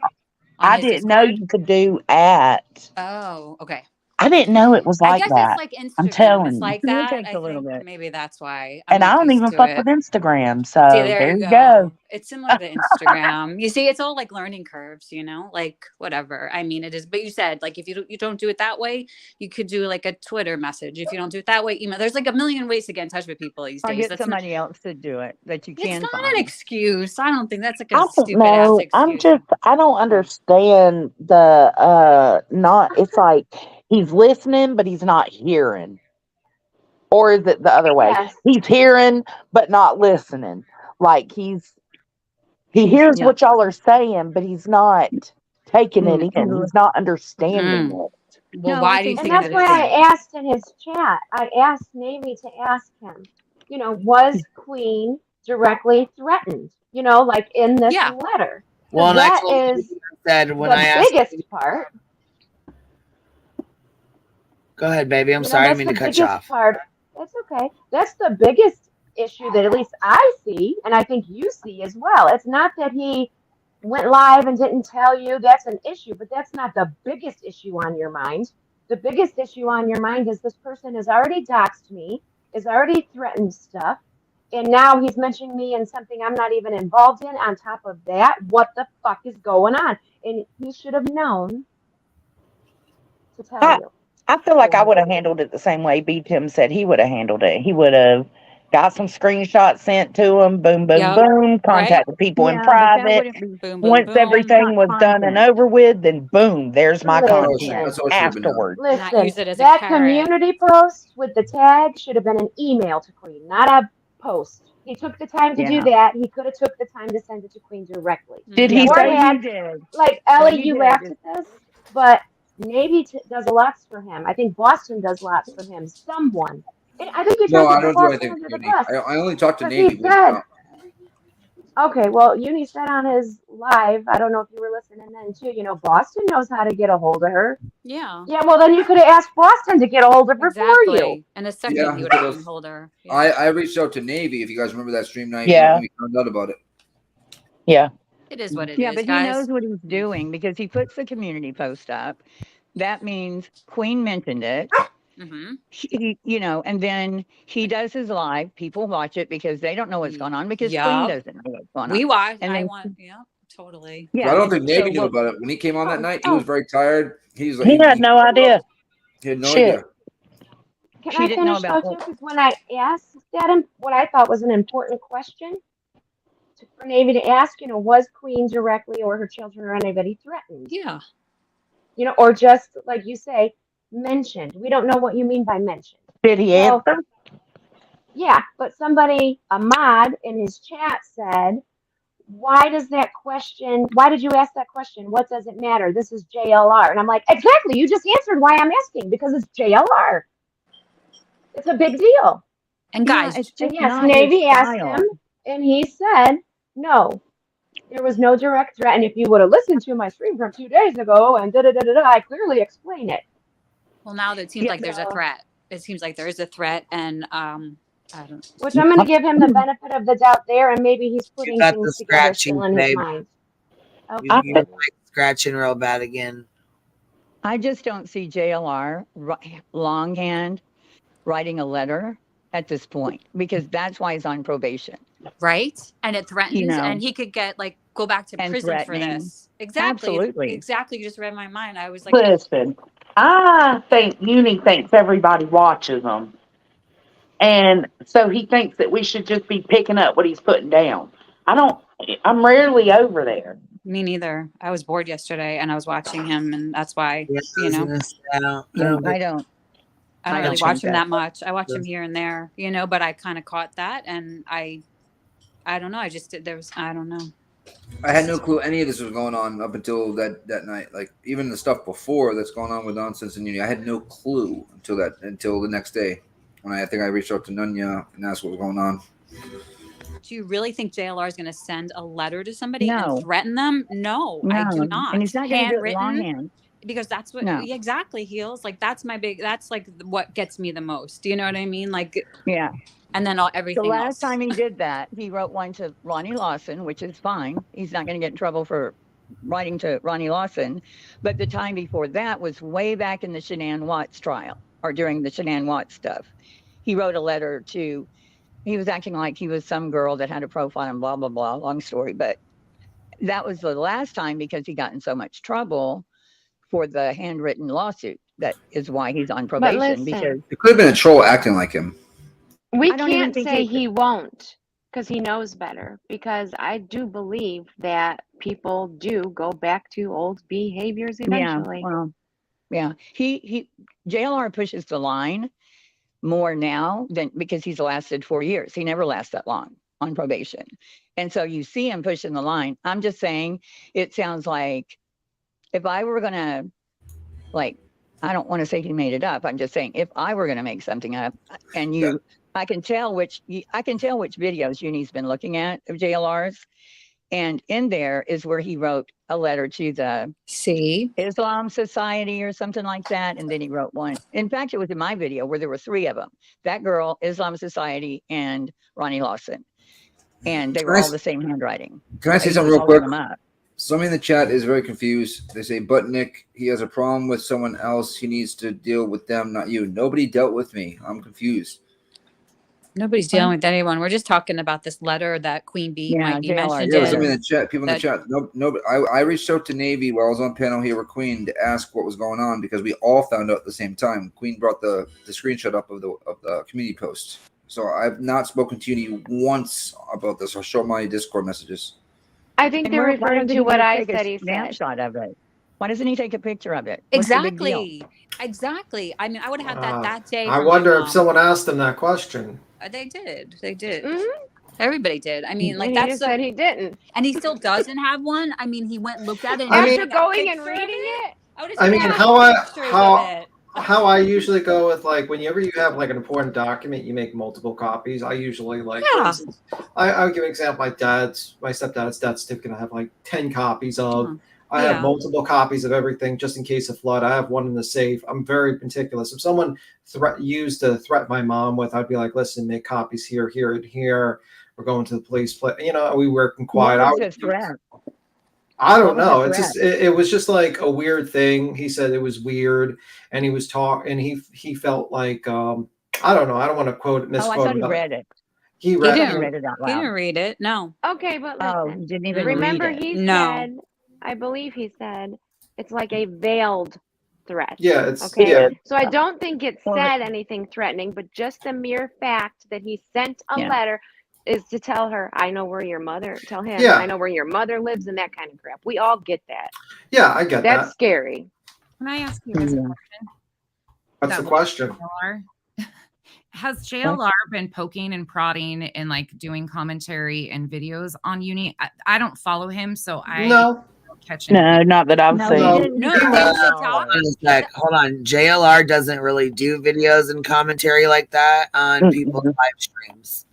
I his didn't know you could do at. Oh, okay. I didn't know it was I like guess that. it's like I'm Instagram. telling It's you. like It that. takes I a little think bit. maybe that's why. And I don't even fuck with Instagram. So See, there you you go. It's similar to Instagram. You see, it's all like learning curves, like whatever. I mean, it is. But you said like if you don't do it that way, you could do like a Twitter message. If you don't do it that way, email. There's like a million ways to get in touch with people these Or days. get somebody else to do it that you can It's not find. an excuse. I don't think that's like I a don't stupid ass know. excuse. I don't understand not, it's like he's listening, but he's not hearing. Or is it the other way? Yes. He's hearing, but not listening. Like he hears what y'all are saying, but he's not taking it in. He's not understanding it. Well, why do you And think that's that why is? I asked in his chat. I asked Navy to ask him, was Queen directly threatened? Like in this letter. Well, and that I told is you that when the I asked. biggest part. Go ahead, baby. I'm sorry. I didn't mean to cut you off. That's okay. That's the biggest issue that at least I see, and I think you see as well. It's not that he went live and didn't tell you. That's an issue, but that's not the biggest issue on your mind. The biggest issue on your mind is this person has already doxed me, has already threatened stuff, and now he's mentioning me in something I'm not even involved in. On top of that, what the fuck is going on? And he should have known to tell you. I feel like I would have handled it the same way B. Tim said he would have handled it. He would have got some screenshots sent to him, boom, boom, boom, contacted people in private. Once everything was done and over with, then boom, there's my content afterwards. Listen, that community post with the tag should have been an email to Queen, not a post. He took the time to do that. He could have took the time to send it to Queen directly. Did he say he did? Like, Ellie, you laughed at this, but Navy does lots for him. I think Boston does lots for him. Someone. I think you No, tried I to don't put do Boston anything. under the Uni. bus. I only talk to 'Cause Navy. he said, okay, well, Uni said on his live, I don't know if you were listening then too, Boston knows how to get a hold of her. Yeah. Yeah, well, then you could have asked Boston to get a hold of her for you. In a second, he would have gotten hold of her. Yeah. I reached out to Navy. If you guys remember that stream night, when we found out about it. Yeah. It is what it is. Yeah, but guys. he knows what he's doing because he puts the community post up. That means Queen mentioned it. Mm-hmm. He, and then he does his live. People watch it because they don't know what's going on because Queen doesn't know what's going on. We watch. And I then, want. Yeah, totally. Yeah, I don't think Navy knew about it when he came on that night. He was very tired. He had no idea. He had no idea. Can I finish though too? Because when I asked that, what I thought was an important question for Navy to ask, was Queen directly or her children or anybody threatened? Yeah. Or just like you say, mentioned. We don't know what you mean by mentioned. Did he answer? Yeah, but a mod in his chat said, why did you ask that question? What does it matter? This is JLR. And I'm like, exactly. You just answered why I'm asking, because it's JLR. It's a big deal. And guys, yes, Navy asked him, and he said, no, there was no direct threat. And if you would have listened to my stream from 2 days ago and I clearly explain it. Well, now that it seems like there's a threat. It seems like there is a threat, and I don't. Which I'm going to give him the benefit of the doubt there, and maybe he's putting things together still in his mind. Okay. You're like scratching real bad again. I just don't see JLR longhand writing a letter at this point because that's why he's on probation. Right? And it threatens, and he could get go back to prison for this. Exactly. Absolutely. Exactly. You just read my mind. I was like, listen, I think Uni thinks everybody watches them. And so he thinks that we should just be picking up what he's putting down. I'm rarely over there. Me neither. I was bored yesterday and I was watching him, and that's why, I don't really watch him that much. I watch him here and there, but I kind of caught that, and I don't know. I don't know. I had no clue any of this was going on up until that night. Like even the stuff before that's going on with nonsense in Uni, I had no clue until the next day when I think I reached out to Nunya and asked what was going on. Do you really think JLR is going to send a letter to somebody No. and threaten them? No, I do not. And he's not going to do it Handwritten, longhand. because that's what No. exactly heels. Like that's like what gets me the most. Do you know what I mean? Like, yeah. And then everything. The last else. time he did that, he wrote one to Ronnie Lawson, which is fine. He's not going to get in trouble for writing to Ronnie Lawson. But the time before that was way back in the Shanann Watts trial, or during the Shanann Watts stuff. He wrote a letter to, he was acting like he was some girl that had a profile and blah, blah, blah, long story. But that was the last time because he got in so much trouble for the handwritten lawsuit. That is why he's on probation. Because it could have been a troll acting like him. We can't say he won't because he knows better. Because I do believe that people do go back to old behaviors eventually. Yeah, well, yeah. He JLR pushes the line more now than because he's lasted 4 years. He never lasts that long on probation. And so you see him pushing the line. I'm just saying, it sounds like if I were going to, like, I don't want to say he made it up. I'm just saying, if I were going to make something up and you, I can tell which videos Uni's been looking at of JLR's. And in there is where he wrote a letter to the Islam Society or something like that. And then he wrote one. In fact, it was in my video where there were 3 of them. That girl, Islam Society, and Ronnie Lawson. And they were all the same handwriting. Can I say something real quick? Somebody in the chat is very confused. They say, but Nick, he has a problem with someone else. He needs to deal with them, not you. Nobody dealt with me. I'm confused. Nobody's dealing with anyone. We're just talking about this letter that Queen Bee might be mentioned. Yeah, somebody in the chat, people in the chat. No, I reached out to Navy while I was on panel here with Queen to ask what was going on because we all found out at the same time. Queen brought the screenshot up of the community post. So I've not spoken to you once about this. I'll show my Discord messages. I think they're referring to what I said he said. Snapshot of it. Why doesn't he take a picture of it? What's the big deal? Exactly. I mean, I would have had that day. I wonder if someone asked him that question. They did. Everybody did. I mean, like he that's just said he didn't, and he still doesn't have one. I mean, he went and looked at it. After going and reading it. I mean, how I usually go with, like, whenever you have like an important document, you make multiple copies. I usually like. For instance, I'll give an example. My stepdad's death certificate. I have like 10 copies of. I have multiple copies of everything just in case of flood. I have one in the safe. I'm very meticulous. If someone used to threaten my mom with, I'd be like, listen, make copies here, here, and here. We're going to the police. You know, we work in quiet. I don't know. It's just it was just like a weird thing. He said it was weird, and he was and he felt like I don't know. I don't want to misquote. I thought he read it. He didn't read it out loud. He didn't read it. No. Okay, but listen. He didn't even remember read it. he said. I believe he said it's like a veiled threat. Yeah, it's okay. Yeah. So I don't think it said anything threatening, but just the mere fact that he sent a letter is to tell her, I know where your mother. Tell him, I know where your mother lives, and that kind of crap. We all get that. Yeah, I get that. That's scary. Can I ask you guys a question? What's the question? Has JLR been poking and prodding and like doing commentary and videos on Uni? I don't follow him, so I don't catch him. No, not that I've seen. Hold on. JLR doesn't really do videos and commentary like that on people's live streams.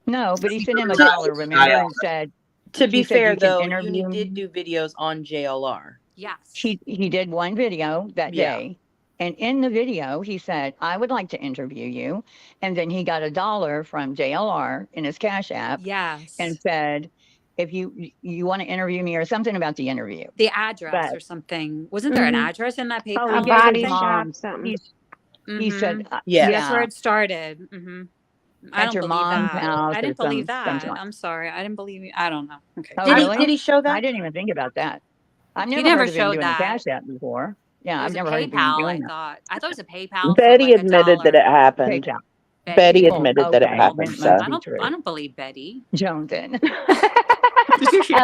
No, but he sent him $1, remember, and said. To be fair, though, Uni did do videos on JLR. Yes. He did one video that day. And in the video, he said, I would like to interview you. And then he got $1 from JLR in his Cash App. Yes. And said, if you want to interview me or something about the interview. The address or something. Wasn't there an address in that paper? A body shop, something. He said, that's where it started. I don't your believe mom's that. house I didn't or believe that. something like- I'm sorry. I didn't believe. I don't know. Okay. Oh, Did he show that? I didn't even think about that. I've He never never heard of him showed doing that. a Cash App before. Yeah, It I've was never a heard of him PayPal. doing that. I thought it was a PayPal. Betty for like admitted that $1. it happened. PayPal. Betty admitted that it okay. happened. So. I don't believe Betty. Joan then.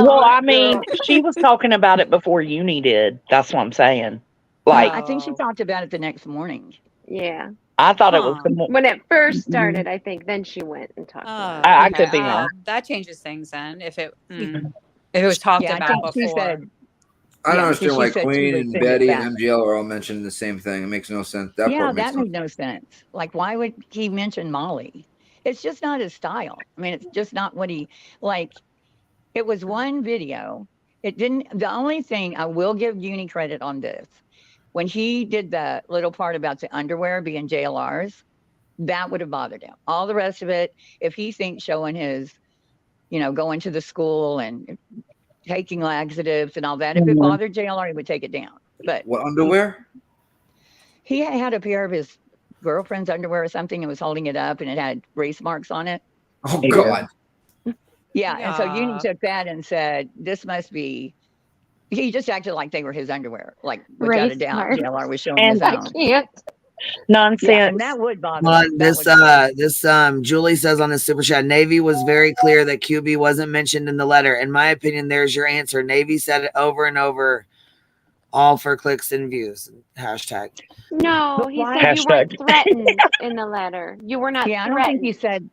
Well, I mean, she was talking about it before Uni did. That's what I'm saying. Like, I think she talked about it the next morning. Yeah. I thought it was when it first started. I think then she went and talked. About it. I could be wrong. That changes things then. If it was talked I about think before. she said, I don't understand why she said she Queen would and send it Betty back. and MGL are all mentioning the same thing. It makes no sense. That yeah, part makes that made no sense. Like, why would he mention Molly? It's just not his style. I mean, it's just not what he like. It was one video. It didn't. The only thing I will give Uni credit on this, when he did the little part about the underwear being JLRs, that would have bothered him. All the rest of it, if he thinks showing his, going to the school and taking laxatives and all that, if it bothered JLR, he would take it down. But what underwear? He had a pair of his girlfriend's underwear or something and was holding it up, and it had race marks on it. Oh God. Yeah, and so Uni took that and said, "This must be." He just acted like they were his underwear, like without a Race doubt. marks. JLR was showing And his I own. Can't. Nonsense. Yeah, and that would bother. Well, me. That this Julie says on the super chat, Navy was very clear that QB wasn't mentioned in the letter. In my opinion, there's your answer. Navy said it over and over, all for clicks and views. Hashtag. No, he said you weren't threatened in the letter. You were not Yeah, I threatened. don't think he said.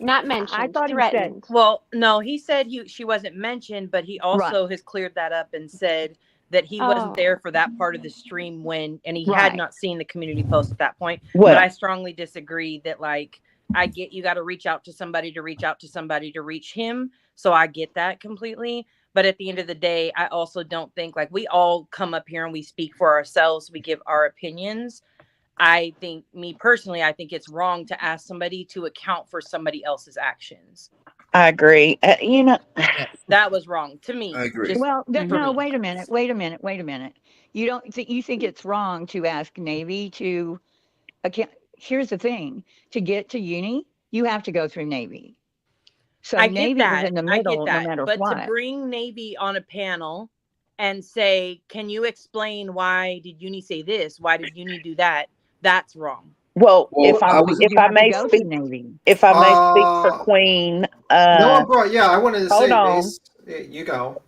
Not mentioned. I thought threatened. he said. Well, no, he said she wasn't mentioned, but he also has cleared that up and said that he wasn't there for that part of the stream and he had not seen the community post at that point. Well, but I strongly disagree that I get you got to reach out to somebody to reach him. So I get that completely. But at the end of the day, I also don't think we all come up here and we speak for ourselves. We give our opinions. I think it's wrong to ask somebody to account for somebody else's actions. I agree. That was wrong to me. I agree. Well, no, wait a minute. You think it's wrong to ask Navy to account? Here's the thing: to get to Uni, you have to go through Navy. So Navy was in the middle, no matter but what. to bring Navy on a panel and say, "Can you explain why did Uni say this? Why did Uni do that?" That's wrong. Well, if I may speak for Queen, no one brought. Yeah, I wanted to say. on. You go.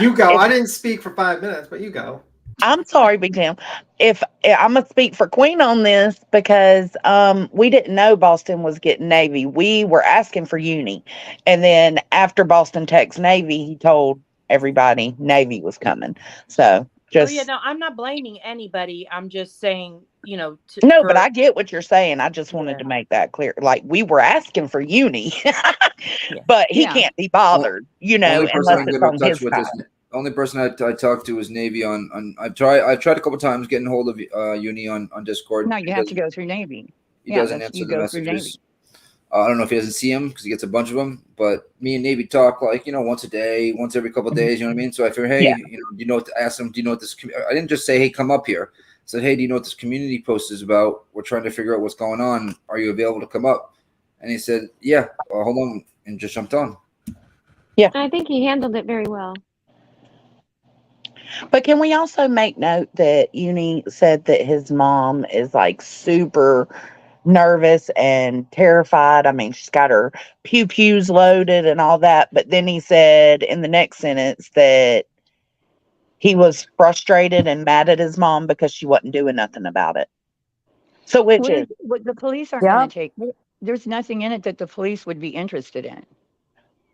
You go. I didn't speak for 5 minutes, but you go. I'm sorry, Big Tim. If I'm gonna speak for Queen on this because we didn't know Boston was getting Navy. We were asking for Uni, and then after Boston texted Navy, he told everybody Navy was coming. So. I'm not blaming anybody. I'm just saying, but I get what you're saying. I just wanted to make that clear. Like, we were asking for Uni, but he can't be bothered, unless it's on his side. Only person I talked to was Navy on. I've tried a couple times getting hold of Uni on Discord. No, you have to go through Navy. He doesn't answer the messages. I don't know if he doesn't see him because he gets a bunch of them, but me and Navy talk once a day, once every couple of days. You know what I mean? So I figured, hey, you know what to ask him? Do you know what this? I didn't just say, hey, come up here. I said, hey, do you know what this community post is about? We're trying to figure out what's going on. Are you available to come up? And he said, yeah. Hold on, and just jumped on. Yeah, I think he handled it very well. But can we also make note that Uni said that his mom is super nervous and terrified. I mean, she's got her pew-pews loaded and all that. But then he said in the next sentence that he was frustrated and mad at his mom because she wasn't doing nothing about it. So What the police aren't going to take. There's nothing in it that the police would be interested in.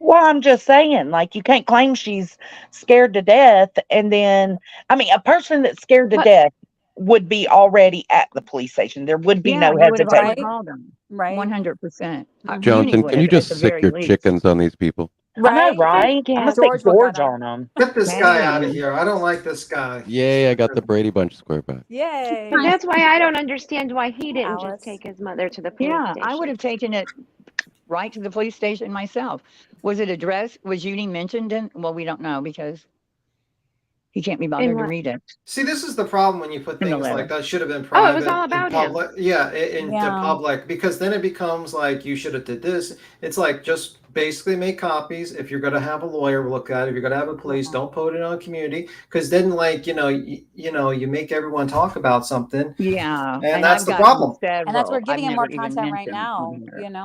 Well, I'm just saying, you can't claim she's scared to death. And then, a person that's scared to death would be already at the police station. There would be no hesitation. Right. 100%. Jonathan, can you just sick your chickens on these people? Right? I know, right? I'm going to stick George on them. Get this guy out of here. I don't like this guy. Yay, I got the Brady Bunch square back. Yay. And that's why I don't understand why he didn't just take his mother to the police station. I would have taken it right to the police station myself. Was it addressed? Was Uni mentioned in? Well, we don't know because he can't be bothered to read it. See, this is the problem when you put things like that. Should have been private. Oh, it was all about him. Yeah, in the public, because then it becomes you should have did this. It's just basically make copies. If you're going to have a lawyer look at it, if you're going to have a police, don't put it on community, because then you make everyone talk about something. Yeah, and that's the problem. And that's we're giving him more content right now.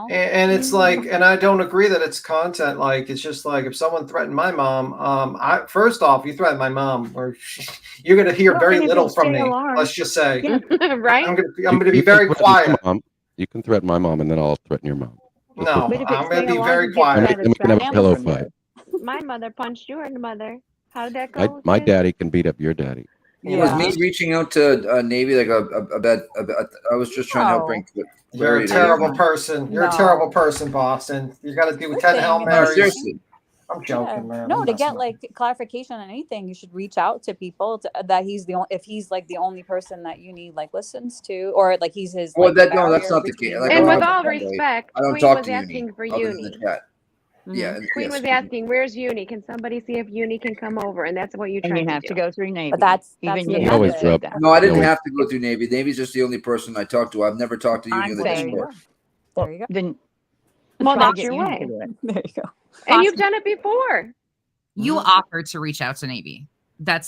And it's and I don't agree that it's content. It's just if someone threatened my mom, first off, you threaten my mom, or you're going to hear very little from me. Let's just say, right? I'm going to be very quiet. You can threaten my mom, and then I'll threaten your mom. No, I'm going to be very quiet. And we can have a pillow fight. My mother punched your mother. How did that go? My daddy can beat up your daddy. It was me reaching out to Navy like a bad. I was just trying to help bring. You're a terrible person. You're a terrible person, Boston. You got to do 10 Hail Marys. Seriously. I'm joking, man. No, I'm to messing get like clarification on anything, you should reach out to people that he's the only, if he's like the only person that you need like listens to, or like he's his. Well, like, no, that's not the case. Like, And with all respect, I don't Queen talk was to asking Uni for other than Uni. the chat. Yeah, Queen was asking, "Where's Uni? Can somebody see if Uni can come over?" And that's what you And tried you have to to do. go through Navy. But that's Even the you always said drop. that. No, I didn't always- have to go through Navy. Navy's just the only person I talk to. I've never talked to Uni I'm in the saying, Discord. There you go. then Well, try to that's get your Uni way. to do it. There you go. And you've done it before. You offered to reach out to Navy.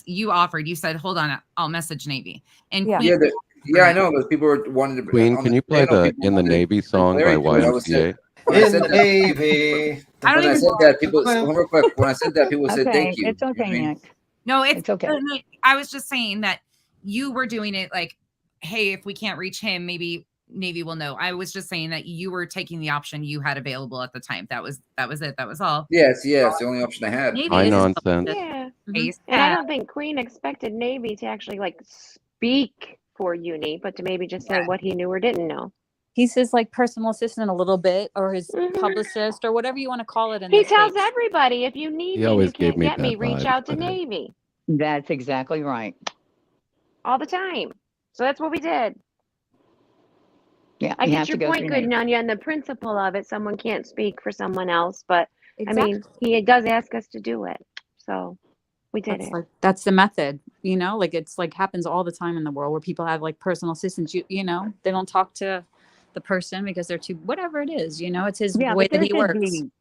You offered. You said, "Hold on, I'll message Navy." And Yeah. Queen, Yeah, I know. But people were wanting to. Queen, can you play the In the Navy song by YMCA? In the Navy. I don't When I even said know. that, people real quick. When I said that, people said Okay, thank you. it's okay, You know what I mean? Nick. No, it's okay. I was just saying that you were doing it like, hey, if we can't reach him, maybe Navy will know. I was just saying that you were taking the option you had available at the time. That was it. That was all. Yes, it's the only option I had. Navy High is nonsense. Yeah. Ace. And I don't think Queen expected Navy to actually like speak for Uni, but to maybe just say what he knew or didn't know. He's his like personal assistant a little bit, or his publicist, or whatever you want to call it. In He this tells space. everybody, if you need He me and always you gave can't me get me, bad reach vibes, out to but hey. Navy That's exactly right. all the time. So that's what we did. Yeah, I you get have your to go point, through good Navy. Nunya, and the principle of it. Someone can't speak for someone else, but Exactly. I mean, he does ask us to do it, so we did it. That's the method, you know. Like it's like happens all the time in the world where people have like personal assistants. You know, they don't talk to the person because they're too whatever it is. You know, it's his Yeah, way but that he there should works. be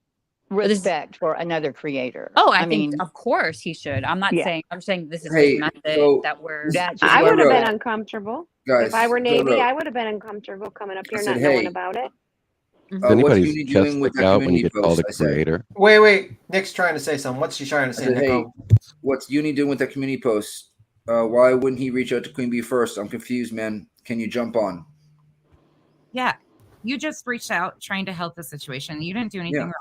respect for another creator. Oh, I think of course he should. I'm not Yeah. saying. I'm saying this is Hey, his method so- that we're. I would have been uncomfortable Guys, if I were so Navy. look. I would have been uncomfortable coming up here said, not knowing hey, about it. Does what's anybody's Uni chest doing with stick that out when you community get called a post? I said, creator? Wait. Nick's trying to say something. What's she trying to I say, said, hey, Nico? what's Uni doing with that community post? Why wouldn't he reach out to Queen Bee first? I'm confused, man. Can you jump on? Yeah, you just reached out trying to help the situation. You didn't do anything wrong.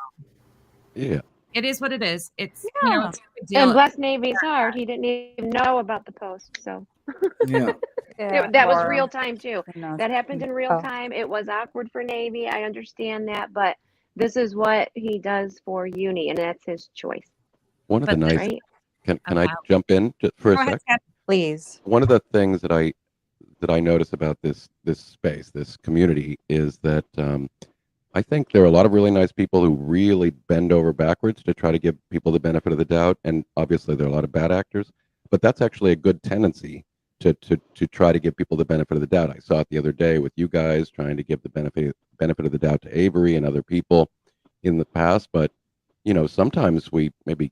Yeah. It is what it is. It's you know, it's a big deal. And bless Navy's heart, he didn't even know about the post. So Yeah. that was real time too. knows? That happened in real time. It was awkward for Navy. I understand that, but this is what he does for Uni, and that's his choice. One of the nice. Right? Can I jump in just for a sec? Please. One of the things that I notice about this space, this community, is that I think there are a lot of really nice people who really bend over backwards to try to give people the benefit of the doubt, and obviously there are a lot of bad actors. But that's actually a good tendency to try to give people the benefit of the doubt. I saw it the other day with you guys trying to give the benefit of the doubt to Avery and other people in the past. But you know, sometimes we maybe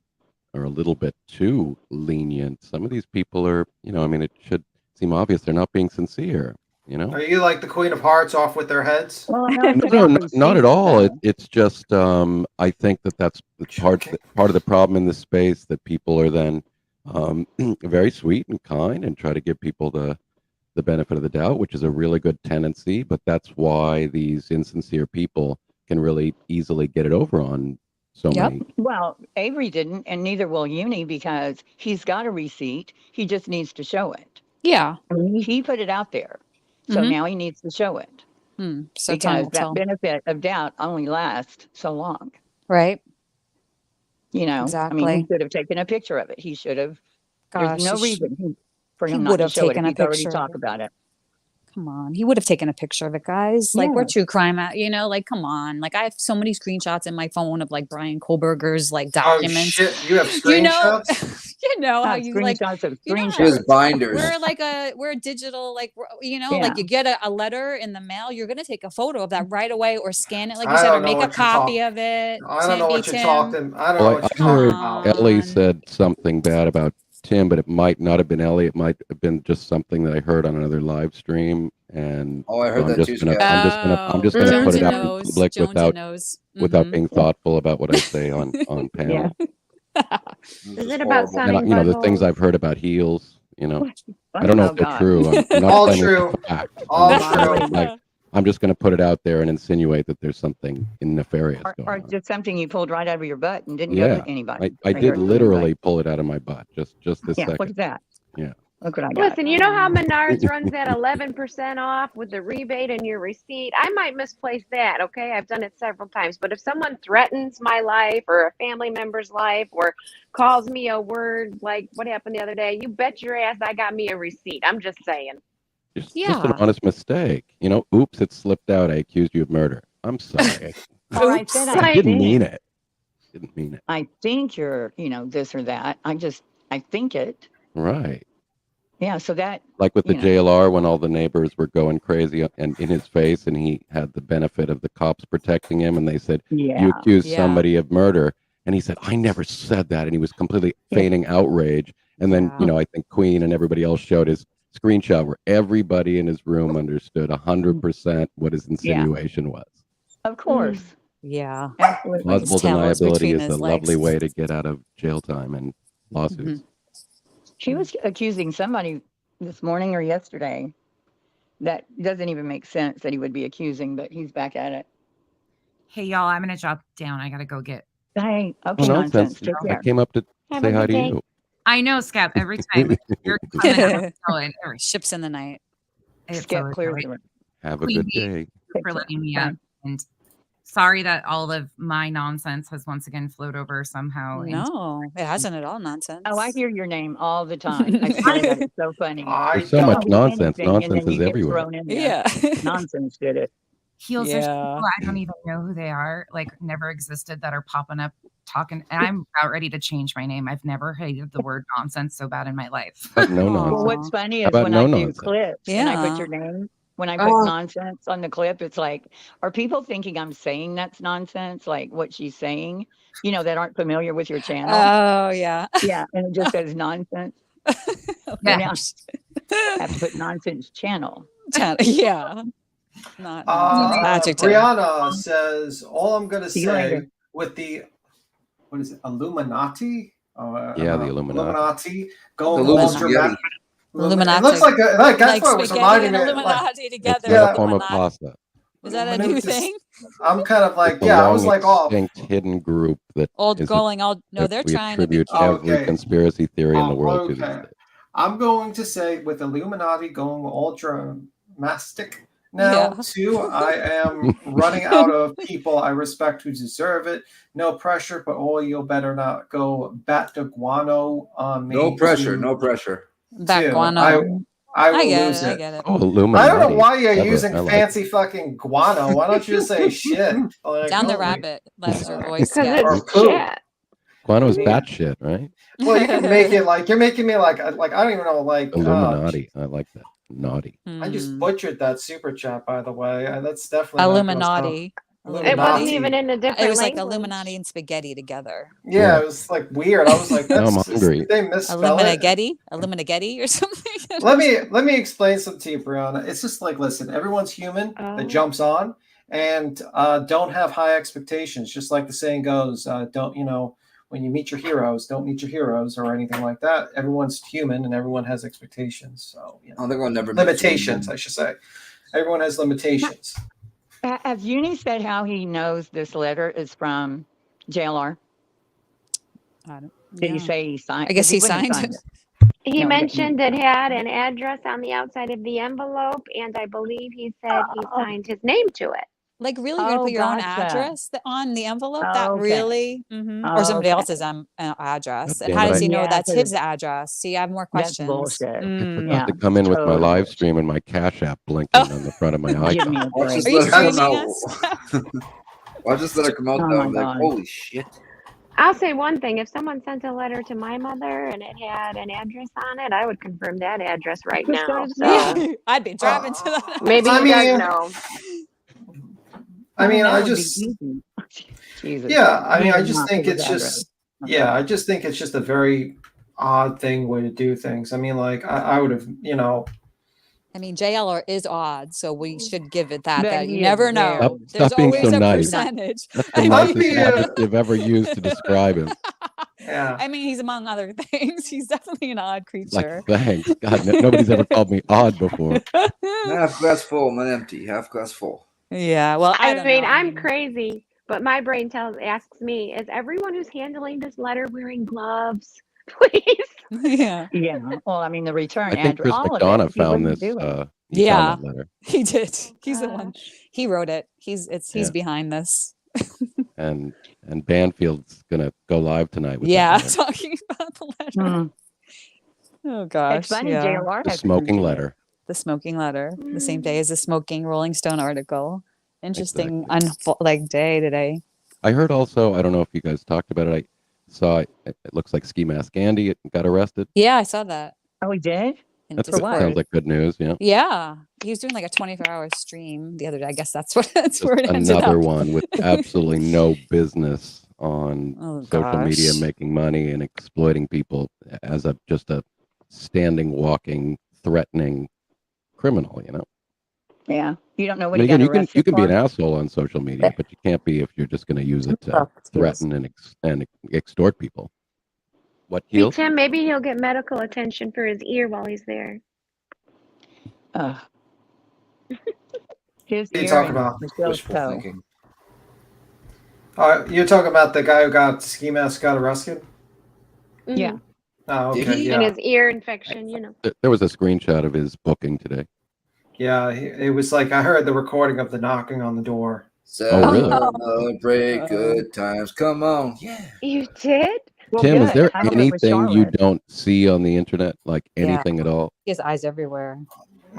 are a little bit too lenient. Some of these people are, you know, I mean, it should seem obvious they're not being sincere. You know, Are you like the Queen of Hearts off with their heads? Well, no, not at all. It's just I think that's part of the problem in this space, that people are then very sweet and kind and try to give people the benefit of the doubt, which is a really good tendency. But that's why these insincere people can really easily get it over on so many. Well, Avery didn't, and neither will Uni, because he's got a receipt. He just needs to show it. Yeah. I mean, he put it out there. So now he needs to show it. So time because will that tell. benefit of doubt only lasts so long. Right. You know, I mean, Exactly. he should have taken a picture of it. He should have. Gosh, there's no he reason for he him not would to have show it. taken If a he's already picture of talked it. about it. Come on, he would have taken a picture of it, guys. Like we're Yeah. true crime, you know. Like, come on. Like, I have so many screenshots in my phone of like Brian Kohlberger's like Oh documents. shit! You have You know, screenshots? you know how Got you like. screenshots of You know, screenshots. His binders. we're a digital, like you know, Yeah. like you get a letter in the mail, you're gonna take a photo of that right away or scan it, like you I said, or don't know make a what you're copy talking. of it. I don't know what you're talking. I don't know Well, what I you're heard talking about. Ellie said something bad about Tim, but it might not have been Ellie. It might have been just something that I heard on another live stream. And Oh, I heard so that too, Scott. I'm just gonna put it out in public without knows. being thoughtful about what I say on panel. Is it about And sounding you know, the buttholes? things I've heard about heels, you know, I don't know Oh, if they're God. true. I'm not All claiming true. it's a fact. All I'm just true. saying, like, I'm just going to put it out there and insinuate that there's something nefarious going Or on. just something you pulled right out of your butt and didn't go Yeah, to anybody. I or did heard from literally anybody. pull it out of my butt just this Yeah, second. what's that? Yeah. Look what I got. Listen, you know how Menards runs that 11% off with the rebate and your receipt? I might misplace that, okay? I've done it several times. But if someone threatens my life or a family member's life or calls me a word like what happened the other day, you bet your ass I got me a receipt. I'm just saying. Just an honest mistake. Oops, it slipped out. I accused you of murder. I'm sorry. I didn't mean it. Didn't mean it. I think you're, this or that. I think it. Right. Yeah, so that like with the JLR when all the neighbors were going crazy and in his face, and he had the benefit of the cops protecting him, and they said, "You accused somebody of murder," and he said, "I never said that," and he was completely feigning outrage. And then I think Queen and everybody else showed his screenshot where everybody in his room understood 100% what his insinuation was. Of course. Yeah. Plausible deniability is a lovely way to get out of jail time and lawsuits. She was accusing somebody this morning or yesterday that doesn't even make sense that he would be accusing, but he's back at it. Hey, y'all, I'm going to drop down. I got to go get. Hey, okay, nonsense. I came up to say hi to you. I know, Scap. Every time you're coming out, ships in the night. Scap clears the room. Have a good day. For letting me up. And sorry that all of my nonsense has once again flowed over somehow. No, it hasn't at all. Nonsense. Oh, I hear your name all the time. I swear that it's so funny. There's so much nonsense. Nonsense is everywhere. Yeah. Nonsense did it. Heels, there's people I don't even know who they are, like never existed, that are popping up talking. And I'm about ready to change my name. I've never hated the word nonsense so bad in my life. No nonsense. Well, what's funny is when I do clips and I put your name, when I put nonsense on the clip, it's like, are people thinking I'm saying that's nonsense? Like what she's saying, that aren't familiar with your channel. Oh, yeah. Yeah. And it just says nonsense. Yeah. I have to put nonsense channel. Yeah. Not adjective. Brianna says, all I'm going to say with the, what is it, Illuminati? The Illuminati. Going Illuminati. Illuminati. It looks like that's what it was reminding me. Illuminati together. It's a form of pasta. Is that a new thing? I'm kind of like, it's I was like, distinct hidden group that they're trying to attribute every conspiracy theory in the world to this. I'm going to say with Illuminati going ultra mastic now too. I am running out of people I respect who deserve it. No pressure, but you better not go bat de guano on me. No pressure. No pressure. Bat guano. I will lose it. I get it. Oh, Illuminati. I don't know why you're using fancy fucking guano. Why don't you just say shit? Like, down the rabbit. That's your voice. Or poop. Guano is bat shit, right? Well, you can make it like you're making me like I don't even know like Illuminati. I like that. Naughty. I just butchered that super chat, by the way. That's definitely Illuminati. It wasn't even in a different It was language. like Illuminati and spaghetti together. Yeah, it was like weird. I was like, now I'm hungry. They misspell it. Illuminati or something. Let me explain something to you, Brianna. It's just like, listen, everyone's human that jumps on, and don't have high expectations. Just like the saying goes, don't when you meet your heroes, don't meet your heroes or anything like that. Everyone's human and everyone has expectations. So I think I'll never limitations, I should say. Everyone has limitations. Has Uni said how he knows this letter is from JLR? Did he say he signed? I guess he signed it. He mentioned it had an address on the outside of the envelope, and I believe he said he signed his name to it. Like, really? You're going to put your own address on the envelope? Really? Or somebody else's address? And how does he know that's his address? See, I have more questions. I forgot to come in with my live stream and my Cash App blinking on the front of my icon. Are you streaming us? I'll just let it come out there. I'm like, holy shit. I'll say one thing. If someone sent a letter to my mother and it had an address on it, I would confirm that address right now. So. I'd be driving to that. Maybe you guys know. I mean, I just, I just think it's just, I just think it's just a very odd way to do things. I mean, like, I would have, I mean, JLR is odd, so we should give it that you never know. Stop being always so a nice. percentage. That's the nicest word you've ever used to describe him. Yeah. I mean, he's among other things. He's definitely an odd creature. Like, thanks. God, nobody's ever called me odd before. Half glass full, not empty. Half glass full. Yeah, well, I mean, I'm crazy, but my brain asks me, is everyone who's handling this letter wearing gloves? please. Yeah. Yeah. Well, I mean, the return I think address, Chris all of McDonough it. He found wouldn't this. do it. He Yeah, found that letter. he did. He's the one. He wrote it. He's Yeah. behind this. And Banfield's gonna go live tonight with Yeah, that letter. talking about the letter. Oh gosh. It's funny, Yeah. JLR The has smoking mentioned it. letter. The smoking letter, the same day as the smoking Rolling Stone article. Interesting, Exactly. like day today. I heard also, I don't know if you guys talked about it. I saw it looks like Ski Mask Andy got arrested. Yeah, I saw that. Oh, he did? In For what? Sounds like good news. Yeah. Yeah, he was doing like a 24-hour stream the other day. I guess that's where Just it ended another up. one with absolutely no business on social media, gosh. making money and exploiting people as just a standing, walking, threatening criminal. You know. Yeah. You don't know I what mean, he got again, arrested you can be for? an asshole on social media, but you can't be if you're just going to use it to threaten and extort people. What See, heels? Tim, maybe he'll get medical attention for his ear while he's there. His What are you ear talking and about? Michelle's Wishful toe. thinking. You're talking about the guy who got Ski Mask got arrested? Yeah. Oh, Did okay, he? And yeah. his ear infection, you know. There was a screenshot of his booking today. Yeah, it was like I heard the recording of the knocking on the door. really? Celebrate good times. Come on. Yeah. You did? Well, Tim, good. is there I hope it was anything you Charlotte. don't see on the internet, like Yeah. anything at all? He has eyes everywhere.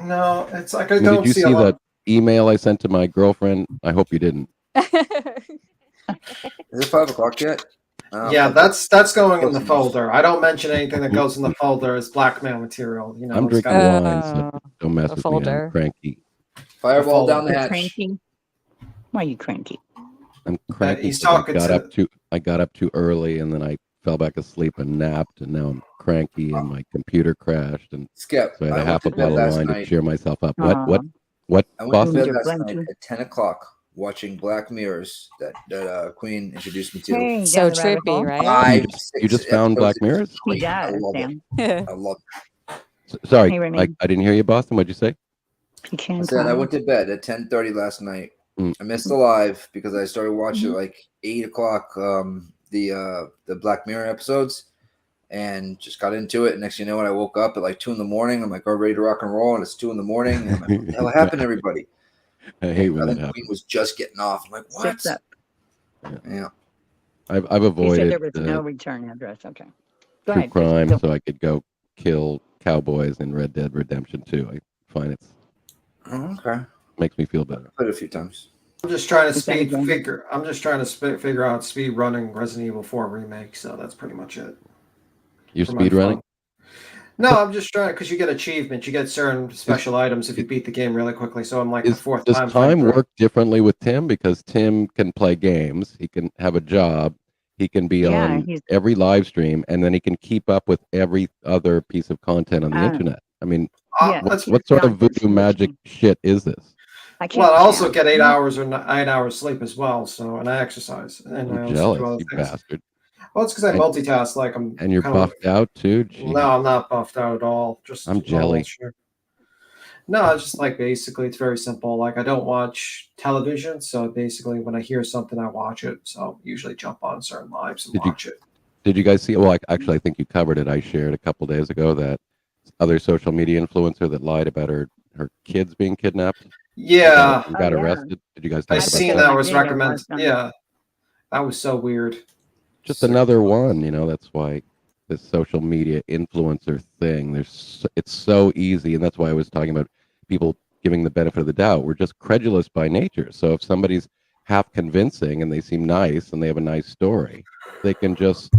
No, it's like I I mean, don't did you see a see lot. that email I sent to my girlfriend? I hope you didn't. Is it 5 o'clock yet? Yeah, that's going in the Close enough. folder. I don't mention anything that goes in the folder as blackmail material. You know, I'm it's drinking got wine, so don't mess a with me. I'm folder. cranky. Fireball down the You're hatch. cranky? Why are you cranky? I'm cranky. he's 'cause talking I got up too early, and then I fell back asleep and napped, and now I'm cranky, and my computer crashed, and Skip, so I had I a half a went to bed bottle of last wine to night. cheer myself up. Aw. What, I went to Boston? bed You're last cranky. night at 10 o'clock watching Black Mirrors that Queen introduced me to. Hey, So down the rabbit trippy, hole. right? Five, You just six found Black episodes. Mirrors? It's He great. I does, love Sam. it. I love it. Sorry, Hey, I Remy. didn't hear you, Boston. What'd you say? He can I said I call. went to bed at 10:30 last night. Mm. I missed the live because I started watching at like 8 o'clock the Black Mirror episodes and just got into it. And next thing you know, when I woke up at like 2 in the morning, I'm like, oh, ready to rock and roll. And it's 2 in the morning. And I'm like, what the hell happened to everybody? I hate And when that Queen happens. was just getting off. I'm like, what? Sits up. Yeah. I've He said avoided there was no return address. Okay. Go true ahead. crime Just so I could go kill cowboys in Red Dead Redemption 2. I find it Oh, okay. makes me feel better. Played it a few times. I'm just trying to Is that again? figure out speed running Resident Evil 4 remake. So that's pretty much it. You're for my speed running? fun. No, I'm just trying because you get achievements, you get certain special items if you beat the game really quickly. So I'm like the fourth Does time. time through. work differently with Tim? Because Tim can play games, he can have a job, he can be Yeah, on he's every live stream, and then he can keep up with every other piece of content on the internet. I mean, yeah. what sort of voodoo magic shit is this? I can't. Well, I also count. get 8 hours or 8 hours sleep as well. So, and I exercise, and I I'm also jealous, do other you things. bastard. Well, it's because I And- multitask. Like I'm. And you're kind of buffed out too? Jeez. No, I'm not buffed out at all. Just I'm normal, jelly. sure. No, it's just like basically it's very simple. Like I don't watch television, so basically when I hear something, I watch it. So usually jump on certain lives and watch it. Did you guys see? Well, actually, I think you covered it. I shared a couple days ago that other social media influencer that lied about her kids being kidnapped. Yeah, and got Oh, yeah. arrested. Did you guys I talk about seen that? that was video recommended. last night. Yeah, that was so weird. Just another one. You know, that's why this social media influencer thing. It's so easy, and that's why I was talking about people giving the benefit of the doubt. We're just credulous by nature. So if somebody's half convincing and they seem nice and they have a nice story, they can just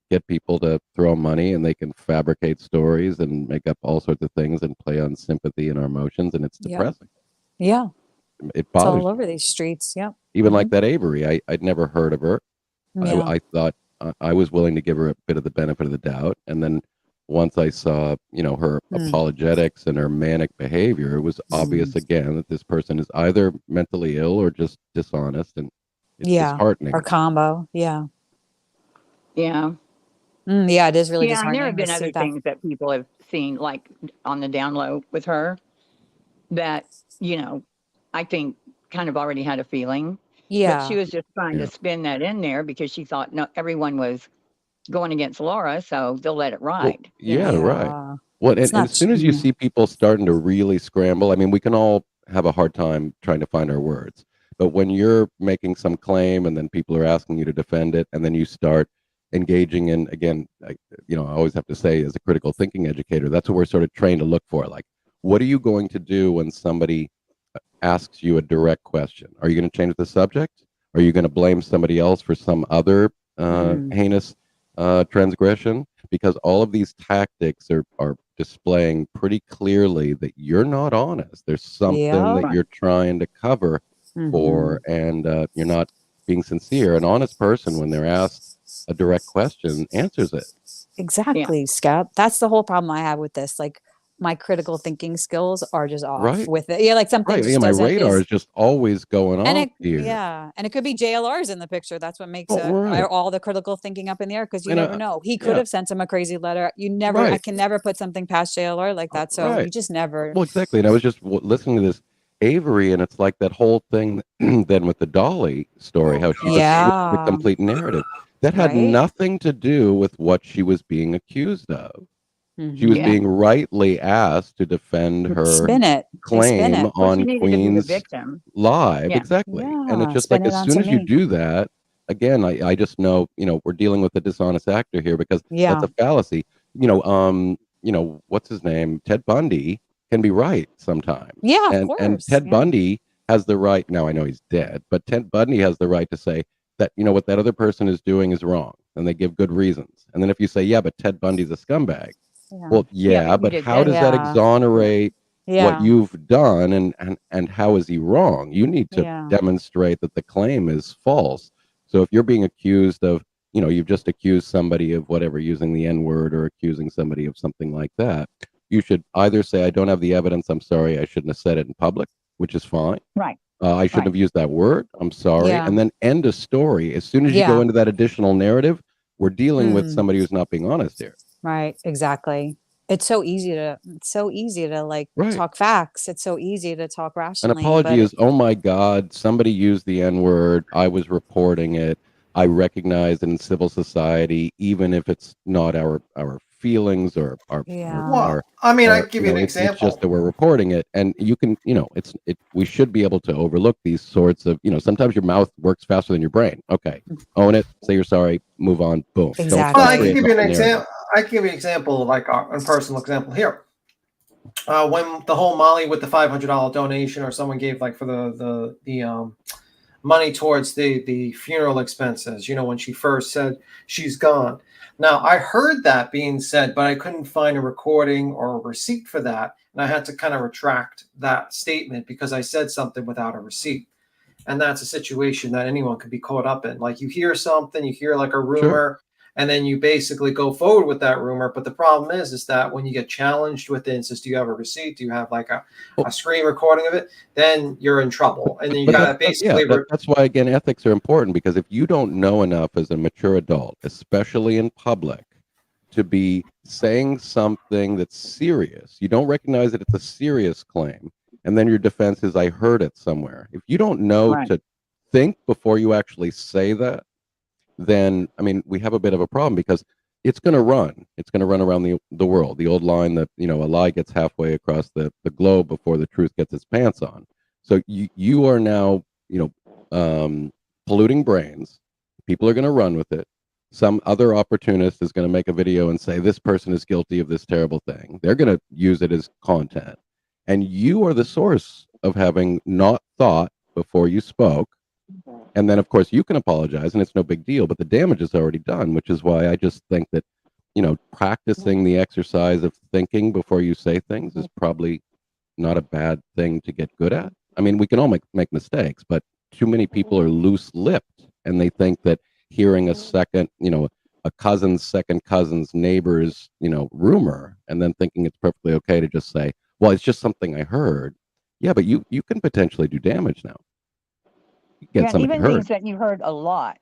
get people to throw money, and they can fabricate stories and make up all sorts of things and play on sympathy and our emotions, and it's Yeah. depressing. Yeah, It it's bothers all me. over these streets. Yep. Even like that Avery, I'd never heard of her. Yeah. I thought I was willing to give her a bit of the benefit of the doubt, and then once I saw her apologetics and her manic behavior, it was obvious again that this person is either mentally ill or just dishonest, and it's disheartening. Or combo. Yeah. Yeah. Yeah, it is really Yeah, and there disheartening have to been see other that. things that people have seen, like on the down low with her, that, I think kind of already had a feeling. But Yeah. she was just trying Yeah. to spin that in there because she thought, no, everyone was going against Laura, so they'll let it ride. Well, yeah, right. Yeah. Well, It's and not as soon as you true. see people starting to really scramble, I mean, we can all have a hard time trying to find our words. But when you're making some claim and then people are asking you to defend it, and then you start engaging in, again, I always have to say, as a critical thinking educator, that's what we're sort of trained to look for. Like, what are you going to do when somebody asks you a direct question? Are you going to change the subject? Are you going to blame somebody else for some other heinous transgression? Because all of these tactics are displaying pretty clearly that you're not honest. There's something that Yeah. you're trying to cover for, and you're not being sincere. An honest person, when they're asked a direct question, answers it. Exactly, Scott. That's the whole problem I have with this. Like, my critical thinking skills are just off Right. with it. Yeah, like something Right. just Yeah, my doesn't radar is just always going and off it here. and it could be JLR's in the picture. That's what makes Oh, right. all the critical thinking up in the air, because you And, never know. He could yeah. have sent him a crazy letter. I Right. can never put something past JLR like that. So Right. you just never. Well, exactly. And I was just listening to this Avery, and it's like that whole thing then with the Dolly story, how she just switched the Yeah. complete narrative. That had Right? nothing to do with what she was being accused of. She was Yeah. being rightly asked to defend her Spin it. They spin claim it. Well, she on needed to be the Queen's victim. live. Yeah. Exactly. And it's Yeah. just like, Spin it as soon onto as you me. do that, again, I just know, we're dealing with a dishonest actor here, because that's Yeah. a fallacy. What's his name? Ted Bundy can be right sometimes. Yeah, of And course. Ted Yeah. Bundy has the right, now I know he's dead, but Ted Bundy has the right to say that, what that other person is doing is wrong, and they give good reasons. And then if you say, yeah, but Ted Bundy's a scumbag. Yeah. Well, Yeah, yeah, but he but did how this. does that Yeah. exonerate what Yeah. you've done, and how is he wrong? You need to Yeah. demonstrate that the claim is false. So if you're being accused of, you've just accused somebody of whatever, using the N-word, or accusing somebody of something like that, you should either say, I don't have the evidence, I'm sorry, I shouldn't have said it in public, which is fine. Right. I shouldn't Right. have used that word, I'm sorry. Yeah. And then end a story. As soon as you go Yeah. into that additional narrative, we're dealing with Mhm. somebody who's not being honest here. Right. Exactly. It's so easy to like Right. talk facts. It's so easy to talk An rationally, apology but is, oh my God, somebody used the N-word. I was reporting it. I recognize it in civil society, even if it's not our feelings or our yeah. Well, I mean, I our, can give you an it's just example. that we're reporting it, and you can, we should be able to overlook these sorts of, sometimes your mouth works faster than your brain. Okay, own it, say you're sorry, move on, boom. Don't Well, start I can creating give you an a narrative. example. I can give you an example, like a personal example here. When the whole Molly with the $500 donation, or someone gave like for the money towards the funeral expenses, when she first said she's gone. Now, I heard that being said, but I couldn't find a recording or a receipt for that. And I had to kind of retract that statement because I said something without a receipt. And that's a situation that anyone could be caught up in. Like, you hear something, you hear like a rumor, and then you basically go forward with that rumor. But the problem is that when you get challenged with it and says, do you have a receipt? Do you have like a screen recording of it? Then you're in trouble. And then you got to basically... that's why, again, ethics are important, because if you don't know enough as a mature adult, especially in public, to be saying something that's serious, you don't recognize that it's a serious claim, and then your defense is, I heard it somewhere. If you don't know to think before you actually say that, then, I mean, we have a bit of a problem, because it's going to run. It's going to run around the world. The old line that, a lie gets halfway across the globe before the truth gets its pants on. So you are now, polluting brains. People are going to run with it. Some other opportunist is going to make a video and say, this person is guilty of this terrible thing. They're going to use it as content. And you are the source of having not thought before you spoke. And then, of course, you can apologize, and it's no big deal, but the damage is already done, which is why I just think that, practicing the exercise of thinking before you say things is probably not a bad thing to get good at. I mean, we can all make mistakes, but too many people are loose-lipped, and they think that hearing a second, a cousin's second cousin's neighbor's, rumor, and then thinking it's perfectly okay to just say, well, it's just something I heard. Yeah, but you can potentially do damage now. Yeah, and even things that you heard a lot.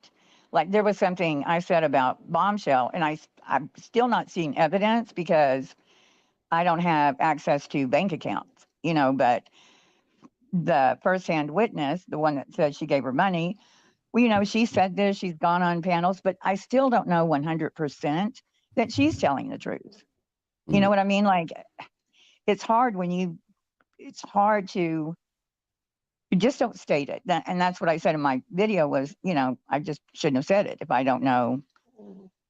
Like, there was something I said about Bombshell, and I'm still not seeing evidence because I don't have access to bank accounts, but the firsthand witness, the one that said she gave her money, well, she said this, she's gone on panels, but I still don't know 100% that she's telling the truth. You know what I mean? Like, it's hard to, you just don't state it. And that's what I said in my video was, I just shouldn't have said it if I don't know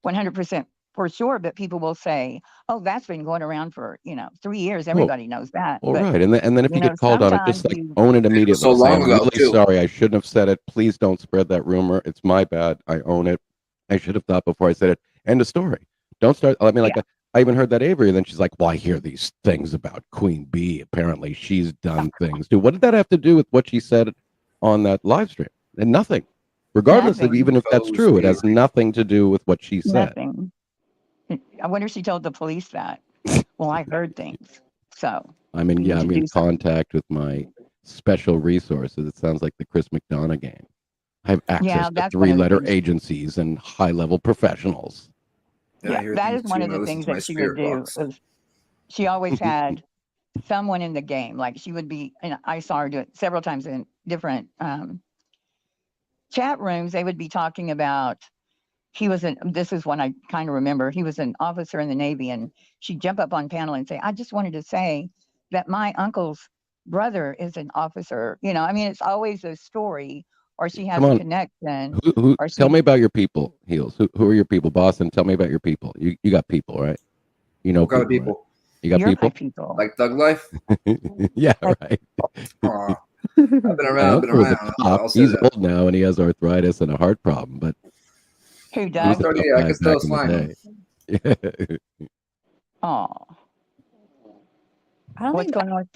100% for sure. But people will say, oh, that's been going around for, 3 years. Everybody knows that. Well, but, right. And then if you get called on it, just like own it immediately. So long I'm ago, really too. sorry. I shouldn't have said it. Please don't spread that rumor. It's my bad. I own it. I should have thought before I said it. End of story. Don't start. I mean, I even heard that Avery, and then she's like, well, I hear these things about Queen Bee. Apparently she's done things too. What did that have to do with what she said on that live stream? And nothing. Regardless of even if that's true, it has nothing to do with what she said. Nothing. I wonder if she told the police that. Well, I heard things. So I'm in contact with my special resources. It sounds like the Chris McDonough game. I have access to 3-letter agencies and high-level professionals. Yeah, that is one of the things that she would do. She always had someone in the game. Like she would be, and I saw her do it several times in different chat rooms. They would be talking about, this is one I kind of remember, he was an officer in the Navy, and she'd jump up on panel and say, I just wanted to say that my uncle's brother is an officer. It's always a story, or she has a connection. Tell me about your people, Heels. Who are your people? Boston, tell me about your people. You got people, right? What kind of people? Right? You got You're people? Like Thug Life? Yeah, right. I've been around. He's old now, and he has arthritis and a heart problem, but who does? I can still find him. Oh. I don't What's think going on?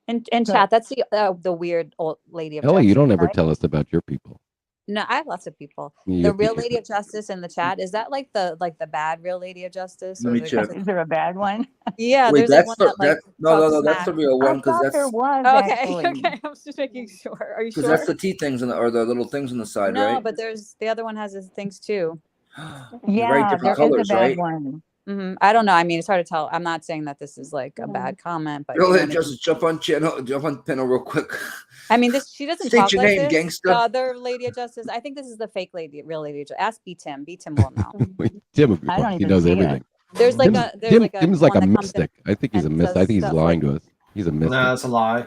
in chat. That's the weird old lady of Ellie, justice. you don't ever right? tell us about your people. No, I have lots of people. Yeah. The real lady of justice in the chat, is that like the bad real lady of justice? Let me check. Is there a bad one? Yeah, Wait, there's like one no, that's the real one, because that's there was. okay. I was just making sure. Are you sure? Because that's the T things or the little things on the side, no, right? but there's the other one has his things too. Yeah, right, different there colors, is a bad right? one. I don't know. I mean, it's hard to tell. I'm not saying that this is like a bad comment, but Just jump on panel real quick. I mean, she doesn't State talk your like name, this. gangster. The other lady of justice, I think this is the fake lady, real lady of justice. Ask B Tim. B Tim will know. Tim, I don't he even knows see everything. it. There's like Tim's like a one that comes in mystic. I think he's a and mystic. I says think he's stuff lying like- to us. He's a mystic. No, it's a lie.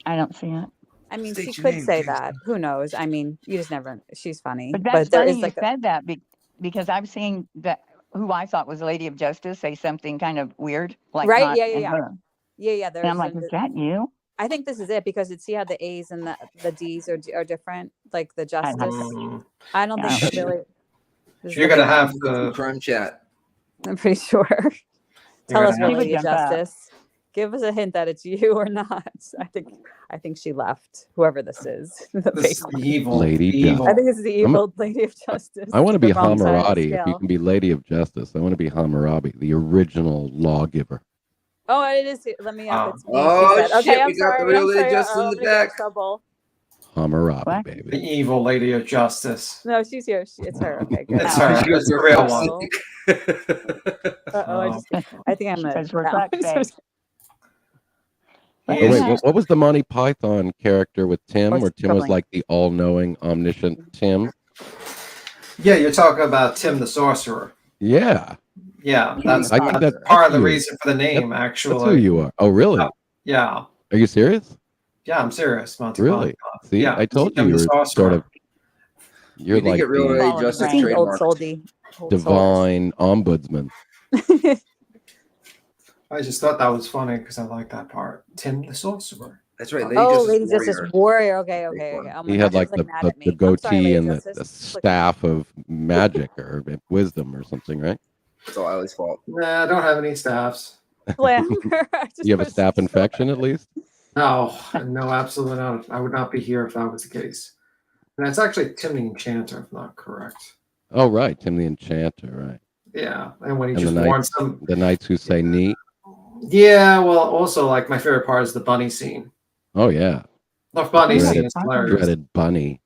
I don't see it. I mean, State she your could name, say gangster. that. Who knows? I mean, you just never. She's funny, But that's there funny is you like said that because I've seen that who I thought was a lady of justice say something kind of weird, like right. not in her. Yeah. And I'm like, is that you? I think this is it because see how the A's and the D's are different, like the justice. I don't think really. You're gonna have to crime chat. I'm pretty sure. Tell us, gonna real have lady of justice. Give us a hint that it's you or not. I think she left. Whoever this is, This is the evil Lady evil. I think it's the evil lady of justice. I want to be The wrong side of the Hammurabi. If you scale. can be Lady of Justice, I want to be Hammurabi, the original lawgiver. Oh, it is. Let me up. It's me. Oh, she said. Okay, shit, I'm we got the sorry. real I'm lady sorry. just in I'm the gonna get in back. trouble. Hammurabi, baby. The evil lady of justice. No, she's here. It's her. Okay, good. It's her. It's the real one. I think I'm Because a. we're no. fucked, Oh, wait, what was the Monty Python character with Tim, where Tim was troubling. like the all-knowing, omniscient Tim? Yeah, you're talking about Tim the Sorcerer. Yeah. Yeah, that's I think that's part of the you. reason for the name, That's actually. who you are. Oh, really? Yeah. Are you serious? Yeah, I'm serious, Monty Really? Python. See, Yeah, I told Tim you the you were Sorcerer. sort of. You're We did like get real the lady justice Seems old trademarked. soldy. divine ombudsman. I just thought that was funny because I like that part. Tim the Sorcerer. That's right. Lady Justice Warrior. Okay. Oh my He gosh, had like she's, the, mad the, at me. the I'm sorry, goatee Lady and the Justice. staff of magic or wisdom or something, right? It's all Ellie's fault. Nah, I don't have any staffs. Glamour. You have a staph infection at least? No, absolutely not. I would not be here if that was the case. And that's actually Tim the Enchanter, if not correct. Oh, right. Tim the Enchanter, right. Yeah, and when he And just warns them. the knights who say neat. Yeah, well, also, like, my favorite part is the bunny scene. Oh, yeah. The bunny Dreaded- scene is hilarious. Dreaded bunny.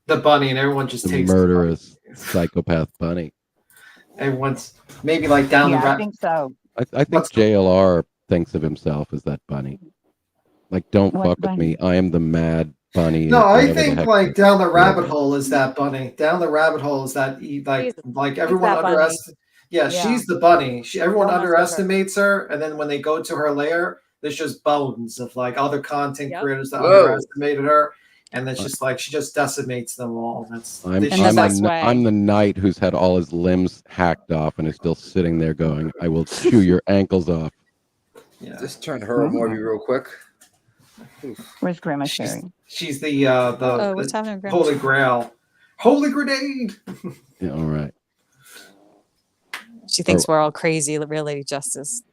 The bunny, and everyone just The takes murderous psychopath bunny. everyone's maybe like down the I rat. think so. I think JLR thinks of himself as that bunny. Like, don't What fuck with bunny? me. I am the mad bunny. No, I whatever the think heck like the down the deal rabbit is. hole is that bunny. Down the rabbit hole is that like everyone that bunny. underestimates. Yeah, Yeah. she's the bunny. Everyone Don't mess with her. underestimates her, and then when they go to her lair, there's just bones of like other content Yep. creators that Whoa. underestimated her, and it's just like she just decimates them all. That's I'm they In the should- best way. I'm the knight who's had all his limbs hacked off and is still sitting there going, "I will chew your ankles off." yeah. Just turned her Morby real quick. Oof. Where's Grandma She's, Sherry? she's the Oh, what's happening with Grandma? Holy Grail, Holy Grenade. Yeah, all right. She thinks we're all crazy, real Lady Justice.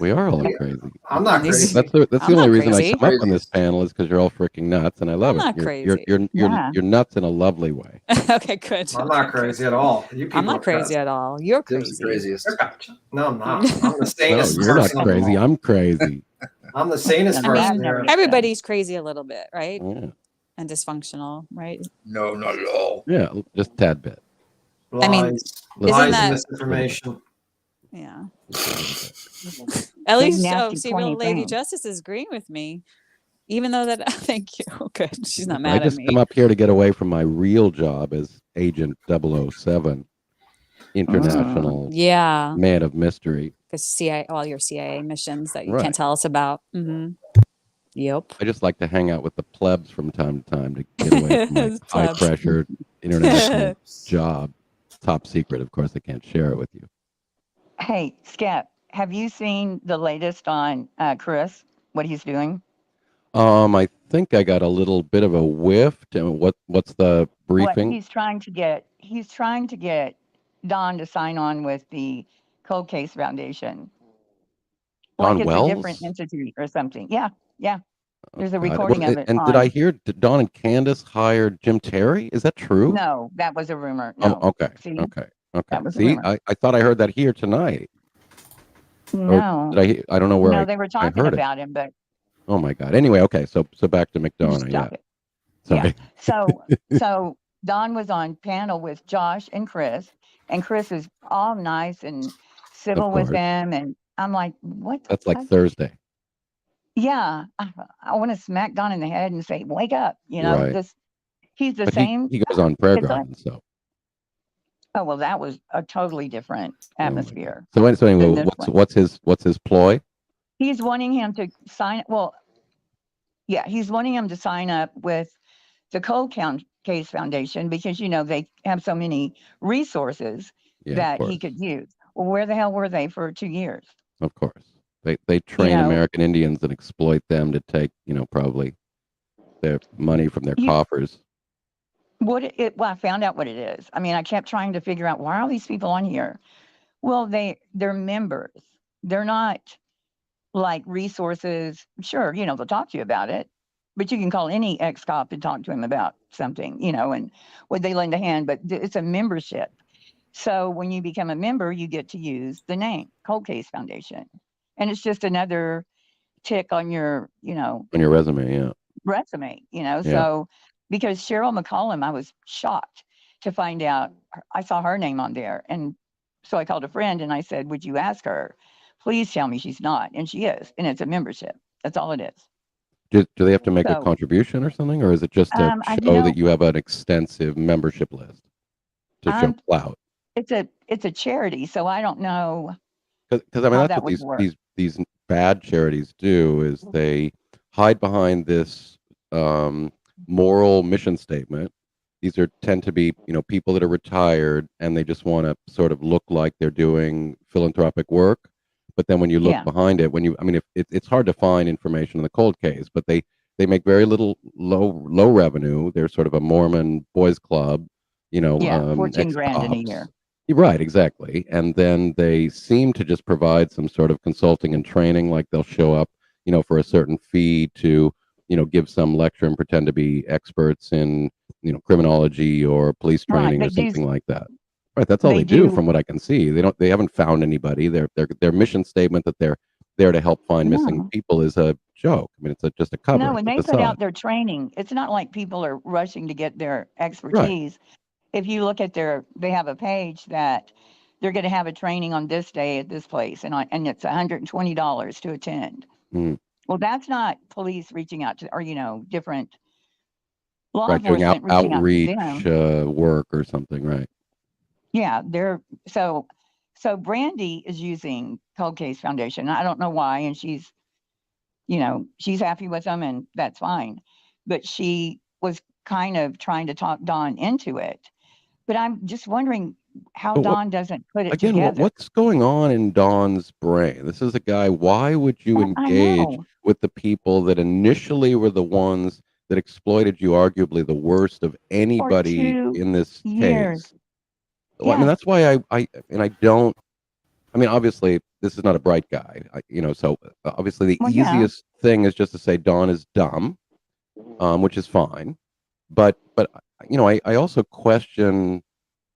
We are all crazy. I'm not crazy. That's the I'm only not reason crazy. I come up on this panel is because you're all freaking nuts, and I love I'm it. not You're crazy. Yeah. nuts in a lovely way. Okay, good. I'm not crazy at all. You people I'm not are crazy at all. You're Tim's the crazy. craziest. No, I'm not. I'm the No, sanest you're not person of them crazy. all. I'm crazy. I'm the sanest I I person mean, here. everybody's crazy a little bit, right? Yeah, And dysfunctional, right? No, not at all. yeah, just a tad bit. Lies, I mean, lies and that- misinformation. Yeah. Big, At least, nasty, see, real pointy Lady thing. Justice is agreeing with me, even though that. Thank you. Good. She's not I mad at just me. come up here to get away from my real job as Agent 007, international Yeah, man of mystery. because CIA, all your CIA missions that you Right. can't tell us about. Mm-hmm. Yep. I just like to hang out with the plebs from time to time to get away from my high Plebs. pressure international job. Top secret, of course. I can't share it with you. Hey, Skip, have you seen the latest on Chris? What he's doing? I think I got a little bit of a whiff. What's the briefing? What he's trying to get Don to sign on with the Cold Case Foundation. Don Like it's a different Wells? entity or something. Yeah, yeah. There's a God. recording of it. And did I hear Don and Candace hired Jim Terry? Is that true? No, that was a rumor. No. Oh, okay. See? Okay. That was a See, rumor. I thought I heard that here tonight. No. Or did I don't know where No, they were I talking heard about him, but Oh my God. Anyway, okay. So back to McDonough. Yeah. stop it. Sorry. So Don was on panel with Josh and Chris is all nice and civil with course. them, and I'm like, what? That's like fuck? Thursday. Yeah, I want to smack Don in the head and say, wake up. You know, Right. he's the But same. he goes on prayer it's garden. So Oh well, that was a totally different atmosphere. so anyway, than this one. what's his ploy? He's wanting him to sign. Well, yeah, he's wanting him to sign up with the Cold Case Foundation because they have so many resources Yeah, of that course. he could use. Well, where the hell were they for 2 years? Of course. They train know- American Indians and exploit them to take, probably their money from their coffers. Well, I found out what it is. I mean, I kept trying to figure out why are all these people on here? Well, they're members. They're not like resources. Sure, they'll talk to you about it, but you can call any ex-cop and talk to him about something, and would they lend a hand? But it's a membership. So when you become a member, you get to use the name Cold Case Foundation, and it's just another tick on your, On your resume, yeah. resume, Yeah. So because Cheryl McCollum, I was shocked to find out I saw her name on there. And so I called a friend and I said, would you ask her? Please tell me she's not. And she is. And it's a membership. That's all it is. Do they have to make a So- contribution or something, or is it just to I- show that you have an extensive membership list to show clout? It's a charity. So I don't know. Because I mean how that's that what would work. these bad charities do is they hide behind this moral mission statement. These tend to be people that are retired and they just want to sort of look like they're doing philanthropic work. But then when you look Yeah. behind it, if it's hard to find information in the cold case, but they make very little low revenue. They're sort of a Mormon boys club, Yeah, 14 grand in a ex-cops. year. Right, exactly. And then they seem to just provide some sort of consulting and training, like they'll show up, for a certain fee to, give some lecture and pretend to be experts in, criminology or police Right, training or but these- something like that. Right, that's all they they do do- from what I can see. They haven't found anybody. Their mission statement that they're there to help find missing No. people is a joke. I mean, it's just a cover. No, it's when a they put facade. out their training, it's not like people are rushing to get their expertise. If you look at they have a page that they're going to have a training on this day at this place, and it's $120 to attend. Mm. Well, that's not police reaching out to, or different law right, doing enforcement reaching out to outreach them. work or something, right? Yeah, they're so Brandy is using Cold Case Foundation. I don't know why, and she's happy with them, and that's fine. But she was kind of trying to talk Dawn into it. But I'm just wondering how But Dawn doesn't put it again, together. what's going on in Dawn's brain? This is a guy. Why would you I engage know. with the people that initially were the ones that exploited you, arguably the worst of For anybody 2 in this years. case? Well, I mean, Yes. that's why I don't. I mean, obviously, this is not a bright guy, so obviously the Well, yeah. easiest thing is just to say Dawn is dumb, which is fine. But I also question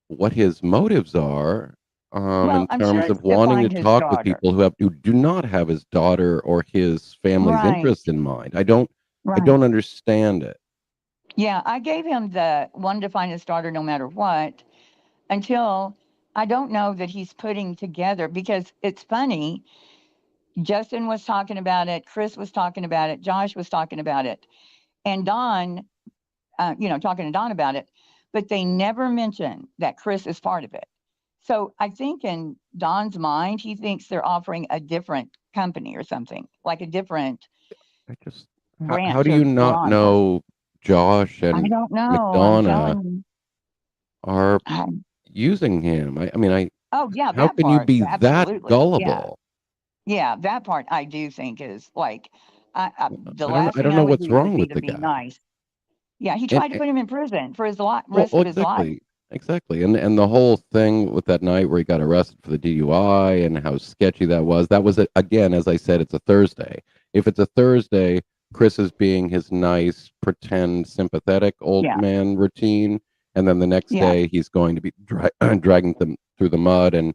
what his motives are Well, in I'm sure terms it's of to wanting to find his talk with daughter. people who do not have his daughter or his family's Right. interest in mind. I don't Right. understand it. Yeah, I gave him the one to find his daughter no matter what, until I don't know that he's putting together, because it's funny. Justin was talking about it, Chris was talking about it, Josh was talking about it, and Dawn, talking to Dawn about it, but they never mention that Chris is part of it. So I think in Dawn's mind, he thinks they're offering a different company or something, like a different branch How do you of not law enforcement. know Josh I and don't know. I'm McDonough telling you. are using him? I mean, Oh yeah, how that can you part, be that absolutely. gullible? Yeah, that part I do think is like, the I last don't thing I know would what's do would wrong be with to the be guy. nice. Yeah, he And, tried to put him in prison for his well, rest of his life. exactly. And the whole thing with that night where he got arrested for the DUI and how sketchy that was again, as I said, it's a Thursday. If it's a Thursday, Chris is being his nice, pretend, sympathetic old Yeah. man routine, and then the next Yeah. day he's going to be dragging them through the mud and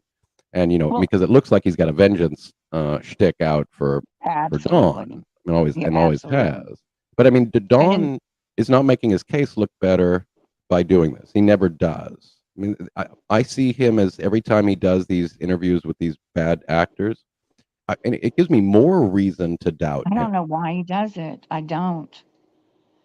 Well, because it looks like he's got a vengeance shtick out for absolutely. Dawn, and always Yeah, always absolutely. has. But I mean, And then, Dawn is not making his case look better by doing this. He never does. I mean, I see him as every time he does these interviews with these bad actors, and it gives me more reason to doubt I him. don't know why he does it. I don't.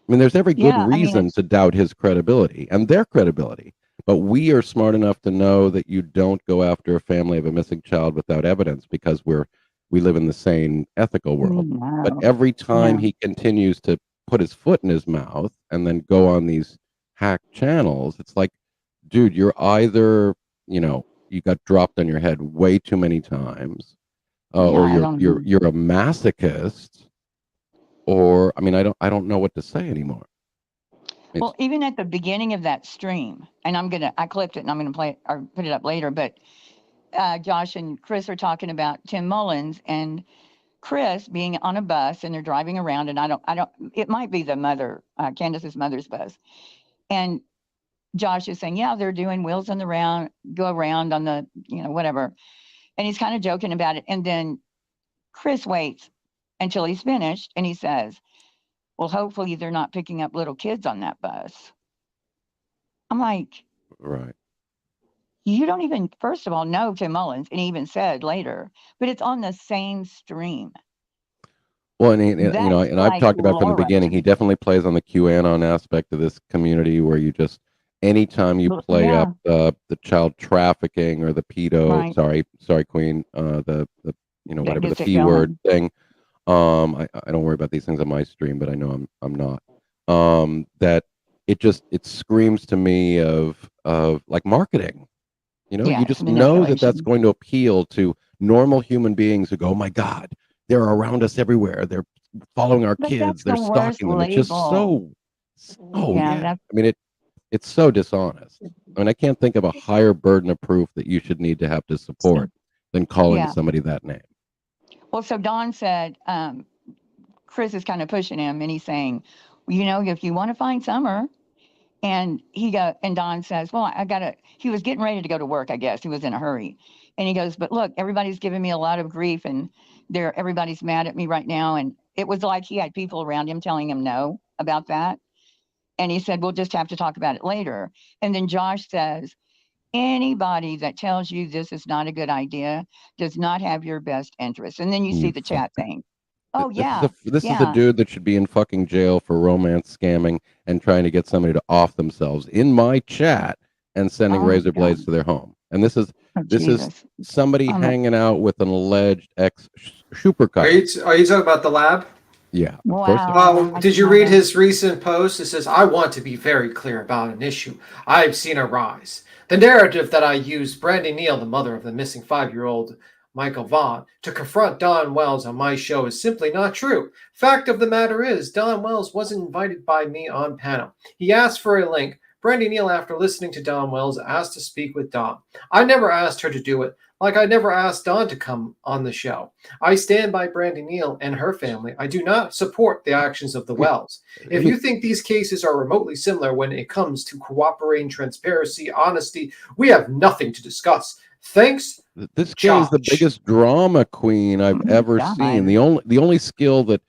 I mean, there's every good Yeah, I mean, reason it's to doubt his credibility and their credibility. But we are smart enough to know that you don't go after a family of a missing child without evidence because we live in the same ethical world. But no. every time Yeah. he continues to put his foot in his mouth and then go on these hack channels, it's like, dude, you're either, you got dropped on your head way too many times, or I don't know. you're a masochist, or I mean, I don't know what to say anymore. Well, even at the beginning of that stream, and I clipped it and I'm gonna play it or put it up later, but Josh and Chris are talking about Tim Mullins and Chris being on a bus and they're driving around, and it might be the mother, Candace's mother's bus. And Josh is saying, yeah, they're doing wheels on the go around on the, whatever. And he's kind of joking about it. And then Chris waits until he's finished and he says, well, hopefully they're not picking up little kids on that bus. I'm like, right. You don't even, first of all, know Tim Mullins, and he even said later, but it's on the same stream. Well, and That's and I've like talked about from the Laura beginning, to he me. definitely plays on the QAnon aspect of this community where you just, anytime you play Yeah. up the child trafficking or the pedo, Right. sorry, Queen, the That whatever the gets it P word going. thing. I don't worry about these things on my stream, but I know I'm not. That it screams to me of like marketing. Yeah, You it's just know that that's manipulation. going to appeal to normal human beings who go, oh my God, they're around us everywhere. They're following our But kids. that's They're the worst stalking them. It's just label. Yeah, yeah. that's I mean, it's so dishonest. I mean, I can't think of a higher burden of proof that you should need to have to support than calling yeah. somebody that name. Well, so Don said, Chris is kind of pushing him, and he's saying, well, if you want to find Summer, and Don says, well, he was getting ready to go to work, I guess. He was in a hurry. And he goes, but look, everybody's giving me a lot of grief and everybody's mad at me right now. And it was like he had people around him telling him no about that. And he said, we'll just have to talk about it later. And then Josh says, anybody that tells you this is not a good idea does not have your best interest. And then you see the chat thing. Oh yeah, This is a dude that should be in fucking jail for romance scamming and trying to get somebody to off themselves in my chat and sending razor blades to their home. And this is somebody hanging out with an alleged ex supercut. Are you talking about the lab? Yeah, wow. of course. Oh, did you read his recent post? It says, I want to be very clear about an issue I've seen arise. The narrative that I used Brandy Neal, the mother of the missing 5-year-old Michael Vaughn, to confront Don Wells on my show is simply not true. Fact of the matter is, Don Wells wasn't invited by me on panel. He asked for a link. Brandy Neal, after listening to Don Wells, asked to speak with Don. I never asked her to do it, like I never asked Don to come on the show. I stand by Brandy Neal and her family. I do not support the actions of the Wells. If you think these cases are remotely similar when it comes to cooperating, transparency, honesty, we have nothing to discuss. Thanks. This guy is the biggest drama queen I've ever seen. The only skill that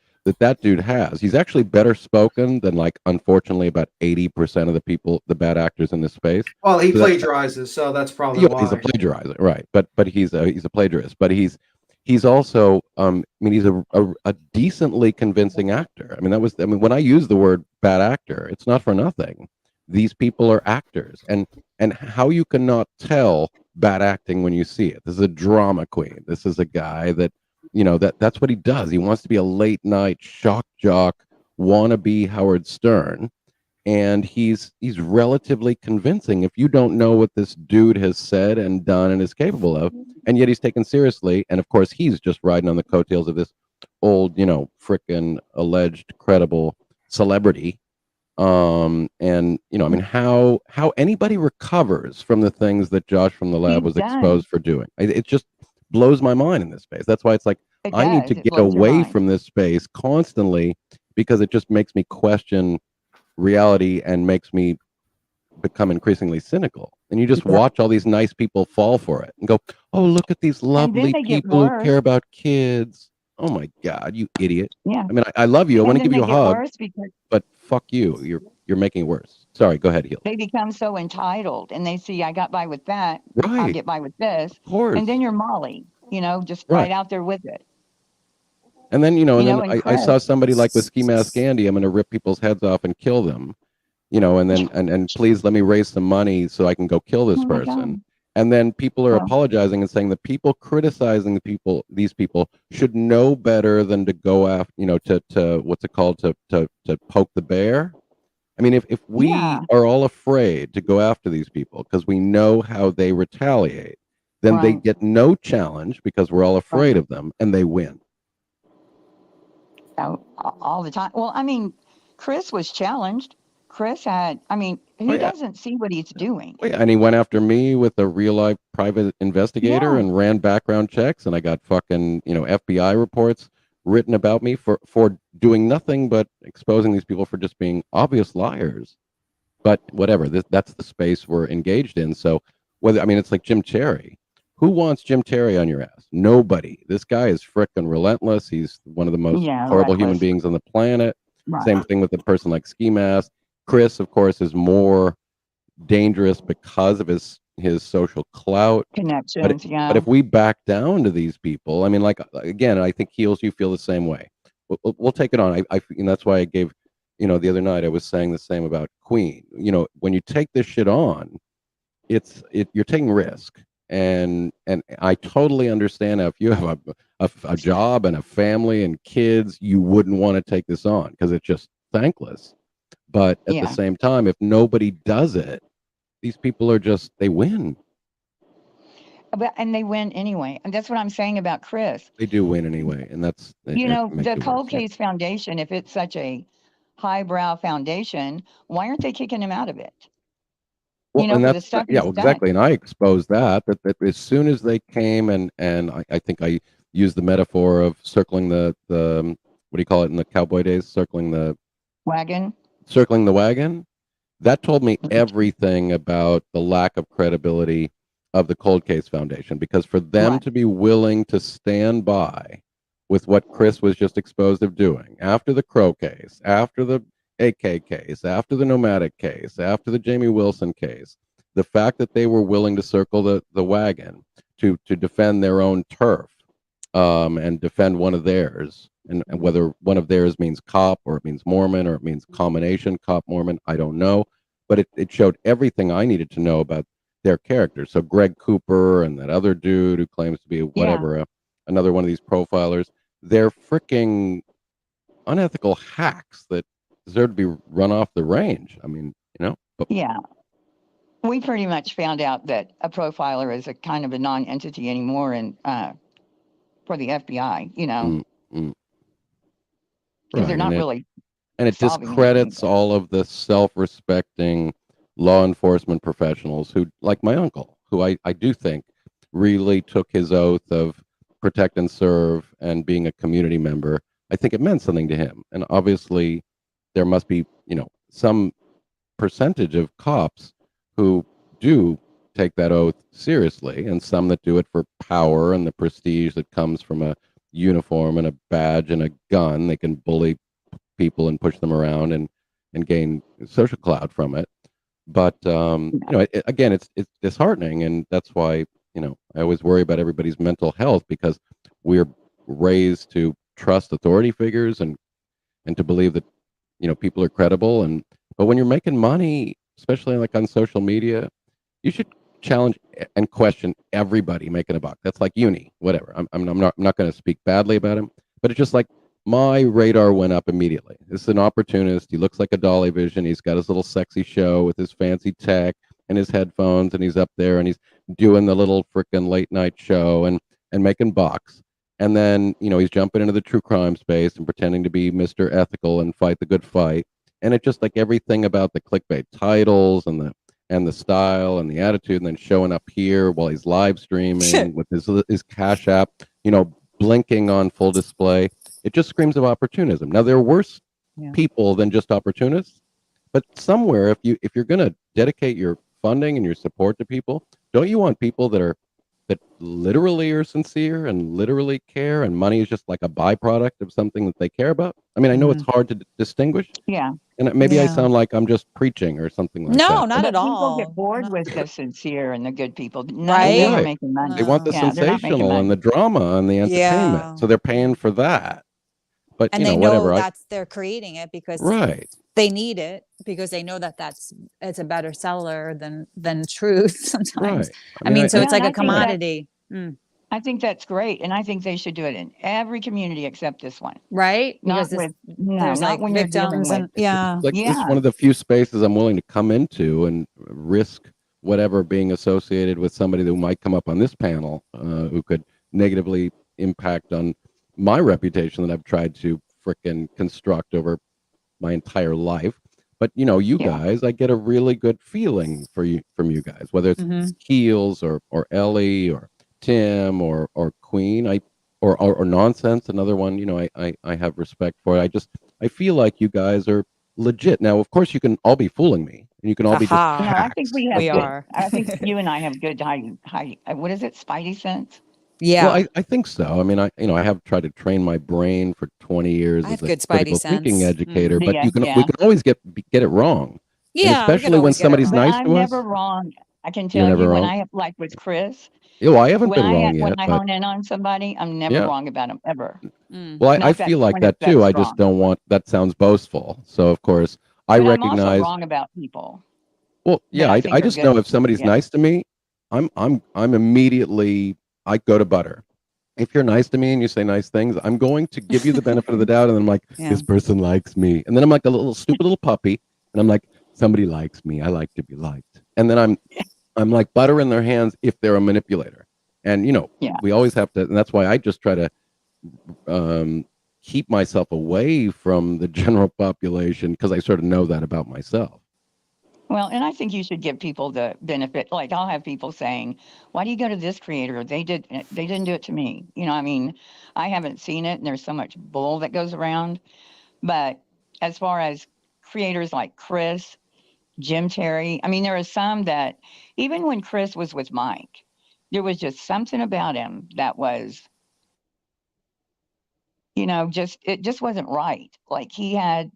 dude has, he's actually better spoken than, like, unfortunately about 80% of the people, the bad actors in this space. Well, he plagiarizes, so that's probably why. He's a plagiarizer, right? But he's a plagiarist. But he's also he's a decently convincing actor. When I use the word bad actor, it's not for nothing. These people are actors, and how you cannot tell bad acting when you see it. This is a drama queen. This is a guy that, that's what he does. He wants to be a late night shock jock, wannabe Howard Stern, and he's relatively convincing if you don't know what this dude has said and done and is capable of, and yet he's taken seriously. And of course, he's just riding on the coattails of this old, frickin' alleged credible celebrity. How anybody recovers from the things that Josh from the lab was exposed for doing, it just blows my mind in this space. That's why it's like I need to get away from this space constantly, because it just makes me question reality and makes me become increasingly cynical. And you just watch all these nice people fall for it and go, oh, look at these lovely people who care about kids. Oh my God, you idiot. Yeah. I love you. I want to give you a hug, but fuck you. You're making it worse. Sorry, go ahead, Heel. They become so entitled, and they see I got by with that. Right. I'll get by with this. Of course. And then you're Molly, just right out there with it. And then, I saw somebody like with Ski Mask Andy, I'm going to rip people's heads off and kill them, and then, and please let me raise some money so I can go kill this person. And then people are apologizing and saying the people criticizing these people should know better than to go after, to what's it called, to poke the bear. If we are all afraid to go after these people because we know how they retaliate, then they get no challenge because we're all afraid of them, and they win. All the time. Well, Chris was challenged. Chris had, he doesn't see what he's doing. And he went after me with a real life private investigator and ran background checks, and I got fucking, FBI reports written about me for doing nothing but exposing these people for just being obvious liars. But whatever, that's the space we're engaged in. So it's like Jim Terry. Who wants Jim Terry on your ass? Nobody. This guy is frickin' relentless. He's one of the most horrible human beings on the planet. Right. Same thing with a person like Ski Mask. Chris, of course, is more dangerous because of his social clout connections. But if we back down to these people, again, I think Heels, you feel the same way. We'll take it on. And that's why I gave, the other night I was saying the same about Queen. When you take this shit on, you're taking risk, and I totally understand how if you have a job and a family and kids, you wouldn't want to take this on because it's just thankless. But at the same time, if nobody does it, these people are they win. And they win anyway. And that's what I'm saying about Chris. They do win anyway. And that's, the Cold Case Foundation, if it's such a highbrow foundation, why aren't they kicking him out of it? Well, and that's, exactly. And I exposed that as soon as they came and I think I used the metaphor of circling the what do you call it in the cowboy days? Circling the wagon. That told me everything about the lack of credibility of the Cold Case Foundation, because for them to be willing to stand by with what Chris was just exposed of doing after the Crow case, after the AK case, after the Nomadic case, after the Jamie Wilson case, the fact that they were willing to circle the wagon to defend their own turf and defend one of theirs. And whether one of theirs means cop or it means Mormon or it means combination cop Mormon, I don't know. But it showed everything I needed to know about their characters. So Greg Cooper and that other dude who claims to be whatever, another one of these profilers, they're freaking unethical hacks that deserve to be run off the range. I mean, you know. But, yeah. We pretty much found out that a profiler is a kind of a non-entity anymore, and for the FBI, you know, because they're not really. And it discredits all of the self-respecting law enforcement professionals who, like my uncle, who I do think really took his oath of protect and serve and being a community member. I think it meant something to him. And obviously there must be, you know, some percentage of cops who do take that oath seriously, and some that do it for power and the prestige that comes from a uniform and a badge and a gun. They can bully people and push them around and gain social clout from it. But you know, again, it's disheartening, and that's why, you know, I always worry about everybody's mental health, because we're raised to trust authority figures and to believe that, you know, people are credible. But when you're making money, especially like on social media, you should challenge and question everybody making a buck. That's like uni, whatever. I'm not going to speak badly about him, but it's just like my radar went up immediately. This is an opportunist. He looks like a dolly vision. He's got his little sexy show with his fancy tech and his headphones, and he's up there and he's doing the little frickin' late night show and making bucks. And then, you know, he's jumping into the true crime space and pretending to be Mr. Ethical and fight the good fight. And it's just like everything about the clickbait titles and the style and the attitude, and then showing up here while he's live streaming with his Cash App, you know, blinking on full display. It just screams of opportunism. Now, there are worse people than just opportunists, but somewhere, if you're going to dedicate your funding and your support to people, don't you want people that literally are sincere and literally care, and money is just like a byproduct of something that they care about? I mean, I know it's hard to distinguish. Yeah. And maybe I sound like I'm just preaching or something like that. No, not but at all. People get bored with the sincere and the good people. None Right. of them are making money. They want the sensational and the drama and the entertainment. So they're paying for that. But, and you know, they know whatever. they're creating it because they need it, because they know that it's a better seller than truth sometimes. Right. I mean, so it's like a commodity. I think that's great, and I think they should do it in every community except this one. Right? Not Because with there's not like when you're dealing victims and with- Like this is one of the few spaces I'm willing to come into and risk whatever being associated with somebody who might come up on this panel who could negatively impact on my reputation that I've tried to frickin' construct over my entire life. But you know, you guys, I get a really good feeling from you guys, whether it's Keels or Ellie or Tim or Queen, or Nonsense, another one, you know, I have respect for it. I feel like you guys are legit. Now, of course, you can all be fooling me, and you can all be just No, hacks. I think we have. I think you and I have good high. What is it? Spidey sense. Yeah. Well, I think so. I mean, I have tried to train my brain for 20 years I have as a good critical spidey thinking sense. educator, but Yeah, we can always get it wrong. And Yeah, we especially when somebody's But nice I'm to us. never wrong. I can You're tell never you when wrong? I have, like with Chris. Well, I haven't When been wrong when yet, I but hone in on somebody, I'm never Yeah. wrong about them ever. well, I Not that feel like when that it's too. that I just strong. don't want that sounds boastful. So of course I But I'm also recognize. wrong about people. Well, yeah, I I think are just good. know if somebody's Yeah. nice to me, I'm immediately I go to butter. If you're nice to me and you say nice things, I'm going to give you the benefit of the doubt, and then I'm like, this person likes me, and then I'm like a little stupid little puppy, and I'm like, somebody likes me. I like to be liked, and then I'm like butter in their hands if they're a manipulator, and you know, we always have to, and that's why I just try to keep myself away from the general population, because I sort of know that about myself. Well, and I think you should give people the benefit. Like I'll have people saying, "Why do you go to this creator? They didn't do it to me." You know, I mean, I haven't seen it, and there's so much bull that goes around. But as far as creators like Chris, Jim Terry, I mean, there are some that even when Chris was with Mike, there was just something about him that was, you know, it just wasn't right. Like he had,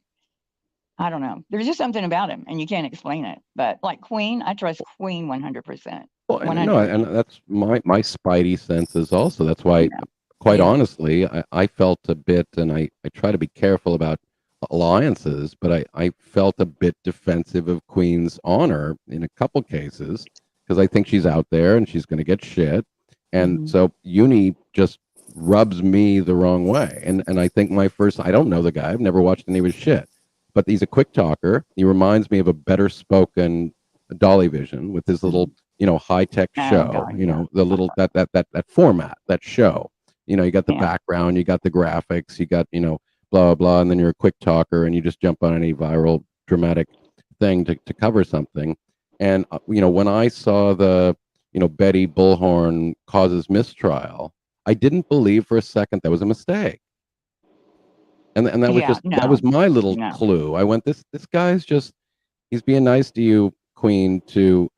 I don't know. There's just something about him, and you can't explain it. But like Queen, I trust Queen 100%. Well, and, no, and that's my spidey senses also. That's why quite honestly, I felt a bit, and I try to be careful about alliances, but I felt a bit defensive of Queen's honor in a couple cases because I think she's out there and she's going to get shit. And so Uni just rubs me the wrong way. And I think I don't know the guy. I've never watched any of his shit, but he's a quick talker. He reminds me of a better spoken Dolly Vision with his little, high-tech show, the little, that format, that show, you got the background, you got the graphics, you got, blah, blah, and then you're a quick talker and you just jump on any viral dramatic thing to cover something. And, when I saw the, Betty Bullhorn causes mistrial, I didn't believe for a second that was a mistake. And that was that was my little clue. I went, this guy's just, he's being nice to you, Queen, to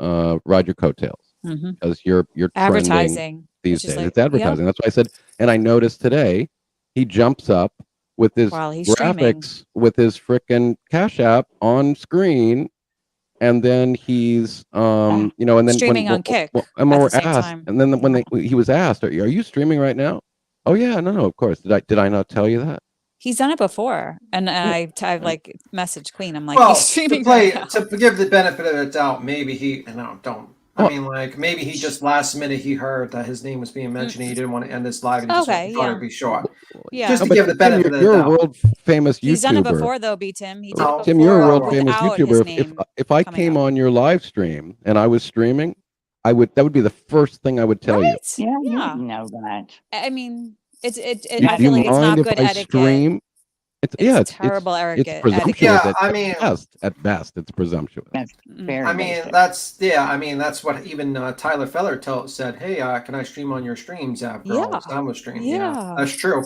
ride your coattails because you're advertising these days. It's advertising. That's why I said, and I noticed today he jumps up with his graphics, with his frickin' Cash App on screen. And then he's, and then streaming on Kick. And we're asked, and then when he was asked, "Are you streaming right now?" Oh yeah, no, of course. Did I not tell you that? He's done it before, and I've like messaged Queen. I'm like, well, he's streaming to give the benefit of the doubt, maybe he. No, don't. I mean, like maybe he just last minute he heard that his name was being mentioned. And he didn't want to end this live, and he just wanted to be sure. Yeah, just to give the benefit of the doubt. You're a world famous YouTuber. He's done it before, though, B. Tim. He did it Tim, before you're a world famous YouTuber. If If I came on your live stream and I was streaming, that would be the first thing I would tell you. Yeah, you know that. I mean, I Do feel like it's not if good I etiquette. Stream? It's terrible it's etiquette. presumptuous. Yeah, I mean, at best, it's presumptuous. I mean, that's what even Tyler Feller said. Hey, can I stream on your streams after all this time with stream? Yeah, that's true.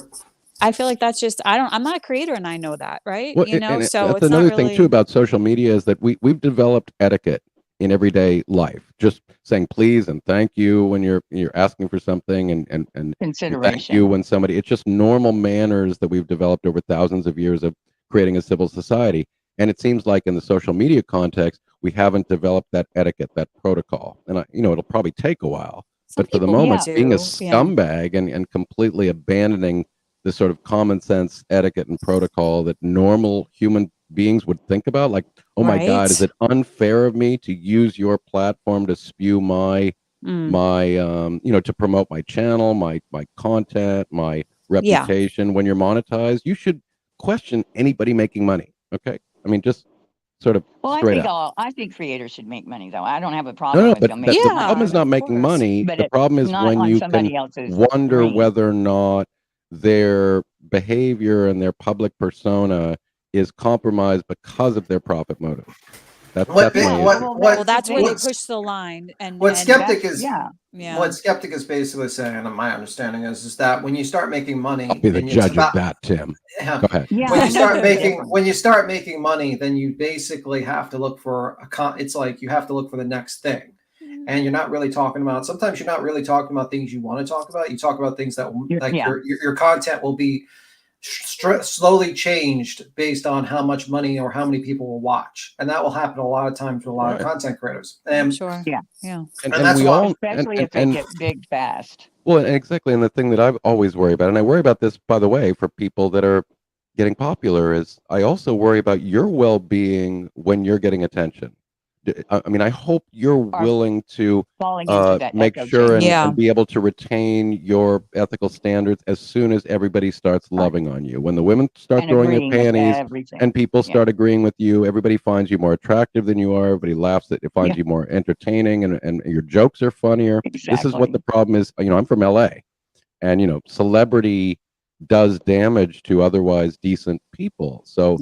I feel like that's just I'm not a creator, and I know that, right? Well, so that's it's another not really... thing too about social media is that we've developed etiquette in everyday life. Just saying please and thank you when you're asking for something, and consideration. Thank you when somebody. It's just normal manners that we've developed over thousands of years of creating a civil society. And it seems like in the social media context, we haven't developed that etiquette, that protocol. And it'll probably take a while. But for the moment, being a scumbag and completely abandoning the sort of common sense etiquette and protocol that normal human beings would think about, like, oh my God, is it unfair of me to use your platform to spew my to promote my channel, my content, my reputation? When you're monetized, you should question anybody making money. Okay, I mean, just sort of straight up. I think creators should make money, though. I don't have a problem with them. The problem is not making money. The problem is when you can wonder whether or not their behavior and their public persona is compromised because of their profit motive. That's my that's where they push the line. And what Skeptic is basically saying, and my understanding is that when you start making money, I'll be the judge of that, Tim. Go ahead. Yeah. When you start making money, then you basically have to look for it's like you have to look for the next thing. And you're not really talking about, sometimes you're not really talking about things you want to talk about. You talk about things that your content will be slowly changed based on how much money or how many people will watch. And that will happen a lot of times to a lot of content creators. And sure. Yeah. And that's why, especially if it gets big fast. Well, and exactly. And the thing that I've always worried about, and I worry about this, by the way, for people that are getting popular, is I also worry about your well-being when you're getting attention. I mean, I hope you're willing to make sure and be able to retain your ethical standards as soon as everybody starts loving on you. When the women start throwing their panties and people start agreeing with you, everybody finds you more attractive than you are. Everybody laughs at it, finds you more entertaining, and your jokes are funnier. This is what the problem is. I'm from LA, and celebrity does damage to otherwise decent people. So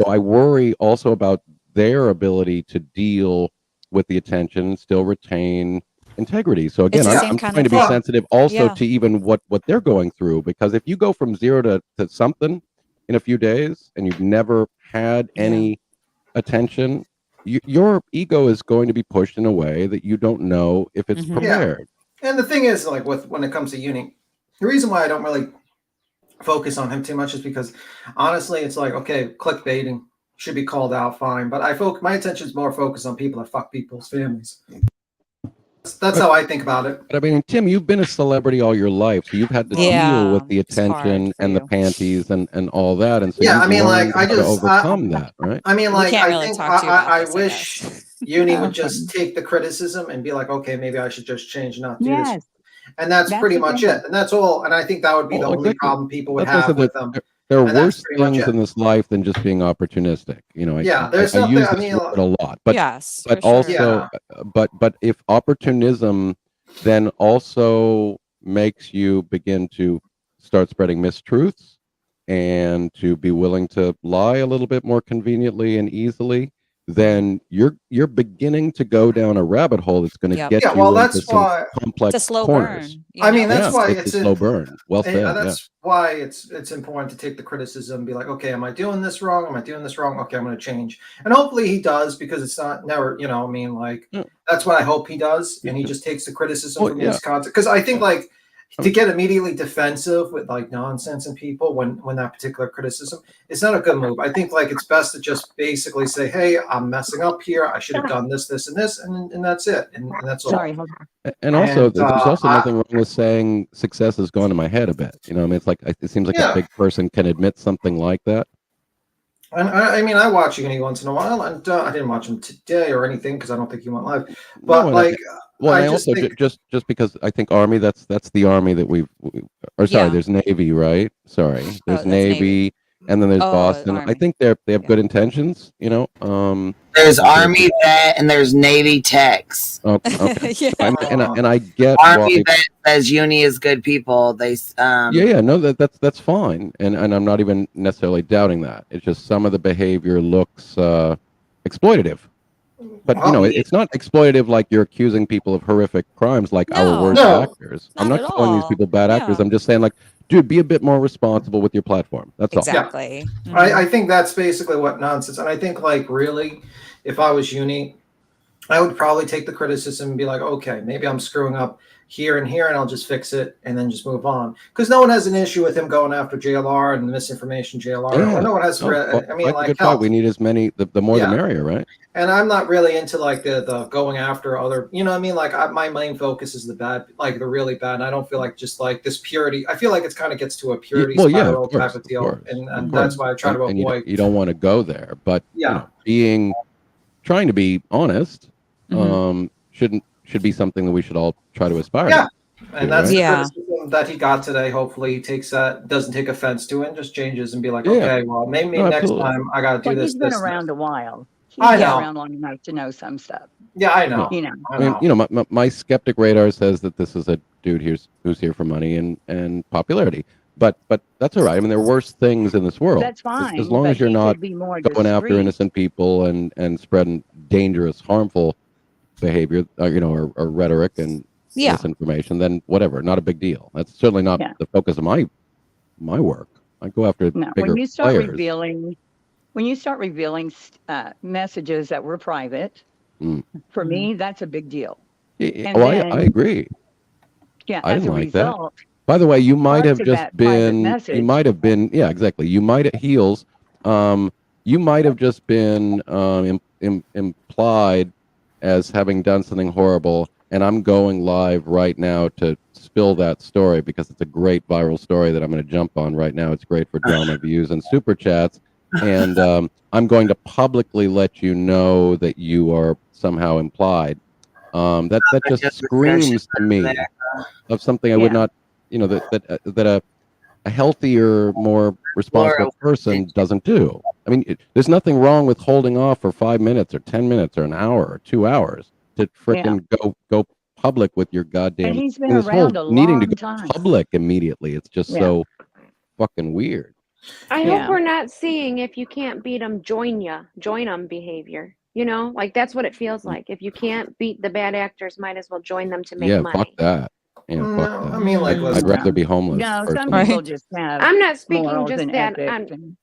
I worry also about their ability to deal with the attention and still retain integrity. So again, I'm trying to be sensitive also to even what they're going through, because if you go from 0 to something in a few days and you've never had any attention, your ego is going to be pushed in a way that you don't know if it's prepared. And the thing is, like when it comes to Uni, the reason why I don't really focus on him too much is because honestly, it's like, okay, clickbaiting should be called out, fine, but my attention is more focused on people that fuck people's families. that's how I think about it. But I mean, Tim, you've been a celebrity all your life, so you've had to deal with the attention and the panties and all that, and so yeah, I mean, like I just overcome that, right? I mean, like can't I really think talk to you about I this, I wish Uni would just take the criticism and be like, okay, maybe I should just change and not do this. And that's pretty much it. And that's all. And I think that would be the only problem people would have with them. There are And that's worse pretty much things it. in this life than just being opportunistic. You know, Yeah, there's I nothing. use I this mean, word a lot, but Yes, but for sure. also, but if opportunism then also makes you begin to start spreading mistruths and to be willing to lie a little bit more conveniently and easily, then you're beginning to go down a rabbit hole that's going to get you well, into that's some why complex It's a slow corners. burn. I mean, that's why it's a slow burn. Well said. That's why it's important to take the criticism and be like, okay, am I doing this wrong? Am I doing this wrong? Okay, I'm going to change. And hopefully he does, because it's not never, I mean, like, that's what I hope he does. And he just takes the criticism from his content. Because I think, like, to get immediately defensive with like nonsense and people when that particular criticism, it's not a good move. I think like it's best to just basically say, hey, I'm messing up here. I should have done this, this, and this, and that's it. And that's all. Sorry, hold on. And also, there's also nothing wrong with saying success has gone to my head a bit. You know, I mean, it's like it seems like a big person can admit something like that. And I mean, I watch Uni once in a while, and I didn't watch him today or anything because I don't think he went live. But No, like, well, I and just also think, just because I think Army, that's the Army that or sorry, Yeah. there's Navy, right? Sorry, there's that's Navy, and then there's Boston. I Army. think they have good intentions, you know. There's Army vet and there's Navy techs. Okay. Yeah. And I get Army why. vet says Uni is good people. They No, that's fine, and I'm not even necessarily doubting that. It's just some of the behavior looks exploitative. But you know, it's not exploitative like you're accusing people of horrific crimes like our worst actors. I'm not calling these people bad actors. I'm just saying, like, dude, be a bit more responsible with your platform. That's all. Exactly. Yeah. I think that's basically what nonsense. And I think like really, if I was Uni, I would probably take the criticism and be like, okay, maybe I'm screwing up here and here, and I'll just fix it and then just move on. Because no one has an issue with him going after JLR and the misinformation JLR. Yeah. No one has. I mean, like, good point. We need as many. The more, the merrier, right? And I'm not really into like the going after other. You know what I mean? Like my main focus is the bad, like the really bad. And I don't feel like just like this purity. I feel like it's kind of gets to a purity spiral type of deal, and that's why I try to avoid. You don't want to go there, but you know, trying to be honest, should be something that we should all try to aspire to. And that's the criticism that he got today. Hopefully he takes that, doesn't take offense to it, and just changes and be like, okay, well, maybe next time I got to do this. He's been around a while. He's I been know. around long enough to know some stuff. Yeah, I know. You know. I mean, you know, my skeptic radar says that this is a dude who's here for money and popularity. But that's all right. I mean, there are worse things in this world. That's fine. As long as you're not going after discreet. innocent people and spreading dangerous, harmful behavior, you know, or rhetoric and misinformation, then whatever, not a big deal. That's certainly not the focus of my work. I go after bigger when you start players. revealing messages that were private, for me, that's a big deal. Yeah, I agree. Yeah, I as didn't a like that. result, By the way, you might have parts of just that private been. message- You might have been. Yeah, exactly. You might have heels. You might have just been implied as having done something horrible, and I'm going live right now to spill that story because it's a great viral story that I'm going to jump on right now. It's great for drama views and super chats, and I'm going to publicly let you know that you are somehow implied. That just screams to me of something I would not, you know, that a healthier, more responsible person doesn't do. I mean, there's nothing wrong with holding off for 5 minutes or 10 minutes or an hour or 2 hours to frickin' go public with your goddamn. And he's been this around whole a needing to long go time. public immediately. It's just so fucking weird. I hope we're not seeing if you can't beat them, join them behavior. You know, like that's what it feels like. If you can't beat the bad actors, might as well join them to make money. Fuck that. Yeah, fuck that. I mean, like, I'd rather be homeless. No, some personally. people just have. I'm not speaking morals just and that ethics on.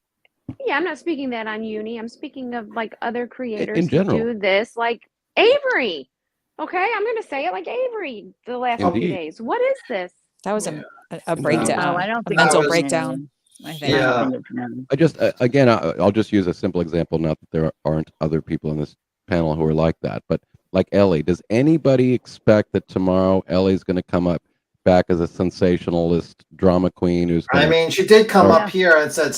Yeah, I'm not speaking that on Uni. I'm speaking of like other creators in general. who do this, like Avery. Okay, I'm going to say it like Avery the last few Indeed. days. What is this? That was a breakdown. No, I don't a think mental that was- breakdown. I think. Yeah. I just again, I'll just use a simple example. Not that there aren't other people in this panel who are like that, but like Ellie. Does anybody expect that tomorrow Ellie's going to come up back as a sensationalist drama queen who's I gonna, mean, she did come up here and said,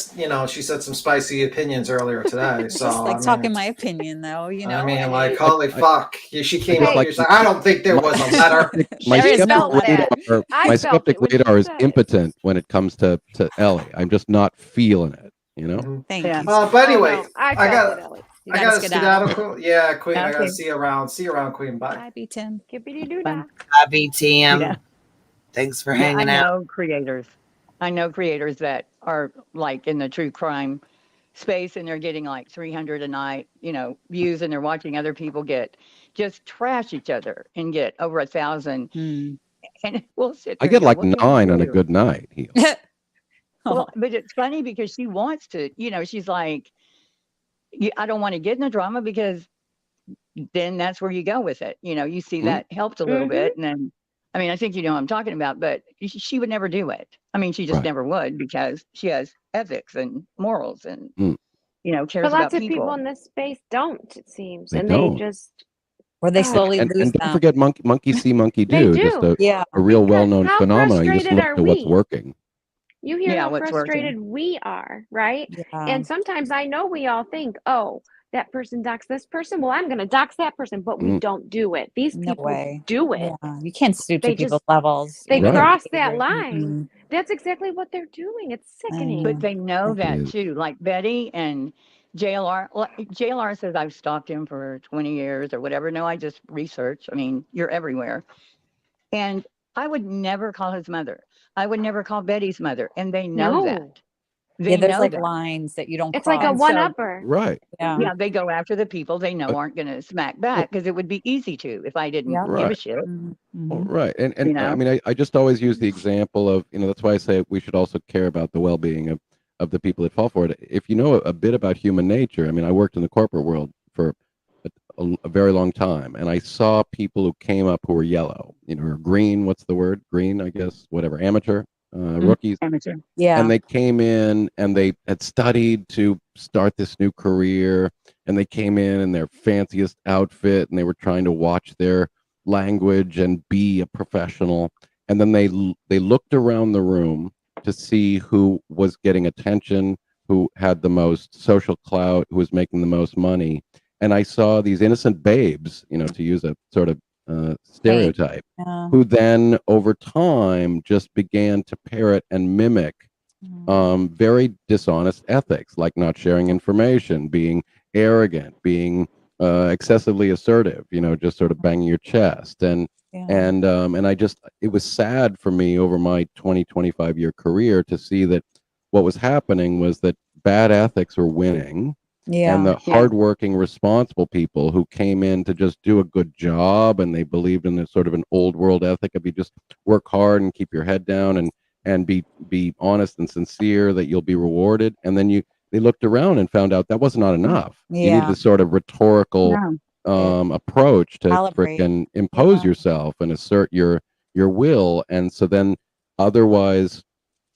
she said some spicy opinions earlier today. So Just like I mean, talking my opinion, though, I mean, like, holy fuck. She came up like, here. She's like, I don't think there was a letter. my There is skeptic no letter. radar, I my felt skeptic it when she radar is said it. impotent when it comes to Ellie. I'm just not feeling it, you know. Thank you. But anyway, no, I I felt got it, Ellie. You I gotta got to skedaddle. skedaddle. Yeah, Queen. I got to Okay. see you around. See you around, Queen. Bye. Bye, B10. Skippity-doo-dah. Happy Tim. Yeah. Thanks for Yeah, I hanging out. know creators. I know creators that are like in the true crime space and they're getting like 300 a night, views, and they're watching other people just trash each other and get over 1,000. And we'll sit I there get and go, like what can we 9 on a do? good night. Heel. Well, but it's funny because she wants to, she's like, I don't want to get in the drama because then that's where you go with it. You see that helped a little bit. And then, I mean, I think you know what I'm talking about, but she would never do it. I mean, she just never would because she has ethics and morals and, cares But about lots of people in this space don't, it seems. They And don't. they just. Or they slowly And lose don't them. forget monkey see, monkey They do. Just do. Yeah. a real Because well-known how phenomenon. You just frustrated look are at what's we? working. You hear how what's frustrated working. we are, right? Yeah. And sometimes I know we all think, oh, that person doxed this person. Well, I'm going to dox that person, but we don't do it. These No people way. do it. Yeah. You can't stoop to They people's just, levels. they Right. cross that line. Mm-mm. That's exactly what they're doing. It's sickening. But they know It that is. too. Like Betty and JLR. JLR says I've stalked him for 20 years or whatever. No, I just research. I mean, you're everywhere. And I would never call his mother. I would never call Betty's mother. And they know No. that. They Yeah, there's know like that. lines that you don't It's cross. like a And one so, upper. Right. Yeah. yeah, they go after the people they know aren't going to smack back because it would be easy to if I didn't Yep. give a Right. shit. Well, right. And I know? mean, I just always use the example of, that's why I say we should also care about the well-being of the people that fall for it. If you know a bit about human nature, I mean, I worked in the corporate world for a very long time, and I saw people who came up who were yellow, or green. What's the word? Green, I guess. Whatever. Amateur, rookies. Amateur. Yeah. And they came in and they had studied to start this new career, and they came in their fanciest outfit, and they were trying to watch their language and be a professional. And then they looked around the room to see who was getting attention, who had the most social clout, who was making the most money. And I saw these innocent babes, to use a sort of stereotype, who then over time just began to parrot and mimic very dishonest ethics, like not sharing information, being arrogant, being excessively assertive, just sort of banging your chest. And I just, it was sad for me over my 25 year career to see that what was happening was that bad ethics were winning. Yeah. And the hardworking, responsible people who came in to just do a good job, and they believed in this sort of an old world ethic of you just work hard and keep your head down and be honest and sincere, that you'll be rewarded. And then they looked around and found out that was not enough. You need this sort of rhetorical approach to frickin' impose yourself and assert your will. And so then otherwise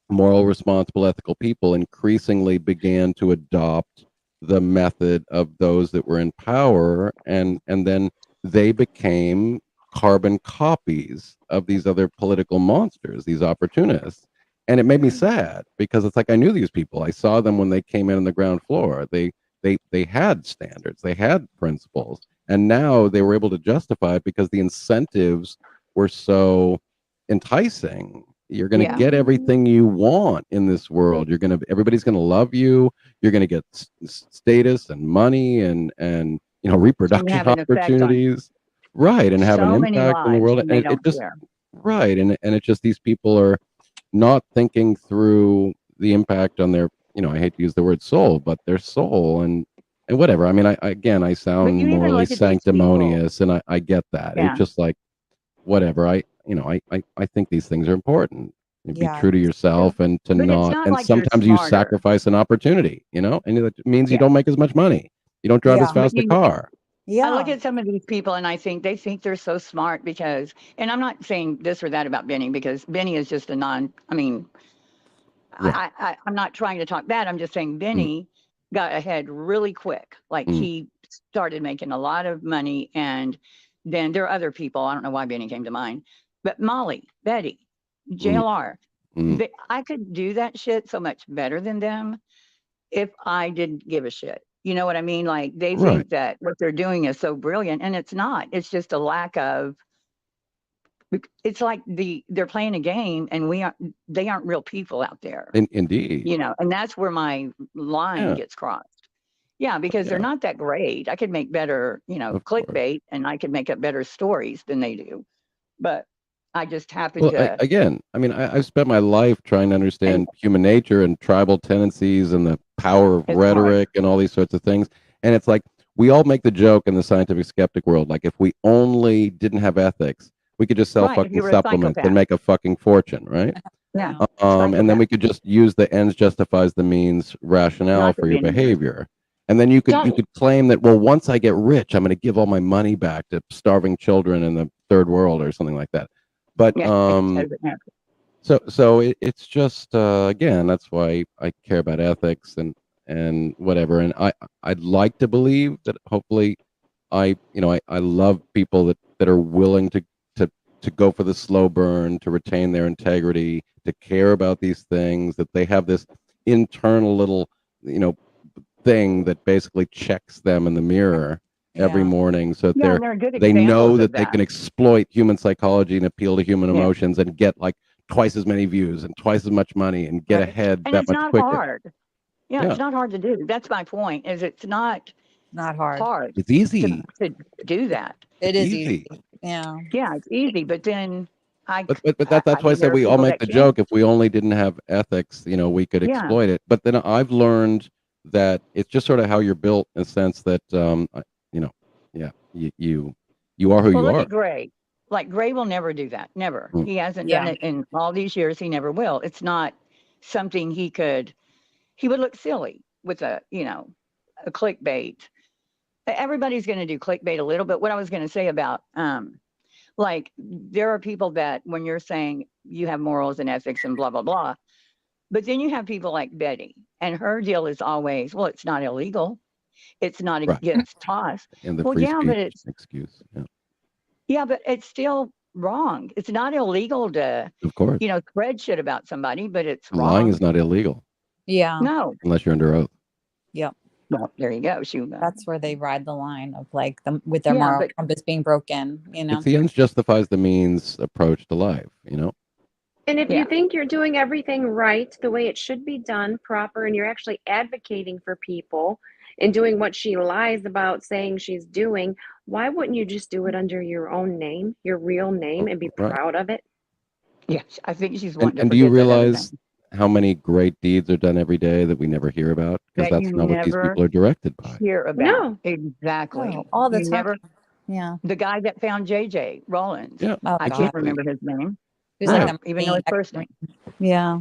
moral, responsible, ethical people increasingly began to adopt the method of those that were in power, and then they became carbon copies of these other political monsters, these opportunists. And it made me sad because it's like I knew these people. I saw them when they came in on the ground floor. They had standards, they had principles, and now they were able to justify it because the incentives were so enticing. You're going to get everything you want in this world. Everybody's going to love you. You're going to get status and money and reproduction opportunities, right? And have an impact in the world. And it just right. And it's just these people are not thinking through the impact on their, I hate to use the word soul, but their soul and whatever. I mean, I sound morally sanctimonious, and I get that. It's just like whatever. I think these things are important. Be true to yourself and to not, and like sometimes you sacrifice an opportunity, and it means you don't make as much money. You don't drive as fast a car. I look at some of these people and I think they think they're so smart because, and I'm not saying this or that about Benny because Benny is just I'm not trying to talk bad. I'm just saying Benny got ahead really quick. Like he started making a lot of money, and then there are other people. I don't know why Benny came to mind, but Molly, Betty, JLR. I could do that shit so much better than them if I didn't give a shit. You know what I mean? Like they think that what they're doing is so brilliant, and it's not. It's just a lack of. It's like they're playing a game, and they aren't real people out there. Indeed. You know, and that's where my line gets crossed. Yeah, because they're not that great. I could make better, clickbait, and I could make up better stories than they do. But I just happen to. Again, I mean, I've spent my life trying to understand human nature and tribal tendencies and the power of rhetoric and all these sorts of things. And it's like, we all make the joke in the scientific skeptic world. Like, if we only didn't have ethics, we could just sell fucking supplements and make a fucking fortune, right? Yeah. And then we could just use the ends justifies the means rationale for your behavior. And then you could claim that, well, once I get rich, I'm going to give all my money back to starving children in the third world or something like that. But it's just again, that's why I care about ethics and whatever. And I'd like to believe that hopefully I love people that are willing to go for the slow burn, to retain their integrity, to care about these things, that they have this internal little thing that basically checks them in the mirror every morning, so that they know that they can exploit human psychology and appeal to human emotions and get like twice as many views and twice as much money and get ahead and that much quicker. Hard. Yeah, it's not hard to do. That's my point. Is it's not hard. It's easy to do that. It is easy. Yeah, it's easy. But then But that's why I said we all make the joke. If we only didn't have ethics, we could exploit it. But then I've learned that it's just sort of how you're built, in a sense that you are who you look are. At Gray. Like Gray will never do that. Never. He hasn't done it in all these years. He never will. It's not something he would look silly with a clickbait. Everybody's going to do clickbait a little bit. What I was going to say about like there are people that when you're saying you have morals and ethics and blah blah blah, but then you have people like Betty, and her deal is always, well, it's not illegal, it's not against toss. And the well, free yeah, speech but it's excuse. yeah, but it's still wrong. It's not illegal to, of course, spread shit about somebody, but it's lying wrong. is not illegal. Yeah. No. Unless you're under oath. Yep. Well, there you go. That's where they ride the line of like with their moral compass being broken. It's the ends justifies the means approach to life. And if you think you're doing everything right, the way it should be done, proper, and you're actually advocating for people and doing what she lies about saying she's doing, why wouldn't you just do it under your own name, your real name, and be proud of it? Yes, I think she's wanting to and do you realize how many great deeds are done every day that we never hear about? Because that's not what these people are directed by. Hear about. No. Exactly. No, all the time. Never, yeah. The guy that found JJ Rollins. Yeah. I can't remember his name. Who's I like don't even know his first name. Yeah.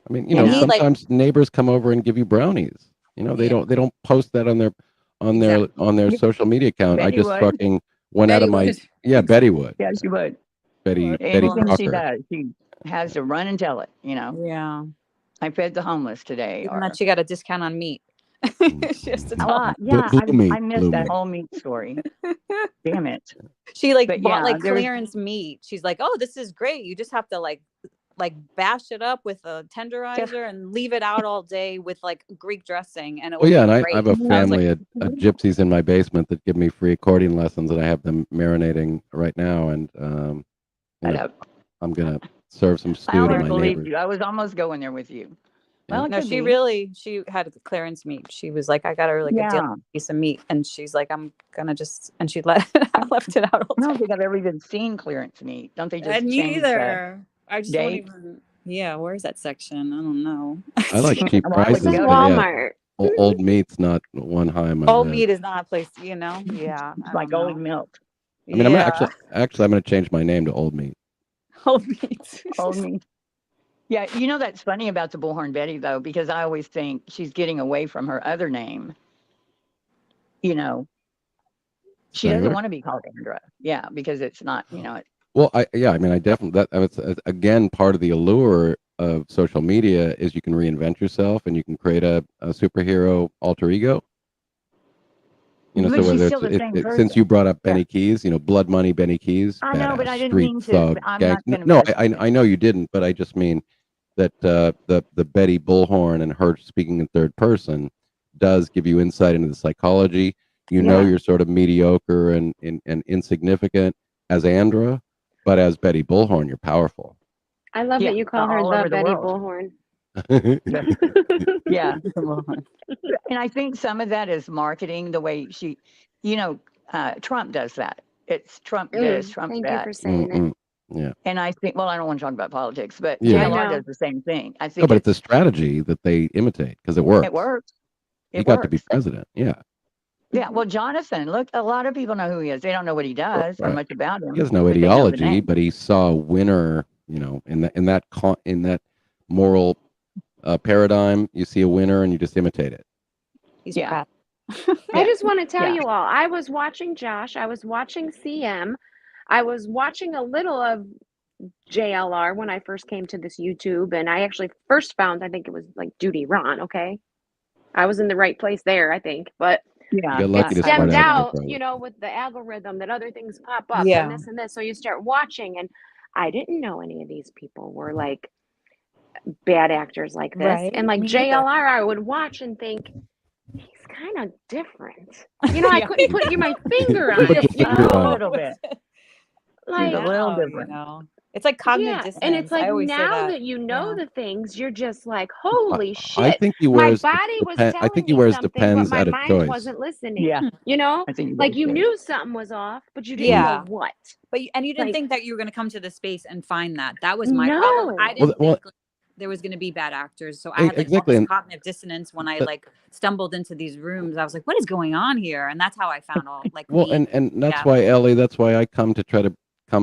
I mean, sometimes neighbors come over and give you brownies. They don't post that on their social media account. Betty I just would. fucking went out of my Betty would. Yeah, she would. Betty Anything she Crocker. does, she has to run and tell it. Yeah. I fed the homeless today. Even that she got a discount on meat. Just to I missed that whole meat story. Damn it. She bought clearance meat. She's like, oh, this is great. You just have to like bash it up with a tenderizer and leave it out all day with Greek dressing. And it was and great. I have a family of gypsies in my basement that give me free accordion lessons, and I have them marinating right now. And I'm gonna serve some stew to my neighbors. I was almost going there with you. Well, no, she had the clearance meat. She was like, I got her a deal piece of meat, and she's like, I'm gonna and she left it out all I don't think I've ever even seen clearance meat. Don't they just me change either. I just don't date? even. Yeah, where's that section? I don't know. I like cheap prices. It's Walmart. Old meat's not one high on my Old list. meat is not a place, Yeah. It's like old milk. I mean, I'm gonna change my name to Old Meat. Old meat. Old meat. Yeah, that's funny about the Bullhorn Betty, though, because I always think she's getting away from her other name. She doesn't want to be called Andra. Yeah, because it's not, Well, I definitely, that's again, part of the allure of social media is you can reinvent yourself and you can create a superhero alter ego. You know, But so she's whether still the same since person. you brought up Yeah. Benny Keys, you know, Blood Money, Benny Keys, I know, but badass, I didn't street mean to. thug, I'm gang. not gonna No, mess with I know you didn't, but I just mean that the Betty Bullhorn and her speaking in third person does give you insight into the psychology. You know, Yeah. you're sort of mediocre and insignificant as Andra, but as Betty Bullhorn, you're powerful. I love that you call her all the over the Betty world. Bullhorn. Yeah. And I think some of that is marketing, the way she, you know, Trump does that. It's Trump this, Trump Thank you that. for saying it. Yeah. And I think, well, I don't want to talk about politics, but Yeah. JLR does the same thing. I No, think but it's a strategy that they imitate because it works. it works. He It got to be works. president. Yeah. Yeah. Well, Jonathan, look, a lot of people know who he is. They don't know what he does or Right. much about him. He has no but they know the ideology, name. but he saw a winner, you know, in that moral paradigm. You see a winner and you just imitate it. He's Yeah. I just want to tell Yeah. you all, I was watching Josh, I was watching CM, I was watching a little of JLR when I first came to this YouTube, and I actually first found, I think it was like Judy Ron, okay? I was in the right place there, I think, but Yeah. You got it lucky to start stemmed out. out, Probably. you know, with the algorithm that other things pop up Yeah. and this, so you start watching, and I didn't know any of these people were like bad actors like this, Right. and like Me neither. JLR, I would watch and think, he's kind of different. You know, I couldn't put my finger on Put it. your You finger know, on A it. little bit. like He's a little You different. know, it's like cognitive yeah, dissonance. and it's like I always say now that. that you know Yeah. the things, you're just like, holy I shit! think he My wears. body was I telling think he me wears something, but Depends my out of mind choice. wasn't listening. Yeah. You know, I think he like does you too. knew something was off, but you didn't know Yeah. what. But you didn't Like, think that you were going to come to the space and find that. That was my problem. I no. didn't Well, think like, there was going to be bad actors. So I had like all exactly. this And cognitive dissonance when I but- like stumbled into these rooms. I was like, what is going on here? And that's how I found all like well, me. and that's Yeah. why Ellie. That's why I come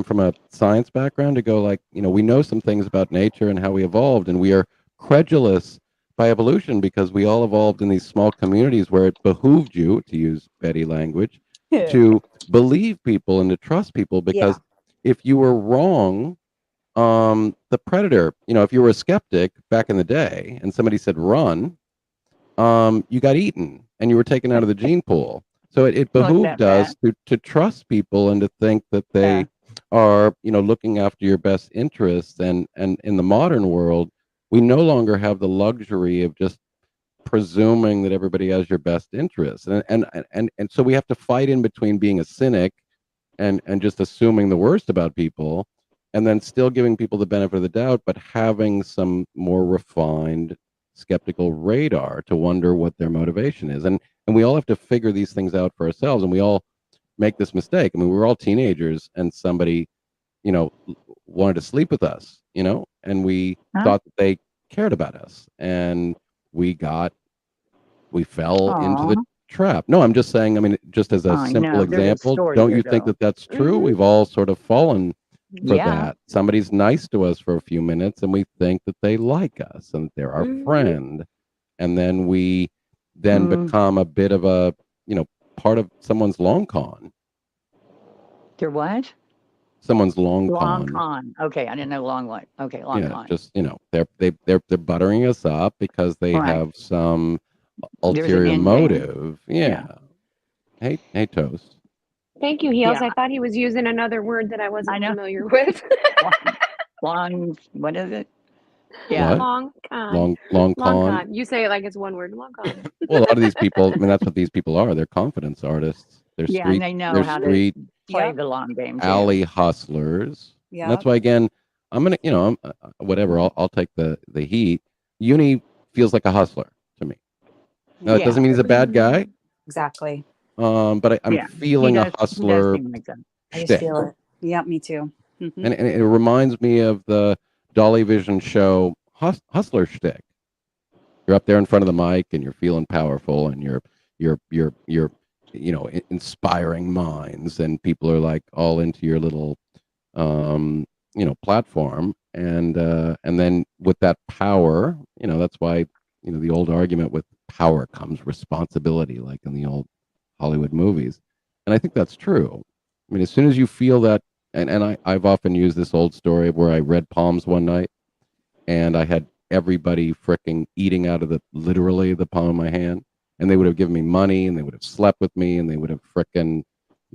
from a science background to go like, you know, we know some things about nature and how we evolved, and we are credulous by evolution because we all evolved in these small communities where it behooved you, to use Betty language, to believe people and to trust people, because if you were wrong, the predator, you know, if you were a skeptic back in the day and somebody said run, you got eaten and you were taken out of the gene pool. So it behooved us to trust people and to think that they are, you know, looking after your best interests. And in the modern world, we no longer have the luxury of just presuming that everybody has your best interests. And so we have to fight in between being a cynic and just assuming the worst about people, and then still giving people the benefit of the doubt, but having some more refined skeptical radar to wonder what their motivation is. And we all have to figure these things out for ourselves, and we all make this mistake. I mean, we were all teenagers and somebody, you know, wanted to sleep with us, you know, and we thought that they cared about us, and we fell into the trap. No, I'm just saying, I mean, just as a simple example, don't you think that that's true? We've all sort of fallen for that. Somebody's nice to us for a few minutes and we think that they like us and they're our friend, and then we become a bit of a, you know, part of someone's long con. They're what? Someone's long Long con. con. Okay, I didn't know long what. Okay, long con. Just, you know, they're buttering us up because they have some ulterior motive. Yeah. Hey, Toast. Thank you, Heels. I thought he was using another word that I wasn't familiar with. Long, what is it? Yeah. Long con. Long con. You say it like it's one word. Long con. Well, a lot of these people, I mean, that's what these people are. They're confidence artists. They're street, and they know they're how street to play the long game. alley hustlers. Yeah. And that's why, again, I'm gonna, you know, whatever. I'll take the heat. Uni feels like a hustler to me. Now, it doesn't mean he's a bad guy. Exactly. But I'm feeling a hustler. I just feel it. Yeah, me too. And it reminds me of the Dolly Vision show Hustler Shtick. You're up there in front of the mic and you're feeling powerful and you're you know, inspiring minds, and people are like all into your little you know, platform, and then with that power, you know, that's why, you know, the old argument with power comes responsibility, like in the old Hollywood movies. And I think that's true. I mean, as soon as you feel that, and I've often used this old story where I read palms one night and I had everybody fricking eating out of literally the palm of my hand. and they would have given me money, and they would have slept with me, and they would have frickin',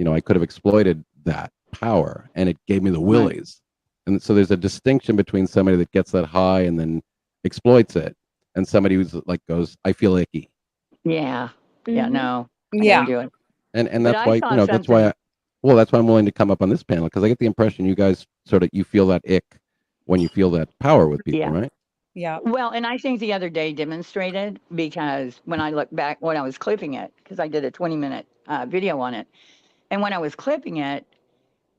I could have exploited that power, and it gave me the willies. And so there's a distinction between somebody that gets that high and then exploits it, and somebody who's like goes, I feel icky. Yeah. Mm-hmm. Yeah. No. Yeah. Do it. And that's why, that's why that's why I'm willing to come up on this panel, because I get the impression you guys you feel that ick when you feel that power with people, right? Yeah. Well, and I think the other day demonstrated, because when I look back when I was clipping it, because I did a 20-minute video on it, and when I was clipping it,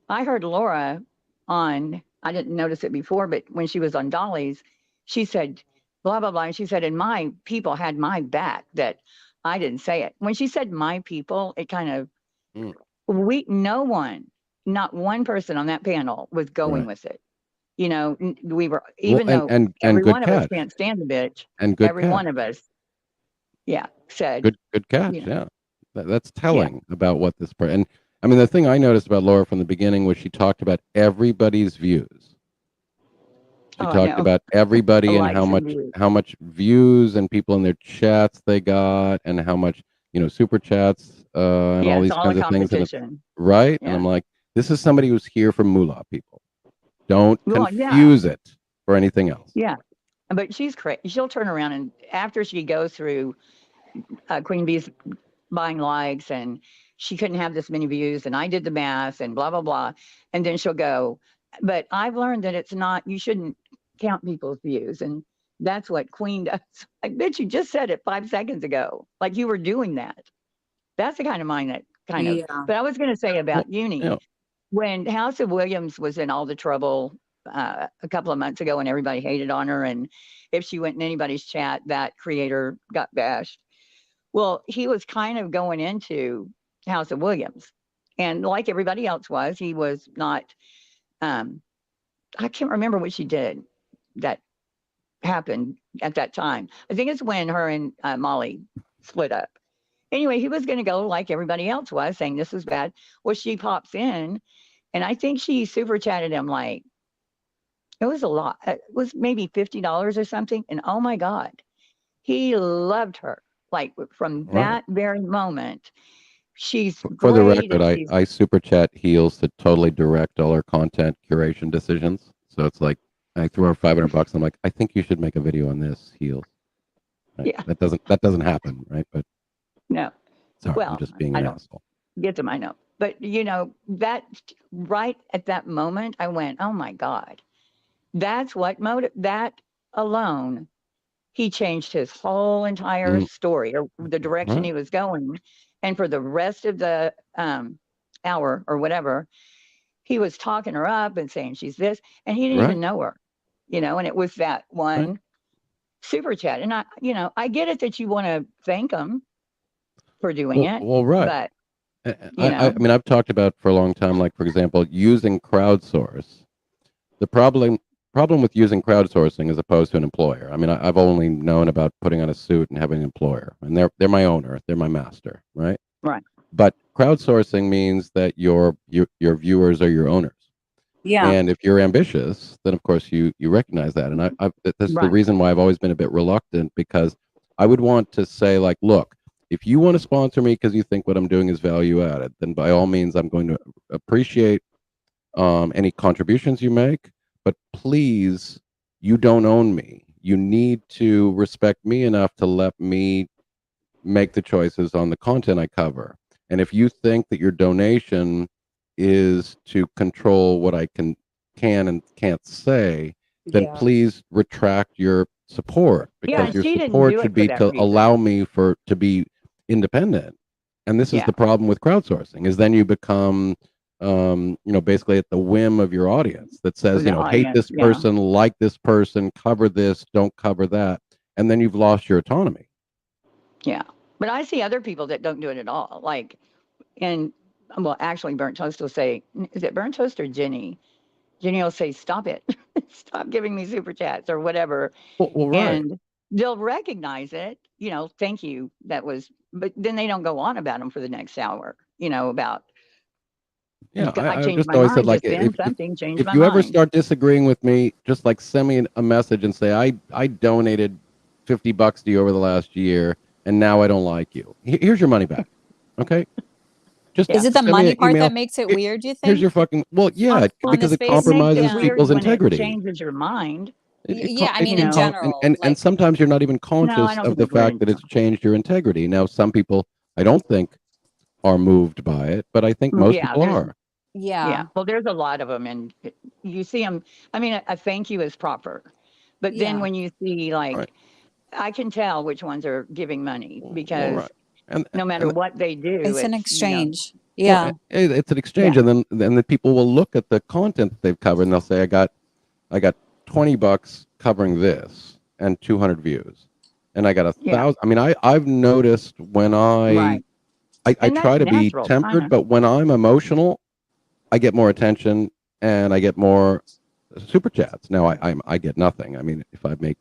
I heard Laura on, I didn't notice it before, but when she was on Dolly's, she said, blah, blah, blah. And she said, and my people had my back, that I didn't say it. When she said my people, it kind of, not one person on that panel was going with it. We were, even though every one of us can't stand the bitch, and good every one of us, said good catch. Yeah, that's telling about what this person. And I mean, the thing I noticed about Laura from the beginning was she talked about everybody's views. She talked about everybody and how much views and people in their chats they got, and how much super chats and all these kinds of things. Right? Yeah. And I'm like, this is somebody who's here for moolah, people. Don't confuse it for anything else. Yeah, but she's crazy. She'll turn around, and after she goes through Queen Bee's buying likes, and she couldn't have this many views, and I did the math, and blah, blah, blah. And then she'll go, but I've learned that it's not, you shouldn't count people's views. And that's what Queen does. Like, bitch, you just said it 5 seconds ago. Like, you were doing that. That's the kind of mind that kind of, but I was going to say about Uni, when House of Williams was in all the trouble a couple of months ago, and everybody hated on her, and if she went in anybody's chat, that creator got bashed. Well, he was kind of going into House of Williams, and like everybody else was, he was not, I can't remember what she did that happened at that time. I think it's when her and Molly split up. Anyway, he was going to go like everybody else was, saying this is bad. Well, she pops in, and I think she super chatted him like, it was a lot. It was maybe $50 or something. And oh my God, he loved her. Like, from that very moment, she's for the great, record, I super chat Heels to totally direct all our content curation decisions. So it's like, I threw her $500. I'm like, I think you should make a video on this, Heels. Right? Yeah. That doesn't happen, right? But no. Sorry, well, I'm just being an asshole. Get them, I know. But that right at that moment, I went, oh my God, that's what that alone, he changed his whole entire story, or the direction he was going. And for the rest of the hour or whatever, he was talking her up and saying she's this, and he didn't even know her, and it was that one super chat. And I get it that you want to thank him for doing it. Well, right. But I mean, I've talked about for a long time, like, for example, using crowdsource. The problem with using crowdsourcing as opposed to an employer. I mean, I've only known about putting on a suit and having an employer, and they're my owner, they're my master, right? Right. But crowdsourcing means that your viewers are your owners. Yeah. And if you're ambitious, then of course you recognize that. And that's the reason why I've always been a bit reluctant, because I would want to say, like, look, if you want to sponsor me because you think what I'm doing is value added, then by all means, I'm going to appreciate any contributions you make. But please, you don't own me. You need to respect me enough to let me make the choices on the content I cover. And if you think that your donation is to control what I can and can't say, then please retract your support, because your support should be to allow me to be independent. And this is the problem with crowdsourcing, is then you become basically at the whim of your audience that says, hate this person, like this person, cover this, don't cover that, and then you've lost your autonomy. Yeah, but I see other people that don't do it at all. Like, actually, Burnt Toast will say, is it Burnt Toast or Jenny? Jenny will say, stop it. Stop giving me super chats or whatever. Well, right. And they'll recognize it, thank you. But then they don't go on about them for the next hour, about. Yeah, I just changed my always mind. said, like, if you ever start disagreeing with me, just like send me a message and say, I donated $50 to you over the last year. and now I don't like you. Here's your money back. Okay. Is it the money part that makes it weird, do you think? Here's your fucking, well, yeah, because it compromises people's integrity. It changes your mind. Yeah, I mean, in general. And sometimes you're not even conscious of the fact that it's changed your integrity. Now, some people, I don't think, are moved by it, but I think most people are. Yeah. Well, there's a lot of them, and you see them. I mean, a thank you is proper, but then when you see, like, I can tell which ones are giving money because no matter what they do, it's an exchange. Well, it's an exchange, and then the people will look at the content that they've covered, and they'll say, I got $20 covering this and 200 views, and I got 1,000. I mean, I've noticed when I try to be tempered, but when I'm emotional, I get more attention and I get more super chats. Now I get nothing. I mean, if I make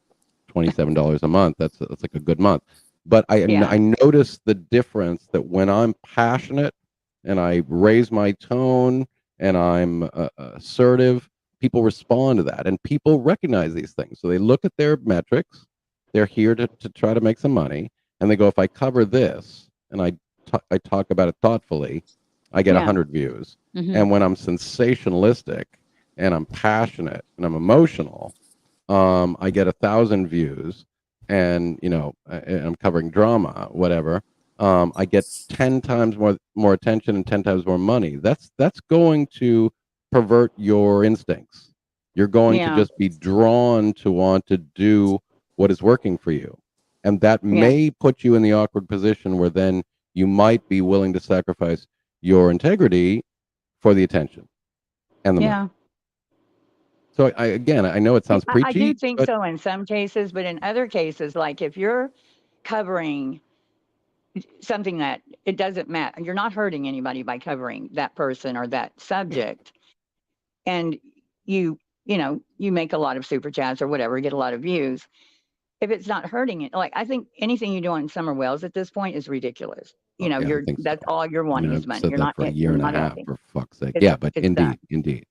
$27 a month, that's like a good month. But I notice the difference that when I'm passionate and I raise my tone and I'm assertive, people respond to that, and people recognize these things. So they look at their metrics. They're here to try to make some money, and they go, if I cover this and I talk about it thoughtfully, I get 100 views. And when I'm sensationalistic and I'm passionate and I'm emotional, I get 1,000 views. And I'm covering drama, whatever. I get 10 times more attention and 10 times more money. That's going to pervert your instincts. You're going to just be drawn to want to do what is working for you, and that may put you in the awkward position where then you might be willing to sacrifice your integrity for the attention and the money. So I know it sounds preachy. I do think so in some cases, but in other cases, like if you're covering something that it doesn't matter, you're not hurting anybody by covering that person or that subject, and you make a lot of super chats or whatever, get a lot of views. If it's not hurting it, like I think anything you do on Summer Wells at this point is ridiculous. That's all you're wanting is money. You're not for a year and a half, for fuck's sake. But indeed.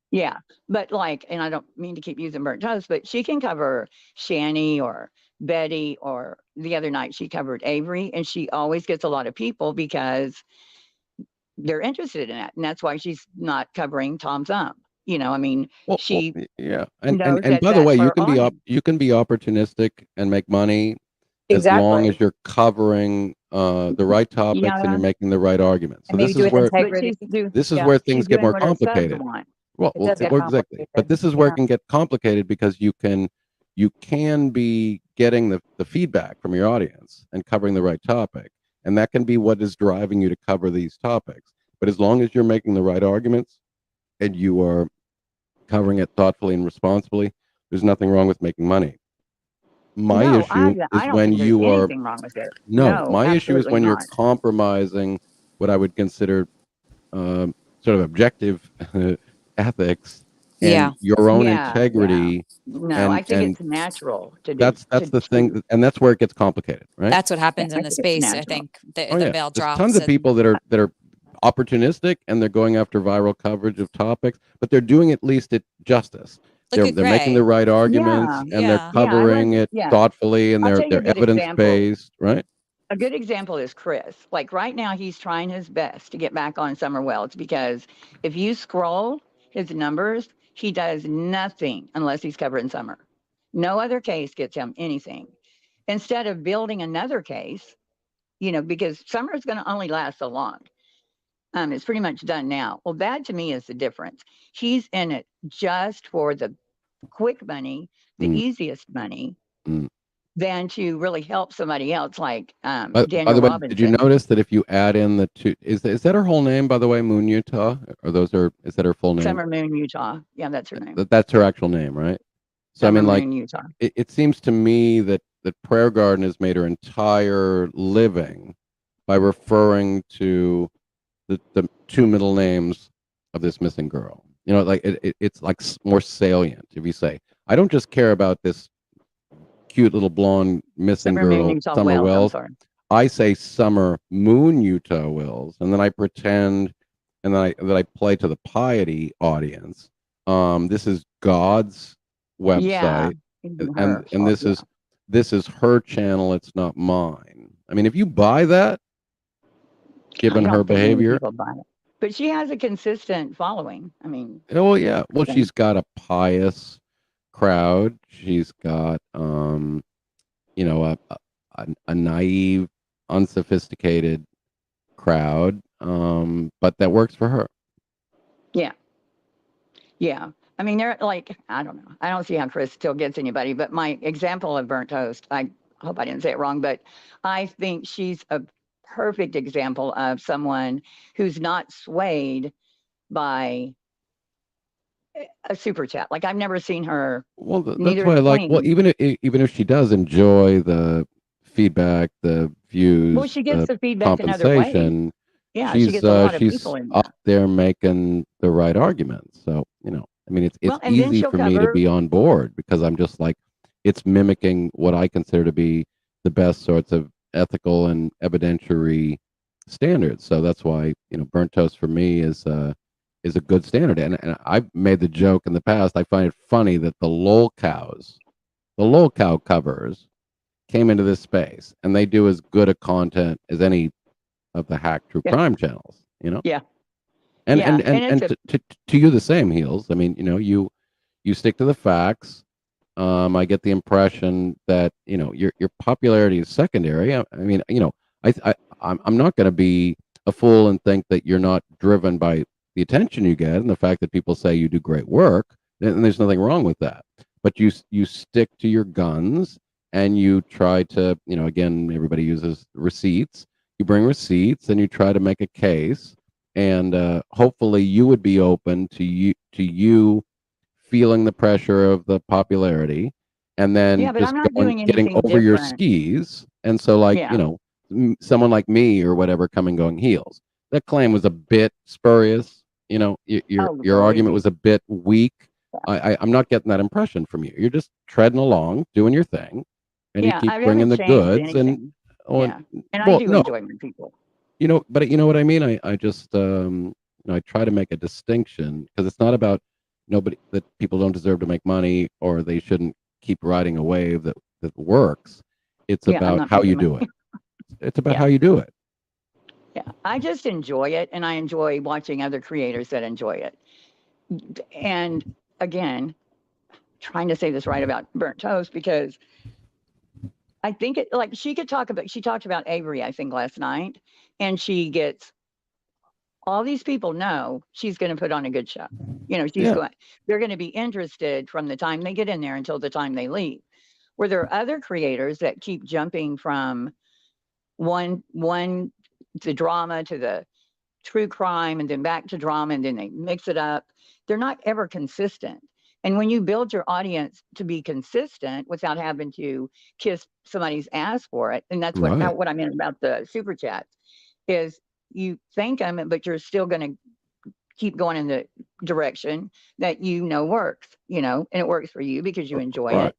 Yeah, but and I don't mean to keep using burnt toast, but she can cover Shani or Betty, or the other night she covered Avery, and she always gets a lot of people because they're interested in it, and that's why she's not covering Tom Thumb. I mean, she and by the way, you can be opportunistic and make money as long as you're covering the right topics and you're making the right arguments. So this is where things get more complicated. Well, exactly. But this is where it can get complicated because you can be getting the feedback from your audience and covering the right topic, and that can be what is driving you to cover these topics. But as long as you're making the right arguments and you are covering it thoughtfully and responsibly, there's nothing wrong with making money. My issue is when you are my issue is when you're compromising what I would consider sort of objective ethics and your own integrity. No, I think it's natural to do. That's the thing, and that's where it gets complicated, right? That's what happens in the space. I think the veil drops. There's tons of people that are opportunistic and they're going after viral coverage of topics, but they're doing at least it justice. They're making the right arguments and they're covering it thoughtfully, and they're evidence-based, right? A good example is Chris. Like right now, he's trying his best to get back on Summer Wells because if you scroll his numbers, he does nothing unless he's covering Summer. No other case gets him anything. Instead of building another case, because Summer is going to only last so long. It's pretty much done now. Well, that to me is the difference. He's in it just for the quick money, the easiest money, than to really help somebody else like Daniel by the way, Robinson. Did you notice that if you add in the two, is that her whole name, by the way, Moon Utah? Or is that her full name? Summer Moon Utah. Yeah, that's her name. That's her actual name, right? So Summer I mean, like, Moon, Utah. It seems to me that Prayer Garden has made her entire living by referring to the two middle names of this missing girl. Like it's like more salient if you say, I don't just care about this cute little blonde missing girl, Summer Wells. I say Summer Moon Utah Wells, and then I pretend, and then I play to the piety audience. This is God's website, and this is her channel. It's not mine. I mean, if you buy that, given her behavior, but she has a consistent following. I mean, oh yeah, well, she's got a pious crowd. She's got, you know, a naive, unsophisticated crowd, but that works for her. Yeah. Yeah. I mean, they're like, I don't know. I don't see how Chris still gets anybody, but my example of burnt toast, I hope I didn't say it wrong, but I think she's a perfect example of someone who's not swayed by a super chat. Like I've never seen her. Well, that's why I like, well, even if she does enjoy the feedback, the views, well, she gets the feedback in other ways. Yeah, she gets a lot of people in up there making the right arguments. So, you know, I mean, it's easy for me to be on board because I'm just like, it's mimicking what I consider to be the best sorts of ethical and evidentiary standards. So that's why, you know, burnt toast for me is a good standard. And I've made the joke in the past. I find it funny that the lol cow covers came into this space and they do as good a content as any of the hack true crime channels, you know? Yeah. And to you the same, Heels. I mean, you know, you stick to the facts. I get the impression that, you know, your popularity is secondary. I mean, you know, I'm not going to be a fool and think that you're not driven by the attention you get and the fact that people say you do great work, and there's nothing wrong with that. But you stick to your guns and you try to, you know, again, everybody uses receipts. You bring receipts and you try to make a case, and hopefully you would be open to you feeling the pressure of the popularity, and then just getting over your skis. And so, like, you know, someone like me or whatever coming going, Heels, that claim was a bit spurious. You know, your argument was a bit weak. I'm not getting that impression from you. You're just treading along, doing your thing, and you keep bringing the goods. And I do enjoy my people. You know, but you know what I mean? I just, you know, I try to make a distinction because it's not about that people don't deserve to make money or they shouldn't keep riding a wave that works. It's about how you do it. It's about how you do it. Yeah, I just enjoy it, and I enjoy watching other creators that enjoy it. And again, trying to say this right about burnt toast because I think it like she talked about Avery, I think last night, and she gets all these people know she's going to put on a good show. You know, they're going to be interested from the time they get in there until the time they leave. Where there are other creators that keep jumping from one to drama to the true crime and then back to drama and then they mix it up. They're not ever consistent. And when you build your audience to be consistent without having to kiss somebody's ass for it, and that's what I meant about the super chats, is you thank them, but you're still going to keep going in the direction that you know works, you know, and it works for you because you enjoy it.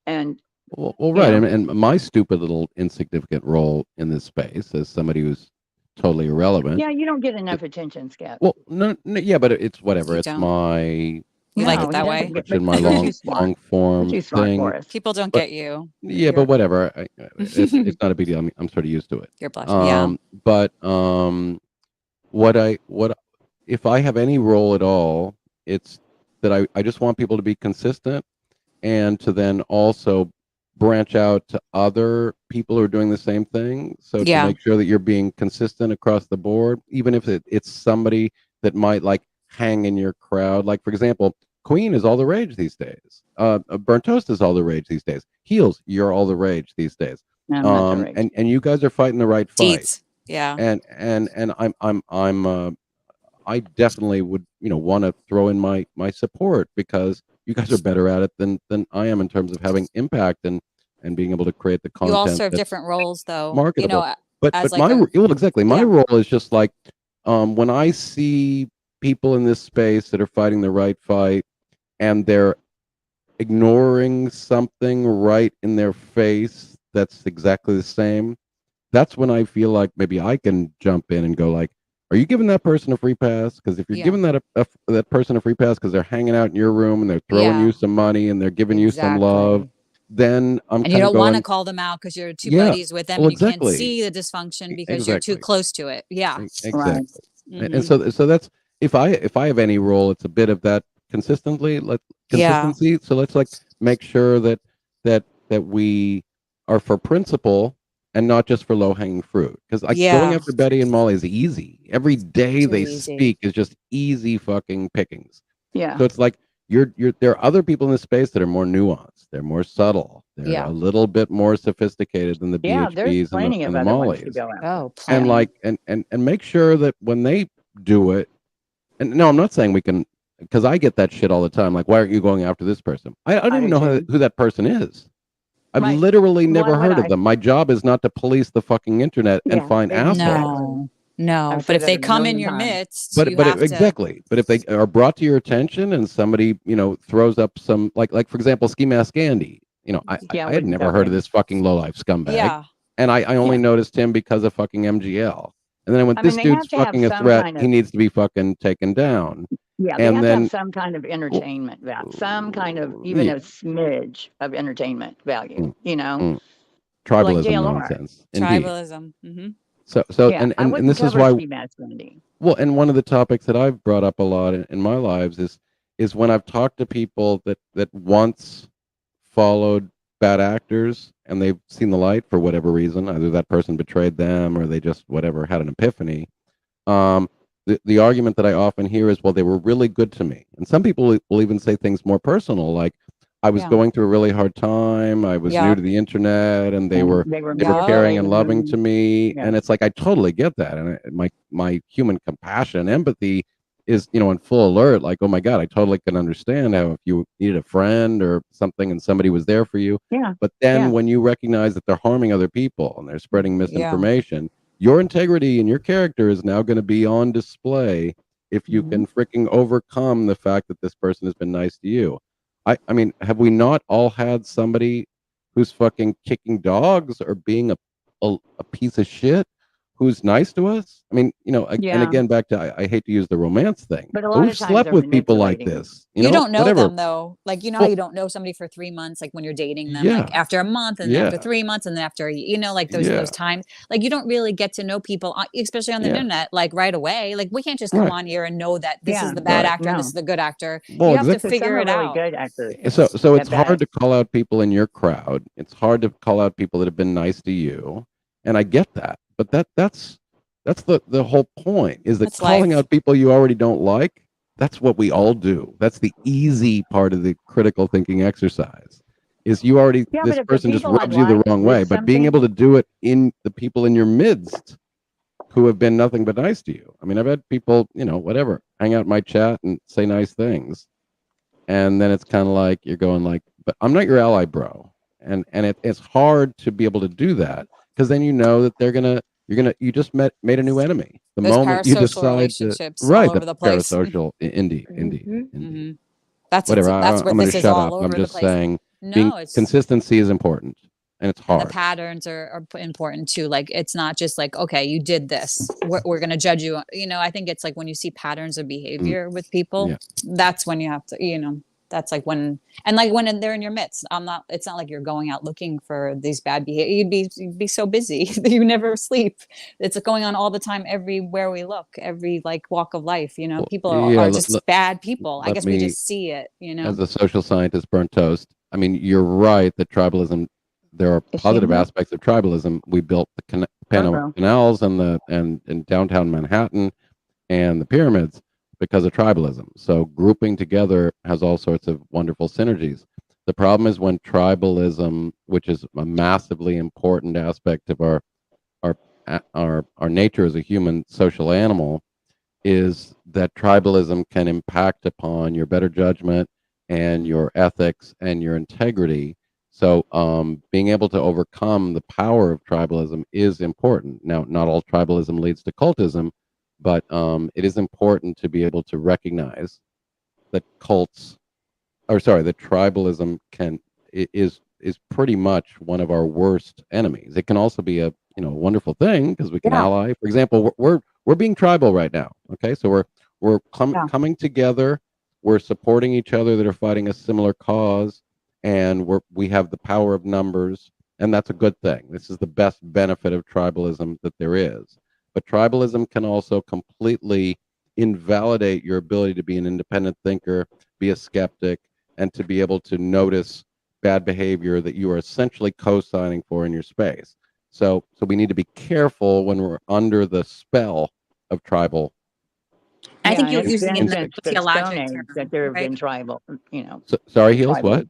And well, right. And my stupid little insignificant role in this space as somebody who's totally irrelevant. Yeah, you don't get enough attention, Skip. Well, no, yeah, but it's whatever. It's my you like it that way. In my long form thing. People don't get you. Yeah, but whatever. It's not a big deal. I'm sort of used to it. You're blushing. But what if I have any role at all, it's that I just want people to be consistent and to then also branch out to other people who are doing the same thing. So to make sure that you're being consistent across the board, even if it's somebody that might like hang in your crowd. Like, for example, Queen is all the rage these days. Burnt Toast is all the rage these days. Heels, you're all the rage these days. And you guys are fighting the right fight. Deets. Yeah. And I definitely would, you know, want to throw in my support because you guys are better at it than I am in terms of having impact and being able to create the content. You all serve different roles, though. Marketable. You know, but my role is just like when I see people in this space that are fighting the right fight and they're ignoring something right in their face that's exactly the same, that's when I feel like maybe I can jump in and go like, are you giving that person a free pass? Because if you're giving that person a free pass because they're hanging out in your room and they're throwing you some money and they're giving you some love, then I'm and you kind of don't want to going, call them out because you're too yeah, buddies with them well, and you can't exactly. see the dysfunction because you're too Exactly. close to it. Yeah. Exactly. And Mhm. so that's, if I have any role, it's a bit of that consistency. So let's like make sure that we are for principle and not just for low hanging fruit. Because like going after Betty and Molly is easy. Every day Too they easy. speak is just easy fucking pickings. Yeah. So it's like you're there are other people in this space that are more nuanced. They're more subtle. They're a little bit more sophisticated than the Yeah, there's BHBs plenty and of the other ones to Mollys. go after. Oh, And plenty. like and make sure that when they do it, and no, I'm not saying we can, because I get that shit all the time. Like, why aren't you going after this person? I don't even know who that person is. I've Right. literally Why never would heard of I? them. My job is not to police the fucking internet and Yeah, find assholes. No, no. I've But said if that they a come in million your times. midst, But you have to. exactly. But if they are brought to your attention and somebody, you know, throws up some like for example, Ski Mask Andy, you know, I had wouldn't never go heard of in. this fucking lowlife scumbag. Yeah. And I only noticed him because of fucking MGL. And then I went, I this mean, they have dude's to have fucking a some threat. kind He of needs to be fucking taken down. yeah, they And have to have then some kind of entertainment value, some kind of even yeah, a smidge of entertainment value, you know, mm, like tribalism JLR. nonsense. Indeed. Tribalism. Mm-hmm. So Yeah, I and wouldn't this is cover why Ski Mask Andy. well, and one of the topics that I've brought up a lot in my lives is when I've talked to people that once followed bad actors and they've seen the light for whatever reason, either that person betrayed them or they just whatever had an epiphany. The argument that I often hear is, well, they were really good to me. And some people will even say things more personal, like I was going through a really hard time. I was new to the internet, and they were caring and loving to me. Yeah. And it's like I totally get that, and my human compassion and empathy is, you know, in full alert. Like, oh my God, I totally can understand how if you needed a friend or something and somebody was there for you. Yeah. But then when you recognize that they're harming other people and they're spreading misinformation, your integrity and your character is now going to be on display if you can freaking overcome the fact that this person has been nice to you. I mean, have we not all had somebody who's fucking kicking dogs or being a piece of shit who's nice to us? I mean, you know, and again, back to I hate to use the romance thing, But a lot we've of times slept they're with people like manipulating. this. You know, don't know whatever. them though. Like, you know how Well, you don't know somebody for 3 months, like when you're dating them, like after a month and then after 3 months and then after, you know, like those times, like you don't really get to know people, especially on the internet, like right away. Like we can't just come on here and know that this is the bad actor and this is the good actor. Well, you have to exactly. figure it really out. good actors. So it's hard to call out people in your crowd. It's hard to call out people that have been nice to you, and I get that. But that's the whole point, is that That's calling life. out people you already don't like. That's what we all do. That's the easy part of the critical thinking exercise. Is you already Yeah, this but if the person just people I rubs you the like wrong did way, but being something, able to do it in the people in your midst who have been nothing but nice to you. I mean, I've had people, you know, whatever, hang out in my chat and say nice things, and then it's kind of like you're going like, but I'm not your ally, bro. And it's hard to be able to do that, because then you know that you just made a new enemy the Those moment you parasocial decide to relationships all right over the the place. parasocial indeed Mhm. That's whatever. that's what I'm going this to is shut all up. over I'm the just place. saying No, it's consistency is important, and it's and the hard. patterns are important too. Like it's not just like, okay, you did this, we're going to judge you. You know, I think it's like when you see patterns of behavior with people, that's when you have to, you know, that's like when, and like when they're in your midst. It's not like you're going out looking for these bad behavior. You'd be so busy that you never sleep. It's going on all the time, everywhere we look, every like walk of life, you know, people are just bad people. I guess we just see it, you know. As a social scientist, burnt toast. I mean, you're right that tribalism, there are positive aspects of tribalism. We built the Panama Canals and in downtown Manhattan and the pyramids because of tribalism. So grouping together has all sorts of wonderful synergies. The problem is when tribalism, which is a massively important aspect of our nature as a human social animal, is that tribalism can impact upon your better judgment and your ethics and your integrity. So being able to overcome the power of tribalism is important. Now, not all tribalism leads to cultism, but it is important to be able to recognize that that tribalism is pretty much one of our worst enemies. It can also be a wonderful thing because we can ally. For example, we're being tribal right now. Okay, so we're coming together. We're supporting each other that are fighting a similar cause, and we have the power of numbers, and that's a good thing. This is the best benefit of tribalism that there is. But tribalism can also completely invalidate your ability to be an independent thinker, be a skeptic, and to be able to notice bad behavior that you are essentially co-signing for in your space. So we need to be careful when we're under the spell of tribal. I think you're it's using been it in since the the theologic Stone Age term, that there have right? been tribal, you know. Sorry, Heels, tribal. what?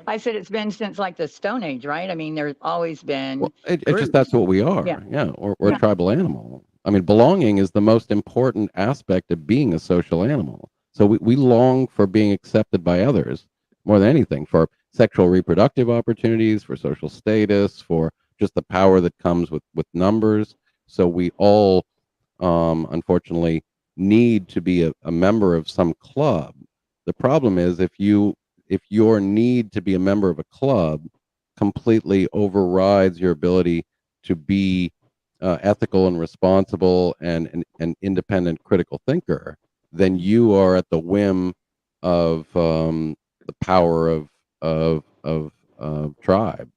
I said it's been since like the Stone Age, right? I mean, there's always been Well, it's groups. just that's what we are. Yeah. Yeah, we're a tribal animal. I mean, belonging is the most important aspect of being a social animal. So we long for being accepted by others more than anything, for sexual reproductive opportunities, for social status, for just the power that comes with numbers. So we all, unfortunately, need to be a member of some club. The problem is if your need to be a member of a club completely overrides your ability to be ethical and responsible and an independent critical thinker, then you are at the whim of the power of tribe.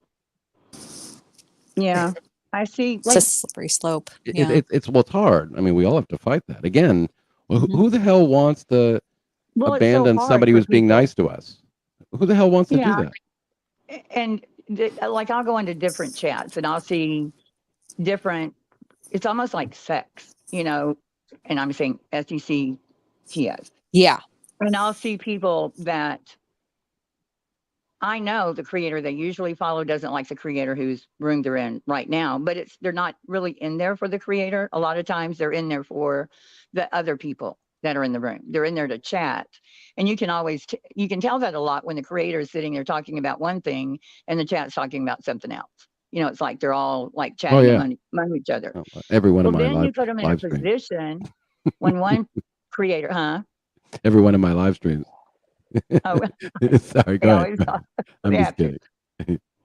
Yeah, I see. It's a slippery slope. Yeah. It's hard. I mean, we all have to fight that. Again, who the hell wants to Well, it's so abandon hard somebody for who's being people. nice to us? Who the hell wants to do Yeah, that? and like I'll go into different chats and I'll see different. It's almost like sex, you know, and I'm saying SECTS. Yeah. And I'll see people that I know the creator they usually follow doesn't like the creator whose room they're in right now, but they're not really in there for the creator. A lot of times they're in there for the other people that are in the room. They're in there to chat. And you can always, you can tell that a lot when the creator is sitting there talking about one thing and the chat's talking about something else. You know, it's like they're all like chatting among each other. Every one of my then you put them in a live streams. position when one creator, Every one of my live streams. Oh, sorry, go ahead. I'm just kidding.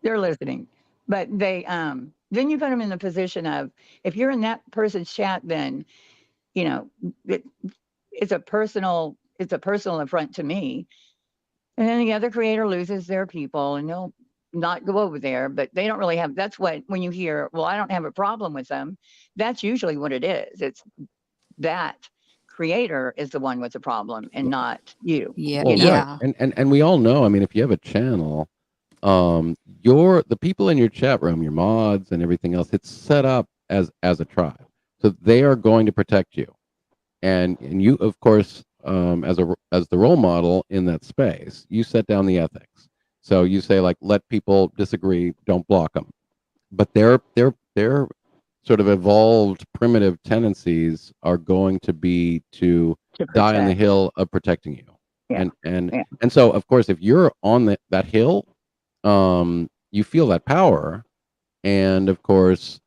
They're listening, but they then you put them in the position of, if you're in that person's chat, then you know it's a personal affront to me. And then the other creator loses their people and they'll not go over there, but they don't really have, that's what, when you hear, well, I don't have a problem with them, that's usually what it is. It's that creator is the one with the problem and not you. Yeah. Well, Yeah. right. And we all know, I mean, if you have a channel, the people in your chat room, your mods and everything else, it's set up as a tribe. So they are going to protect you. And you, of course, as the role model in that space, you set down the ethics. So you say, like, let people disagree, don't block them. But their sort of evolved primitive tendencies are going to be to die on the hill of protecting you. Yeah. And so, of course, if you're on that hill, you feel that power, and of course,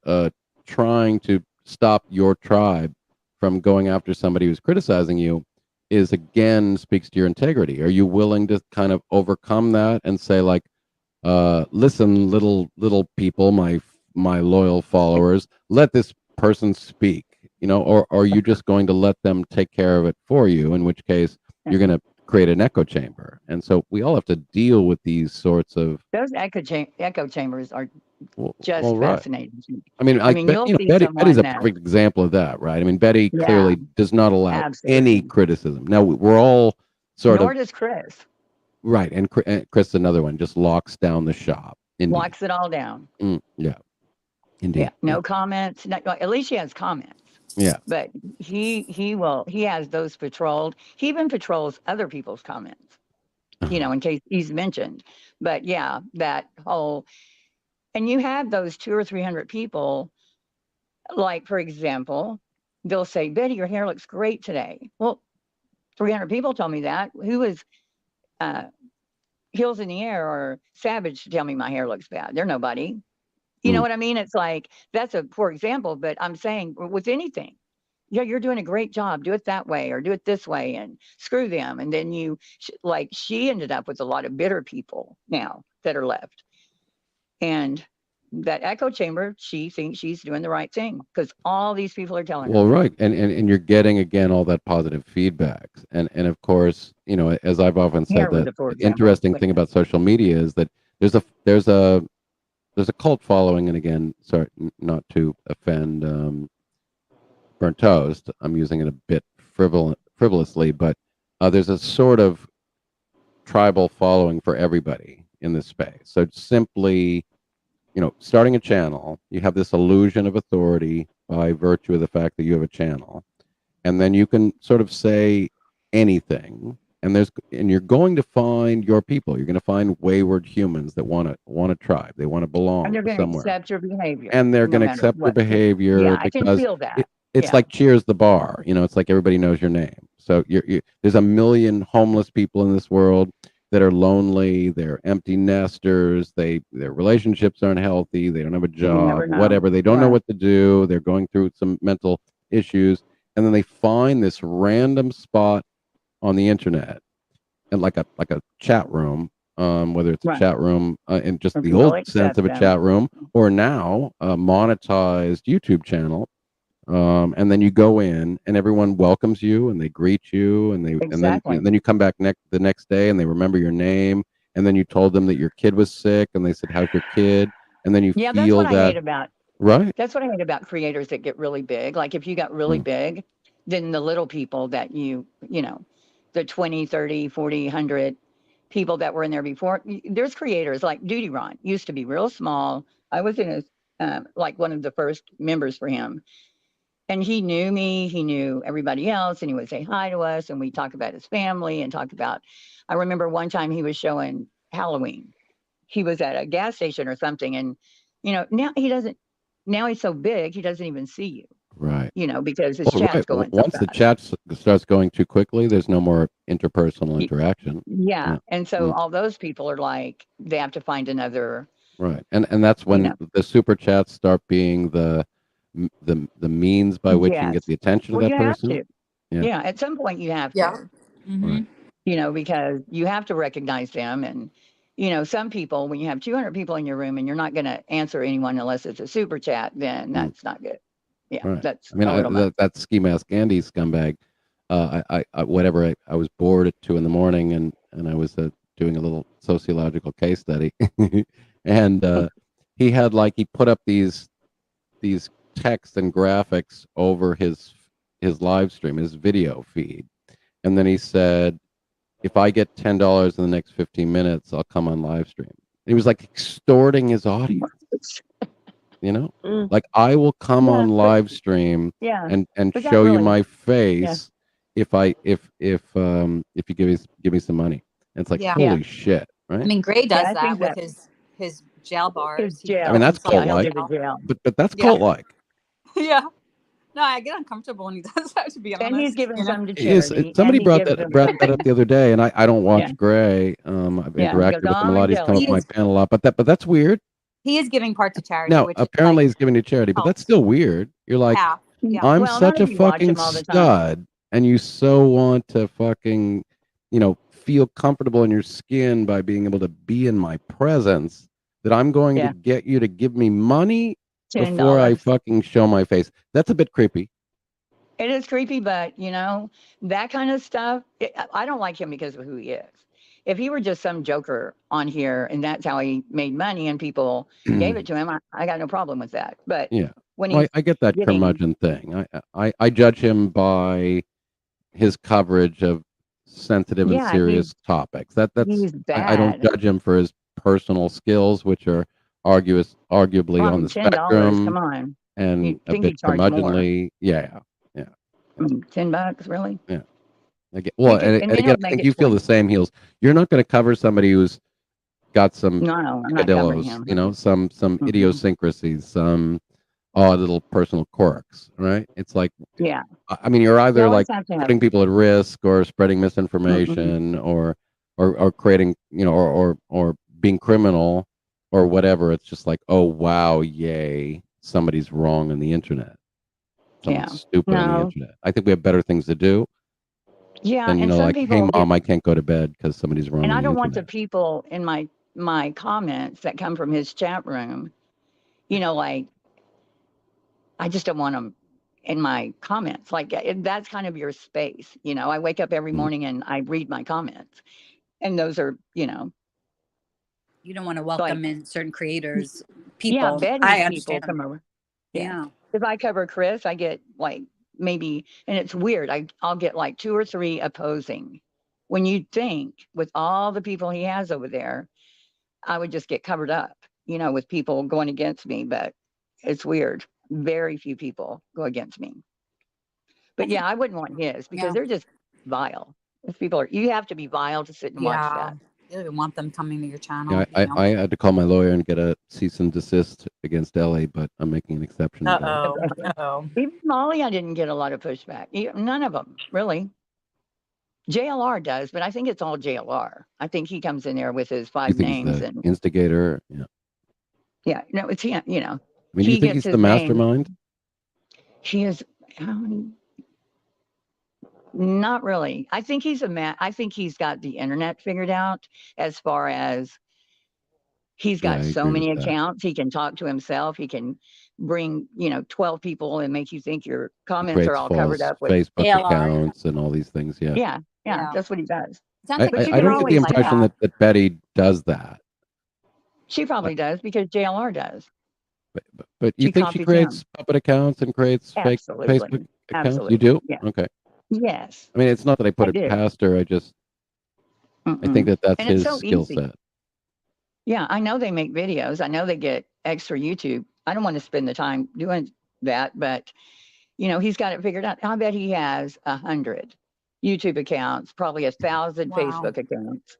trying to stop your tribe from going after somebody who's criticizing you is, again, speaks to your integrity. Are you willing to kind of overcome that and say, like, listen, little people, my loyal followers, let this person speak, you know, or are you just going to let them take care of it for you, in which case you're going to create an echo chamber? And so we all have to deal with these sorts of those echo chambers are just right. fascinating to me. I mean, Betty's a perfect example of that, right? I mean, Betty clearly does not allow any criticism. Now we're all Nor does Chris. Right, and Chris, another one, just locks down the shop. Indeed. Locks it all down. Yeah, indeed. Yeah, no comments. At least he has comments. Yeah, but he has those patrolled. He even patrols other people's comments, you know, in case he's mentioned. But yeah, that whole, and you have those 200 or 300 people. Like, for example, they'll say, Betty, your hair looks great today. Well, 300 people told me that. Who was Heels in the Air or Savage to tell me my hair looks bad? They're nobody. You know what I mean? It's like, that's a poor example, but I'm saying with anything, yeah, you're doing a great job. Do it that way or do it this way and screw them. And then she ended up with a lot of bitter people now that are left. And that echo chamber, she thinks she's doing the right thing because all these people are telling her. Well, right, and you're getting again all that positive feedback, and of course, as I've often said, that the interesting thing about social media is that there's a cult following, and again, sorry, not to offend Burnt Toast, I'm using it a bit frivolously, but there's a sort of tribal following for everybody in this space. So simply, starting a channel, you have this illusion of authority by virtue of the fact that you have a channel, and then you can sort of say anything, and you're going to find your people. You're going to find wayward humans that want a tribe. They want to belong And they're going somewhere. to accept your behavior. And they're going to accept your behavior. Yeah, I can because feel that. It's like Cheers the bar. It's like everybody knows your name. So there's a million homeless people in this world that are lonely. They're empty nesters. Their relationships aren't healthy. They don't have a job, whatever. They don't know what to do. They're going through some mental issues. And then they find this random spot on the internet, and like a chat room, whether it's a chat room in just the old sense of a chat room, or now a monetized YouTube channel. And then you go in, and everyone welcomes you, and they greet you, and then you come back the next day, and they remember your name, and then you told them that your kid was sick, and they said, "How's your kid?" And then you feel that's what that. I hate about. Right. That's what I hate about creators that get really big. Like if you got really big, then the little people that the 20, 30, 40, 100 people that were in there before, there's creators like Duty Ron used to be real small. I was in like one of the first members for him. And he knew me, he knew everybody else, and he would say hi to us, and we'd talk about his family and talk about, I remember one time he was showing Halloween. He was at a gas station or something, and, now he's so big, he doesn't even see you. Right. Because his chat's going so Once fast. the chat starts going too quickly, there's no more interpersonal interaction. Yeah. And so all those people are like, they have to find another. Right. And that's when the super chats start being the means by which you can get the attention of that person. Have to. Yeah, at some point you have to. Right. Because you have to recognize them. And some people, when you have 200 people in your room and you're not going to answer anyone unless it's a super chat, then that's not good. Yeah, right. That's that ski mask Andy scumbag. I was bored at 2 a.m. and I was doing a little sociological case study, and he put up these text and graphics over his live stream, his video feed, and then he said, if I get $10 in the next 15 minutes, I'll come on live stream. And he was like extorting his audience. Like, I will come on live stream and show you my face if you give me some money. And it's like, holy shit, right? I mean, Gray does that with his jail bars. I mean, that's cult-like, but that's cult-like. Yeah. No, I get uncomfortable when he does that, to be honest. And he's giving some to Yes, charity. somebody brought that up the other day, and I don't watch Gray. I've interacted with him a lot. He's come up to my panel a lot, but that's weird. He is giving part to charity. No, apparently he's giving to charity, but that's still weird. You're like, I'm such a fucking stud, and you so want to fucking, feel comfortable in your skin by being able to be in my presence that I'm going to get you to give me money $10. before I fucking show my face. That's a bit creepy. It is creepy, but that kind of stuff, I don't like him because of who he is. If he were just some joker on here and that's how he made money and people gave it to him, I got no problem with that. But when I get that curmudgeon thing. I judge him by his coverage of sensitive and serious topics. That's I don't judge him for his personal skills, which are arguably on the spectrum. Come on. And a bit curmudgeonly. Yeah. $10, really? Yeah. And again, I think you feel the same heels. You're not going to cover somebody who's got some peccadillos, some idiosyncrasies, some odd little personal quirks, right? It's like, I mean, you're either like putting people at risk or spreading misinformation or creating, or being criminal or whatever. It's just like, oh, wow, yay, somebody's wrong on the internet. Someone's stupid on the internet. I think we have better things to do. Yeah, and like, hey, Mom, I can't go to bed because somebody's wrong. And I don't want the people in my comments that come from his chat room you know, like, I just don't want them in my comments. Like, that's kind of your space. You know, I wake up every morning and I read my comments. And those are, you know. You don't want to welcome in certain creators, people. Yeah, Betty I people understand. come over. Yeah. If I cover Chris, I get like maybe, and it's weird, I'll get like 2 or 3 opposing. When you'd think with all the people he has over there, I would just get covered up, you know, with people going against me, but it's weird. Very few people go against me. But yeah, I wouldn't want his because they're just vile. Those people are, you have to be vile to sit and watch that. You don't want them coming to your channel. Yeah, you know? I had to call my lawyer and get a cease and desist against LA, but I'm making an exception. Even Molly, I didn't get a lot of pushback. None of them, really. JLR does, but I think it's all JLR. I think he comes in there with his 5 names and instigator. Yeah. Yeah, no, it's him. You know. I mean, do you think he's the mastermind? He is. Not really. I think he's I think he's got the internet figured out as far as he's got so many accounts. He can talk to himself. He can bring, you know, 12 people and make you think your comments are all covered up with Facebook accounts and all these things. Yeah. Yeah, that's what he does. I don't get the impression that Betty does that. She probably does because JLR does. But you think she creates puppet accounts and creates fake Facebook accounts? You do? Yeah. Okay. Yes. I mean, it's not that I put it past her. I think that's his skill set. Yeah, I know they make videos. I know they get extra YouTube. I don't want to spend the time doing that, but you know, he's got it figured out. I bet he has 100 YouTube accounts, probably 1,000 Facebook accounts.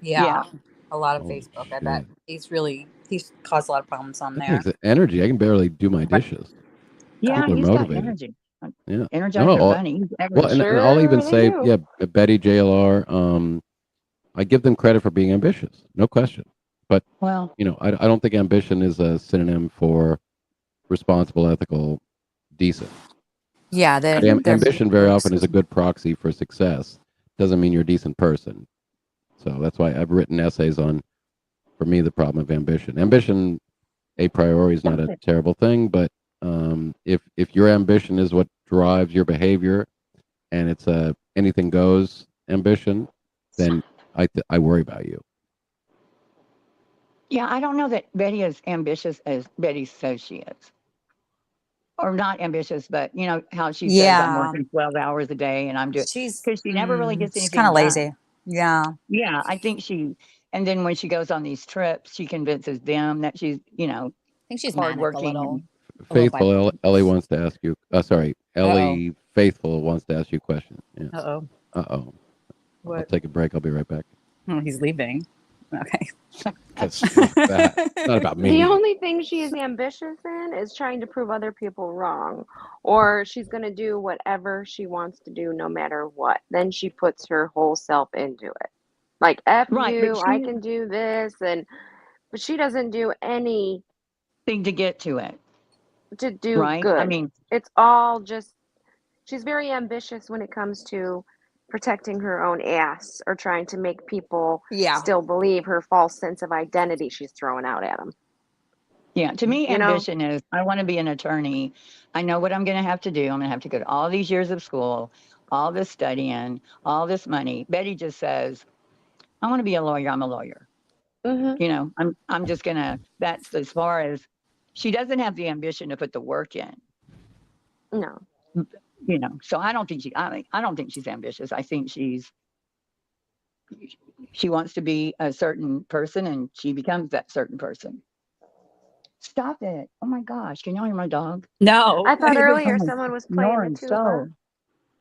Yeah. A lot of Facebook. I bet he's caused a lot of problems on there. Energy. I can barely do my dishes. Yeah, People he's are got motivated. energy. Yeah. Energizer Bunny. And I'll even say, Betty, JLR, I give them credit for being ambitious, no question. But you know, I don't think ambition is a synonym for responsible, ethical, decent. Yeah, ambition very often is a good proxy for success. Doesn't mean you're a decent person. So that's why I've written essays on, for me, the problem of ambition. Ambition, a priori, is not a terrible thing, but if your ambition is what drives your behavior, and it's a anything goes ambition, then I worry about you. Yeah, I don't know that Betty is ambitious as Betty says she is. Or not ambitious, but you know how she says I'm working 12 hours a day and I'm doing, because she never really gets anything She's kind of lazy. done. Yeah. Yeah, I think and then when she goes on these trips, she convinces them that she's, you know, I think she's hardworking. Faithful Ellie wants to ask you. Ellie Faithful wants to ask you a question. Yes. What? I'll take a break. I'll be right back. Oh, he's leaving. Okay. That's not about me. The only thing she is ambitious in is trying to prove other people wrong, or she's going to do whatever she wants to do no matter what. Then she puts her whole self into it. Like, F you, I can do this. But she doesn't do anything to get to it. To do good. I mean, it's all just, she's very ambitious when it comes to protecting her own ass or trying to make people still believe her false sense of identity she's throwing out at them. Yeah, to me, ambition is, I want to be an attorney. I know what I'm going to have to do. I'm going to have to go to all these years of school, all this studying, all this money. Betty just says, I want to be a lawyer. I'm a lawyer. Mm-hmm. You know, I'm just going to, that's as far as, she doesn't have the ambition to put the work in. No. You know, so I don't think she's ambitious. I think she wants to be a certain person and she becomes that certain person. Stop it. Oh my gosh. Can y'all hear my dog? No. I thought earlier someone was playing snoring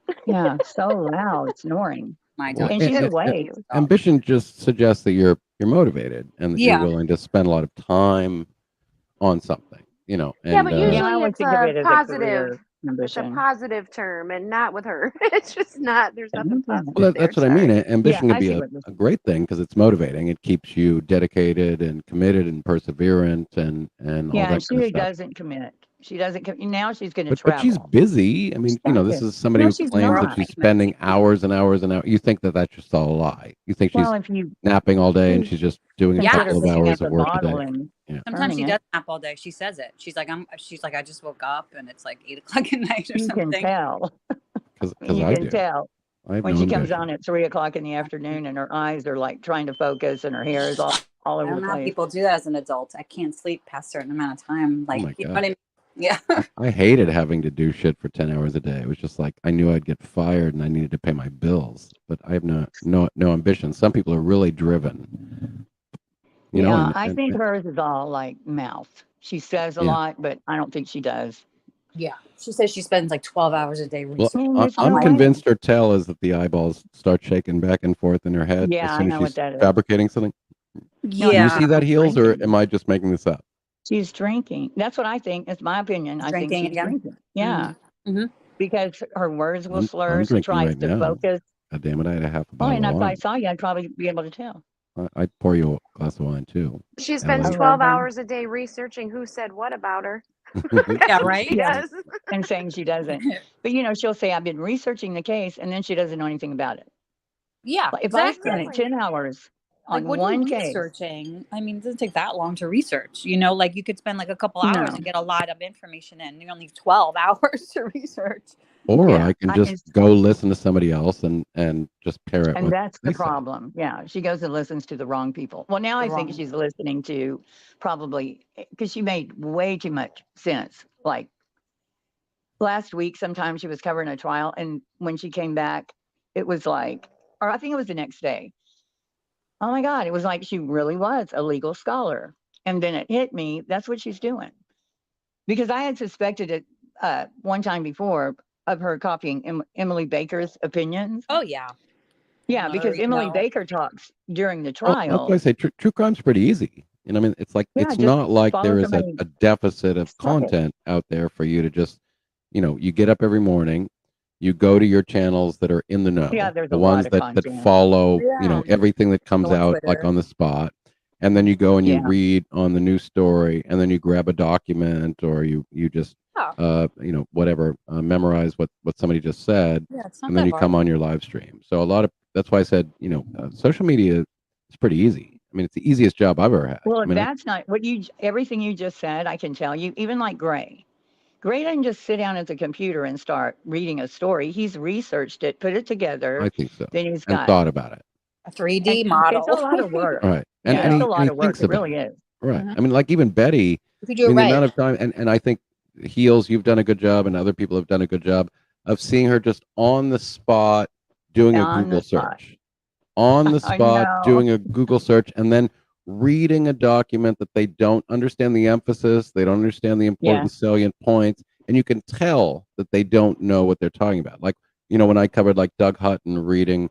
the tuba. so loud, snoring. My dog. And she's awake. Ambition just suggests that you're motivated and that you're willing to spend a lot of time on something, you know. And, but usually it's a positive. Ambition. It's a positive term, and not with her. It's just not. There's nothing positive. Well, that's what I mean. Ambition can be a great thing because it's motivating. It keeps you dedicated and committed and perseverant and all that kind of stuff. She doesn't commit. She doesn't come now. She's going to But travel. she's busy. I mean, this is somebody who claims that she's spending hours and hours and hours. You think that that's just all a lie. You think she's if you napping all day and she's just doing a couple of hours of work a day. Yeah. Sometimes she does nap all day. She says it. She's like, I just woke up and it's like 8 o'clock at night or something. You can tell. Because You I can do. tell. I When she comes on at 3 o'clock in the afternoon and her eyes are like trying to focus and her hair is all I over don't the know how place. people do that as an adult. I can't sleep past a certain amount of time. Like, my you know God. what I mean? Yeah. I hated having to do shit for 10 hours a day. It was just like I knew I'd get fired and I needed to pay my bills, but I have no ambition. Some people are really driven. You know, I think hers is all like mouth. She says a lot, but I don't think she does. Yeah. She says she spends like 12 hours a day Well, researching. I'm convinced her tell is that the eyeballs start shaking back and forth in her head Yeah, as I soon know as what she's that is. fabricating something. Yeah. Do you see that, Heels, or am I just making this up? She's drinking. That's what I think. It's my opinion. I think Drinking she's again? drinking. Yeah. Because her words will slur. I'm She drinking tries right to now. focus. God damn it, I had a half a Oh, bottle and of if I wine. saw you, I'd probably be able to tell. I'd pour you a glass of wine too. She spends Ellie. 12 hours a day researching who said what about her. Yeah, right. She does. And saying she doesn't. But she'll say, I've been researching the case, and then she doesn't know anything about it. Yeah. If I spent 10 hours on Like, what one are you case. researching? I mean, it doesn't take that long to research. Like you could spend like a couple hours No. and get a lot of information in. You only have 12 hours to research. Or I can just go listen to somebody else and just parrot And what that's they the say. problem. Yeah. She goes and listens to the wrong people. Well, now I think she's listening to probably because she made way too much sense. Like last week, sometimes she was covering a trial. And when she came back, it was like, or I think it was the next day. Oh my God. It was like she really was a legal scholar. And then it hit me. That's what she's doing. Because I had suspected it one time before of her copying Emily Baker's opinions. Oh, yeah. Yeah, because Emily Baker talks during the Well, that's trial. why I say true crime's pretty easy. I mean, it's like Yeah, it's just not like follow there is somebody. a deficit of Stop it. content out there for you to just, you get up every morning, you go to your channels that are in the know, Yeah, there's the a lot ones of that content. follow, Yeah. everything that comes Go on out like Twitter. on the spot, and then you go and you Yeah. read on the news story, and then you grab a document or you just whatever memorize what somebody just said, Yeah, it's not and then that you come hard. on your live stream. So that's why I said social media is pretty easy. I mean, it's the easiest job I've ever had. Well, I mean, that's not what everything you just said, I can tell you, even like Gray. Gray didn't just sit down at the computer and start reading a story. He's researched it, put it together. I think so. Then he's And got thought about it. A 3D and model. It's a lot of work. All right. And, Yeah, and, it's he, a lot and he of work. thinks It about really it. is. Right. I mean, like even Betty, If you do it the right. amount of time, and I think Heels, you've done a good job, and other people have done a good job of seeing her just on the spot doing a On Google the spot. search. On the I spot know. doing a Google search, and then reading a document that they don't understand the emphasis, they don't understand the important salient points, and you can tell that they don't know what they're talking about. Like, when I covered like Doug Hutton reading,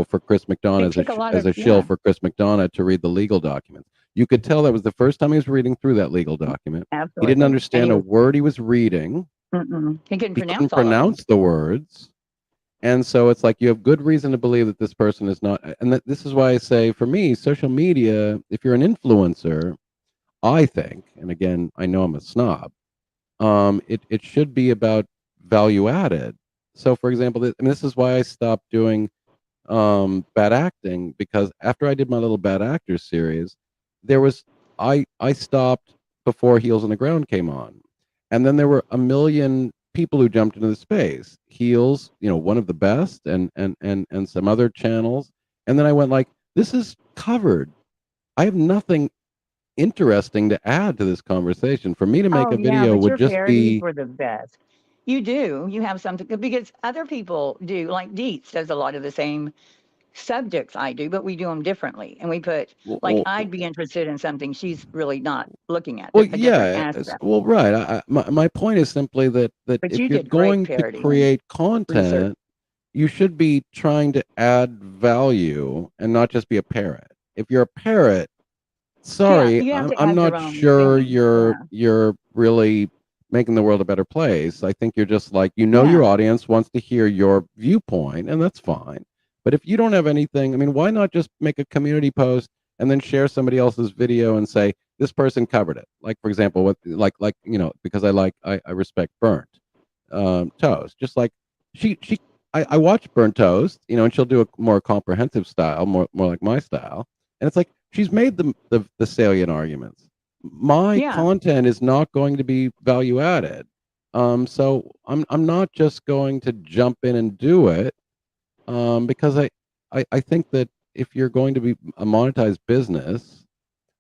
for Chris McDonough took a lot as of- a shill yeah. for Chris McDonough to read the legal documents. You could tell that was the first time he was reading through that legal document. Absolutely. He didn't understand And a word he was reading. He couldn't He pronounce couldn't all of them. pronounce the words. And so it's like you have good reason to believe that this person is not. And this is why I say, for me, social media, if you're an influencer, I think, and again, I know I'm a snob, it should be about value added. So, for example, this is why I stopped doing bad acting, because after I did my little bad actors series, I stopped before Heels on the Ground came on, and then there were a million people who jumped into the space. Heels, one of the best, and some other channels, and then I went like, this is covered. I have nothing interesting to add to this conversation. For me to make a video but would your just parodies be were the best. You do. You have something because other people do. Like Dietz does a lot of the same subjects I do, but we do them differently. And we put Well, I'd be interested in something she's really not looking at. well, A different yeah. aspect. Well, right. My point is simply that But if you you're did great going to parody create research. content, you should be trying to add value and not just be a parrot. If you're a parrot, sorry, you have to I'm add your not own sure thing. you're really making the world a better place. I think you're just like, your Yeah. audience wants to hear your viewpoint, and that's fine. But if you don't have anything, I mean, why not just make a community post and then share somebody else's video and say this person covered it. Like for example, what because I respect Burnt Toast. Just like I watch Burnt Toast, and she'll do a more comprehensive style, more like my style, and it's like she's made the salient arguments. My content is not going to be value added, so I'm not just going to jump in and do it, because I think that if you're going to be a monetized business,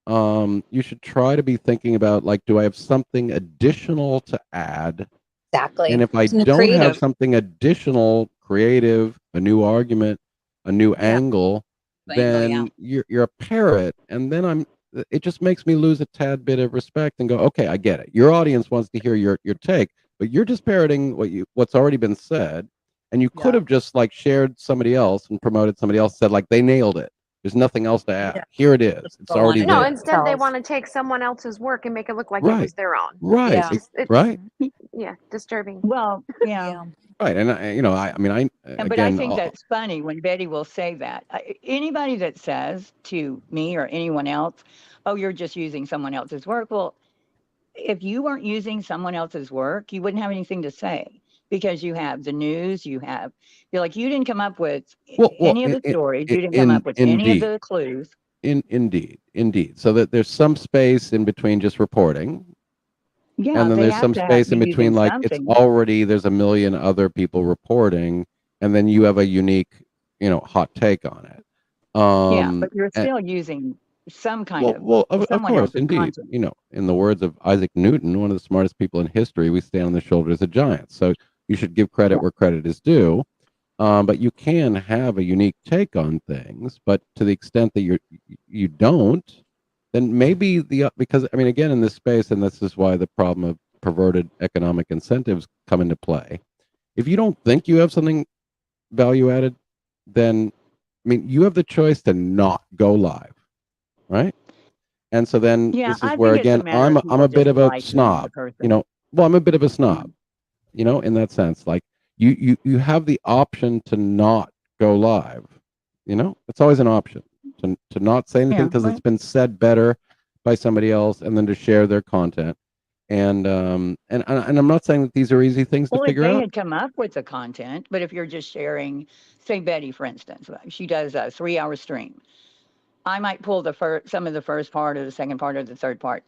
you should try to be thinking about, like, do I have something additional to add? Exactly. And if I don't have something additional, creative, a new argument, a new angle, then you're a parrot, and then it just makes me lose a tad bit of respect and go, okay, I get it. Your audience wants to hear your take, but you're just parroting what's already been said. And you could have just like shared somebody else and promoted somebody else, said like they nailed it. There's nothing else to add. Here it is. It's already there. No, instead they want to take someone else's work and make it look like it was their own. Right. It's just, Right. Yeah, disturbing. Well, yeah. Right. And But I think that's funny when Betty will say that. Anybody that says to me or anyone else, oh, you're just using someone else's work. Well, if you weren't using someone else's work, you wouldn't have anything to say, because you have the news, you're like, you didn't come up with any of the stories. You didn't come up with any of the clues. Indeed. So that there's some space in between just reporting. Yeah, and then there's some space in between, like there's a million other people reporting, and then you have a unique, hot take on it. But you're still using some kind of of course, indeed. Content. In the words of Isaac Newton, one of the smartest people in history, we stand on the shoulders of giants. So you should give credit where credit is due. But you can have a unique take on things, but to the extent that you don't, then maybe because again, in this space, and this is why the problem of perverted economic incentives come into play. If you don't think you have something value added, then you have the choice to not go live, right? And so then this is where again I'm a bit of a snob, I'm a bit of a snob, in that sense. Like you have the option to not go live, it's always an option to not say anything because it's been said better by somebody else, and then to share their content. And I'm not saying that these are easy things to figure out. Well, if they had come up with the content, but if you're just sharing, say Betty, for instance, she does a 3-hour stream. I might pull some of the first part or the second part or the third part.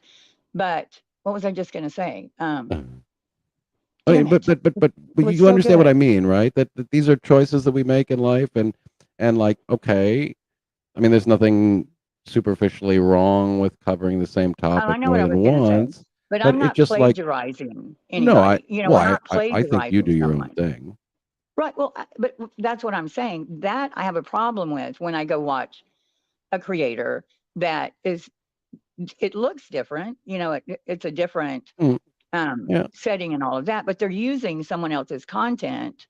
But what was I just going to say? But you understand what I mean, right? That these are choices that we make in life, and like, okay, there's nothing superficially wrong with covering the same topic more than once. But I'm not just plagiarizing anybody. No, I think you do your own thing. Right. Well, but that's what I'm saying. That I have a problem with when I go watch a creator that it looks different. It's a different setting and all of that, but they're using someone else's content.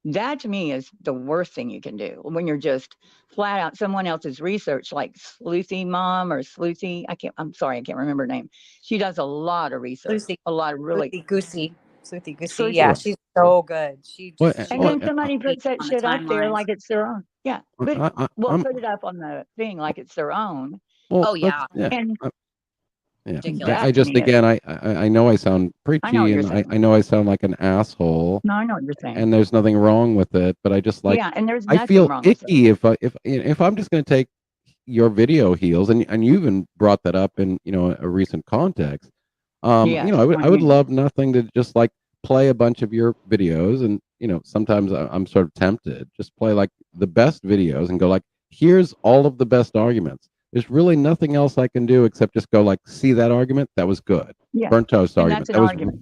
That to me is the worst thing you can do, when you're just flat out someone else's research, like Sleuth Mom or Sleuthy. I'm sorry, I can't remember her name. She does a lot of research, a lot of really Sleuthy Goosey. Yeah, she's so good. And then somebody puts that shit up there like it's their own. Yeah, but we'll put it up on the thing like it's their own. I just again, I know I sound preachy, I know I sound like an asshole. No, I know what you're saying. And there's nothing wrong with it, but I just like, and there's I feel icky if I'm just going to take your video heels, and you even brought that up in a recent context. I would love nothing to just like play a bunch of your videos, and sometimes I'm sort of tempted just play like the best videos and go like, here's all of the best arguments. There's really nothing else I can do except just go like, see that argument? That was good. Burnt toast argument.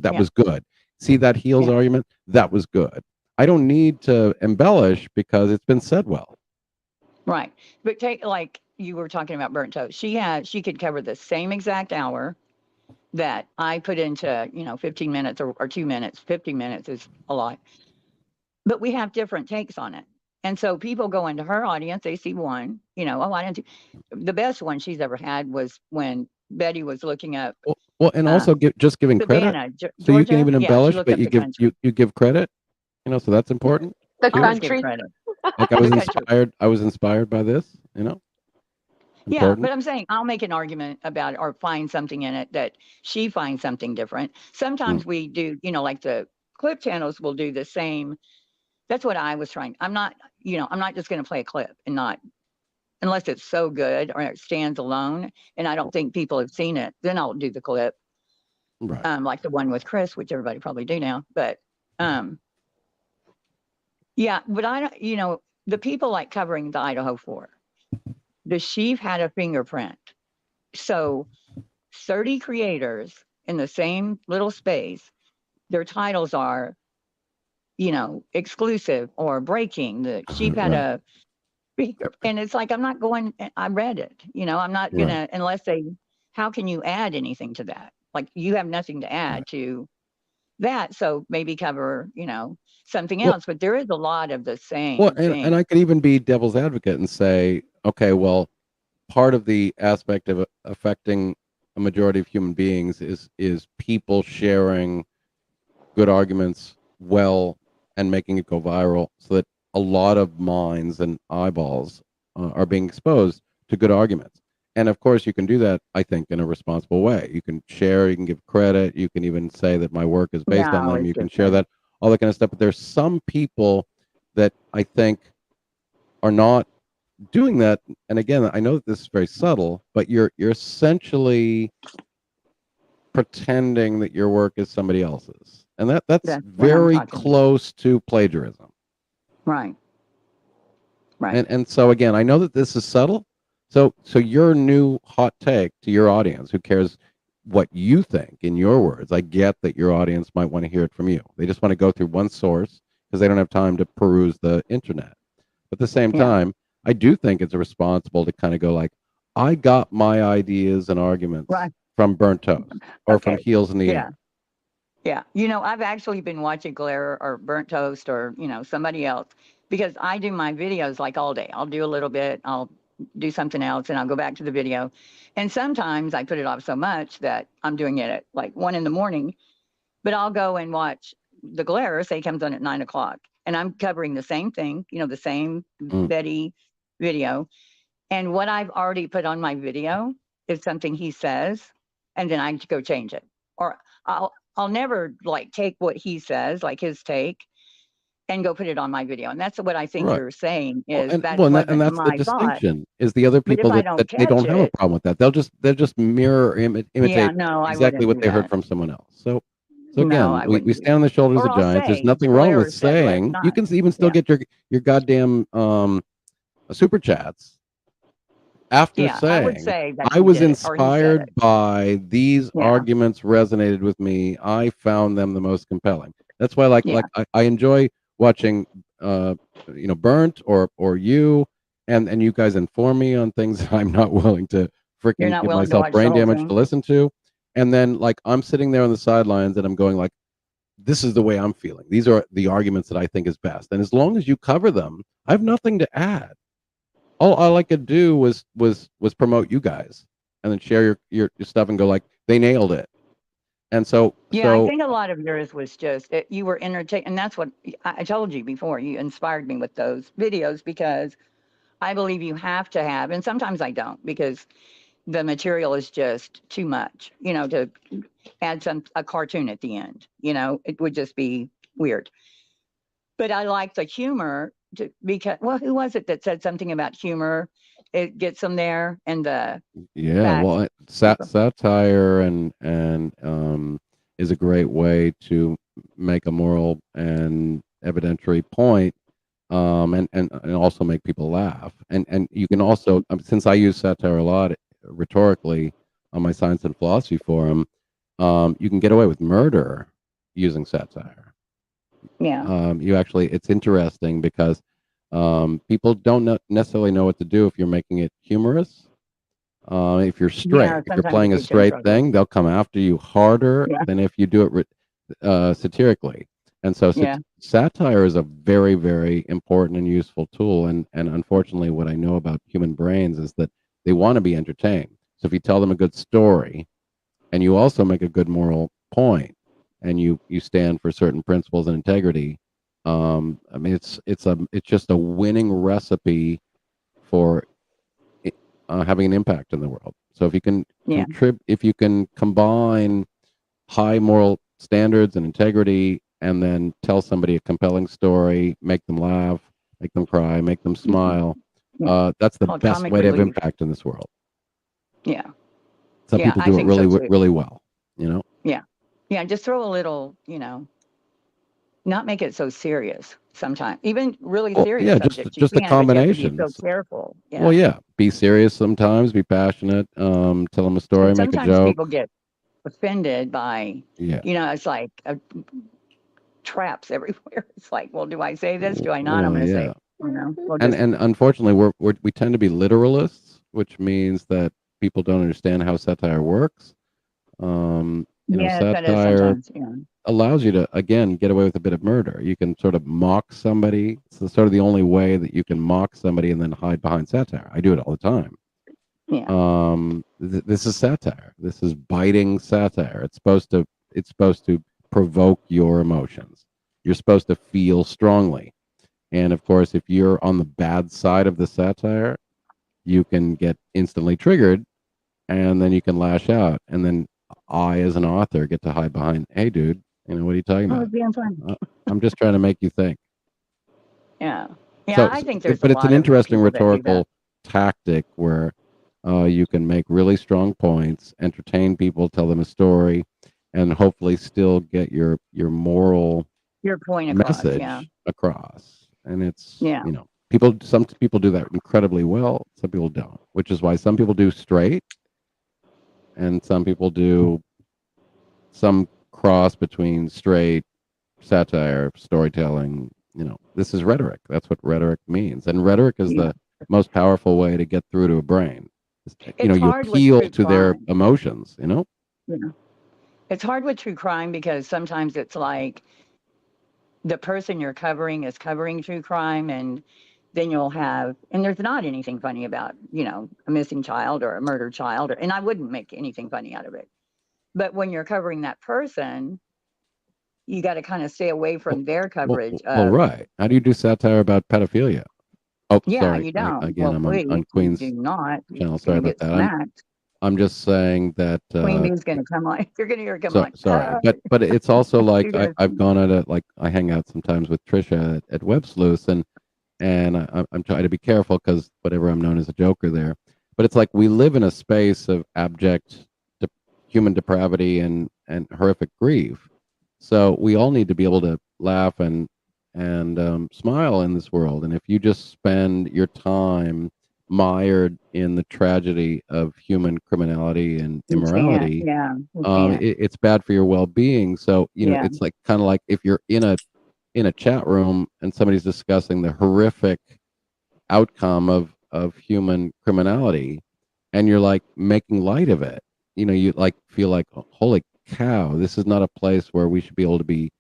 That was good. See that heels argument? That was good. I don't need to embellish because it's been said well. Right. But take, like you were talking about burnt toast. She could cover the same exact hour that I put into, 15 minutes or 2 minutes. 15 minutes is a lot. But we have different takes on it. And so people go into her audience, they see one, the best one she's ever had was when Betty was looking up. Well, and also just giving Savannah, credit. So you can even embellish, but you give credit, so that's important. The country. Like I was inspired by this, important. But I'm saying I'll make an argument about it or find something in it that she finds something different. Sometimes we do, like the clip channels will do the same. That's what I was trying. I'm not just going to play a clip and not, unless it's so good or it stands alone and I don't think people have seen it, then I'll do the clip. Right. Like the one with Chris, which everybody probably do now. But but I don't, the people like covering the Idaho 4, the sheaf had a fingerprint. So 30 creators in the same little space, their titles are, exclusive or breaking. The sheep had a speaker, and it's like, I'm not going, I read it, I'm not gonna, unless how can you add anything to that? Like, you have nothing to add to that. So maybe cover, something else, but there is a lot of the same thing. And I could even be devil's advocate and say, okay, well, part of the aspect of affecting a majority of human beings is people sharing good arguments well and making it go viral, so that a lot of minds and eyeballs are being exposed to good arguments. And of course, you can do that, I think, in a responsible way. You can share, you can give credit, you can even say that my work is based on them, you can share that, all that kind of stuff. But there's some people that I think are not doing that. And again, I know that this is very subtle, but you're essentially pretending that your work is somebody else's. And that's very close to plagiarism. Right. And so again, I know that this is subtle. So your new hot take to your audience, who cares what you think in your words, I get that your audience might want to hear it from you. They just want to go through one source because they don't have time to peruse the internet. But at the same time, I do think it's responsible to kind of go like, I got my ideas and arguments from Burnt Toast or from Heels in the Air. Yeah. I've actually been watching Glare or Burnt Toast or, somebody else, because I do my videos like all day. I'll do a little bit, I'll do something else, and I'll go back to the video. And sometimes I put it off so much that I'm doing it at like 1 a.m, but I'll go and watch the Glare, say comes on at 9 o'clock. And I'm covering the same thing, the same Betty video. And what I've already put on my video is something he says, and then I go change it. Or I'll never like take what he says, like his take, and go put it on my video. And that's what I think you're saying is and that's the distinction is the other people that they don't have a problem with that. They'll just mirror, imitate exactly what they heard from someone else. So again, we stand on the shoulders of giants. There's nothing wrong with saying, you can even still get your goddamn super chats after saying, I was inspired by these arguments, resonated with me, I found them the most compelling. That's why I enjoy watching Burnt or you, and you guys inform me on things that I'm not willing to freaking give myself brain damage to listen to. And then I'm sitting there on the sidelines and I'm going like, this is the way I'm feeling. These are the arguments that I think is best. And as long as you cover them, I have nothing to add. All I could do was promote you guys and then share your stuff and go like, they nailed it. And so I think a lot of yours was just you were entertained, and that's what I told you before. You inspired me with those videos because I believe you have to have, and sometimes I don't, because the material is just too much, to add a cartoon at the end, it would just be weird. But I like the humor because, who was it that said something about humor? It gets them there, and satire and is a great way to make a moral and evidentiary point, and also make people laugh. And you can also, since I use satire a lot rhetorically on my Science and Philosophy forum, you can get away with murder using satire. You actually, it's interesting because people don't necessarily know what to do if you're making it humorous. If you're straight, if you're playing a straight thing, they'll come after you harder than if you do it satirically. And so satire is a very, very important and useful tool. And unfortunately, what I know about human brains is that they want to be entertained. So if you tell them a good story and you also make a good moral point and you stand for certain principles and integrity, it's just a winning recipe for having an impact in the world. So if you can if you can combine high moral standards and integrity, and then tell somebody a compelling story, make them laugh, make them cry, make them smile, that's the best way to have impact in this world. Yeah. Some people do it really, really well, you know? Yeah. Yeah. Just throw a little, not make it so serious sometimes. Even really serious subjects. Just a combination. Be so careful. Yeah. Well, yeah. Be serious sometimes, be passionate, tell them a story, make a joke. Sometimes people get offended by, it's like traps everywhere. It's like, well, do I say this? Do I not? I'm going to say, and unfortunately, we tend to be literalists, which means that people don't understand how satire works. Satire allows you to, again, get away with a bit of murder. You can sort of mock somebody. It's sort of the only way that you can mock somebody and then hide behind satire. I do it all the time. Yeah. This is satire. This is biting satire. It's supposed to provoke your emotions. You're supposed to feel strongly. And of course, if you're on the bad side of the satire, you can get instantly triggered, and then you can lash out. And then I, as an author, get to hide behind, hey, dude, what are you talking about? I'm just trying to make you think. Yeah. Yeah, I think there's but it's an interesting rhetorical tactic where you can make really strong points, entertain people, tell them a story, and hopefully still get your moral point message across. And it's some people do that incredibly well, some people don't, which is why some people do straight and some people do some cross between straight satire, storytelling. This is rhetoric. That's what rhetoric means, and rhetoric is the most powerful way to get through to a brain. You appeal to their emotions. Yeah. It's hard with true crime because sometimes it's like the person you're covering is covering true crime, and then you'll have, and there's not anything funny about, a missing child or a murdered child, and I wouldn't make anything funny out of it. But when you're covering that person, you got to kind of stay away from their coverage. Right. How do you do satire about pedophilia? Oh, yeah, sorry. you don't. Again, I'm on Queen's channel. Sorry about that. I'm just saying that Queen Bee's going to come on. You're going to hear her come on. Sorry, but it's also like I've gone at it, like I hang out sometimes with Trisha at Web Sleuth, and I'm trying to be careful because whatever, I'm known as a joker there. But it's like we live in a space of abject human depravity and horrific grief. So we all need to be able to laugh and smile in this world. And if you just spend your time mired in the tragedy of human criminality and immorality, it's bad for your well-being. So it's like kind of like if you're in a chat room and somebody's discussing the horrific outcome of human criminality, and you're like making light of it, you like feel like, oh, holy cow, this is not a place where we should be able to be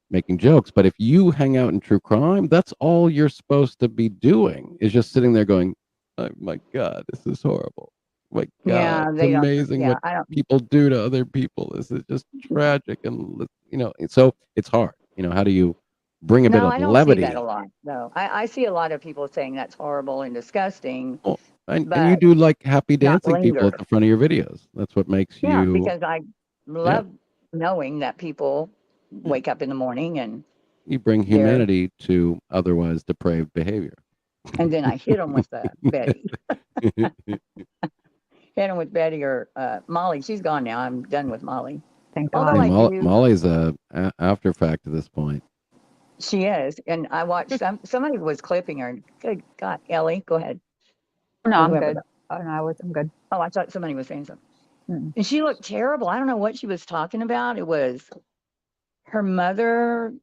making jokes. But if you hang out in true crime, that's all you're supposed to be doing, is just sitting there going, oh my God, this is horrible. My God, it's amazing what people do to other people. This is just tragic. And, so it's hard. How do you bring a bit of levity? I don't see that a lot, though. I see a lot of people saying that's horrible and disgusting. Oh, and you do like happy dancing people at the front of your videos. That's what makes you. Yeah, because I love knowing that people wake up in the morning and you bring humanity to otherwise depraved behavior. And then I hit them with Betty. Hit them with Betty or Molly. She's gone now. I'm done with Molly. Thank God. Molly's a after fact at this point. She is. And I watched somebody was clipping her. Good God, Ellie, go ahead. No, I'm good. Oh, no, I'm good. Oh, I thought somebody was saying something. And she looked terrible. I don't know what she was talking about. It was her mother.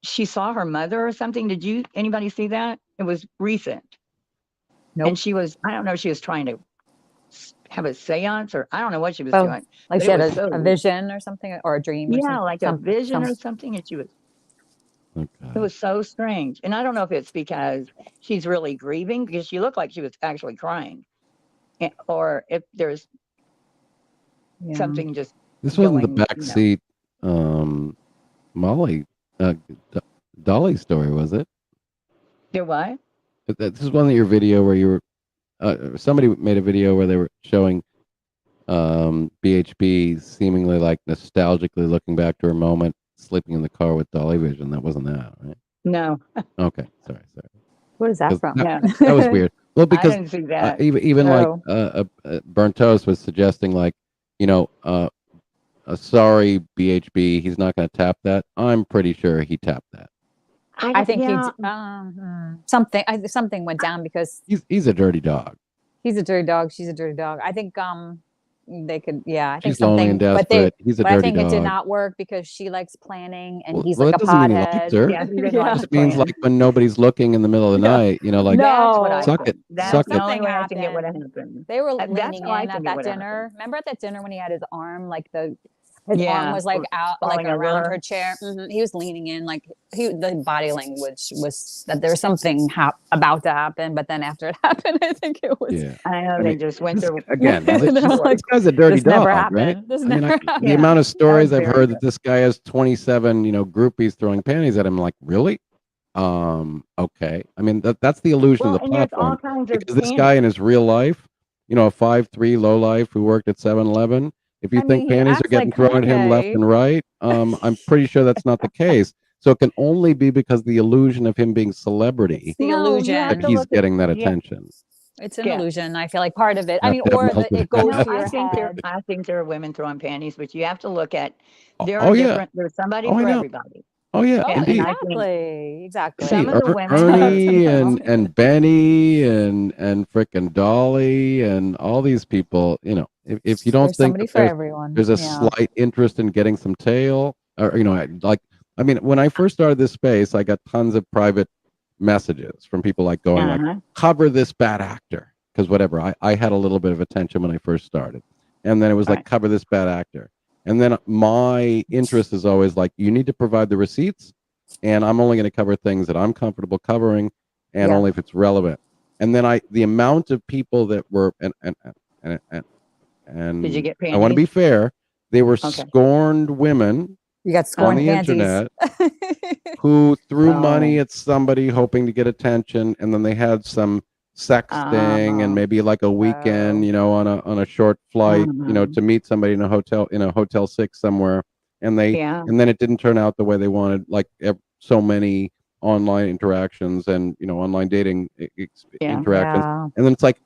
She saw her mother or something. Did anybody see that? It was recent. Nope. And she was, I don't know, she was trying to have a seance, or I don't know what she was doing. Like she had a vision or something, or a dream. Yeah, like a vision or something. And she was, it was so strange. And I don't know if it's because she's really grieving, because she looked like she was actually crying, or if there's something just. This wasn't the backseat Molly Dolly story, was it? There what? This is one of your video where you were somebody made a video where they were showing BHB seemingly like nostalgically looking back to her moment sleeping in the car with Dolly Vision. That wasn't that, right? No. Okay, sorry. What is that from? That was weird. Well, because I didn't see that. even No. like Burnt Toast was suggesting like, sorry BHB, he's not going to tap that. I'm pretty sure he tapped that. I think something went down because he's a dirty dog. He's a dirty dog. She's a dirty dog. I think they could. Yeah, I think She's lonely and desperate. He's a dirty I think dog. it did not work because she likes planning and he's well, like that a doesn't mean he pothead. likes her. Yeah, It just means like when nobody's looking in the middle of the night, like That's what I suck think. it, That's suck the it. only way I think it would have happened. They were That's leaning how I in think at it that would dinner. happen. Remember at that dinner when he had his arm, like his Yeah, arm was like out, like falling over around her. her chair. He was leaning in, like the body language was that there was something about to happen. But then after it happened, I think it was. Yeah. I know they just went through Again, They're this guy's a dirty this never dog, right? happened. This I mean, never the happened. amount of stories That's I've very heard that this guy has 27, groupies throwing panties at him. Like, really? Okay. I mean, that's the illusion Well, of the and there's all platform. kinds of Because this guy in his real life, a 5'3" low life who worked at 7-Eleven, if you I think mean, he panties are acts getting like thrown at him left Kanye. and right, I'm pretty sure that's not the case. So it can only be because the illusion of him being celebrity The illusion. that he's getting that attention. It's an illusion. I feel like part of it. I Have mean, to have or melted. it goes No, to your head. I think there are women throwing panties, but you have to look at there Oh, are yeah. different. There's somebody Oh, I for know. everybody. Oh yeah, Oh, indeed. And I think exactly. some of the women Ernie and Benny and frickin' Dolly and all these people, if you don't There's think somebody that for everyone. there's a Yeah. slight interest in getting some tail, or when I first started this space, I got tons of private messages from people like going like, cover this bad actor, because whatever, I had a little bit of attention when I first started, and then it was like, cover this bad actor. And then my interest is always like, you need to provide the receipts, and I'm only going to cover things that I'm comfortable covering, and only if it's relevant. And then the amount of people that were and Did you get I want to be panties? fair, they were scorned women You got on scorned the panties. internet who threw money at somebody hoping to get attention, and then they had some sexting and maybe like a weekend, on a short flight, to meet somebody in a hotel 6 somewhere, and then it didn't turn out the way they wanted, like so many online interactions and online dating interactions, and then it's like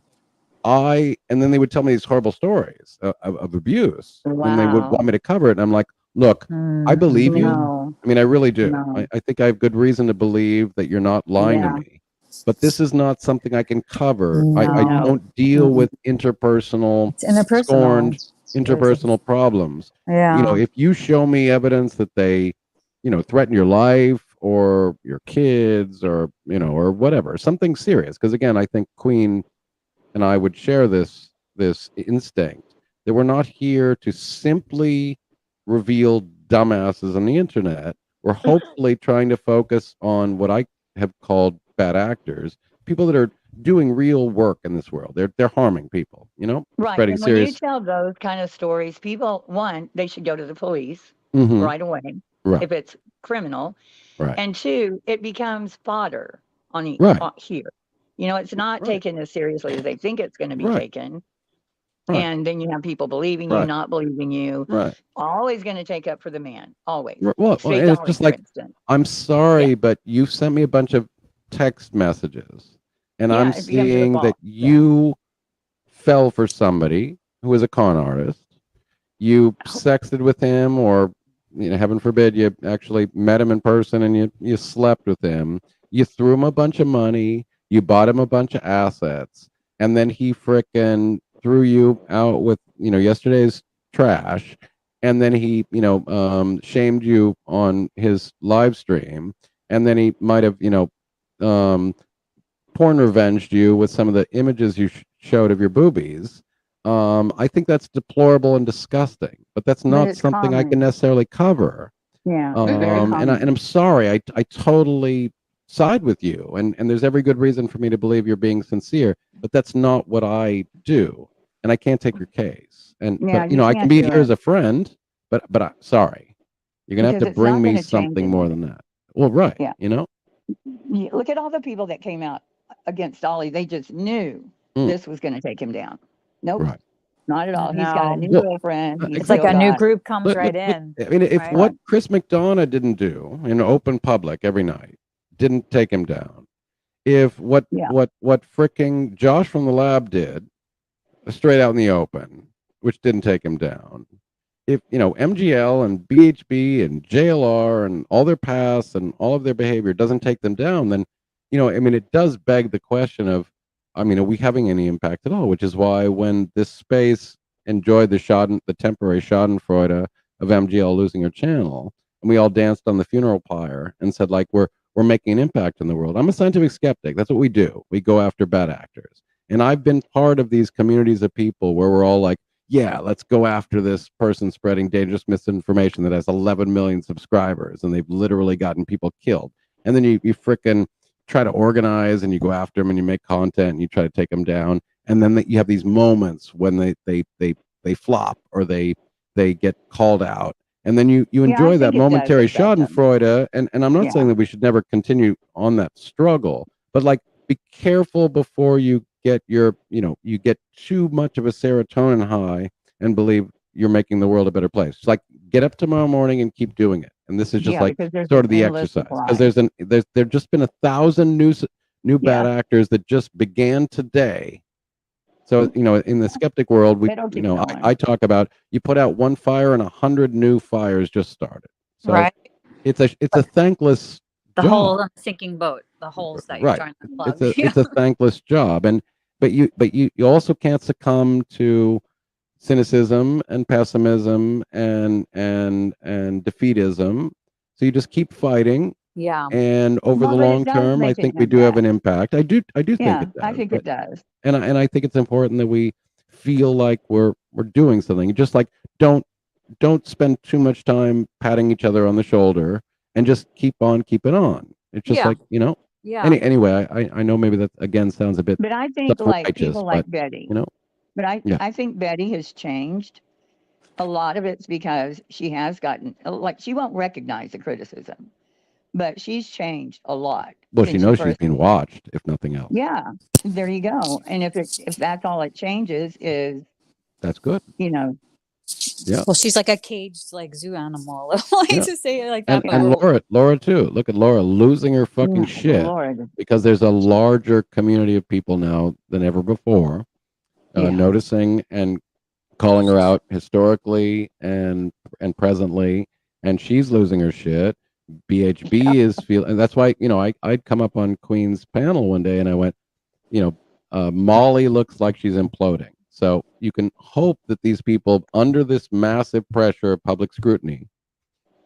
and then they would tell me these horrible stories of abuse, and they would want me to cover it, and I'm like, look, I believe you. I mean, I really do. I think I have good reason to believe that you're not lying to me. But this is not something I can cover. I don't deal with interpersonal problems. Yeah. If you show me evidence that they, threaten your life or your kids or, or whatever, something serious. Because again, I think Queen and I would share this instinct that we're not here to simply reveal dumbasses on the internet. We're hopefully trying to focus on what I have called bad actors, people that are doing real work in this world. They're harming people, Right. spreading And when serious. you tell those kind of stories, people, they should go to the police Mhm. right away Right. if it's criminal. Right. And 2, it becomes fodder on here. It's not taken as seriously as they think it's going to be taken. Right. And then you have people believing you, not believing you. Right. Always going to take up for the man. Always. Well, Straight and it's Dolly, just for like, instance. I'm sorry, but you sent me a bunch of text messages, and I'm it becomes your seeing fault. that you fell for somebody who is a con artist. You sexted with him, or heaven forbid, you actually met him in person and you slept with him. You threw him a bunch of money. You bought him a bunch of assets, and then he frickin' threw you out with yesterday's trash, and then he shamed you on his live stream, and then he might have porn revenged you with some of the images you showed of your boobies. I think that's deplorable and disgusting, but that's not it's something I common. can necessarily cover. Yeah. It's very And common. I'm sorry, I totally side with you, and there's every good reason for me to believe you're being sincere, but that's not what I do, and I can't take your case. And Yeah, but you I can can't be do here it. as a friend, but I'm sorry, you're gonna have Because to it's bring not me gonna change something more anything. than that. Well, right, Yeah. Look at all the people that came out against Dolly. They just knew this was going to take him down. Nope. Right. Not at all. He's got a new Well, girlfriend. He's It's like still a new got- group comes But- right but- in. I mean, if right? what Chris McDonough didn't do in open public every night didn't take him down, if what fricking Josh from the lab did straight out in the open, which didn't take him down, if MGL and BHB and JLR and all their past and all of their behavior doesn't take them down, then it does beg the question of, are we having any impact at all? Which is why when this space enjoyed the temporary Schadenfreude of MGL losing her channel, and we all danced on the funeral pyre and said, like, we're making an impact in the world. I'm a scientific skeptic. That's what we do. We go after bad actors. And I've been part of these communities of people where we're all like, yeah, let's go after this person spreading dangerous misinformation that has 11 million subscribers, and they've literally gotten people killed. And then you frickin' try to organize, and you go after them, and you make content, and you try to take them down. And then you have these moments when they flop, or they get called out, and then you enjoy that momentary Schadenfreude. And I'm not saying that we should never continue on that struggle, but like, be careful before you get you get too much of a serotonin high and believe you're making the world a better place. It's like, get up tomorrow morning and keep doing it. And this is just like sort of the exercise, because there's just been 1,000 new bad actors that just began today. So in the skeptic world, I talk about, you put out one fire and 100 new fires just started. So Right. it's a thankless The job. hole on the sinking boat, the holes that you're trying to plug. It's a thankless job, but you also can't succumb to cynicism and pessimism and defeatism. So you just keep fighting. Yeah. And over the long term, I think we do have an impact. I do think it does. I think it does. And I think it's important that we feel like we're doing something. Just like, don't spend too much time patting each other on the shoulder, and just keep on keeping on. It's just like, Yeah. Anyway, I know maybe that again sounds a bit, But I think like people like but, Betty, but I think Betty has changed. A lot of it's because she has gotten, like, she won't recognize the criticism, but she's changed a lot. Well, she since knows she's first- being watched, if nothing else. Yeah, there you go. And if that's all it changes is, That's good. Yeah. Well, she's like a caged zoo animal. I like Yeah. to say it like that. And Laura too. Look at Laura losing her fucking shit because there's a larger community of people now than ever before, noticing and calling her out historically and presently, and she's losing her shit. BHB is feeling, and that's why I'd come up on Queen's panel one day and I went, Molly looks like she's imploding. So you can hope that these people, under this massive pressure of public scrutiny,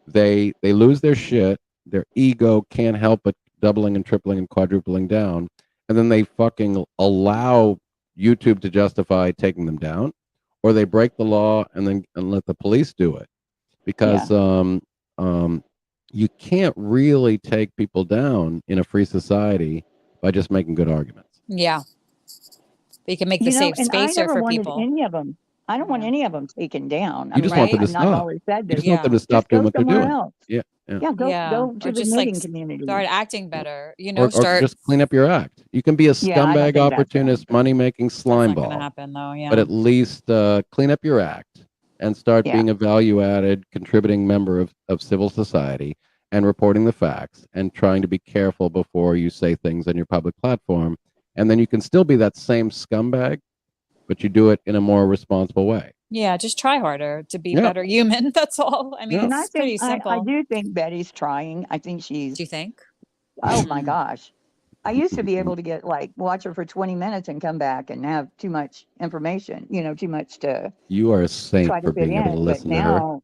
they lose their shit, their ego can't help but doubling and tripling and quadrupling down, and then they fucking allow YouTube to justify taking them down, or they break the law and let the police do it, because you can't really take people down in a free society by just making good arguments. Yeah. But you can make the safe space here for people. Any of them. I don't want any of them taken down. You just want them to stop. You just want them to stop doing what they're doing. Else. Yeah. Go to or the just knitting community. Start acting better. Or just clean up your act. You can be a scumbag, opportunist, money-making slime ball. That's not gonna happen, though. Yeah. But at least clean up your act and start being a value-added, contributing member of civil society, and reporting the facts and trying to be careful before you say things on your public platform. And then you can still be that same scumbag, but you do it in a more responsible way. Yeah, just try harder to be better human. That's all. I mean, it's pretty simple. I do think Betty's trying. I think she's. Do you think? Oh my gosh. I used to be able to watch her for 20 minutes and come back and have too much information, too much to. You are a saint try to for being able to listen to her.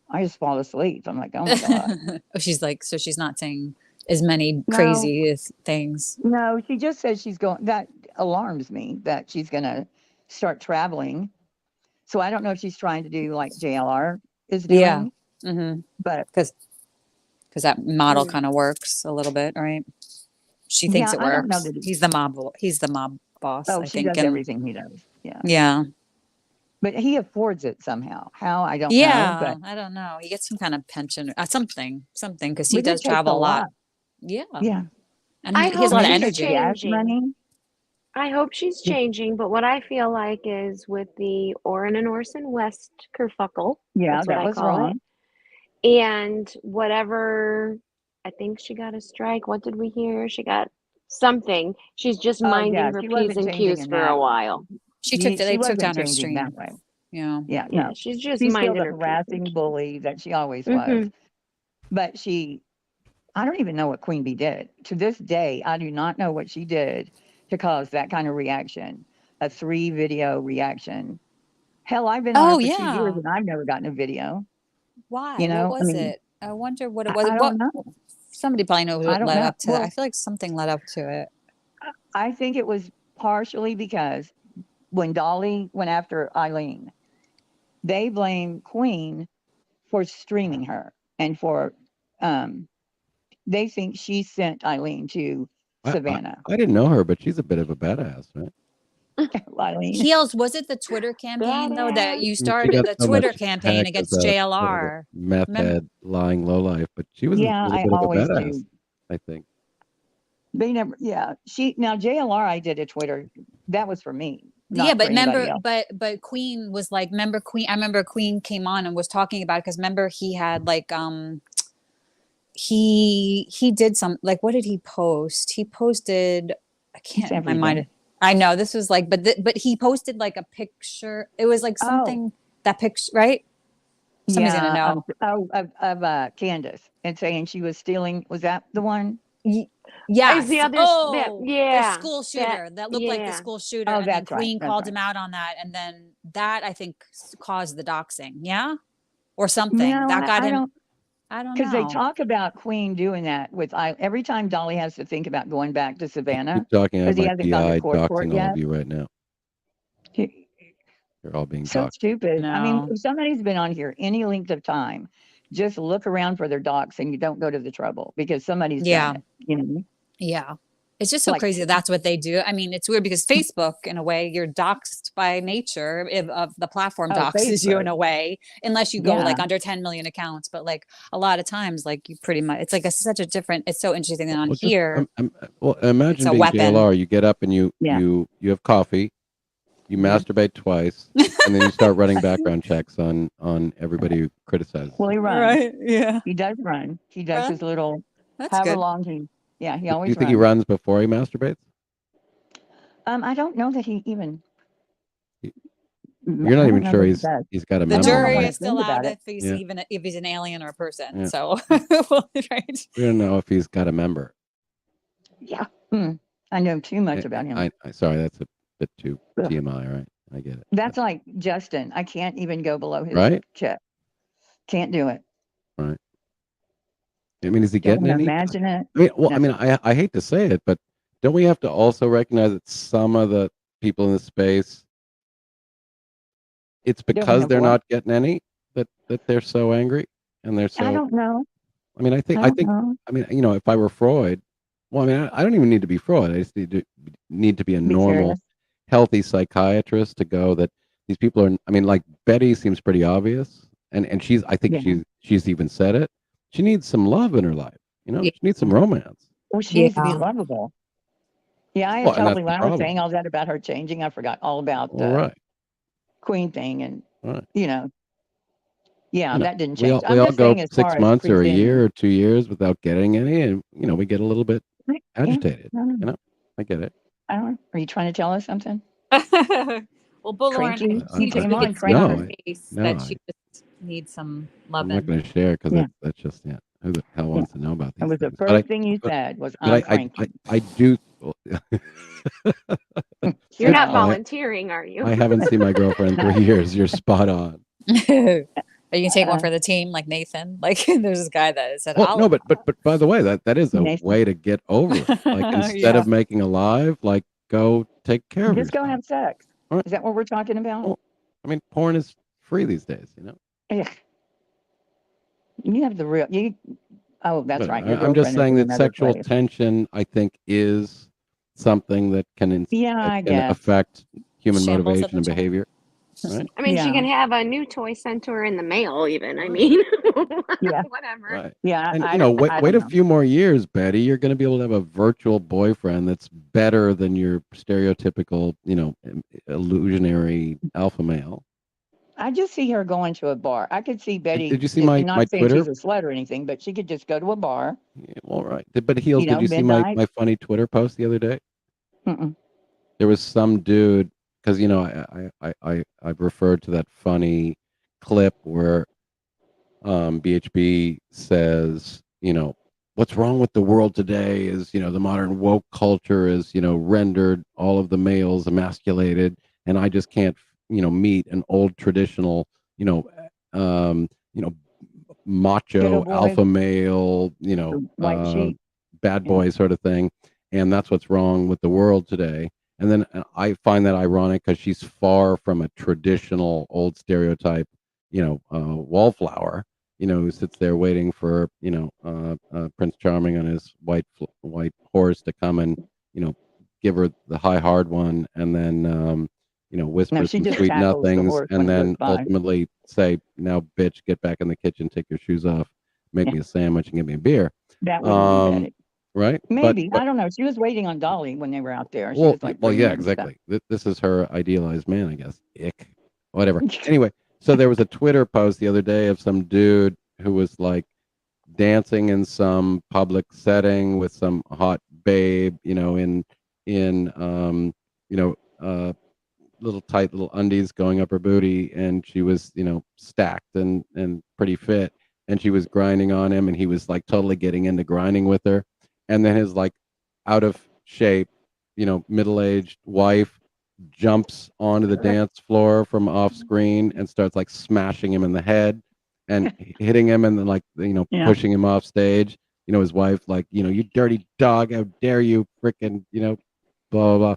I just fall asleep. I'm like, oh my God. She's like, so she's not saying as many crazy things. No, she just says she's going. That alarms me that she's going to start traveling. So I don't know if she's trying to do like JLR is doing. Yeah. Mm-hmm. But because that model kind of works a little bit, right? She thinks it works. I don't know that he's the mob boss. Oh, I she think, does everything he does. Yeah. Yeah. But he affords it somehow. How I don't know. Yeah, I don't know. He gets some kind of pension, something, because he does travel a lot. Yeah. Yeah. And he has a lot of energy. Gas money. I hope she's changing, but what I feel like is with the Orrin and Orson West kerfuckle, Yeah, that's what that I was call wrong. it. And whatever, I think she got a strike. What did we hear? She got something. She's just Oh minding yeah, her she P's wasn't and changing Q's in for a that. while. They took down wasn't her changing that stream. way. Yeah. Yeah, Yeah, no. she's just She's still minding the her P's and harassing Q's. bully that she always was. But I don't even know what Queen Bee did. To this day, I do not know what she did to cause that kind of reaction, a 3-video reaction. Hell, I've been on her for 2 years and I've never gotten a video. Why? You know, What was it? I wonder what it was. I don't know. Somebody probably knows I what don't led know. up to that. I feel like something led up to it. I think it was partially because when Dolly went after Eileen, they blamed Queen for streaming her and for they think she sent Eileen to Savannah. I didn't know her, but she's a bit of a badass, right? Eileen. Heels, was it the Twitter campaign though that you She started got the so Twitter much campaign heck against as a JLR? meth head, lying lowlife, but she was a Yeah, little I bit of a always badass, do. I think. They never, yeah. Now JLR, I did a Twitter. That was for me. Not Yeah, but for anybody remember, else. but Queen was like, remember Queen? I remember Queen came on and was talking about it because remember he had like he did some like what did he post? He posted I can't my mind. I know this was like but he posted like a picture. It was like something that picture, right? Somebody's gonna know. Of Candace and saying she was stealing. Was that the one? Yes. The other, the school shooter that looked like the school shooter, Oh, and then that's right, Queen that's called right. him out on that, and then that I think caused the doxing, yeah, or something No, that got I him. don't, I don't know because they talk about Queen doing that with every time Dolly has to think about going back to Savannah. Keep talking about because he my hasn't gone to PI court for it doxing all yet. of you right now. You're all being So doxed. stupid. I mean, if somebody's been on here any length of time, just look around for their docs and you don't go to the trouble because somebody's done it. You know? Yeah. It's just so crazy that's what they do. I mean, it's weird because Facebook, in a way, you're doxed by nature of the platform doxes you in a way, unless you go like under 10 million accounts. But like a lot of times, like you pretty much, it's like such a different, it's so interesting than on here. Well, imagine being JLR. You get up and you have coffee, you masturbate twice, and then you start running background checks on everybody who criticizes. Well, he runs. Right. Yeah. He does run. He does his little, That's however good. long he, yeah, he Do always you think he runs. runs before he masturbates? I don't know that he even. You're not even sure he's got a The member. jury is still out if he's even if he's an alien or a person. Yeah. So, right. We don't know if he's got a member. Yeah. I know too much about him. I sorry, that's a bit too TMI, right? I get it. That's like Justin. I can't even go below his check. Can't do it. Right. I mean, is he getting any? Imagine it. I mean, well, I mean, I hate to say it, but don't we have to also recognize that some of the people in the space, it's because they're not getting any that they're so angry and they're so. I don't know. I mean, I think. I mean, you know, if I were Freud, well, I mean, I don't even need to be Freud. I just need to be a normal, healthy psychiatrist to go that these people are. I mean, like Betty seems pretty obvious, and I think she's even said it. She needs some love in her life. You know, she needs some romance. Well, she needs to be lovable. Yeah, I totally. When I was saying all that about her changing, I forgot all about the Queen thing, and you know, that didn't change. We all go 6 months or a year or 2 years without getting any, and you know, we get a little bit agitated. You know, I get it. I don't know. Are you trying to tell us something? Well, Bullhorn, he came on face that she just needs some love. I'm not going to share because that's just who the hell wants to know about these That was the things? first thing you said was I'm I do. You're not volunteering, are you? I haven't seen my girlfriend in 3 years. You're spot on. Are you gonna take one for the team, like Nathan? Like, there's this guy that said, Well, no, but by the way, that is a way to get over it. Like instead of making a live, like go take care of just yourself. go have sex. Is that what we're talking about? Well, I mean, porn is free these days, you know. Yeah. You have the real that's But right. I'm just saying that sexual tension, I think, is something that can affect human motivation and behavior. Right? I mean, she can have a new toy sent to her in the mail, even. I mean, whatever. Right. Yeah, And I don't wait a know. few more years, Betty. You're going to be able to have a virtual boyfriend that's better than your stereotypical, illusionary alpha male. I just see her going to a bar. I could see Betty. Did you see and my not saying Twitter? she's a slut or anything, but she could just go to a bar. Yeah, all right. But Heels, did you see midnight. my funny Twitter post the other day? Mm-mm. There was some dude, because I've referred to that funny clip where BHB says, what's wrong with the world today is, the modern woke culture is, rendered all of the males emasculated, and I just can't, meet an old traditional, macho alpha male, white sheep. bad boy sort of thing, and that's what's wrong with the world today. And then I find that ironic because she's far from a traditional old stereotype, wallflower, who sits there waiting for, Prince Charming on his white horse to come and, give her the high hard one, and then, whisper some sweet nothings, and then ultimately say, "Now, bitch, get back in the kitchen, take your shoes off, make me a sandwich, and give me a beer." That would be Betty. Right? Maybe. I don't know. She was waiting on Dolly when they were out there. She Well, was like, yeah, exactly. This is her idealized man, I guess. Ick. Whatever. Anyway, so there was a Twitter post the other day of some dude who was like dancing in some public setting with some hot babe, in little tight little undies going up her booty, and she was, stacked and pretty fit, and she was grinding on him, and he was like totally getting into grinding with her. And then his like out of shape, middle-aged wife jumps onto the dance floor from off screen and starts like smashing him in the head and hitting him, and then like, pushing him off stage. His wife like, you dirty dog, how dare you, freaking, blah, blah, blah.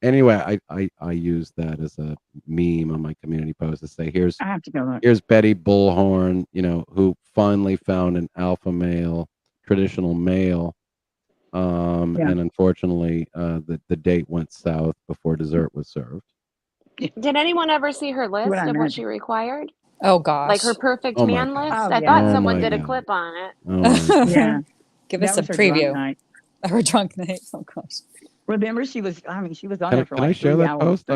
Anyway, I use that as a meme on my community post to say, here's Betty Bullhorn, who finally found an alpha male, traditional male. And unfortunately, the date went south before dessert was served. Did anyone ever see her list of what she required? Oh gosh. Like her perfect Oh my man God. list? Oh, I yeah. thought Oh someone my did a God. clip on it. Oh my Yeah. Give us That a was her drunk preview. night. Her drunk night. Oh gosh. Remember, she was on there for Can I like share 3 that hours. post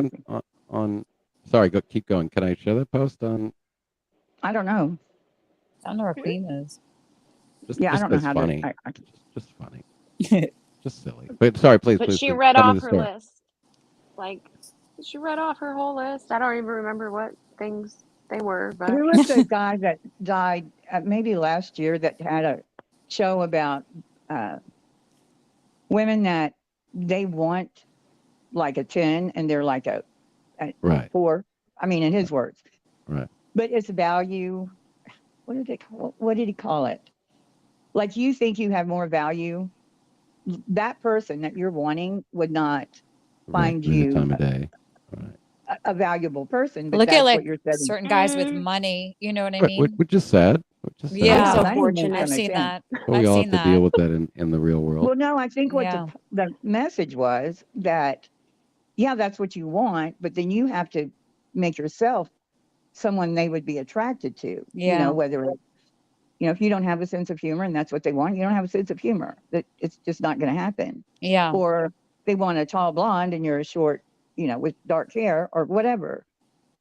on sorry, keep going. Can I share that post on? I don't know. I don't know where Queen is. I don't know how funny. to. Just funny. Just silly. But sorry, please. But she please, read tell me off the her story. list. Like, she read off her whole list. I don't even remember what things they were, but Who was the guy that died maybe last year that had a show about women that they want like a 10 and they're like a Right. 4? I mean, in his words. Right. But it's value. What did he call it? Like, you think you have more value. That person that you're wanting would not find Right. you The time of day. a valuable person. But Look that's at like what you're saying. certain guys with money. You know what I Right, mean? which is sad. Yeah, so fortunate. I've seen that. But we I've all seen have to that. deal with that in the real world. Well, no, I think what Yeah. the message was that, yeah, that's what you want, but then you have to make yourself someone they would be attracted to. Yeah. Whether it's, if you don't have a sense of humor and that's what they want, you don't have a sense of humor. It's just not going to happen. Yeah. Or they want a tall blonde and you're a short, with dark hair or whatever.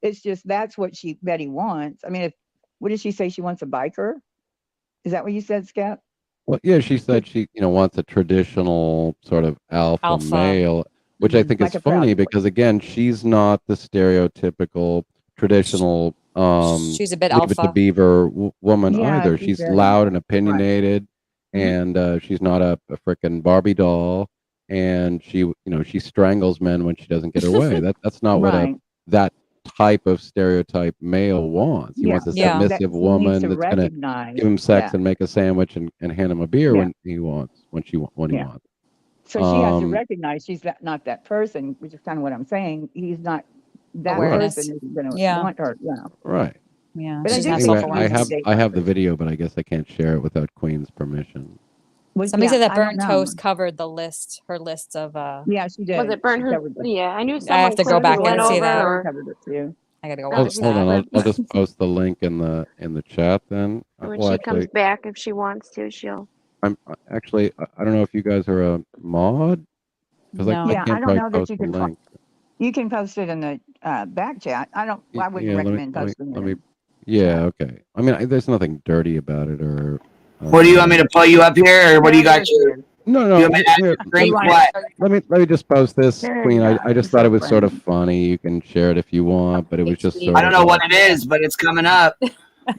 It's just that's what Betty wants. I mean, what did she say? She wants a biker. Is that what you said, Scap? Well, yeah, she said she, wants a traditional sort of alpha male, which I think Like is a Proud funny Boy. because again, she's not the stereotypical traditional She's a bit Leave It to alpha. Beaver woman Yeah, either. she's She's very loud alpha. and opinionated, and she's not a frickin' Barbie doll, and she strangles men when she doesn't get her way. That's not what Right. that type of stereotype male wants. He wants a Yeah. submissive That he needs woman to that's gonna recognize. give him sex Yeah. and make a sandwich and hand him a beer Yeah. when he wants. Yeah. So she has to Um, recognize she's not that person, which is kind of what I'm saying. He's not that Awareness. person is going to Yeah. want her. Yeah. right. Yeah. But I She's do not think Anyway, she I needs self-awareness. to date have that the person. video, but I guess I can't share it without Queen's permission. Somebody said that I don't Burnt know. Toast covered the list, her list of Yeah, she did. Was it Burn She Her? covered it. Yeah, I knew I someone have to go quickly back went and see over. that. Or Covered it too. I gotta go Oh, watch Hold on, that. I'll just post the link in the chat then. When Well, she comes actually, back, if she wants to, she'll. I'm actually I don't know if you guys are a mod because I Yeah, I can't don't probably know that post you the can. link. You can post it in the back chat. I wouldn't Yeah, recommend posting it. let me. Yeah, okay. I mean, there's nothing dirty about it or. What do you want me to pull you up here, or what do you got your? No, You want me to add here, your screen? let me just post this, There you Queen. go. I just thought it was sort of funny. You can share it if you want, but it was just sort I don't of know what it is, but it's coming up.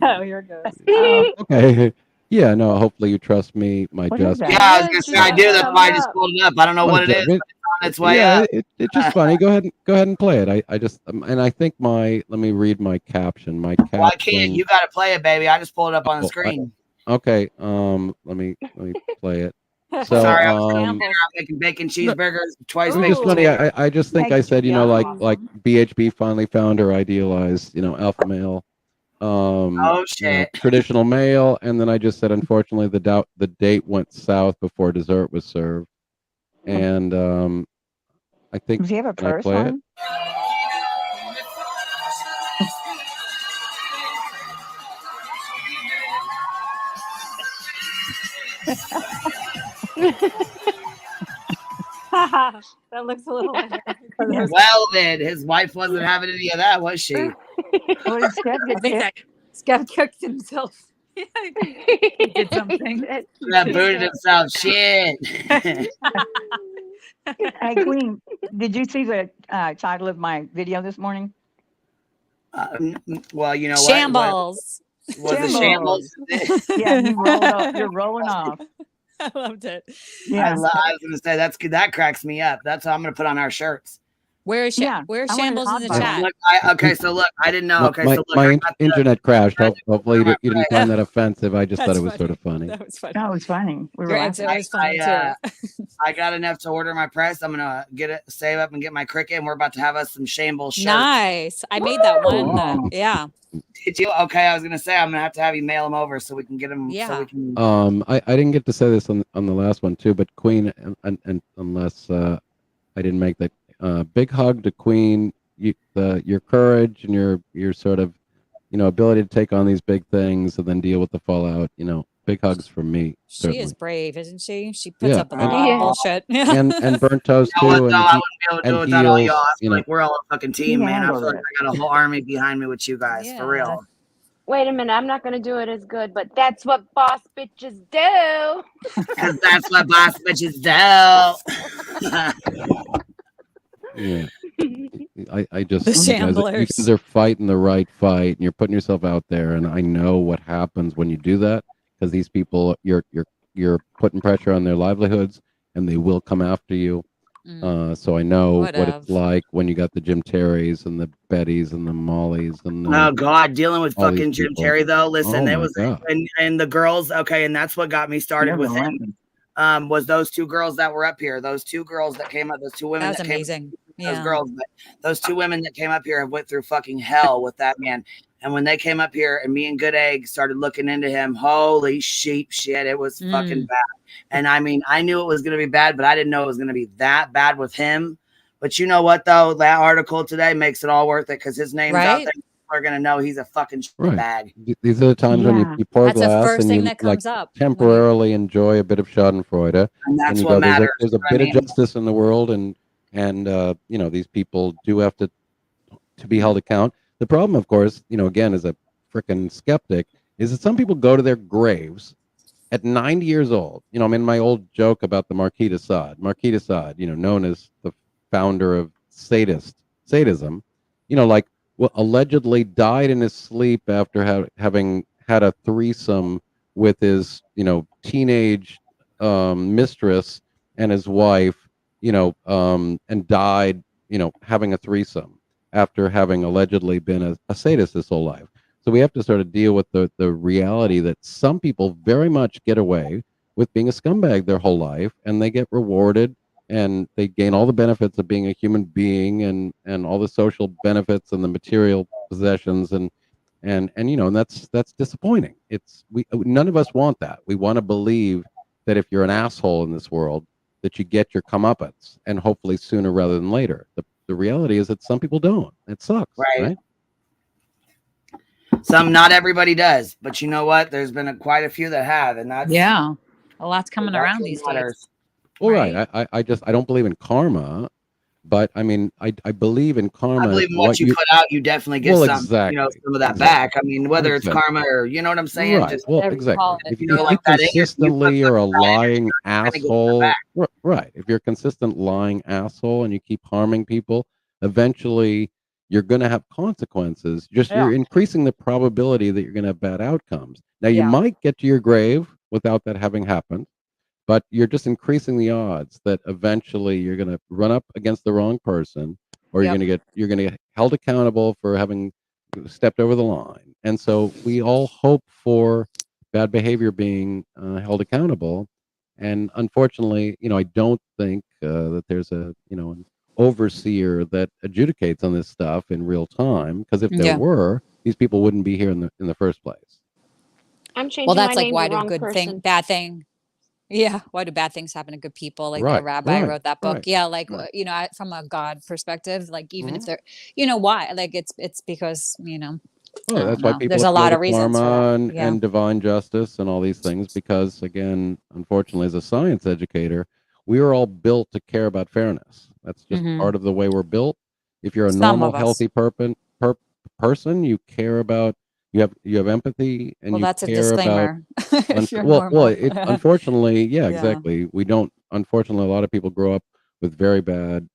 Oh, here it goes. okay. Yeah, no, hopefully you trust me, my judgment. Yeah, I was gonna say I do. That's why I just pulled it up. I don't know what it is, but it's on its way Yeah, up. it's just funny. Go ahead and play it. I just and I think let me read my caption. My caption. Well, I can't. You got to play it, baby. I just pulled it up on the screen. Okay. Let me play it. So Sorry, I was coming dinner. I'm making bacon cheeseburgers, twice it was baked just funny. potatoes. I just think I said, like BHB finally found her idealized, alpha male, Oh shit. traditional male, and then I just said, unfortunately, the date went south before dessert was served, and I think. Does he have a Can I purse play it? on? That looks a little. Well, then his wife wasn't having any of that, was she? What did Steph I think that Steph cooked himself. He did something. That booted himself. Shit. Hey, Queen, did you see the title of my video this morning? Well, you know what? Shambles. Was it shambles? Yeah, you're rolling off. I loved it. Yeah. I was gonna say that cracks me up. That's what I'm gonna put on our shirts. Where is where's I wanted Shambles in the hot chat? Look, okay, so look, I didn't know. Okay, my, so look, my I got the- internet crashed. Hopefully you didn't find that offensive. I just thought That's it was sort funny. of funny. That was funny. That was funny. We were Your exit laughing. was funny too. I got enough to order my press. I'm gonna save up and get my cricket, and we're about to have us some shambles shirts. Nice. I made that one. Yeah. Did you? Okay, I was gonna say I'm gonna have you mail them over so we can get them. Yeah. So we can. I didn't get to say this on the last one too, but Queen, and unless I didn't make that big hug to Queen, your courage and your sort of ability to take on these big things and then deal with the fallout. Big hugs from me. She is brave, isn't she? She puts up with a lot of bullshit. and burnt toast You know too. what, though? I wouldn't be able to do it without all y'all. I feel Heels, like we're all a fucking team, man. I feel like I got a whole army behind me with you guys, for real. Wait a minute, I'm not gonna do it as good, but that's what boss bitches do. Because that's what boss bitches do. Yeah. I just The you shamblers. guys are fighting the right fight and you're putting yourself out there, and I know what happens when you do that, because these people you're putting pressure on their livelihoods and they will come after you. So I know what it's like when you got the Jim Terrys and the Bettys and the Mollys and Oh God, dealing with all these fucking Jim people. Terry though. Listen, Oh it my was God. and the girls, okay, and that's what got me started with him. Was those two girls that were up here, those two girls that came up, those two women That was that amazing. came, those girls, but those two women that came up here have went through fucking hell with that man. And when they came up here and me and Good Egg started looking into him, holy shit, it was fucking bad. And I mean, I knew it was going to be bad, but I didn't know it was going to be that bad with him. But you know what, though? That article today makes it all worth it, because his name's out there. People are going to know he's a fucking bag. These are the times when you pour That's the glass first and thing you that comes up. temporarily enjoy a bit of Schadenfreude, and that's you what go, matters. There's a bit of justice in the world, and these people do have to be held account. The problem, of course, again, as a freaking skeptic, is that some people go to their graves at 90 years old. I mean, my old joke about the Marquis de Sade, known as the founder of sadism, allegedly died in his sleep after having had a threesome with his, teenage mistress and his wife, and died, having a threesome after having allegedly been a sadist his whole life. So we have to sort of deal with the reality that some people very much get away with being a scumbag their whole life, and they get rewarded and they gain all the benefits of being a human being and all the social benefits and the material possessions and that's disappointing. None of us want that. We want to believe that if you're an asshole in this world, that you get your comeuppance, and hopefully sooner rather than later. The reality is that some people don't. It sucks, right? Not everybody does, but you know what? There's been quite a few that have, and that's a lot's coming around these days. Well, right. I don't believe in karma, but I mean, I believe in karma. I believe in what you put out, you definitely get some, exactly, some of that back. I mean, whether it's karma or, you know what I'm saying? Right. Just, well, exactly. If you like consistently are a lying asshole, right. If you're a consistent lying asshole and you keep harming people, eventually you're going to have consequences. You're increasing the probability that you're going to have bad outcomes. Now, you might get to your grave without that having happened, but you're just increasing the odds that eventually you're going to run up against the wrong person, or you're going to get held accountable for having stepped over the line. And so we all hope for bad behavior being held accountable. And unfortunately, I don't think that there's an overseer that adjudicates on this stuff in real time, because if there were, these people wouldn't be here in the first place. I'm changing Well, that's my like name why to do wrong good person. bad thing. Yeah, why do bad things happen to good people? Like Right, the rabbi right, wrote that book. right, Yeah, like right. from a God perspective, like even if Mhm. they're, why? Like it's because I Oh, don't that's why know. people There's a appeal lot to of reasons for karma that. Yeah. and divine justice and all these things, because again, unfortunately, as a science educator, we are all built to care about fairness. That's just Mhm. part of the way we're built. If you're a Some normal, of us. healthy person, you care about, you have empathy, and Well, you that's a care about. disclaimer. If you're Well, normal. unfortunately, yeah, Yeah. exactly. We don't. Unfortunately, a lot of people grow up with very bad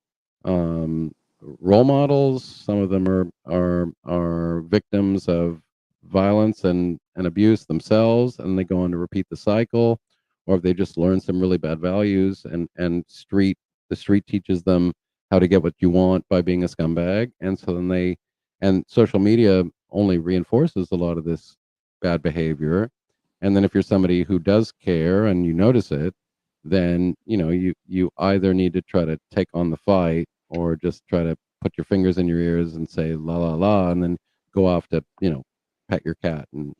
role models. Some of them are victims of violence and abuse themselves, and they go on to repeat the cycle, or if they just learn some really bad values, and the street teaches them how to get what you want by being a scumbag, and so then and social media only reinforces a lot of this bad behavior. And then if you're somebody who does care and you notice it, then you either need to try to take on the fight, or just try to put your fingers in your ears and say la la la, and then go off to pet your cat and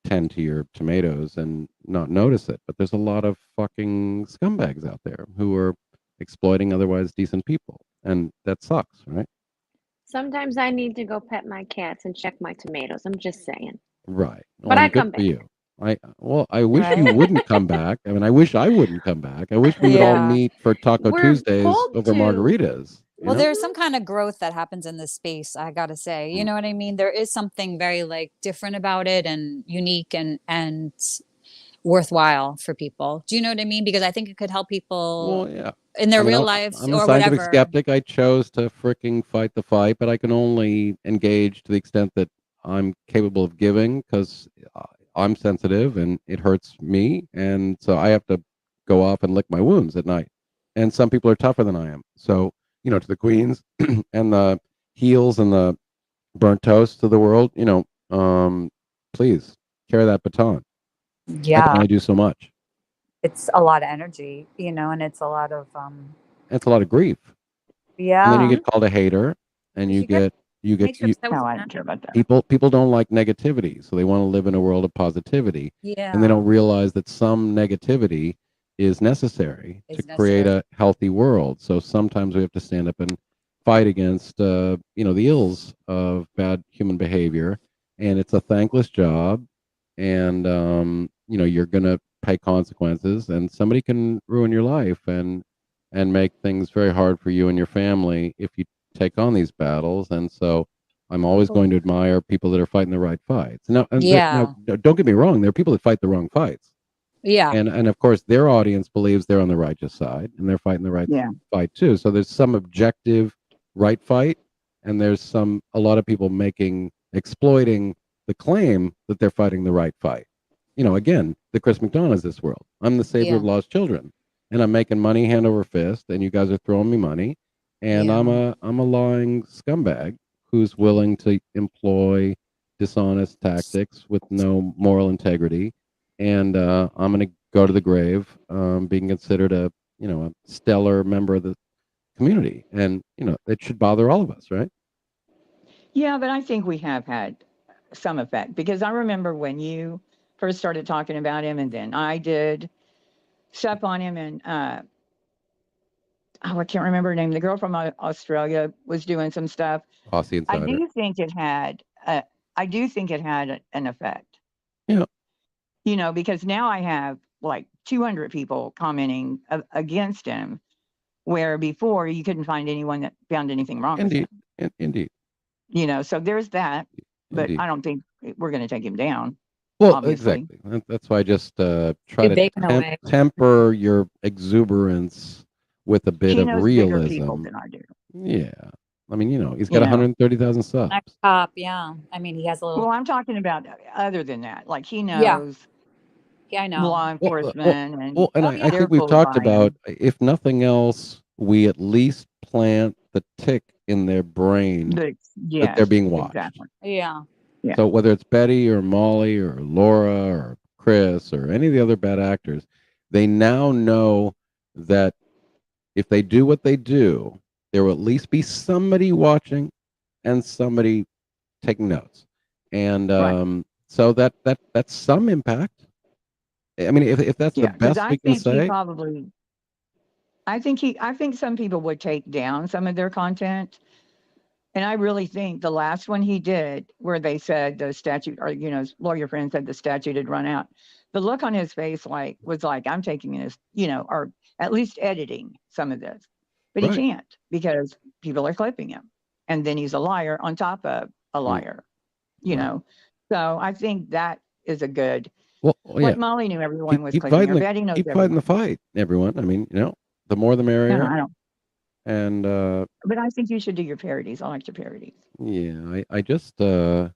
tend to your tomatoes and not notice it. But there's a lot of fucking scumbags out there who are exploiting otherwise decent people, and that sucks, right? Sometimes I need to go pet my cats and check my tomatoes. I'm just saying. Right. But Well, I and good come for back. you. I wish you wouldn't come back. I mean, I wish I wouldn't come back. I wish we would all Yeah. meet for Taco We're Tuesdays told over to. margaritas. Well, there's some kind of growth that happens in this space, I gotta say. You know what I mean? There is something very like different about it and unique and worthwhile for people. Do you know what I mean? Because I think it could help people Well, yeah. in their I mean, real lives I'm a or scientific whatever. skeptic. I chose to freaking fight the fight, but I can only engage to the extent that I'm capable of giving, because I'm sensitive and it hurts me, and so I have to go off and lick my wounds at night. And some people are tougher than I am. So, to the queens and the heels and the burnt toast of the world, please carry that baton. I can Yeah. only do so much. It's a lot of energy, and it's a lot of It's a lot of grief. yeah. And then you get called a hater, and you get No, I don't care about that. people don't like negativity, so they want to live in a world of positivity, and they Yeah. don't realize that some negativity is necessary to create a healthy world. So sometimes we have to stand up and fight against the ills of bad human behavior, and it's a thankless job, and you're gonna pay consequences, and somebody can ruin your life and make things very hard for you and your family if you take on these battles. And so I'm always going to admire people that are fighting the right fights. Now, Yeah. don't get me wrong, there are people that fight the wrong fights. Yeah. And of course their audience believes they're on the righteous side, and they're fighting the right fight too. So there's some objective right fight, and there's a lot of people exploiting the claim that they're fighting the right fight. Again, the Chris McDonough's this world. I'm the savior of lost children, and I'm making money hand over fist, and you guys are throwing me money, and I'm a lying scumbag who's willing to employ dishonest tactics with no moral integrity, and I'm going to go to the grave being considered a stellar member of the community, and it should bother all of us, right? Yeah, but I think we have had some effect, because I remember when you first started talking about him, and then I did stuff on him, and I can't remember her name. The girl from Australia was doing some stuff. Aussie I Insider. do think it had I do think it had an effect. Yeah. You know, because now I have like 200 people commenting against him, where before you couldn't find anyone that found anything wrong with him. Indeed. You know, so there's that. But Indeed. I don't think we're going to take him down. Well, obviously. exactly. That's why I just try to temper your exuberance with a bit He of knows bigger people realism. than I do. Yeah. I mean, he's You got know. 130,000 subs. Next top, yeah. I mean, he has a little. Well, I'm talking about other than that. Like he Yeah. knows Yeah, I know. law enforcement and and I they're think we've full of talked lion. about, if nothing else, we at least plant the tick in their brain that they're Yes, being watched. exactly. Yeah. Yeah. So whether it's Betty or Molly or Laura or Chris or any of the other bad actors, they now know that if they do what they do, there will at least be somebody watching and somebody taking notes. And so that's some impact. I mean, if that's the best we can say. I think some people would take down some of their content. And I really think the last one he did, where they said the statute, or his lawyer friend said the statute had run out, the look on his face was like, I'm taking this, or at least editing some of this. But he can't, because people are clipping him. And then he's a liar on top of a liar, you know. So I think that is a good. Well, Like Molly knew everyone was keep clipping her. fighting Betty knows keep everyone. fighting the fight, everyone. I mean, the more the merrier. No, I don't. And But I think you should do your parodies. I like your parodies. yeah, I just the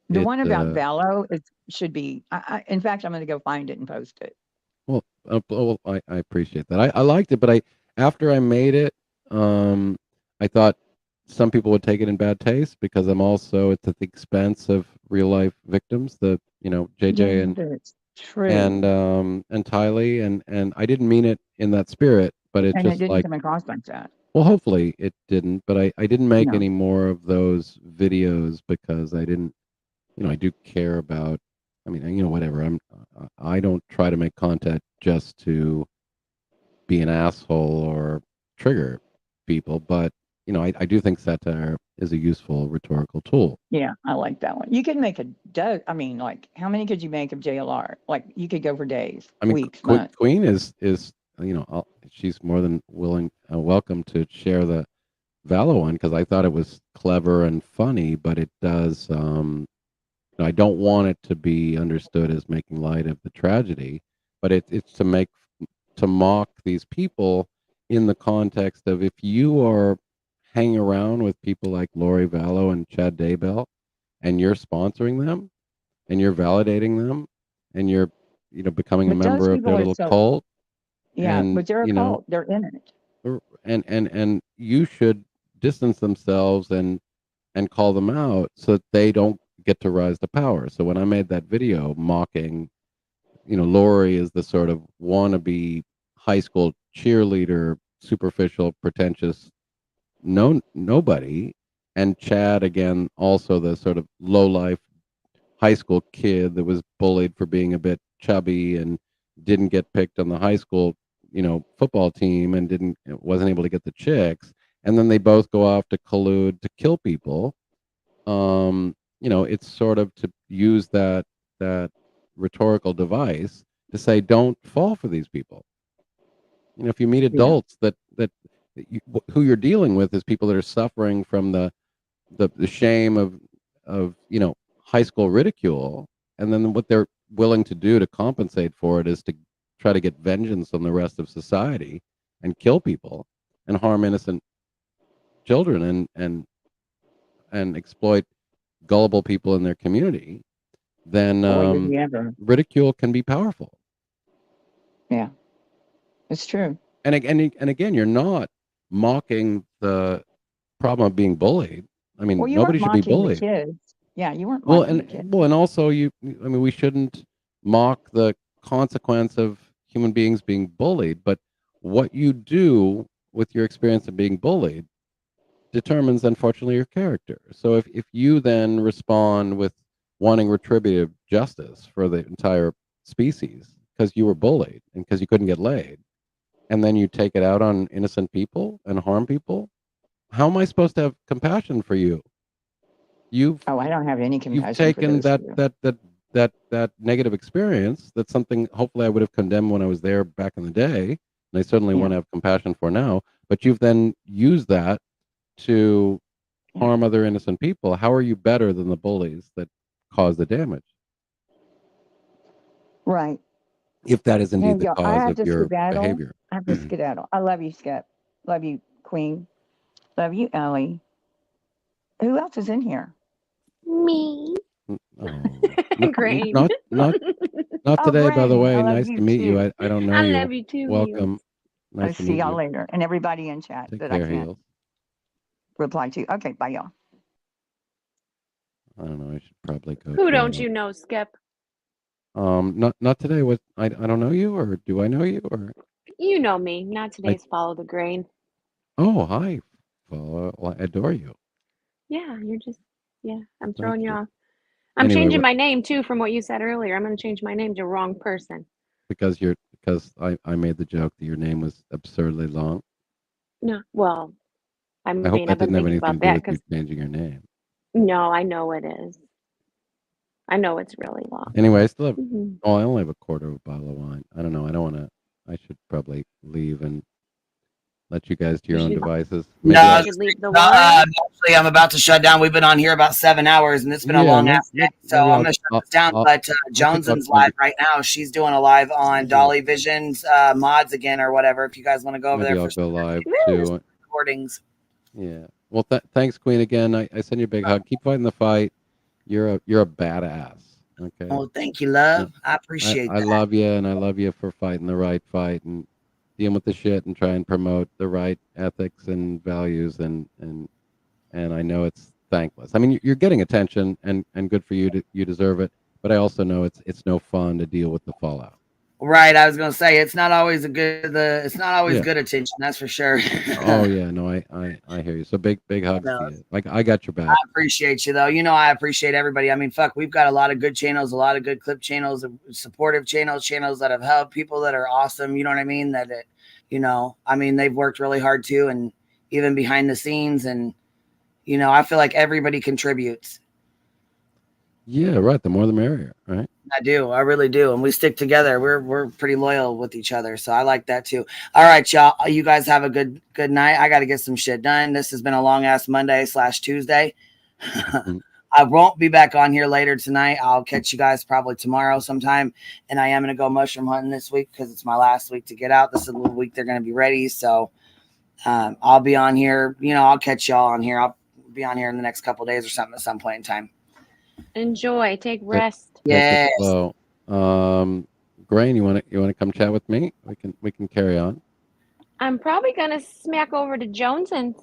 one about Vallow should be. In fact, I'm going to go find it and post it. Well, I appreciate that. I liked it, but after I made it, I thought some people would take it in bad taste because it's at the expense of real life victims. JJ and Tylee, and I didn't mean it in that spirit, but it didn't come across like that. Well, hopefully it didn't, but I didn't make any more of those videos because I didn't, I do care about. I mean, whatever. I don't try to make content just to be an asshole or trigger people, but I do think satire is a useful rhetorical tool. Yeah, I like that one. You could make I mean, like, how many could you make of JLR? Like, you could go for days, weeks, months. Queen is she's more than welcome to share the Vallow one because I thought it was clever and funny, but it does. I don't want it to be understood as making light of the tragedy, but it's to mock these people in the context of if you are hanging around with people like Lori Vallow and Chad Daybell, and you're sponsoring them, and you're validating them, and you're becoming a member of their little cult. Yeah, and, but they're a cult. They're in it. And you should distance themselves and call them out so that they don't get to rise to power. So when I made that video mocking, Lori is the sort of wannabe high school cheerleader, superficial, pretentious, nobody, and Chad again, also the sort of low life high school kid that was bullied for being a bit chubby and didn't get picked on the high school, football team and wasn't able to get the chicks, and then they both go off to collude to kill people. It's sort of to use that rhetorical device to say, don't fall for these people. If you meet adults who you're dealing with is people that are suffering from the shame of high school ridicule, and then what they're willing to do to compensate for it is to try to get vengeance on the rest of society and kill people and harm innocent children and exploit gullible people in their community, then ridicule can be powerful. Yeah, it's true. And again, you're not mocking the problem of being bullied. I mean, nobody should be bullied. The kids. Yeah, you weren't mocking the kids. And also we shouldn't mock the consequence of human beings being bullied, but what you do with your experience of being bullied determines, unfortunately, your character. So if you then respond with wanting retributive justice for the entire species because you were bullied and because you couldn't get laid, and then you take it out on innocent people and harm people, how am I supposed to have compassion for you? I don't have any compassion. You've taken for those that negative experience. That's something hopefully I would have condemned when I was there back in the day, and I certainly want to have compassion for now. But you've then used that to harm other innocent people. How are you better than the bullies that caused the damage? Right. If that is indeed the I cause have of your skedaddle. behavior. I have to skedaddle. I love you, Skip. Love you, Queen. Love you, Ellie. Who else is in here? Me. Great. Not today, by the way. Nice to meet you. I don't know you. I love you too. Welcome. I'll Nice to see meet y'all you. later. And everybody in chat Take that care, I can't Heels. reply to. Okay, bye, y'all. I don't know. I should probably go. Who don't you know, Skip? Not today. What? I don't know you, or do I know you, or? You know me. Not today's Follow the Grain. Oh, hi. Well, I adore you. Yeah, you're just, yeah, I'm Thank throwing you you. off. I'm Anyway, changing my name too from what you said earlier. I'm going to change my name to Wrong Person. because I made the joke that your name was absurdly long. No, well, I I hope mean, that I've been didn't have thinking anything about to do that with you because, changing your name. no, I know it is. I know it's really long. Anyway, I still have. Mhm. Oh, I only have a quarter of a bottle of wine. I don't know. I don't want to. I should probably leave and let you guys to your own devices. Maybe No, should leave the wine. actually, I'm about to shut down. We've been on here about 7 hours, and it's been a long ass day. So I'm going to shut this down. But Joneson's live right now. She's doing a live on Dolly Vision's mods again or whatever. If you guys want to go over Maybe there I'll for go live some too. recordings. Yeah. Well, thanks, Queen. Again, I send you a big hug. Keep fighting the fight. You're a badass. Okay. Well, thank you, love. I appreciate I that. love you, and I love you for fighting the right fight and dealing with the shit and try and promote the right ethics and values and I know it's thankless. I mean, you're getting attention and good for you. You deserve it. But I also know it's no fun to deal with the fallout. Right, I was gonna say it's not always it's not always good attention, that's for sure. Oh yeah, no, I hear you. So big hugs to you. Like I got your back. I appreciate you though. You know I appreciate everybody. I mean, fuck, we've got a lot of good channels, a lot of good clip channels, supportive channels that have helped people that are awesome. You know what I mean? I mean, they've worked really hard too, and even behind the scenes, and I feel like everybody contributes. Yeah, right. The more the merrier, right? I do. I really do. And we stick together. We're pretty loyal with each other. So I like that too. All right, y'all. You guys have a good night. I got to get some shit done. This has been a long ass Monday/Tuesday. I won't be back on here later tonight. I'll catch you guys probably tomorrow sometime. And I am going to go mushroom hunting this week because it's my last week to get out. This is the week they're going to be ready. So I'll be on here. I'll catch y'all on here. I'll be on here in the next couple of days or something at some point in time. Enjoy. Take rest. Yes. So, Grain, you want to come chat with me? We can carry on. I'm probably gonna smack over to Joneson's.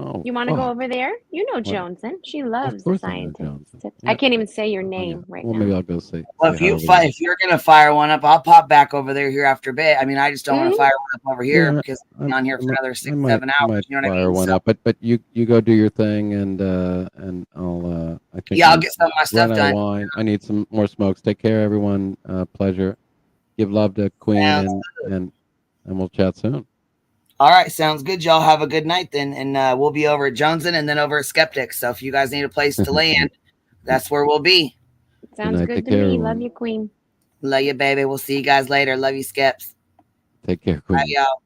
Oh, you want to go over there? You know Joneson. She loves course scientists. I I can't even say your name right Well, now. maybe I'll go see. Well, if you're gonna fire one up, I'll pop back over there here after bit. I mean, I just don't want to fire one up over here because I'm on here for another 6-7 hours. You know what I mean? One up, but you go do your thing, and I'll I think I'll get some of my stuff done. Wine. I need some more smokes. Take care, everyone. Pleasure. Give love to Queen, and we'll chat soon. All right, sounds good. Y'all have a good night then, and we'll be over at Joneson and then over at Skeptics. So if you guys need a place to land, that's where we'll be. Sounds good to me. Love you, Queen. Love you, baby. We'll see you guys later. Love you, Skeps. Take care, Queen. Bye, y'all.